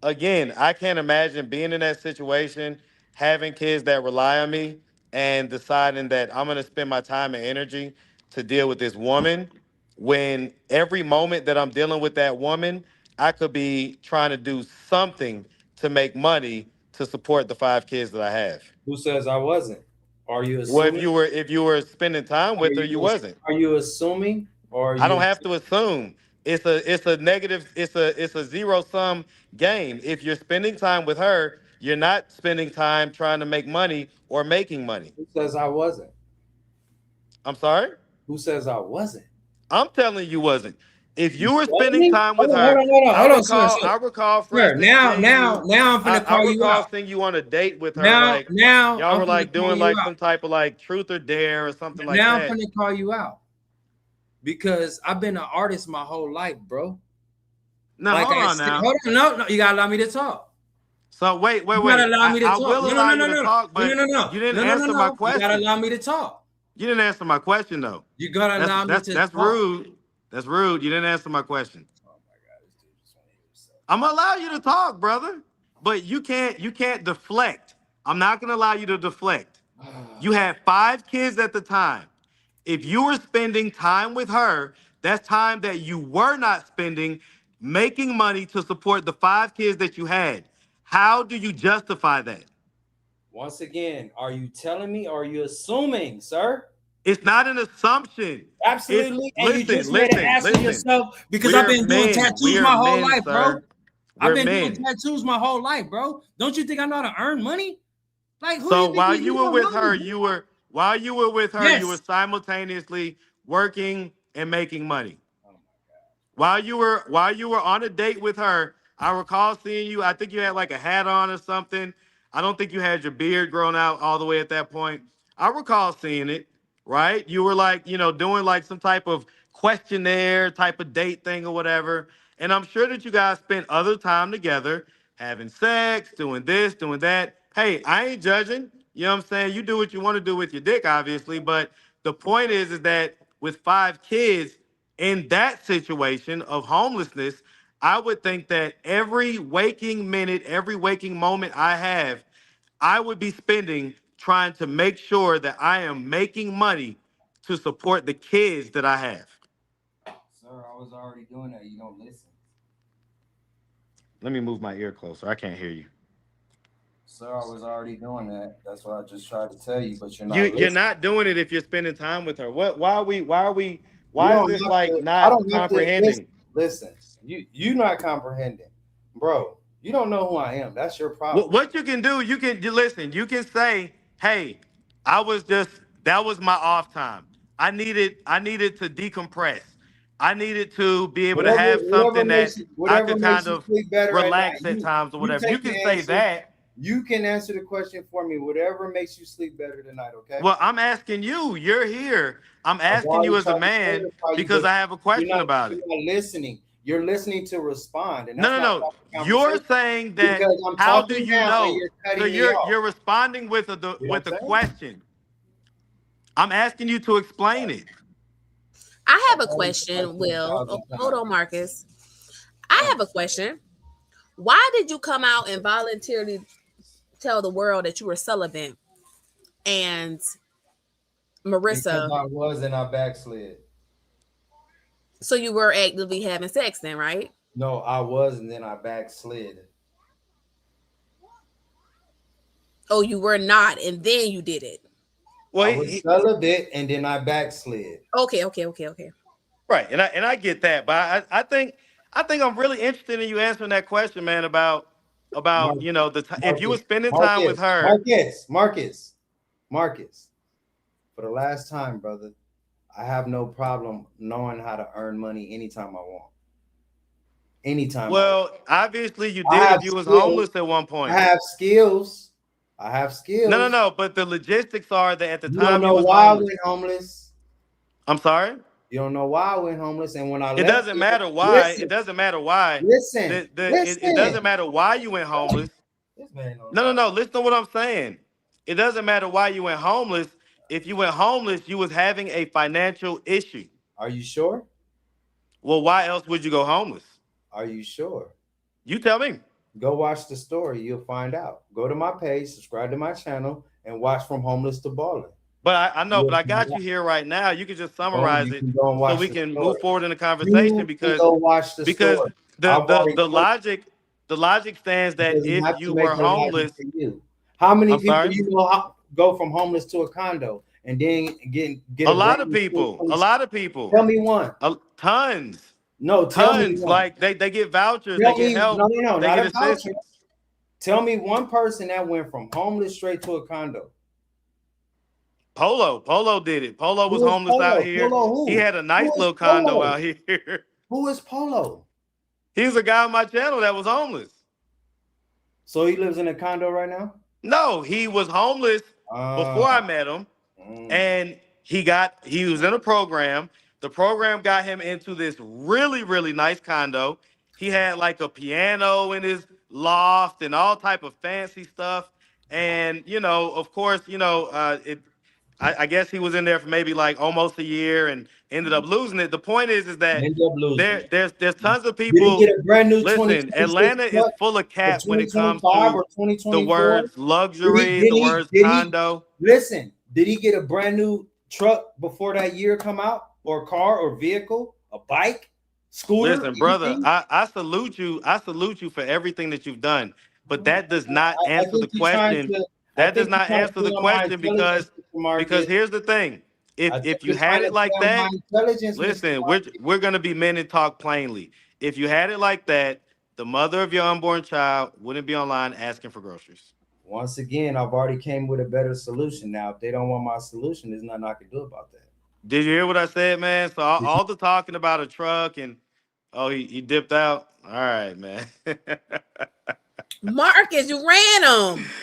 again, I can't imagine being in that situation, having kids that rely on me, and deciding that I'm going to spend my time and energy to deal with this woman when every moment that I'm dealing with that woman, I could be trying to do something to make money to support the 5 kids that I have. Who says I wasn't? Are you Well, assuming? if you were spending time Are with her, you you wasn't. are you assuming? Or are I you don't have to assume. It's a negative, it's a zero sum game. If you're spending time with her, you're not spending time trying to make money or making money. who says I wasn't? I'm sorry? Who says I wasn't? I'm telling you wasn't. If You you were telling spending me? time with Hold on, hold her, on, hold on, hold on, sir, sir. I recall for Sir, instance seeing you now I'm finna I call you recall out. seeing you on a date with her, Now, like now y'all I'm were finna like call doing you like out. some type of like truth or dare or something like Now I'm that. finna call you out because I've been an artist my whole life, bro. Now Like hold I on said, now. hold on, no, you gotta allow me to talk. So You gotta wait. allow me to I talk. will No, no, allow no, you no, to no, talk, no, no, but no, no, you didn't no, no, no, answer my no. You gotta question. allow me to talk. You didn't answer my question though. You gotta That's allow me that's to that's talk. rude. That's rude. You didn't answer my question. Oh my God, this dude just want to hear himself. I'm gonna allow you to talk, brother. But you can't deflect. I'm not gonna allow you to deflect. You had 5 kids at the time. If you were spending time with her, that's time that you were not spending making money to support the 5 kids that you had. How do you justify that? Once again, are you telling me or are you assuming, sir? It's not an assumption. It's Absolutely. And you listen, just made an listen, ass of listen. yourself because I've We're been doing men. We tattoos are my whole men, life, bro. sir. I've We're been doing men. tattoos my whole life, bro. Don't you think I know how to earn money? Like, who do So you think while is you you were don't with know her, me, bro? you were Yes. simultaneously working and making money. While you were on a date with her, I recall seeing you. I think you had like a hat on or something. I don't think you had your beard grown out all the way at that point. I recall seeing it, right? You were like, doing like some type of questionnaire type of date thing or whatever. And I'm sure that you guys spent other time together, having sex, doing this, doing that. Hey, I ain't judging. You know what I'm saying? You do what you want to do with your dick, obviously. But the point is that with 5 kids, in that situation of homelessness, I would think that every waking minute, every waking moment I have, I would be spending trying to make sure that I am making money to support the kids that I have. Sir, I was already doing that. You don't listen. Let me move my ear closer. I can't hear you. Sir, I was already doing that. That's what I just tried to tell you, but you're not You're listening. not doing it if you're spending time with her. You why is don't this have like to. I not don't have to listen. comprehending? Listen, you not comprehending, bro. You don't know who I am. That's your problem. What you can do, you listen, you can say, hey, I was just that was my off time. I needed to decompress. I needed to be able to have something that I Whatever could kind makes you of sleep better at night. relax at times or You whatever. You take can the say answer. that. You can answer the question for me. Whatever makes you sleep better tonight. Okay. Well, I'm asking you, you're here. I'm I've asking you already as a tried to man clarify you, because but I have a question about you're it. not listening. You're listening to respond, and No, that's no, not no. proper You're conversation saying that because I'm how do talking you now and know? you're So cutting me you're off. responding with a You know with what a I'm saying? question. I'm asking you to explain it. I have I've a already question, corrected a Will. Oh, thousand hold times. on, Marcus. I have a question. Why did you come out and voluntarily tell the world that you were celibate? And Because Marissa, I was and I backslid. so you were actively having sex then, right? No, I was and then I backslid. Oh, you were not, and then you did it. Well, I was celibate and then I backslid. Okay. right, and I get that, but I think I'm really interested in you answering that question, man. About Mar- if you were Marcus, spending time with Marcus, her. Marcus, Marcus, Marcus. For the last time, brother, I have no problem knowing how to earn money anytime I want. Anytime I want. Well, obviously you I did have if you was skills. homeless at one I point. have skills. I have No, no, skills. no. But the logistics are that at the You don't time you know was why I homeless. went homeless. I'm sorry. You don't know why I went homeless. And when I It left doesn't here, matter why. listen, It doesn't matter why. listen, It doesn't listen. matter why you went homeless. This man don't No, no, know. no. Listen to what I'm saying. It doesn't matter why you went homeless. If you went homeless, you was having a financial issue. Are you sure? Well, why else would you go homeless? Are you sure? You tell me. Go watch the story. You'll find out. Go to my page, subscribe to my channel, and watch From Homeless to Balling. But I know, You'll but I find got you out. here right now. You can just Boom, summarize you it can go and so watch we the can move story. forward in the conversation You can because go watch the because story. the I've the already the told logic the logic stands you. It that doesn't if have to you make were it logic homeless, for you. How many I'm people sorry. you know go from homeless to a condo and then get A a brand lot of new people, a 2020? lot of people, Tell me one. tons, No, tell me tons. one. Like they get vouchers, they Tell get me, help, no, no, no, they not get a voucher. assistance. Tell me one person that went from homeless straight to a condo. Polo did it. Polo was Who is homeless out Polo? here. Polo He who? had a Who nice is little condo Polo? out here. Who is Polo? He was a guy on my channel that was homeless. So he lives in a condo right now? No, he was homeless Uh, before I met him, mm. and he was in a program. The program got him into this really really nice condo. He had like a piano in his loft and all type of fancy stuff. And of course, I guess he was in there for maybe like almost a year and ended up losing it. The point is that End up losing it. there's tons of Did he people. get a brand new Listen, 2026 Atlanta is truck full of for cap when it comes 2025 to or the 2024? words luxury, the words Did he condo. listen? Did he get a brand new truck before that year come out, or car, or vehicle, a bike, scooter, Listen, brother, anything? I salute you. I salute you for everything that you've done. But that does not I answer think the you're trying question. to. I That does think you're not trying to answer the feel on my question intelligence, because Mr. Marcus. here's the thing. if you Just had trying it to like tell my that, intelligence, Mr. listen, we're gonna be men and talk plainly. If you had it like that, the mother of your unborn child wouldn't be online asking for groceries. Once again, I've already came with a better solution. Now, if they don't want my solution, there's nothing I can do about that. Did you hear what I said, man? So all the talking about a truck and oh he dipped out. All right, man. Marcus, you ran him.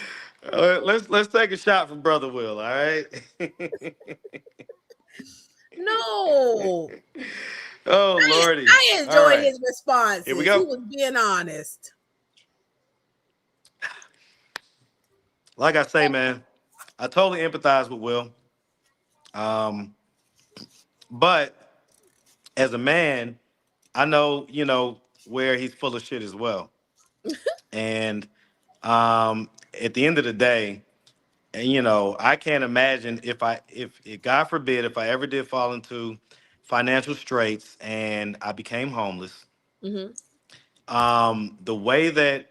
Let's take a shot from Brother Will. All right. No. Oh Lordy. I All enjoyed right. his Here we responses. He go. was being honest. Like I say, man, I totally empathize with Will. Um, but as a man, I know, where he's full of shit as well. And at the end of the day, and I can't imagine if God forbid, if I ever did fall into financial straits and I became homeless, Mm-hmm. the way that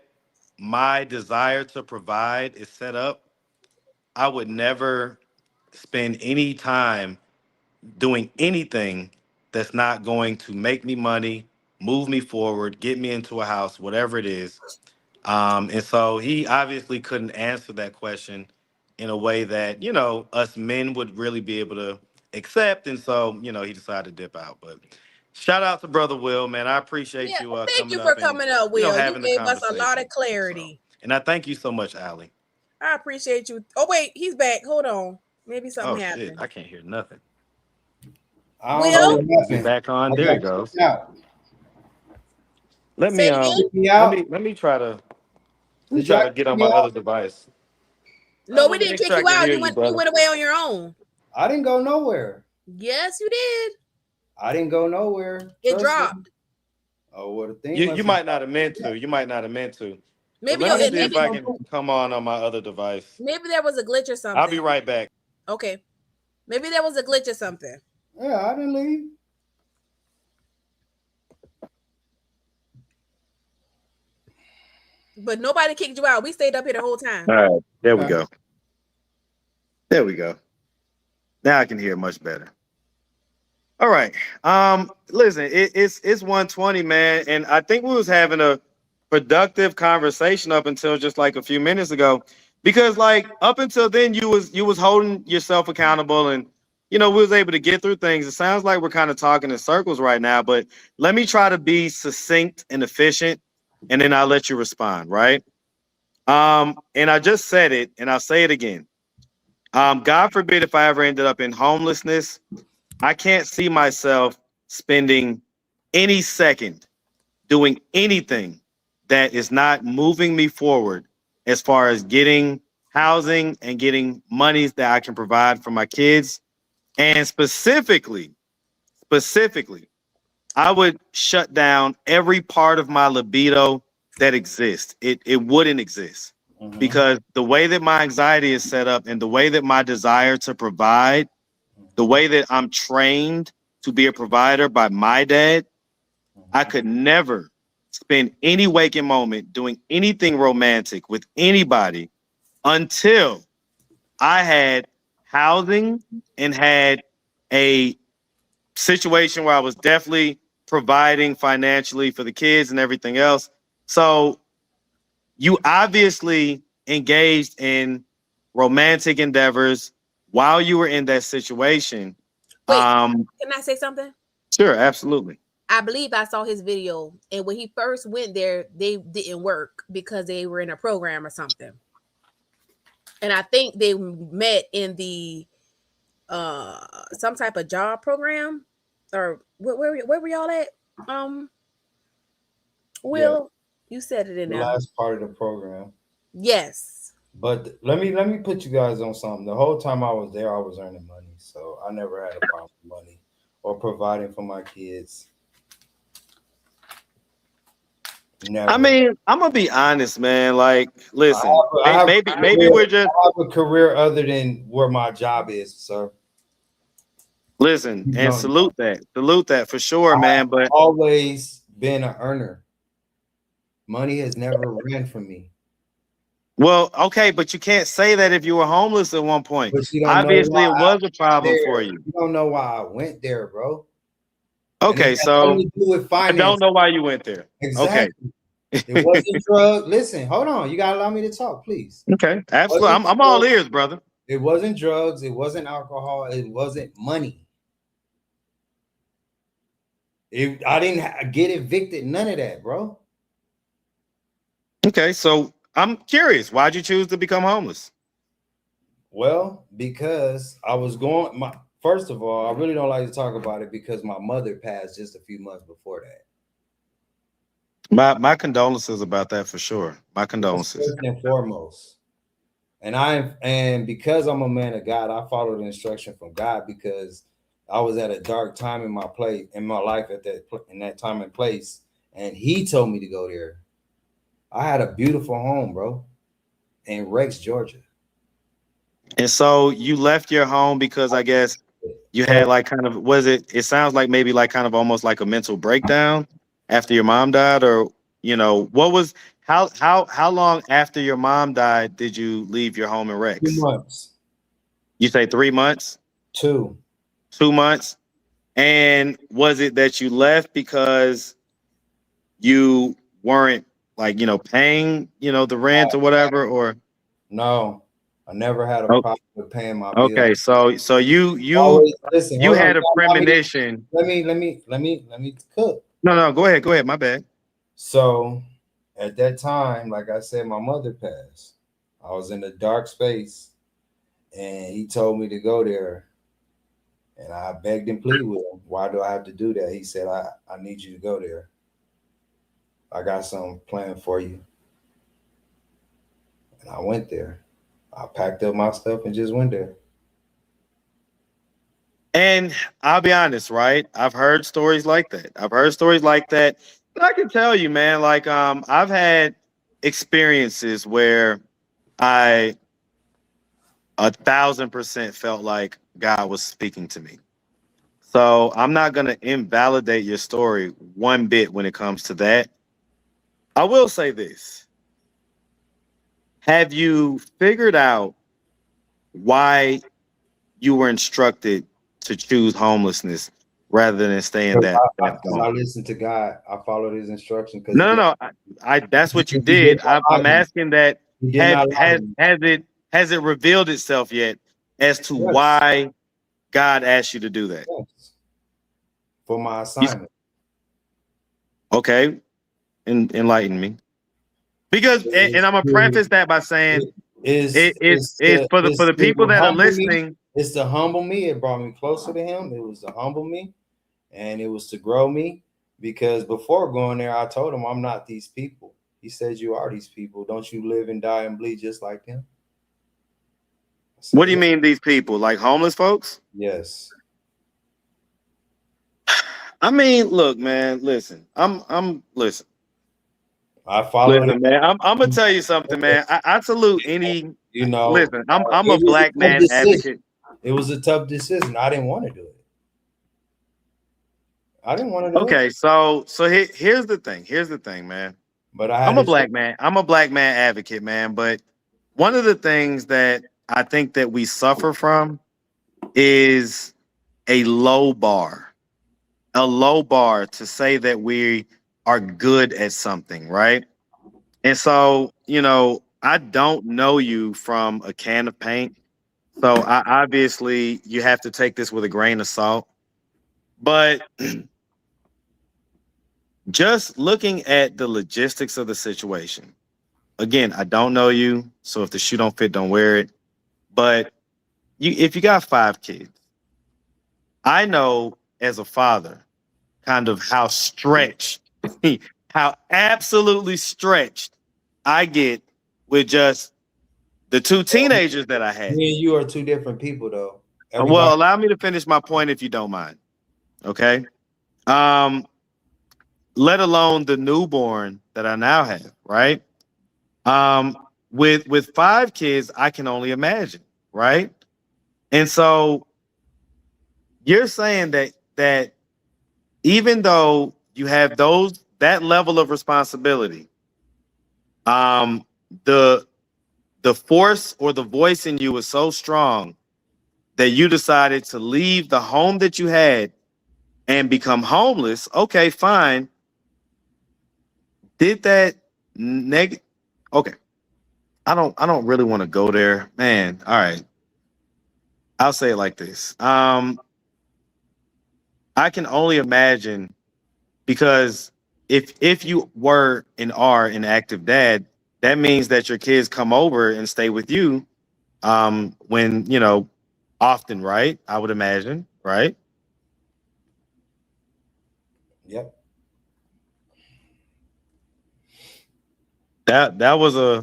my desire to provide is set up, I would never spend any time doing anything that's not going to make me money, move me forward, get me into a house, whatever it is. And so he obviously couldn't answer that question in a way that, us men would really be able to accept. And so, he decided to dip out. But shout out to Brother Will, man. I appreciate Yeah, you thank coming you for up and, coming up, Will. You having the gave us a lot of conversation. clarity. So, and I thank you so much, Allie. I appreciate you. Oh, wait, he's back. Hold on. Maybe Oh, something shit. happened. I can't hear nothing. I don't know Will, what Is he happened. back on? I There he got goes. kicked out. Let say me it again. Kick me out. let me try to Did y'all get kick on me my other out? device. No, we Let me didn't make kick sure I you can out. hear You you, went. You brother. went away on your own. I didn't go nowhere. Yes, you did. I didn't go nowhere. It Trust me. dropped. Oh, well, the thing You must have. might not have meant to. You might not have meant to. But Maybe let I me your didn't see mean if maybe I no can move. come on my other device. maybe there was a glitch or I'll be something. right back. Okay. Maybe there was a glitch or something. Yeah, I didn't leave. But nobody kicked you out. We stayed up here the whole time. All right. There we Okay. go. There we go. Now I can hear much better. All right. Listen, it's 1:20, man, and I think we was having a productive conversation up until just like a few minutes ago, because like up until then you was holding yourself accountable, and we was able to get through things. It sounds like we're kind of talking in circles right now, but let me try to be succinct and efficient, and then I'll let you respond. Right. And I just said it, and I'll say it again. God forbid if I ever ended up in homelessness. I can't see myself spending any second doing anything that is not moving me forward as far as getting housing and getting monies that I can provide for my kids. And specifically, I would shut down every part of my libido that exists. It wouldn't exist Mm-hmm. because the way that my anxiety is set up and the way that my desire to provide, the way that I'm trained to be a provider by my dad, I could never spend any waking moment doing anything romantic with anybody until I had housing and had a situation where I was definitely providing financially for the kids and everything else. So you obviously engaged in romantic endeavors while you were in that situation. Wait, can I say something? Sure, absolutely. I believe I saw his video, and when he first went there, they didn't work because they were in a program or something. And I think they met in the some type of job program, or where were y'all at? Yeah, Will, you said it in the there. last part of the program. Yes. But let me put you guys on something. The whole time I was there, I was earning money, so I never had a problem with money or providing for my kids. Never. I mean, I'm gonna be honest, man. Like, listen, I have maybe we're just I have a career other than where my job is, sir. listen You and don't know. salute that for sure, man. But Always been an earner. Money has never ran from me. Well, okay, but you can't say that if you were homeless at one point. But you don't know Obviously, why it I was a went problem for there. you. You don't know why I went there, bro. And it Okay, had nothing so to do with I don't finance. know why you went there. Okay. Exactly. It wasn't drug. Listen, hold on. You gotta allow me to talk, please. Okay, It absolutely. wasn't I'm all drugs. ears, brother. It wasn't drugs. It wasn't alcohol. It wasn't money. I didn't get evicted. None of that, bro. Okay, so I'm curious. Why'd you choose to become homeless? Well, because I was going. First of all, I really don't like to talk about it because my mother passed just a few months before that. My condolences about that for sure. My That's condolences. first and foremost. And because I'm a man of God, I follow the instruction from God because I was at a dark time in my life in that time and place, and He told me to go there. I had a beautiful home, bro, in Rex, Georgia. And so you left your home because I guess you So had like kind of was it? It sounds like maybe like kind of almost like a mental breakdown after your mom died, or what was how long after your mom died did you leave your home in 2 Rex? months, You say 3 months, 2. 2 months, and was it that you left because you weren't like paying the rent or whatever, or No, I never had a oh, problem with paying my bills. okay, so you Always listen. you Hold on. had You a gotta allow me to, premonition. let me cook. No, go ahead, my bad. So at that time, like I said, my mother passed. I was in a dark space, and he told me to go there. And I begged and pleaded with him. Why do I have to do that? He said, I need you to go there. I got something planned for you. And I went there. I packed up my stuff and just went there. And I'll be honest, right? I've heard stories like that. I've heard stories like that. And I can tell you, man, like I've had experiences where I 1,000% felt like God was speaking to me. So I'm not gonna invalidate your story one bit when it comes to that. I will say this. Have you figured out why you were instructed to choose homelessness rather than stay in that Because I home? listened to God. I followed his instruction because No, no, no. I that's what you he did did. not lie I'm to me. asking that He did have not lie to has me. has it revealed itself yet as to Yes. why God asked you to do that? Yes. For my You, assignment. okay, enlighten me. Because and I'm gonna preface that by saying it's for the It's people to that are humble me. listening. It's to humble me. It brought me closer to him. It was to humble me, and it was to grow me. Because before going there, I told him I'm not these people. He said, "You are these people. Don't you live and die and bleed just like them?" I What said, do you "Yeah, mean these people? Like homeless folks? yes." I mean, look, man, listen. I'm listen. I followed it. Listen, man. I'm gonna tell you something, man. I salute any. You know, Listen, I'm a it was a black tough man decision. advocate. It was a tough decision. I didn't want to do it. I didn't want to do it, Okay, so here's the thing. Here's the thing, man. but I had I'm a to. black man. I'm a black man advocate, man. But one of the things that I think that we suffer from is a low bar, a low bar to say that we are good at something, right? And so, I don't know you from a can of paint. So I obviously you have to take this with a grain of salt. But just looking at the logistics of the situation, again, I don't know you. So if the shoe don't fit, don't wear it. But if you got 5 kids, I know as a father kind of how stretched, how absolutely stretched I get with just the two teenagers that I had. Me and you are two different people, though. Everybody, Well, allow me to finish my point if you don't mind. Okay. Um, let alone the newborn that I now have, right? Um, with 5 kids, I can only imagine, right? And so you're saying that even though you have that level of responsibility, um, the the force or the voice in you was so strong that you decided to leave the home that you had and become homeless, okay, fine. Did that negative? Okay, I don't really want to go there, man. All right, I'll say it like this. I can only imagine, because if you were and are an active dad, that means that your kids come over and stay with you, when often, right? I would imagine, right? Yep. That was a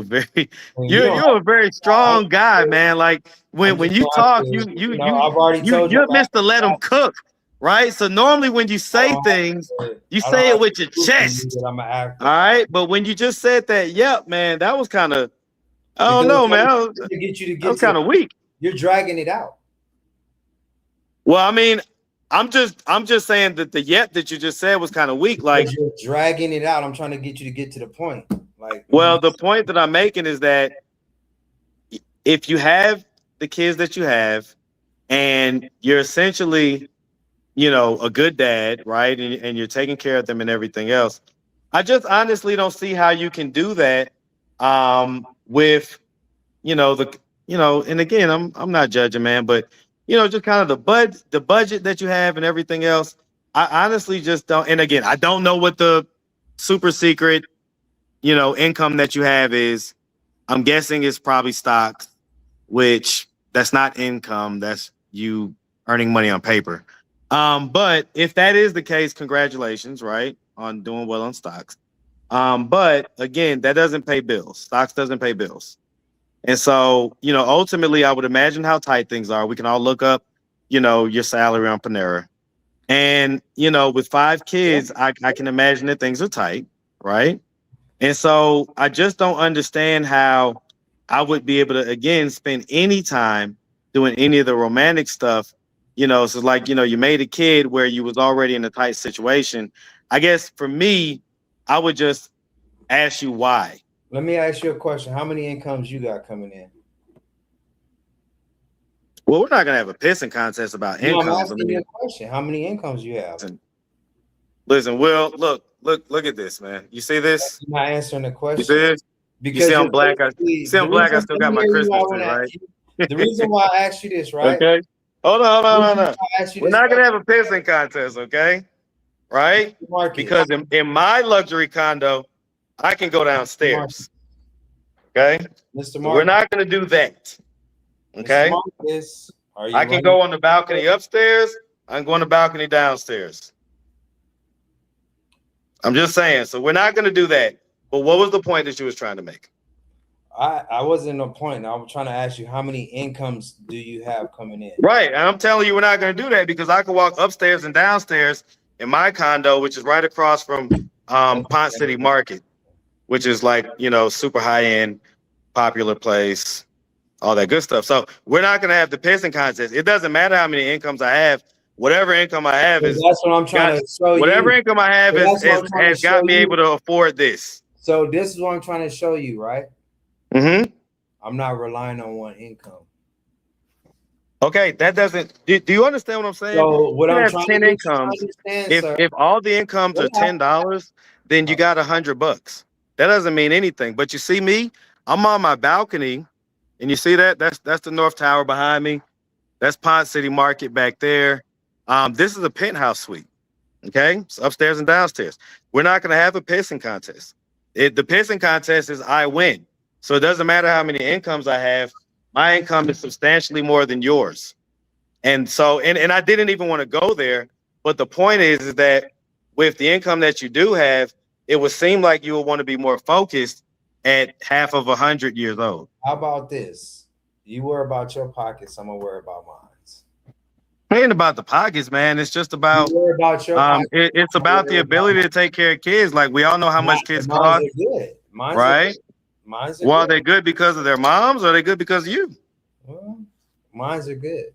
very When you don't you're a very have, strong guy, man. Like I'm when just you gonna have talk, to, you you I've already you told you you're I'm Mr. Let them cook, right? So normally when you I say don't have things, to, you I don't say it have to with your prove to you chest, that I'm an all actor. right? But when you just said that, yep, man, that was kind of, I don't Because know, I'm man, trying to get you to that get was to the kind of weak. you're dragging it out. Well, I mean, I'm just saying that the yet that you just said was kind of weak. Like, Because you're dragging it out. I'm trying to get you to get to the point. Like well, the point that I'm making is that if you have the kids that you have, and you're essentially, a good dad, right? And you're taking care of them and everything else. I just honestly don't see how you can do that, with, the, and again, I'm not judging, man, but just kind of the budget that you have and everything else. I honestly just don't. And again, I don't know what the super secret, income that you have is. I'm guessing it's probably stocks, which that's not income. That's you earning money on paper. But if that is the case, congratulations, right, on doing well on stocks. But again, that doesn't pay bills. Stocks doesn't pay bills. And so, ultimately, I would imagine how tight things are. We can all look up, your salary on Panera. And, with 5 kids, I can imagine that things are tight, right? And so I just don't understand how I would be able to, again, spend any time doing any of the romantic stuff. So like, you made a kid where you was already in a tight situation. I guess for me, I would just ask you why. let me ask you a question. How many incomes you got coming in? Well, we're not gonna have a pissing contest about No, I'm incomes. I asking you mean, a question. How many incomes you have? listen, Will, look at this, man. You see this? You're not answering the You see question. this? You see Because I'm you're black. You basically see I'm the black. I reason. still Let got me my hear you. Christmas I tree, want to. right? The reason why I asked you this, right? Okay. Hold on, The hold on, reason hold on. why I asked you We're this not gonna question, have a pissing contest, okay? Right? Marcus. Because in my luxury condo, I can go Marcus. downstairs. Okay. Mr. So we're Marcus. not gonna do that. Mr. Okay. Marcus. Are I you can running? go on the balcony upstairs. I can go on the balcony downstairs. I'm just saying. So we're not gonna do that. But what was the point that you was trying to make? I wasn't on point. I was trying to ask you how many incomes do you have coming in? Right. And I'm telling you, we're not going to do that because I can walk upstairs and downstairs in my condo, which is right across from Pont City Market, which is like, super high end, popular place, all that good stuff. So we're not going to have the pissing contest. It doesn't matter how many incomes I have. Whatever income I have So is that's what I'm got, trying to show whatever you. income I have So that's what I'm trying to has show got me able you. to afford this. So this is what I'm trying to show you, right? Mm-hmm. I'm not relying on one income. Okay, that doesn't. Do you understand what I'm saying? So what You can I'm have trying to 10 get you to incomes. understand, If sir. if all the incomes are Yeah. $10, then you got $100. That doesn't mean anything. But you see me, I'm on my balcony, and you see that? That's the North Tower behind me. That's Pont City Market back there. This is a penthouse suite. Okay, it's upstairs and downstairs. We're not going to have a pissing contest. The pissing contest is I win. So it doesn't matter how many incomes I have. My income is substantially more than yours. And so, and I didn't even want to go there. But the point is that with the income that you do have, it would seem like you would want to be more focused at half of 100 years old. How about this? You worry about your pockets. I'm gonna worry about mine. It ain't about the pockets, man. It's just You about worry about your pockets. it's I'm gonna about the worry about ability mine. to take care of kids. Like we all know how much kids Mine's cost, are good. Mine's are right? good. Mine's are Well, are good. they good because of their moms, or are they good because of you? Well, mine's are good.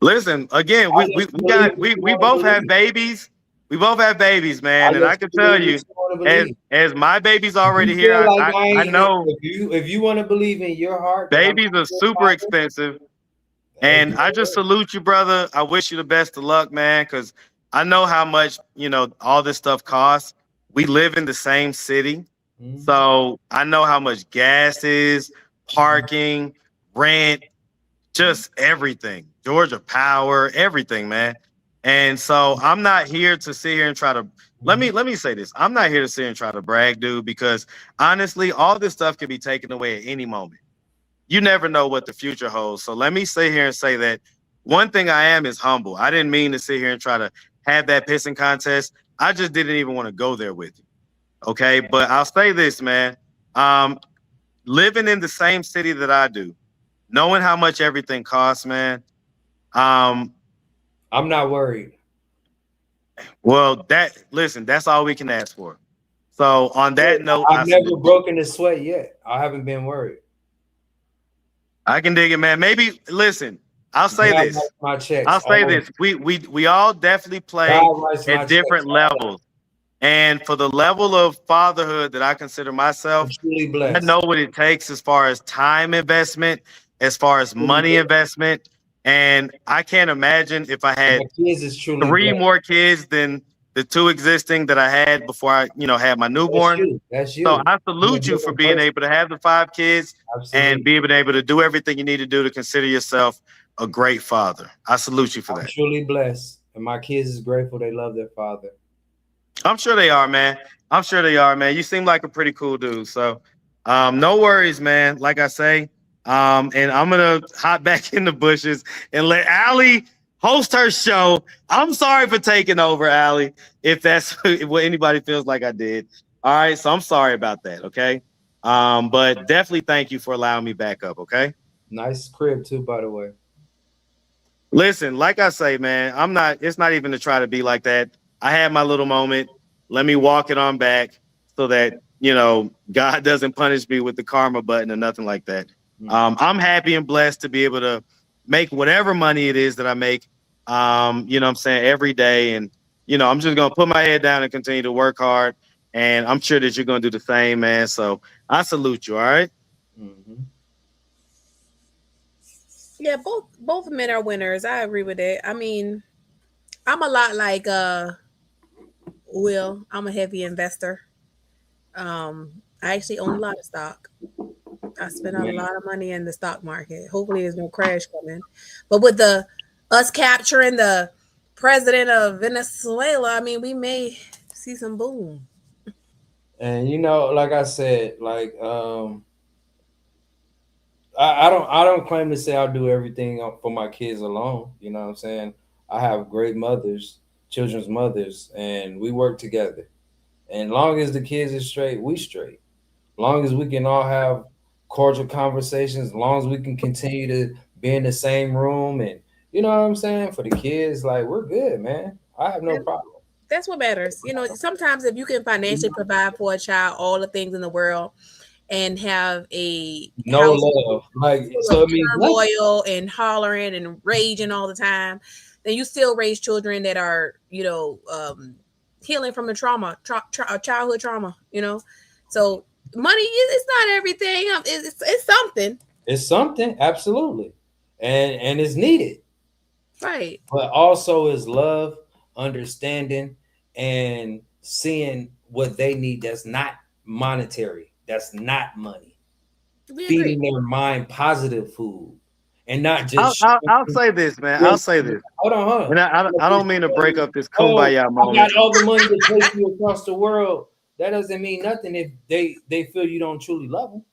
Listen, again, we both have babies. We both have babies, man, and I can tell you, want to as believe. my baby's If already you feel here, like I I ain't, know if you want to believe in your heart that I'm babies not are your super father, expensive. hey, And I just salute you, brother. I wish you the best of luck, man, because I know how much, all this stuff costs. We live in the same city. mhm, So I know how much gas is, parking, rent, just everything. Georgia Power, everything, man. And so I'm not here to sit here and try to mhm. let me say this. I'm not here to sit here and try to brag, dude, because honestly, all this stuff can be taken away at any moment. You never know what the future holds. So let me sit here and say that one thing I am is humble. I didn't mean to sit here and try to have that pissing contest. I just didn't even want to go there with you. Okay. But I'll say this, man. Um, Living in the same city that I do, knowing how much everything costs, man. Um, I'm not worried. well, that's all we can ask for. So on that note, I've I never salute. broken a sweat yet. I haven't been worried. I can dig it, man. Maybe listen, I'll say God this. writes my checks I'll say always. this. We all definitely play God writes my at checks different always. levels. And for the level of fatherhood that I consider I'm myself, truly I blessed. know what it takes as far as time investment, as far as Truly money blessed. investment. And I can't imagine if I My had kids is truly three blessed. more kids than the two existing that I had before I, had my That's newborn. you. That's So you. I I'm a salute you for different being person. able to have the five kids and Absolutely. being able to do everything you need to do to consider yourself a great father. I salute you for I'm that. truly blessed. And my kids is grateful they love their father. I'm sure they are, man. I'm sure they are, man. You seem like a pretty cool dude. So no worries, man. Like I say, and I'm gonna hop back in the bushes and let Allie host her show. I'm sorry for taking over, Allie, if that's what anybody feels like I did. All right, so I'm sorry about that, okay? But definitely thank you for allowing me back up, okay? Nice crib too, by the way. Listen, like I say, man, it's not even to try to be like that. I had my little moment. Let me walk it on back so that, God doesn't punish me with the karma button or nothing like that. Mm. I'm happy and blessed to be able to make whatever money it is that I make, what I'm saying, every day. And, I'm just going to put my head down and continue to work hard. And I'm sure that you're going to do the same, man. So I salute you. All right. Hmm. Yeah, both men are winners. I agree with it. I mean, I'm a lot like Will. I'm a heavy investor. I actually own a lot of stock. I spent a Man, lot of money in the stock market. Hopefully, there's no crash coming. But with the us capturing the president of Venezuela, I mean, we may see some boom. and like I said, like I don't claim to say I'll do everything for my kids alone. You know what I'm saying? I have great mothers, children's mothers, and we work together. And long as the kids are straight, we straight. Long as we can all have cordial conversations, long as we can continue to be in the same room, and you know what I'm saying, for the kids, like we're good, man. I have no And problem. that's what matters. Sometimes if you can financially provide for a child all the things in the world and have a No house love, like full of so it means nothing. turmoil and hollering and raging all the time, then you still raise children that are, healing from the childhood trauma. So money is it's not everything. It's something, It's something, absolutely, and it's needed, right? but also is love, understanding, and seeing what they need. That's not monetary. That's not money. We agree. Feeding their mind positive food, and not I'll, just I'll, I'll say this, man. I'll say this. hold on, hold on. And I don't mean to break up this Oh, kumbaya I got moment. all the money to take you across the world. That doesn't mean nothing if they feel you don't truly love them.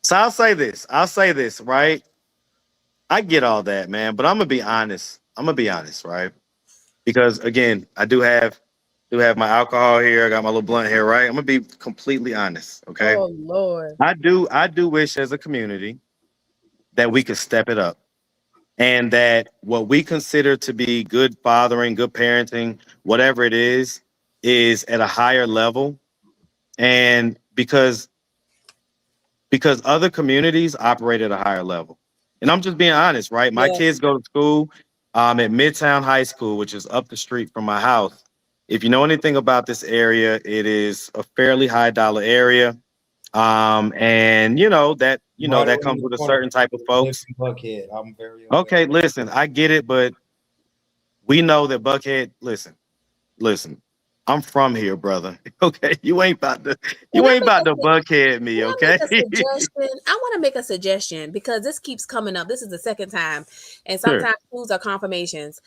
So I'll say this. I'll say this, right? I get all that, man, but I'm gonna be honest. I'm gonna be honest, right? Because again, I do have my alcohol here. I got my little blunt here, right? I'm gonna be completely honest, okay? Oh Lord. I do wish as a community that we could step it up and that what we consider to be good fathering, good parenting, whatever it is at a higher level. And because other communities operate at a higher level. And I'm just being honest, right? My Yeah. kids go to school at Midtown High School, which is up the street from my house. If you know anything about this area, it is a fairly high dollar area. And Right that around comes the with a corner. certain type of I live folks. in Buckhead. I'm very aware. Okay, listen, I get it, but we know that Buckhead, listen, I'm from here, brother. Okay, Can you I ain't make about a to Buckhead Can me, I make okay? a suggestion? I want to make a suggestion because this keeps coming up. This is the second time, and Sure. sometimes clues are confirmations.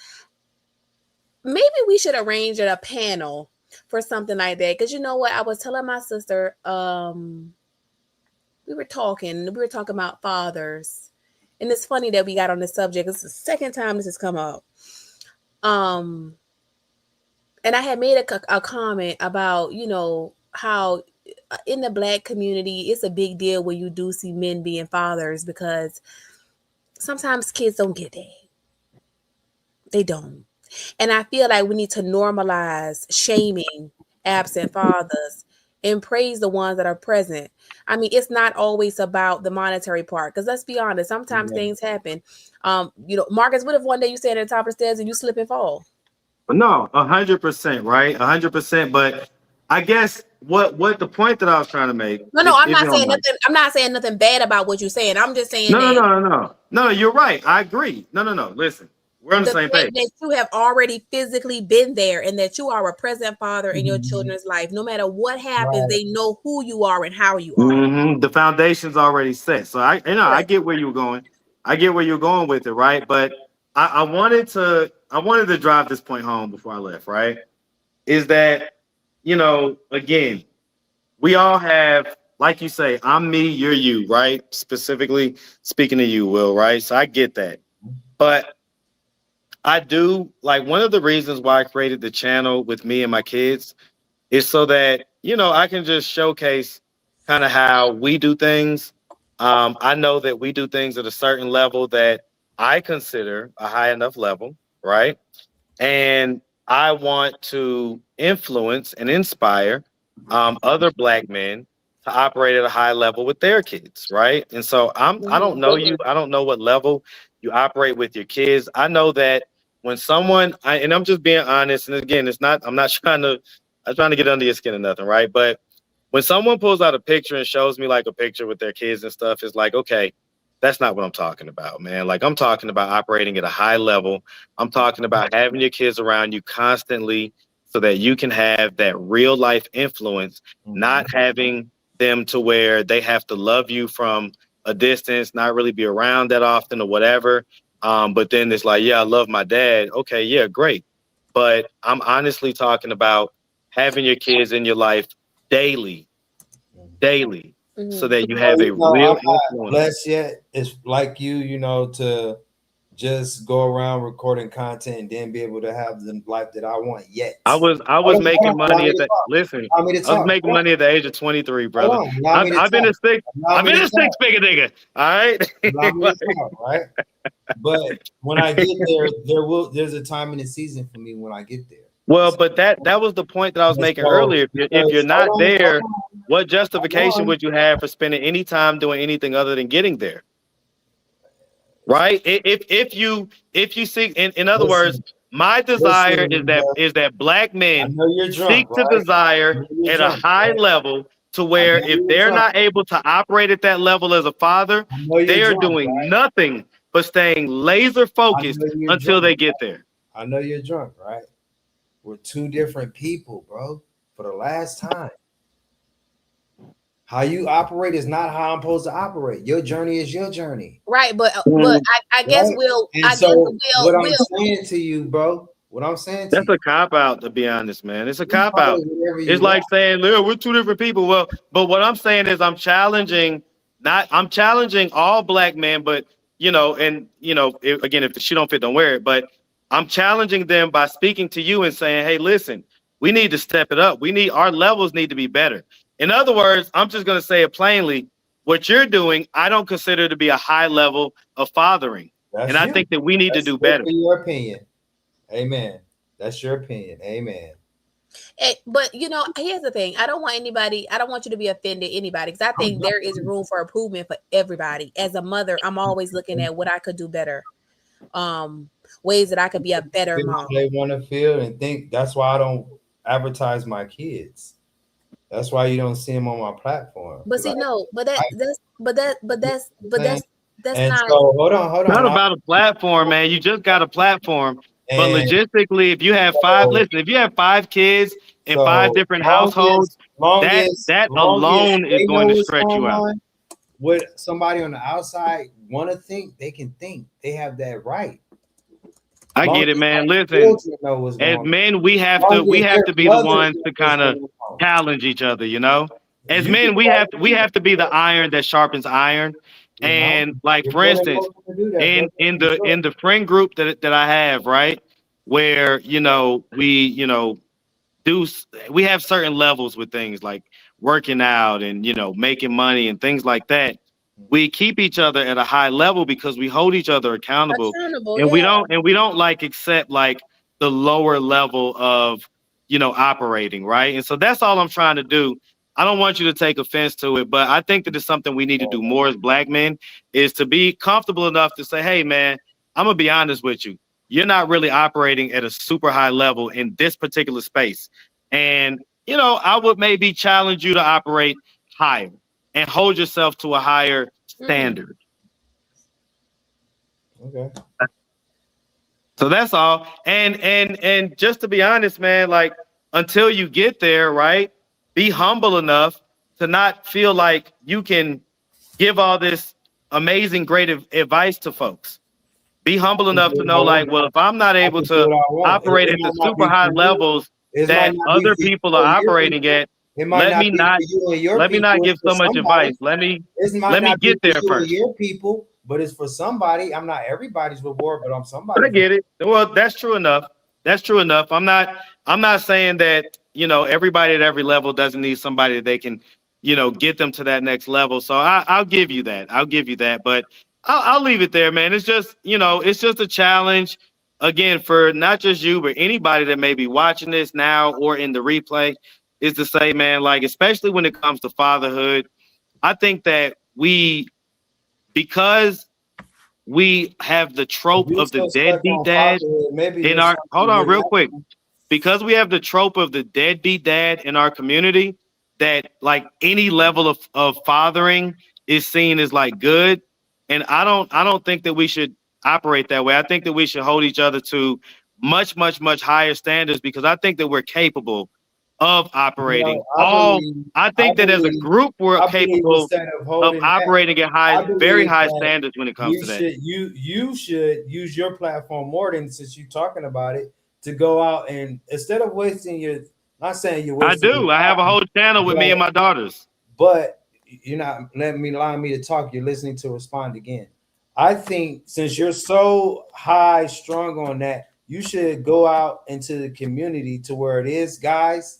Maybe we should arrange a panel for something like that. Because you know what? I was telling my sister, we were talking about fathers. And it's funny that we got on this subject. It's the second time this has come up. Um, and I had made a comment about, how in the black community, it's a big deal when you do see men being fathers because sometimes kids don't get that. They don't. And I feel like we need to normalize shaming absent fathers and praise the ones that are present. I mean, it's not always about the monetary part because let's be honest, sometimes Yeah. things happen. Marcus, what if one day you stand at the top of the stairs and you slip and fall? No, 100%, right? 100%. But I guess what the point that I was trying to make, No, no, if I'm if you not don't saying mind. nothing. I'm not saying nothing bad about what you're saying. I'm just saying No, no, that no, no, no. No, you're right. I agree. No, no, no. Listen, we're on the the same fact page. that you have already physically been there and that you are a present father in your Mhm. children's life, no matter what happens, Right. they know who you are and how you are. The foundation's already set. So I Correct. get where you're going. I get where you're going with it, right? But I wanted to drive this point home before I left, right? Is that, again, we all have, like you say, I'm me, you're you, right? Specifically speaking to you, Will, right? So I get that. But I do like one of the reasons why I created the channel with me and my kids is so that, I can just showcase kind of how we do things. I know that we do things at a certain level that I consider a high enough level, right? And I want to influence and inspire other black men to operate at a high level with their kids, right? And so I don't Mhm. know you. I don't know what level you operate with your kids. I know that when and I'm just being honest, and again, it's not. I'm trying to get under your skin or nothing, right? But when someone pulls out a picture and shows me like a picture with their kids and stuff, it's like, okay, that's not what I'm talking about, man. Like I'm talking about operating at a high level. I'm talking about having your kids around you constantly so that you can have that real life influence, Mhm. not having them to where they have to love you from a distance, not really be around that often or whatever. But then it's like, yeah, I love my dad. Okay, yeah, great. But I'm honestly talking about having your kids in your life daily, daily, so Mhm. that you Well, have a I'm real not influence. blessed yet. It's like to just go around recording content and then be able to have the life that I want yet. I was making Allow money me at to the talk. listen. Allow me to I was talk. making money at the age of 23, Hold brother. on. Allow me I've, to I've been talk. a six. Allow I've me been to a talk. six-figure nigga. All right. Allow me to Like, talk, right? But when I get there, there's a time in the season for me when I get there. well, but that was the point that I was And making so earlier. If you're because not there, what hold justification on, would you have for spending any time doing anything other than getting there? Right? If you seek, in other words, listen, my desire is listen, that Jeff, black I men know you're drunk, seek to right? I desire know you're at a drunk, high right? level to I where know if you're they're drunk. not able to operate at that level as a father, I know you're they are drunk, doing right? nothing but staying laser I focused know you're until drunk. they get there. I know you're drunk, right? We're two different people, bro. For the last time. How you operate is not how I'm supposed to operate. Your journey is your journey, Right, but Mm, I guess right? Will And I guess so Will what I'm Will saying to you, bro, what I'm saying to That's you, a cop out, to be honest, man. It's a you cop call out. it whatever It's you like want. saying, "Look, we're two different people." Well, but what I'm saying is, I'm challenging all black men, but again, if the shoe don't fit, don't wear it. But I'm challenging them by speaking to you and saying, "Hey, listen, we need to step it up. Our levels need to be better." In other words, I'm just going to say it plainly. What you're doing, I don't consider to be a high level of fathering, and That's I you. think that we need to That's do better. strictly your opinion. Amen. That's your opinion. Amen. But here's the thing. I don't want you to be offended anybody because I I'm think not there is room for improvement for everybody. As a mother, I'm always looking at what I could do better. Um, Ways that I could be a better feel how mom. they want to feel and think. That's why I don't advertise my kids. That's why you don't see them on my platform. But see, no, but that I that's but that but saying. that's And not. so hold on, hold Not on. about a platform, man. You just got a platform. But And logistically, if you have so, if you have 5 kids in 5 so different households, that long as alone is they going know to what's stretch going you out. on, what somebody on the outside want to think, they can think. They have that right. I Long get it, as man. my Listen, children know what's as going on. men, Long we as have their to be the mothers ones know to what's kind of going on. challenge each other, you know? As You can men, try we to, have to be the iron that sharpens iron. you know, And like you're for more than instance, welcome to do that, brother. For sure. in the friend group that I have, right? Where, do we have certain levels with things like working out and making money and things like that. We keep each other at a high level because we hold each other accountable, Accountable, and yeah. we don't like accept like the lower level of operating, right? And so that's all I'm trying to do. I don't want you to take offense to it, but I think that it's something we need to do more as black men, is to be comfortable enough to say, hey man, I'm gonna be honest with you, you're not really operating at a super high level in this particular space. And, I would maybe challenge you to operate higher and hold yourself to a higher standard. Okay. So that's all. And just to be honest, man, like until you get there, right? Be humble enough to not feel like you can give all this amazing, great advice to folks. Be humble I can enough do to what I know, like, want. well, if I'm not I able can do to what I want. operate It at the might not super be high for you. levels It might that not be other for you people or are your operating people. at, It might not be for you and your let me not people. It's give for so much advice. somebody. This might Let me not be get for there you or first. your people, but it's for somebody. I'm not everybody's reward, but I'm But I somebody's reward. get it. Well, that's true enough. That's true enough. I'm not saying that, everybody at every level doesn't need somebody that they can, get them to that next level. So I'll give you that. I'll give you that. But I'll leave it there, man. It's just, it's just a challenge again for not just you, but anybody that may be watching this now or in the replay, is to say, man, like, especially when it comes to fatherhood, I think that because we have the If trope you're of the so stuck deadbeat on dad fatherhood, maybe in there's our, hold something on you're real quick, lacking. because we have the trope of the deadbeat dad in our community, that like any level of fathering is seen as like good. And I don't think that we should operate that way. I think that we should hold each other to much, much, much higher standards, because I think that we're capable of You operating know, all. I I think that as a believe, group, we're I believe capable instead of of holding back, operating at I very believe high that standards when it comes to that. you should use your platform more than, since you're talking about it, to go out and instead of wasting your, not saying you're I wasting your do. I have a time, whole channel with me and but my daughters. but you're not allowing me to talk. You're listening to respond again. I think since you're so high strung on that, you should go out into the community to where it is, guys,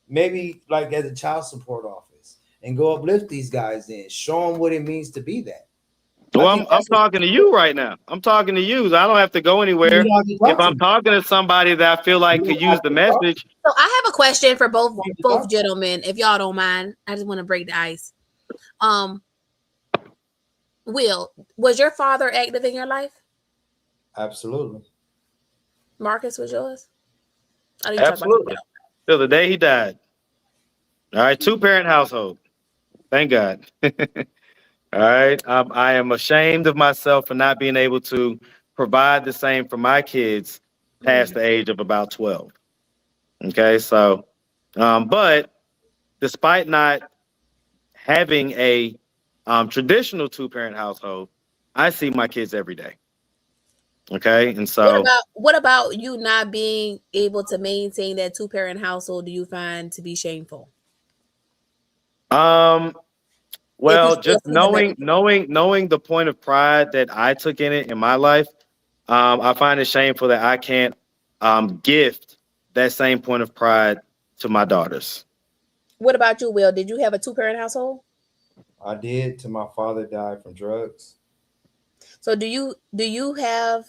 maybe like at the child support office, and go uplift these guys in, show them what it means to be that. I Well, think I'm that's what talking to you right now. I'm talking to you. I don't have to go you anywhere. don't have to If talk to I'm me. talking to somebody that I feel You like could don't use have the to talk to message, So I have a question for both me. You don't have to talk to me. gentlemen, if y'all don't mind. I just want to break the ice. Um, Will, was your father active in your life? Absolutely. Marcus, was yours? I didn't talk about absolutely. Till the day he died. All right, 2-parent household. Thank God. All right, I am ashamed of myself for not being able to provide the same for my kids past the age of about 12. Okay, so, but despite not having a traditional 2-parent household, I see my kids every day. Okay, and so what about you not being able to maintain that 2-parent household? Do you find to be shameful? um, If you're well, still a just single baby, knowing the point of pride that I took in it in my life, I find it shameful that I can't gift that same point of pride to my daughters. what about you, Will? Did you have a 2-parent household? I did till my father died from drugs. So do you have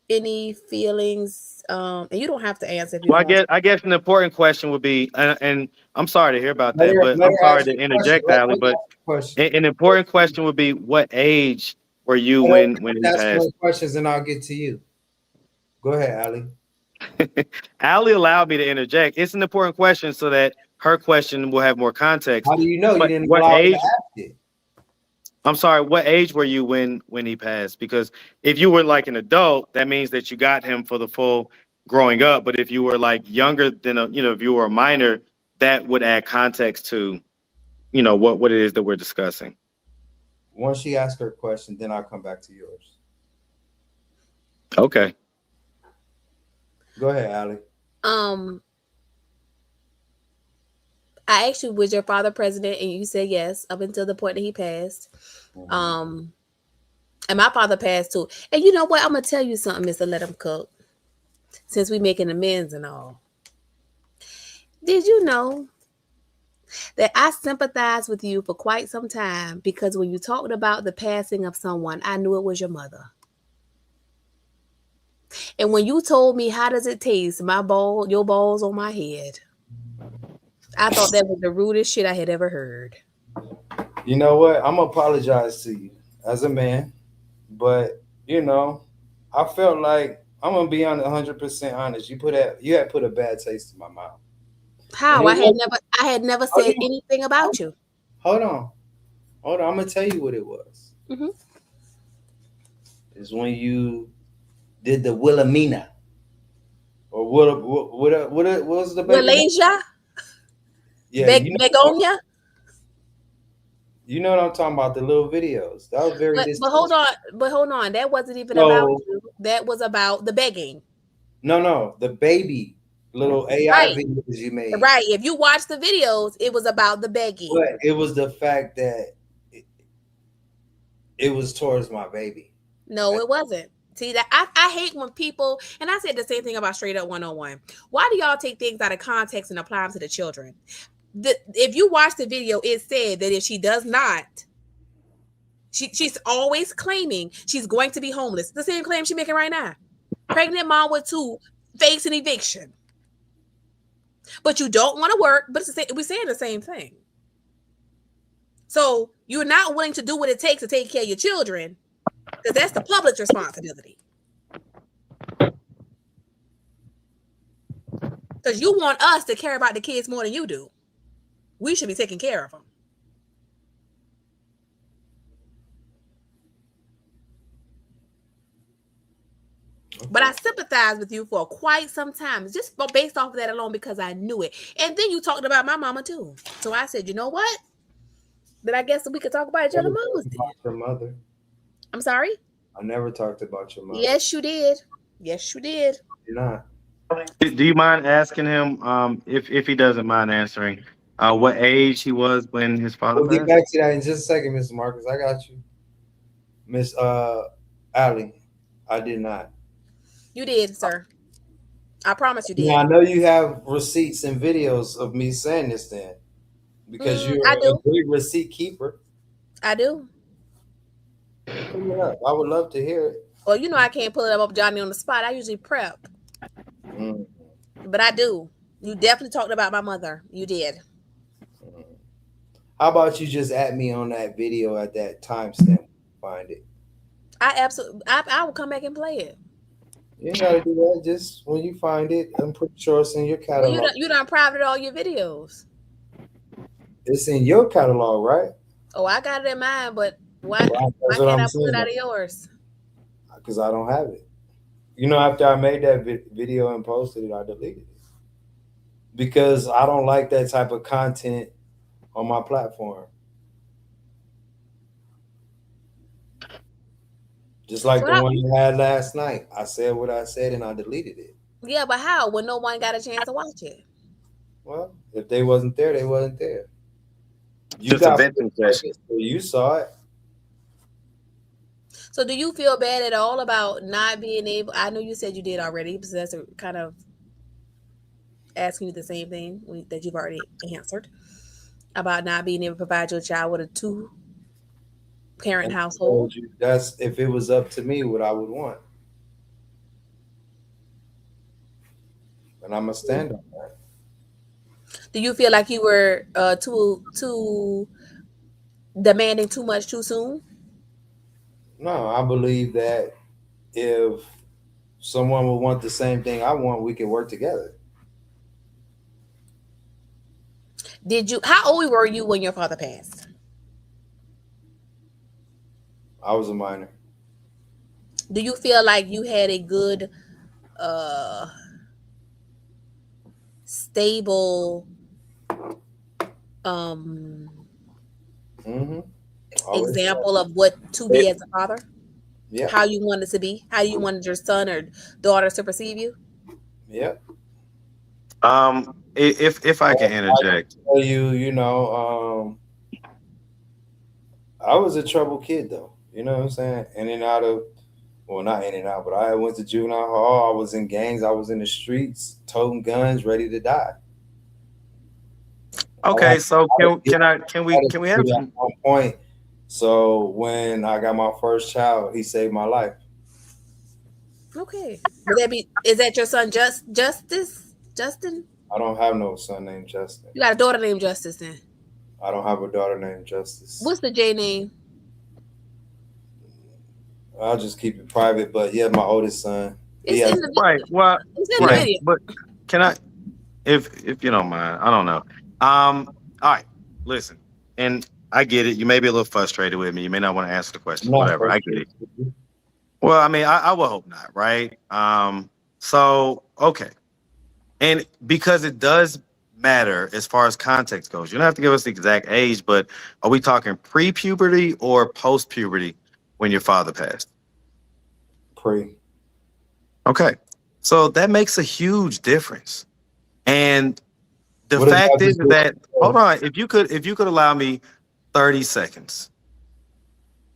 any feelings? And you don't have to answer if you Well, don't want to. I guess an important question would be, and I'm sorry to hear about Let that, her but let I'm her sorry ask to you a question. interject, Allie, Let her but ask you a question. an important question would be, what age were you Let when he her ask passed? more questions and I'll get to you. Go ahead, Ali. Allie allowed me to interject. It's an important question so that her question will have more context. How do you know you What didn't what allow her to age? ask it? I'm sorry. What age were you when he passed? Because if you were like an adult, that means that you got him for the full growing up. But if you were like younger than if you were a minor, that would add context to what it is that we're discussing. Once she asks her question, then I'll come back to yours. Okay. Go ahead, Allie. Um, I asked you, was your father president, and you said yes up until the point that he passed. Mhm. And my father passed too. And you know what? I'm gonna tell you something, Mister Let Him Cook. Since we making amends and all, did you know that I sympathized with you for quite some time because when you talked about the passing of someone, I knew it was your mother. And when you told me how does it taste, your balls on my head, I thought that was the rudest shit I had ever heard. You know what? I'm gonna apologize to you as a man, but I felt like I'm gonna be on 100% honest. You had put a bad taste in my mouth, and How? it wasn't. I had never Oh, said anything about you. hold on, hold on. I'm gonna tell you what it was. Hmm. Is when you did the Wilhelmina or what was the baby name? Malaysia, Yeah, Begonia. you know what I'm talking about. The little videos that was very But distasteful. hold on. That wasn't even about So you. That was about the begging. no, the baby little AI Right. videos you made, Right. If you watch the videos, it was about the begging. but it was the fact that it was towards my baby. No, it wasn't. See that I hate when people, and I said the same thing about Straight Up 101. Why do y'all take things out of context and apply them to the children? If you watch the video, it said that if she does not, she's always claiming she's going to be homeless. The same claim she's making right now. Pregnant mom with two, face an eviction. But you don't want to work, but we're saying the same thing. So you're not willing to do what it takes to take care of your children, because that's the public's responsibility. Because you want us to care about the kids more than you do. We should be taking care of them. But I sympathized with you for quite some time, just based off of that alone, because I knew it. And then you talked about my mama too. So I said, you know what? Then I guess we could talk about each I other's never mamas talked then. about your mother. I'm sorry? I never talked about your mother. Yes, you did. Yes, you did. You're not. Do you mind asking him, if he doesn't mind answering, what age he was when his father We'll get passed? back to that in just a second, Mr. Marcus. I got you. Miss Allie, I did not. You did, sir. I promise you Now, I did. know you have receipts and videos of me saying this then, because you're I a do. great receipt keeper. I do. Pull it up. I would love to hear it. Well, you know I can't pull it up Johnny on the spot. I usually prep. Mm, But I do. You definitely talked about my mother. You did. mm. How about you just add me on that video at that timestamp? Find it. I will come back and play it. You ain't gotta do that. Just when you find it, I'm pretty sure it's in your Well, catalog. you done private all your videos. It's in your catalog, right? Oh, I got it in mine, but why Right. That's why what can't I'm I pull it saying. out of yours? Because I don't have it. After I made that video and posted it, I deleted it because I don't like that type of content on my platform. Just like So the one you had last night. I said what I said and I deleted it. yeah, but how? When no one got a chance to watch it. Well, if they wasn't there, they wasn't there. You Just a got venting session. so you saw it. So do you feel bad at all about not being able? I know you said you did already, because that's kind of asking you the same thing that you've already answered about not being able to provide your child with a two-parent And I household. told you that's if it was up to me, what I would want. And I'm gonna stand on that. Do you feel like you were too demanding too much too soon? No, I believe that if someone will want the same thing I want, we can work together. How old were you when your father passed? I was a minor. Do you feel like you had a good, uh, stable, um, Mm-hmm. Always. example of what to be It, as a father? yeah. How you wanted to be? How you wanted your son or daughter to perceive you? Yeah. If I can I can interject, tell you, I was a trouble kid though. You know what I'm saying? In and out of, well, not in and out, but I went to juvenile hall. I was in gangs. I was in the streets, toting guns, ready to die. okay. So I had to get can we to have that some? one point. So when I got my first child, he saved my life. Okay. Would that be? Is that your son, Justin? I don't have no son named Justin. You got a daughter named Justice. Then I don't have a daughter named Justice. what's the J name? I'll just keep it private. But yeah, my oldest son. He It's has. in the Right. Well, it's in the Yeah. right. video. But can I, if you don't mind, I don't know. All right. Listen, and I get it. You may be a little frustrated with me. You may not want to answer the question. I'm not Whatever. I get frustrated. it. Well, I mean, I will hope not. Right. So okay. And because it does matter as far as context goes, you don't have to give us the exact age, but are we talking pre-puberty or post-puberty when your father passed? Pre. Okay. So that makes a huge difference. And the What if I fact is just do that, hold it? on, if you could allow me 30 seconds.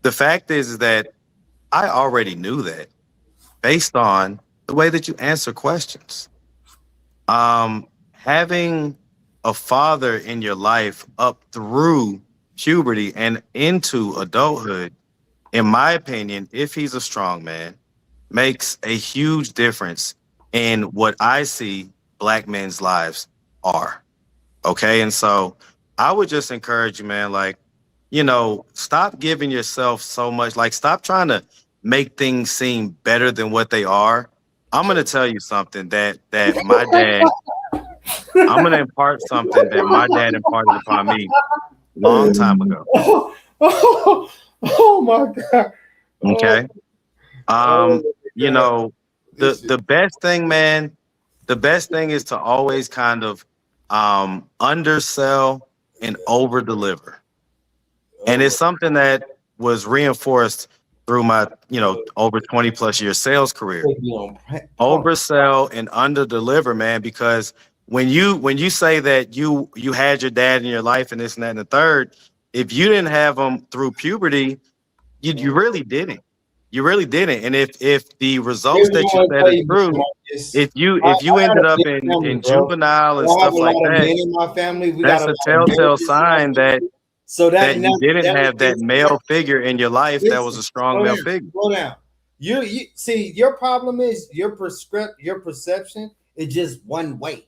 The fact is that I already knew that based on the way that you answer questions. Having a father in your life up through puberty and into adulthood, in my opinion, if he's a strong man, makes a huge difference in what I see black men's lives are. Okay. And so I would just encourage you, man, like, stop giving yourself so much, like, stop trying to make things seem better than what they are. I'm going to tell you something that my dad, I'm going to impart something that my dad imparted upon me long time ago. Oh my god. Oh, Okay. oh Um, my you god. know, the This is the best thing, man, the best thing is to always kind of undersell and over deliver. And oh it's something that was reinforced through my, over 20 plus year sales career. put me on pump. Oversell and under deliver, man, because when you say that you had your dad in your life and this and that and the third, if you didn't have him through puberty, you really didn't. You really didn't. And if the results Here's what that I you want to said tell is you, true, Marcus. if you I got ended a up big in family, in bro. juvenile and I have stuff a like lot of that, men in my family. We got that's a a lot of telltale marriages in my sign that family. So that that and that, you didn't that have that listen, male figure in your life that was listen, a strong slow male down, figure. slow down. You see, your problem is your perception is just one way.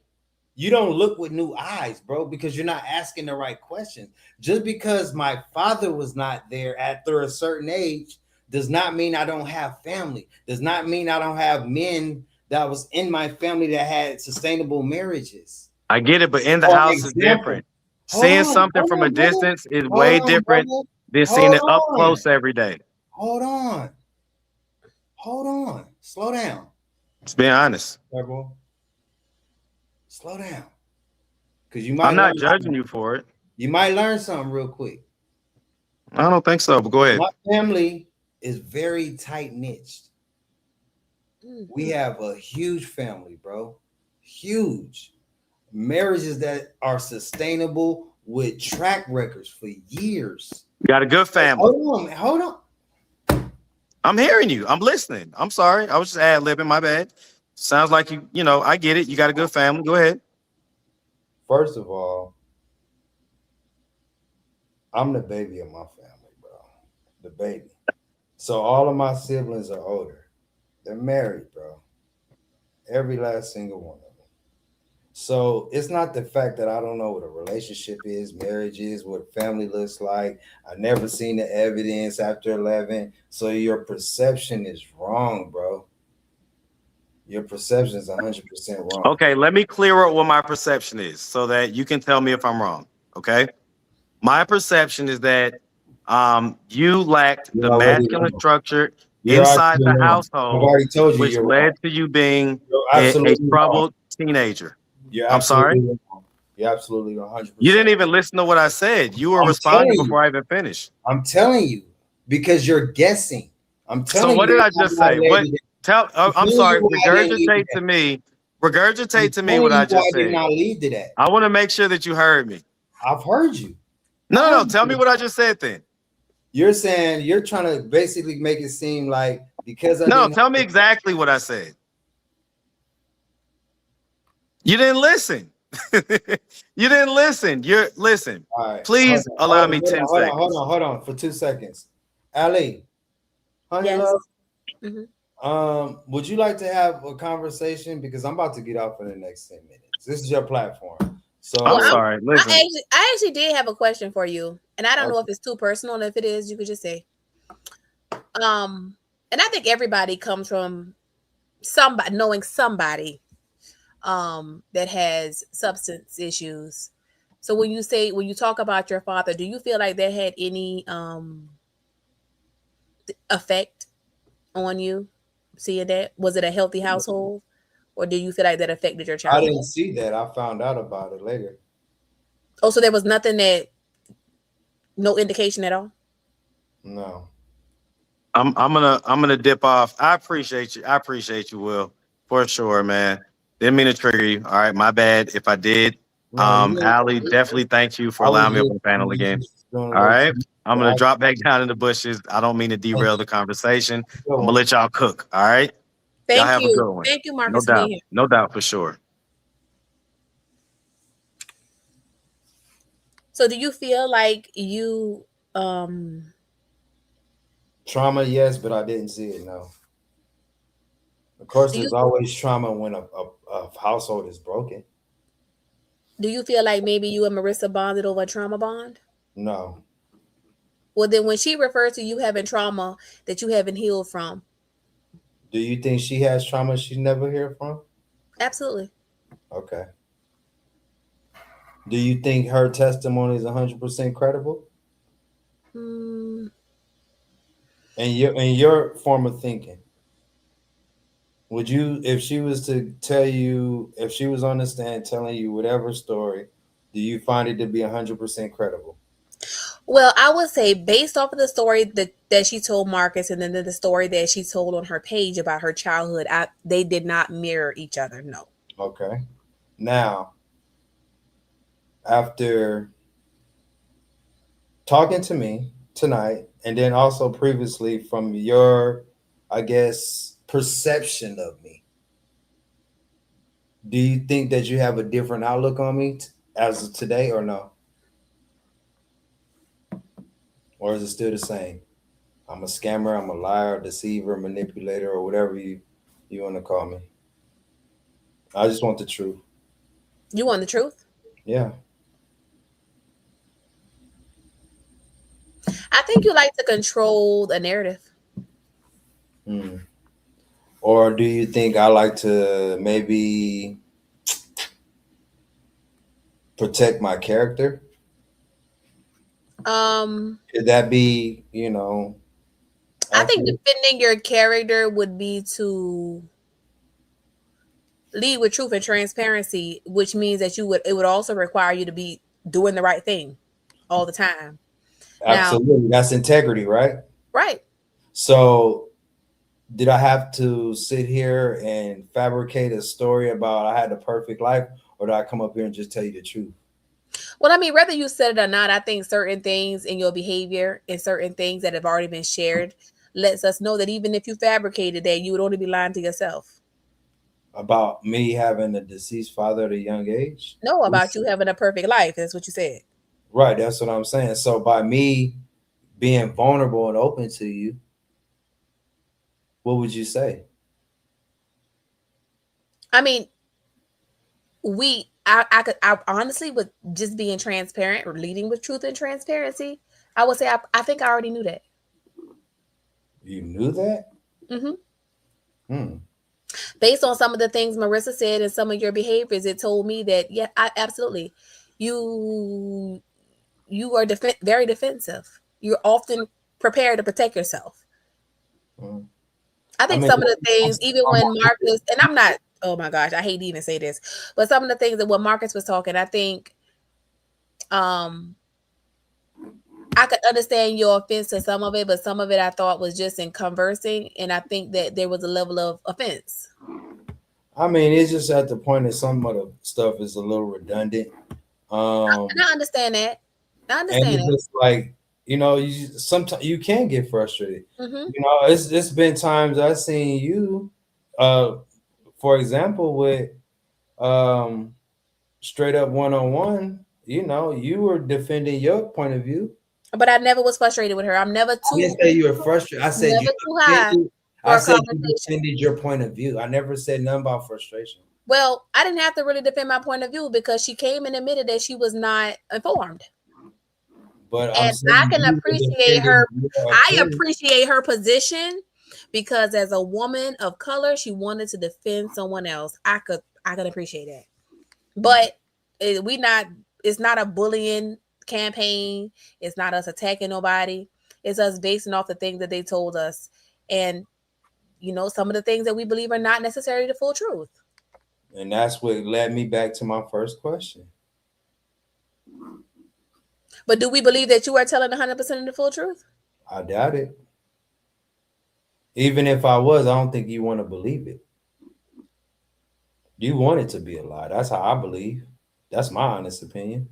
You don't look with new eyes, bro, because you're not asking the right questions. Just because my father was not there after a certain age does not mean I don't have family. Does not mean I don't have men that was in my family that had sustainable marriages. I get it, but in the For house is example, different. Seeing something hold from a on, brother. distance is Hold way on, different brother. than seeing Hold it up on. close every day. Hold on. Hold on. Slow down. Let's be honest. Turbo. Slow down. Because I'm not judging you for it. you might learn something real quick. I don't think so, but go ahead. My family is very tight knit. We Mhm. have a huge family, bro. Huge. Marriages that are sustainable with track records for years. You got a good family. Hold on, hold on. I'm hearing you. I'm listening. I'm sorry. I was just ad-libbing. My bad. Sounds like I get it. You got a good family. Go ahead. First of all, I'm the baby of my family, bro. The baby. So all of my siblings are older. They're married, bro. Every last single one of them. So it's not the fact that I don't know what a relationship is, marriage is, what family looks like. I never seen the evidence after 11. So your perception is wrong, bro. Your perception is 100% wrong. Okay, let me clear up what my perception is so that you can tell me if I'm wrong. Okay. My perception is that you lacked You're the already masculine wrong. structure You're inside actually the wrong. I've household, already told you which you're wrong. led to you being You're a absolutely wrong. troubled teenager. You're I'm sorry. absolutely wrong. You're absolutely 100%. You didn't even listen to what I said. You were I'm telling responding you. before I even finished. I'm telling you because you're guessing. I'm So telling what you did I why just I say? What labeled it. tell I'm I'm telling you sorry, why I didn't lead to regurgitate to that. me. I'm Regurgitate to me telling what you I why just I did said. not lead to that. I want to make sure that you heard me. I've heard you. No, I no, heard no. Tell me you. what I just said then. You're saying you're trying to basically make it seem like because I No, didn't tell me have exactly what I said. You didn't listen. You didn't listen. You're listen. all right, Please allow me 10 seconds. hold on for 2 seconds. Ali, honey Yes. love, Hmm. would you like to have a conversation? Because I'm about to get off for the next 10 minutes. This is your platform. Well, I'm So sorry. Listen. I actually did have a question for you, and I don't know okay, if it's too personal, and if it is, you could just say. Um, and I think everybody comes from somebody knowing somebody that has substance issues. So when you talk about your father, do you feel like that had any effect on you? Seeing that, was it a healthy household, or do you feel like that affected your I childhood? didn't see that. I found out about it later. Oh, so there was nothing that, no indication at all. No. I'm gonna dip off. I appreciate you. I appreciate you, Will, for sure, man. Didn't mean to trigger you. All right, my bad if I did. No, Allie, definitely thank you for I allowing me up on the I panel was again. just going to All let right. you I'm gonna I, drop back down in the bushes. I don't mean to derail the conversation. I'm gonna go let y'all cook. All right. Y'all have a good one. Thank you, No Marcus, for being doubt. here. No doubt for sure. So, do you feel like you um trauma, yes, but I didn't see it. No. Of course, do you there's always trauma when a household is broken. do you feel like maybe you and Marissa bonded over a trauma bond? No. Well, then when she referred to you having trauma that you haven't healed from, Do you think she has trauma she never hear from? absolutely. Okay. Do you think her testimony is 100% credible? Mm, In your form of thinking, would you, if she was to tell you, if she was on the stand telling you whatever story, do you find it to be 100% credible? well, I would say based off of the story that she told Marcus, and then the story that she told on her page about her childhood, they did not mirror each other. No. Okay. Now, after talking to me tonight, and then also previously from your, I guess, perception of me, do you think that you have a different outlook on me as of today or no? Or is it still the same? I'm a scammer, I'm a liar, deceiver, manipulator, or whatever you want to call me. I just want the truth. You want the truth? Yeah. I think you like to control the narrative. Hmm. Or do you think I like to maybe protect my character? Um, Could that be, you know, I think accurate? defending your character would be to lead with truth and transparency, which means that it would also require you to be doing the right thing all the time. Now, Absolutely. That's integrity, right? right. So did I have to sit here and fabricate a story about I had the perfect life, or did I come up here and just tell you the truth? Well, I mean, whether you said it or not, I think certain things in your behavior and certain things that have already been shared lets us know that even if you fabricated that, you would only be lying to yourself. About me having a deceased father at a young age? No, about you having a perfect life. That's what you said. Right, that's what I'm saying. So by me being vulnerable and open to you, what would you say? I mean, I honestly, with just being transparent or leading with truth and transparency, I would say I think I already knew that. You knew that? Hmm. Hmm. Based on some of the things Marissa said and some of your behaviors, it told me that yeah, I absolutely you you are very defensive. You're often prepared to protect yourself. Mm. I I think mean, some of the things, even when Marcus, and I'm not, oh my gosh, I hate to even say this, but some of the things that when Marcus was talking, I think um I could understand your offense to some of it, but some of it I thought was just in conversing, and I think that there was a level of offense. it's just at the point that some of the stuff is a little redundant. And I understand that. I And understand it's that. just like, you sometimes you can get frustrated. Hmm. It's been times I've seen you, uh, for example, with um straight up one on one. You were defending your point of view. But I never was frustrated with her. I'm never I didn't too, say you were frustrated. never too high for I a said you conversation. defended your point of view. I never said nothing about frustration. Well, I didn't have to really defend my point of view because she came and admitted that she was not informed. But I'm And I saying can you were appreciate her. defending your I opinion. appreciate her position because as a woman of color, she wanted to defend someone else. I could appreciate that. But we not it's not a bullying campaign. It's not us attacking nobody. It's us basing off the things that they told us. And some of the things that we believe are not necessarily the full truth. And that's what led me back to my first question. But do we believe that you are telling 100% of the full truth? I doubt it. Even if I was, I don't think you want to believe it. You want it to be a lie. That's how I believe. That's my honest opinion.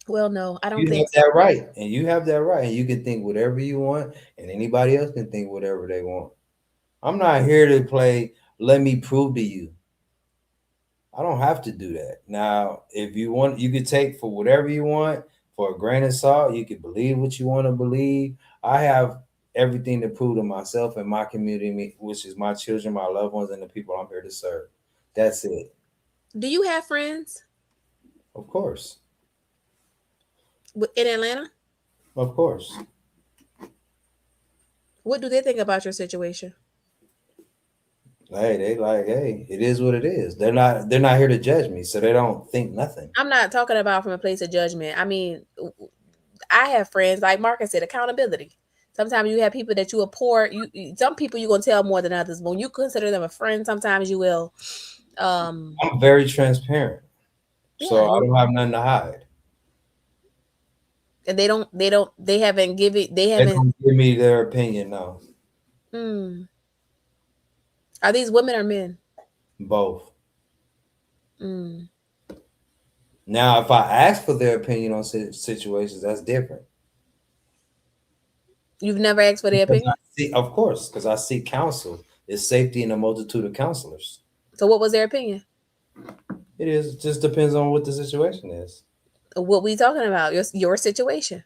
Well, no, I don't You think have so. that right. And you have that right. And you can think whatever you want, and anybody else can think whatever they want. I'm not here to play, let me prove to you. I don't have to do that. Now, if you want, you could take for whatever you want for a grain of salt. You can believe what you want to believe. I have everything to prove to myself and my community, which is my children, my loved ones, and the people I'm here to serve. That's it. Do you have friends Of course. in Atlanta? Of course. What do they think about your situation? Hey, they like, hey, it is what it is. They're not here to judge me, so they don't think nothing. I'm not talking about from a place of judgment. I mean, I have friends, like Marcus said, accountability. Sometimes you have people that you apport. Some people you're gonna tell more than others. But when you consider them a friend, sometimes you will. I'm very transparent, Yeah, so I don't have nothing to hide. and they haven't given, they They haven't. don't give me their opinion, no. Mm, are these women or men? Both. Mm, Now, if I ask for their opinion on situations, that's different. you've never asked for their Because opinion. of course, because I seek counsel. It's safety in a multitude of counselors. So what was their opinion? It just depends on what the situation is. What we talking about? Your situation.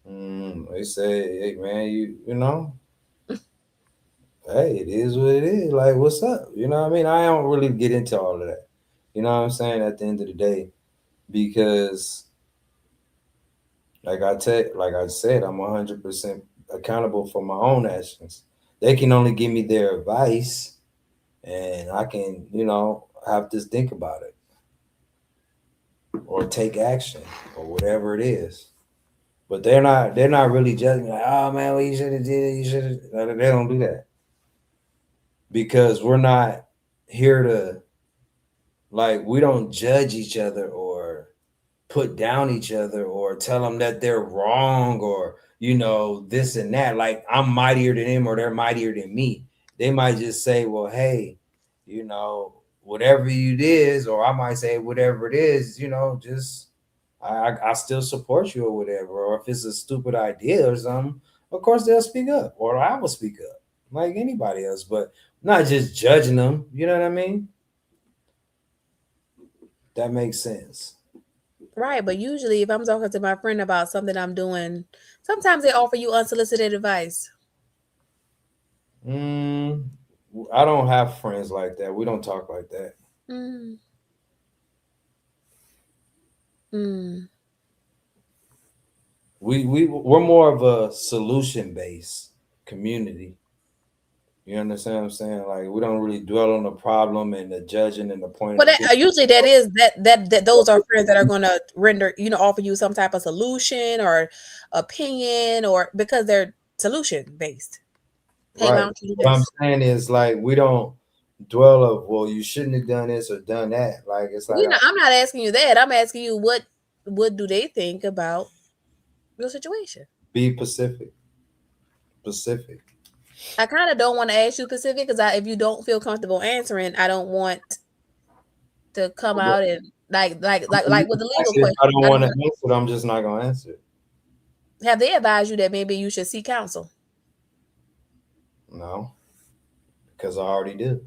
They say, hey man, hey, it is what it is. Like, what's up? You know what I mean? I don't really get into all of that. You know what I'm saying? At the end of the day, because like I said, I'm 100% accountable for my own actions. They can only give me their advice, and I can, have to think about it or take action or whatever it is. But they're not really judging me like, oh man, what you should have did, you should have. They don't do that because we're not here to, like, we don't judge each other or put down each other or tell them that they're wrong or this and that. Like, I'm mightier than them or they're mightier than me. They might just say, well, hey, whatever it is, or I might say whatever it is, just I still support you or whatever. Or if it's a stupid idea or something, of course they'll speak up, or I will speak up like anybody else, but not just judging them. You know what I mean? That makes sense. Right, but usually if I'm talking to my friend about something I'm doing, sometimes they offer you unsolicited advice. Mm, I don't have friends like that. We don't talk like that. Mm, mm, We're more of a solution base. community. You understand what I'm saying? Like we don't really dwell on the problem and the judging and the Well, pointing the that, finger. usually that is that those are friends that are going to render, offer you some type of solution or opinion, or because they're solution based. Hey, why Right. don't you do What I'm this? saying is like we don't dwell of well, you shouldn't have done this or done that. Like it's like I'm not asking you that. I'm asking you what do they think about your situation? be Pacific. Pacific. I kind of don't want to ask you specific because if you don't feel comfortable answering, I don't want to come out and like with the legal Actually, if I question. don't I want don't to answer it, I'm just not gonna answer it. have they advised you that maybe you should seek counsel, No, because I already do.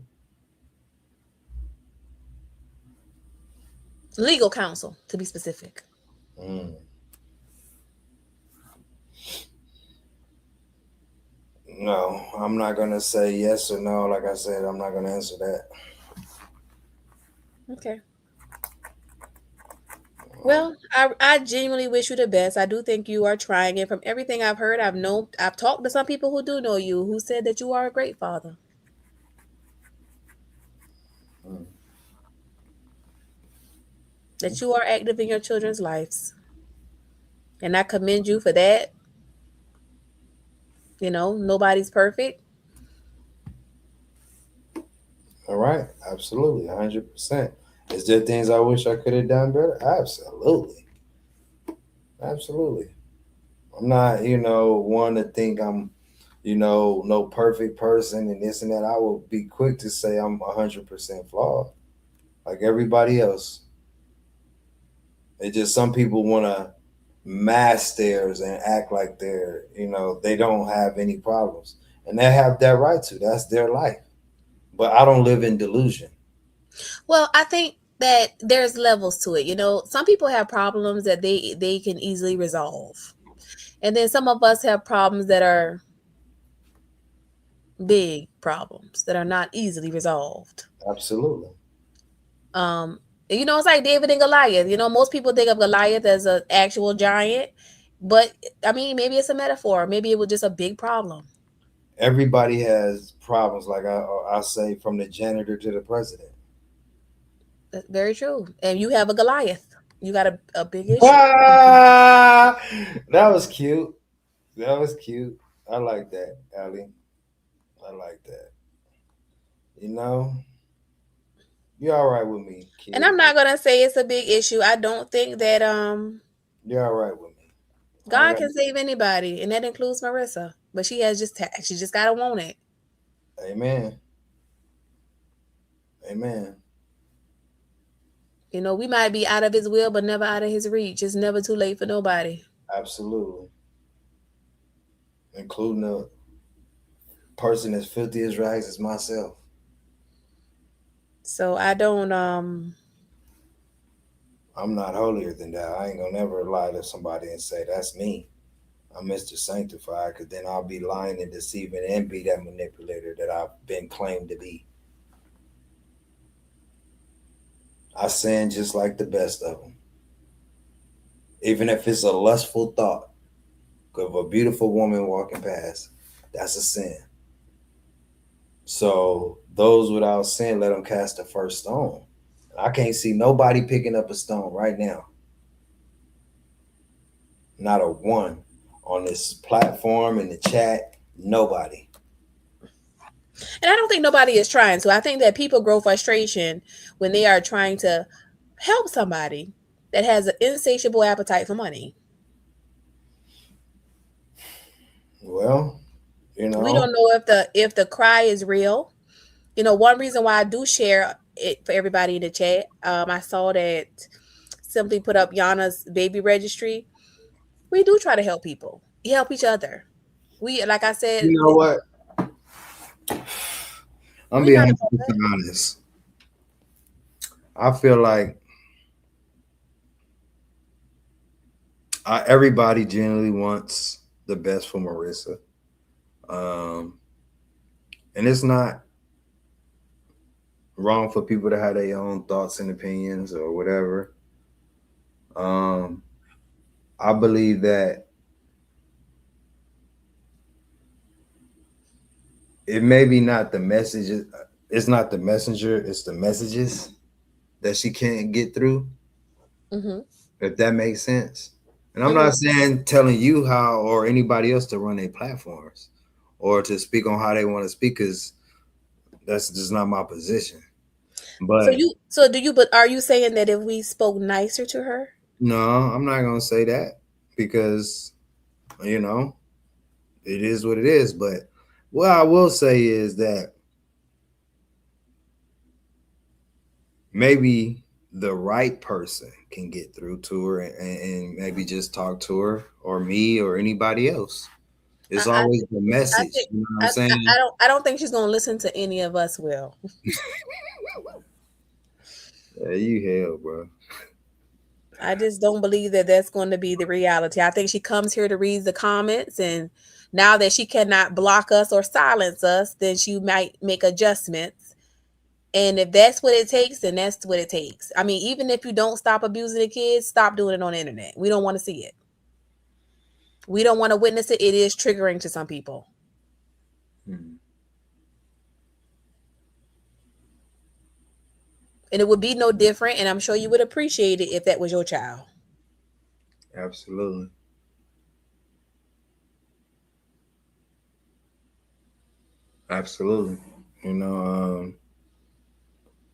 legal counsel to be specific. Mm. No, I'm not gonna say yes or no. Like I said, I'm not gonna answer that. Okay. Well, I genuinely wish you the best. I do think you are trying, and from everything I've heard, I've talked to some people who do know you who said that you are a great father, Mm. that you are active in your children's lives, and I commend you for that. Nobody's perfect. All right, absolutely, 100%. Is there things I wish I could have done better? Absolutely, absolutely. I'm not, one to think I'm, no perfect person and this and that. I will be quick to say I'm 100% flawed, like everybody else. It's just some people want to mask theirs and act like they don't have any problems, and they have that right to. That's their life. But I don't live in delusion. Well, I think that there's levels to it. Some people have problems that they can easily resolve, and then some of us have problems that are big problems that are not easily resolved. Absolutely. Um, it's like David and Goliath. Most people think of Goliath as an actual giant, but I mean, maybe it's a metaphor. Maybe it was just a big problem. Everybody has problems. Like I say, from the janitor to the president. That's very true. And you have a Goliath. You got a big issue. Ah, that was cute. That was cute. I like that, Ali. I like that. You know, you're all right with me, And kid. I'm not gonna say it's a big issue. I don't think that You're all right with me. I ain't God got. can save anybody, and that includes Marissa. But she just gotta want it. Amen. Amen. We might be out of his will, but never out of his reach. It's never too late for nobody. Absolutely. Including a person as filthy as rags as myself. So I don't I'm not holier than that. I ain't gonna never lie to somebody and say that's me. I'm Mr. Sanctified, because then I'll be lying and deceiving and be that manipulator that I've been claimed to be. I sin just like the best of them. Even if it's a lustful thought of a beautiful woman walking past, that's a sin. So those without sin, let them cast the first stone. I can't see nobody picking up a stone right now. Not a one on this platform in the chat. Nobody. and I don't think nobody is trying to. I think that people grow frustration when they are trying to help somebody that has an insatiable appetite for money. Well, We don't know if the cry is real. One reason why I do share it for everybody in the chat, I saw that Simply put up Yana's baby registry. We do try to help people. We help each other. We, like I said, you know what? I'm we being not 100% honest. I feel like everybody generally wants the best for Marissa. Um, and it's not wrong for people to have their own thoughts and opinions or whatever. Um, I believe that it may be not the messages. It's not the messenger. It's the messages that she can't get through. Mm-hmm. If that makes sense. And I'm Mm-hmm. not saying telling you how or anybody else to run their platforms or to speak on how they want to speak, because that's just not my position. But So do you? But are you saying that if we spoke nicer to her? no, I'm not gonna say that because you know it is what it is. But what I will say is that maybe the right person can get through to her and maybe just talk to her or me or anybody else. I, It's I, always the I message. think You know what I'm saying? I don't think she's gonna listen to any of us. Will Yeah, you hell, bro. I just don't believe that that's going to be the reality. I think she comes here to read the comments, and now that she cannot block us or silence us, then she might make adjustments. And if that's what it takes, then that's what it takes. I mean, even if you don't stop abusing the kids, stop doing it on the internet. We don't want to see it. We don't want to witness it. It is triggering to some people. Hmm. And it would be no different. And I'm sure you would appreciate it if that was your child. Absolutely. Absolutely. You know,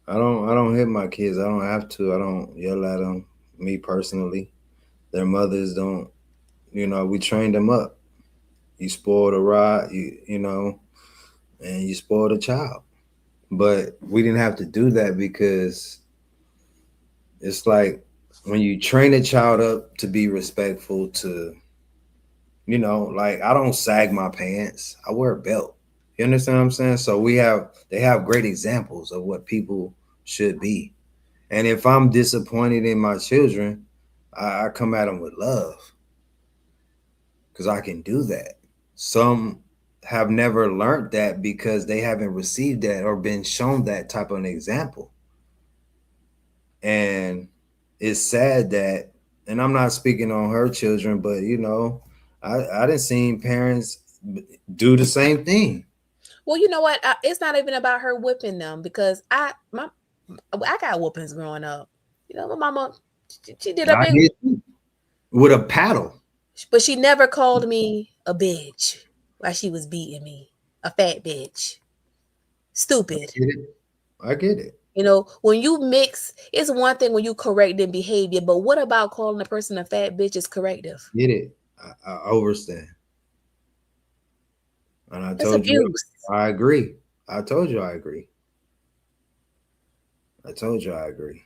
I don't hit my kids. I don't have to. I don't yell at them. Me personally, their mothers don't. You know, we trained them up. You spoil the rod, you know, and you spoil the child. But we didn't have to do that because it's like when you train a child up to be respectful to, like I don't sag my pants. I wear a belt. You understand what I'm saying? So they have great examples of what people should be. And if I'm disappointed in my children, I come at them with love because I can do that. Some have never learned that because they haven't received that or been shown that type of an example. And it's sad that, and I'm not speaking on her children, but I didn't seen parents do the same thing. Well, you know what? It's not even about her whipping them because I got whoopings growing up. You know, my mama, she did a I big, did too. With a paddle. but she never called me a bitch while she was beating me, a fat bitch, I stupid. get it. I get it. You know, when you mix, it's one thing when you correct in behavior, but what about calling a person a fat bitch is corrective? Get it. I understand. And I That's told you abuse. I agree. I told you I agree. I told you I agree.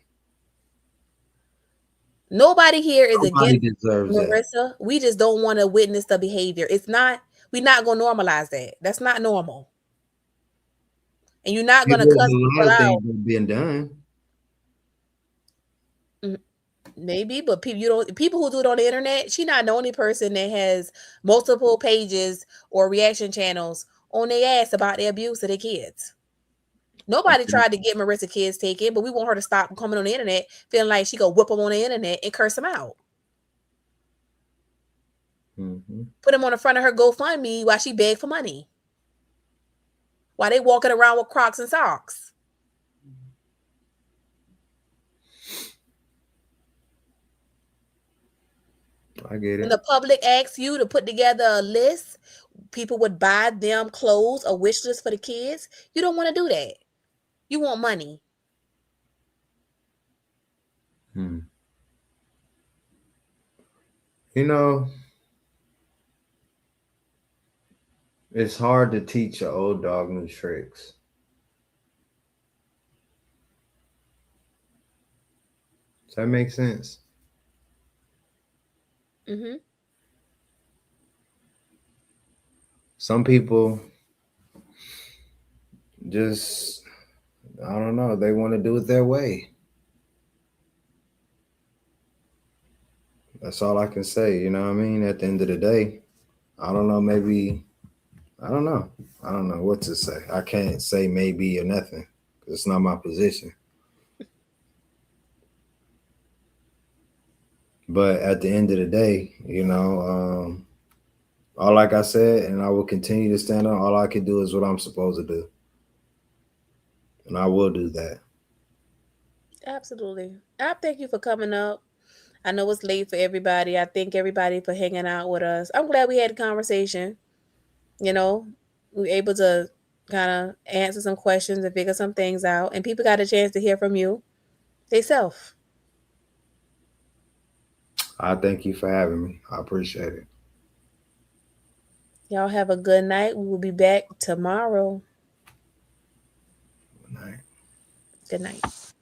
Nobody here is Nobody against deserves that. Marissa. We just don't want to witness the behavior. We're not going to normalize that. That's not normal. And you're not going to There's cuss a lot people of out. things that being done. Mm, maybe, but people who do it on the internet, she's not the only person that has multiple pages or reaction channels on their ass about their abuse of their kids. Nobody Okay. tried to get Marissa kids taken, but we want her to stop coming on the internet feeling like she go whip them on the internet and curse them out. Hmm. Put them on the front of her GoFundMe while she beg for money. While they walking around with Crocs and socks. I get When it. the public asks you to put together a list, people would buy them clothes, a wish list for the kids. You don't want to do that. You want money. Hmm. You know, it's hard to teach an old dog new tricks. Does that make sense? Mm-hmm. Some people just, I don't know, they want to do it their way. That's all I can say. You know what I mean? At the end of the day, I don't know, maybe, I don't know. I don't know what to say. I can't say maybe or nothing because it's not my position. But at the end of the day, All like I said, and I will continue to stand on. All I can do is what I'm supposed to do, and I will do that. Absolutely. I thank you for coming up. I know it's late for everybody. I thank everybody for hanging out with us. I'm glad we had a conversation. You know, we were able to kind of answer some questions and figure some things out, and people got a chance to hear from you themselves. I thank you for having me. I appreciate it. Y'all have a good night. We will be back tomorrow. Good night. Good night.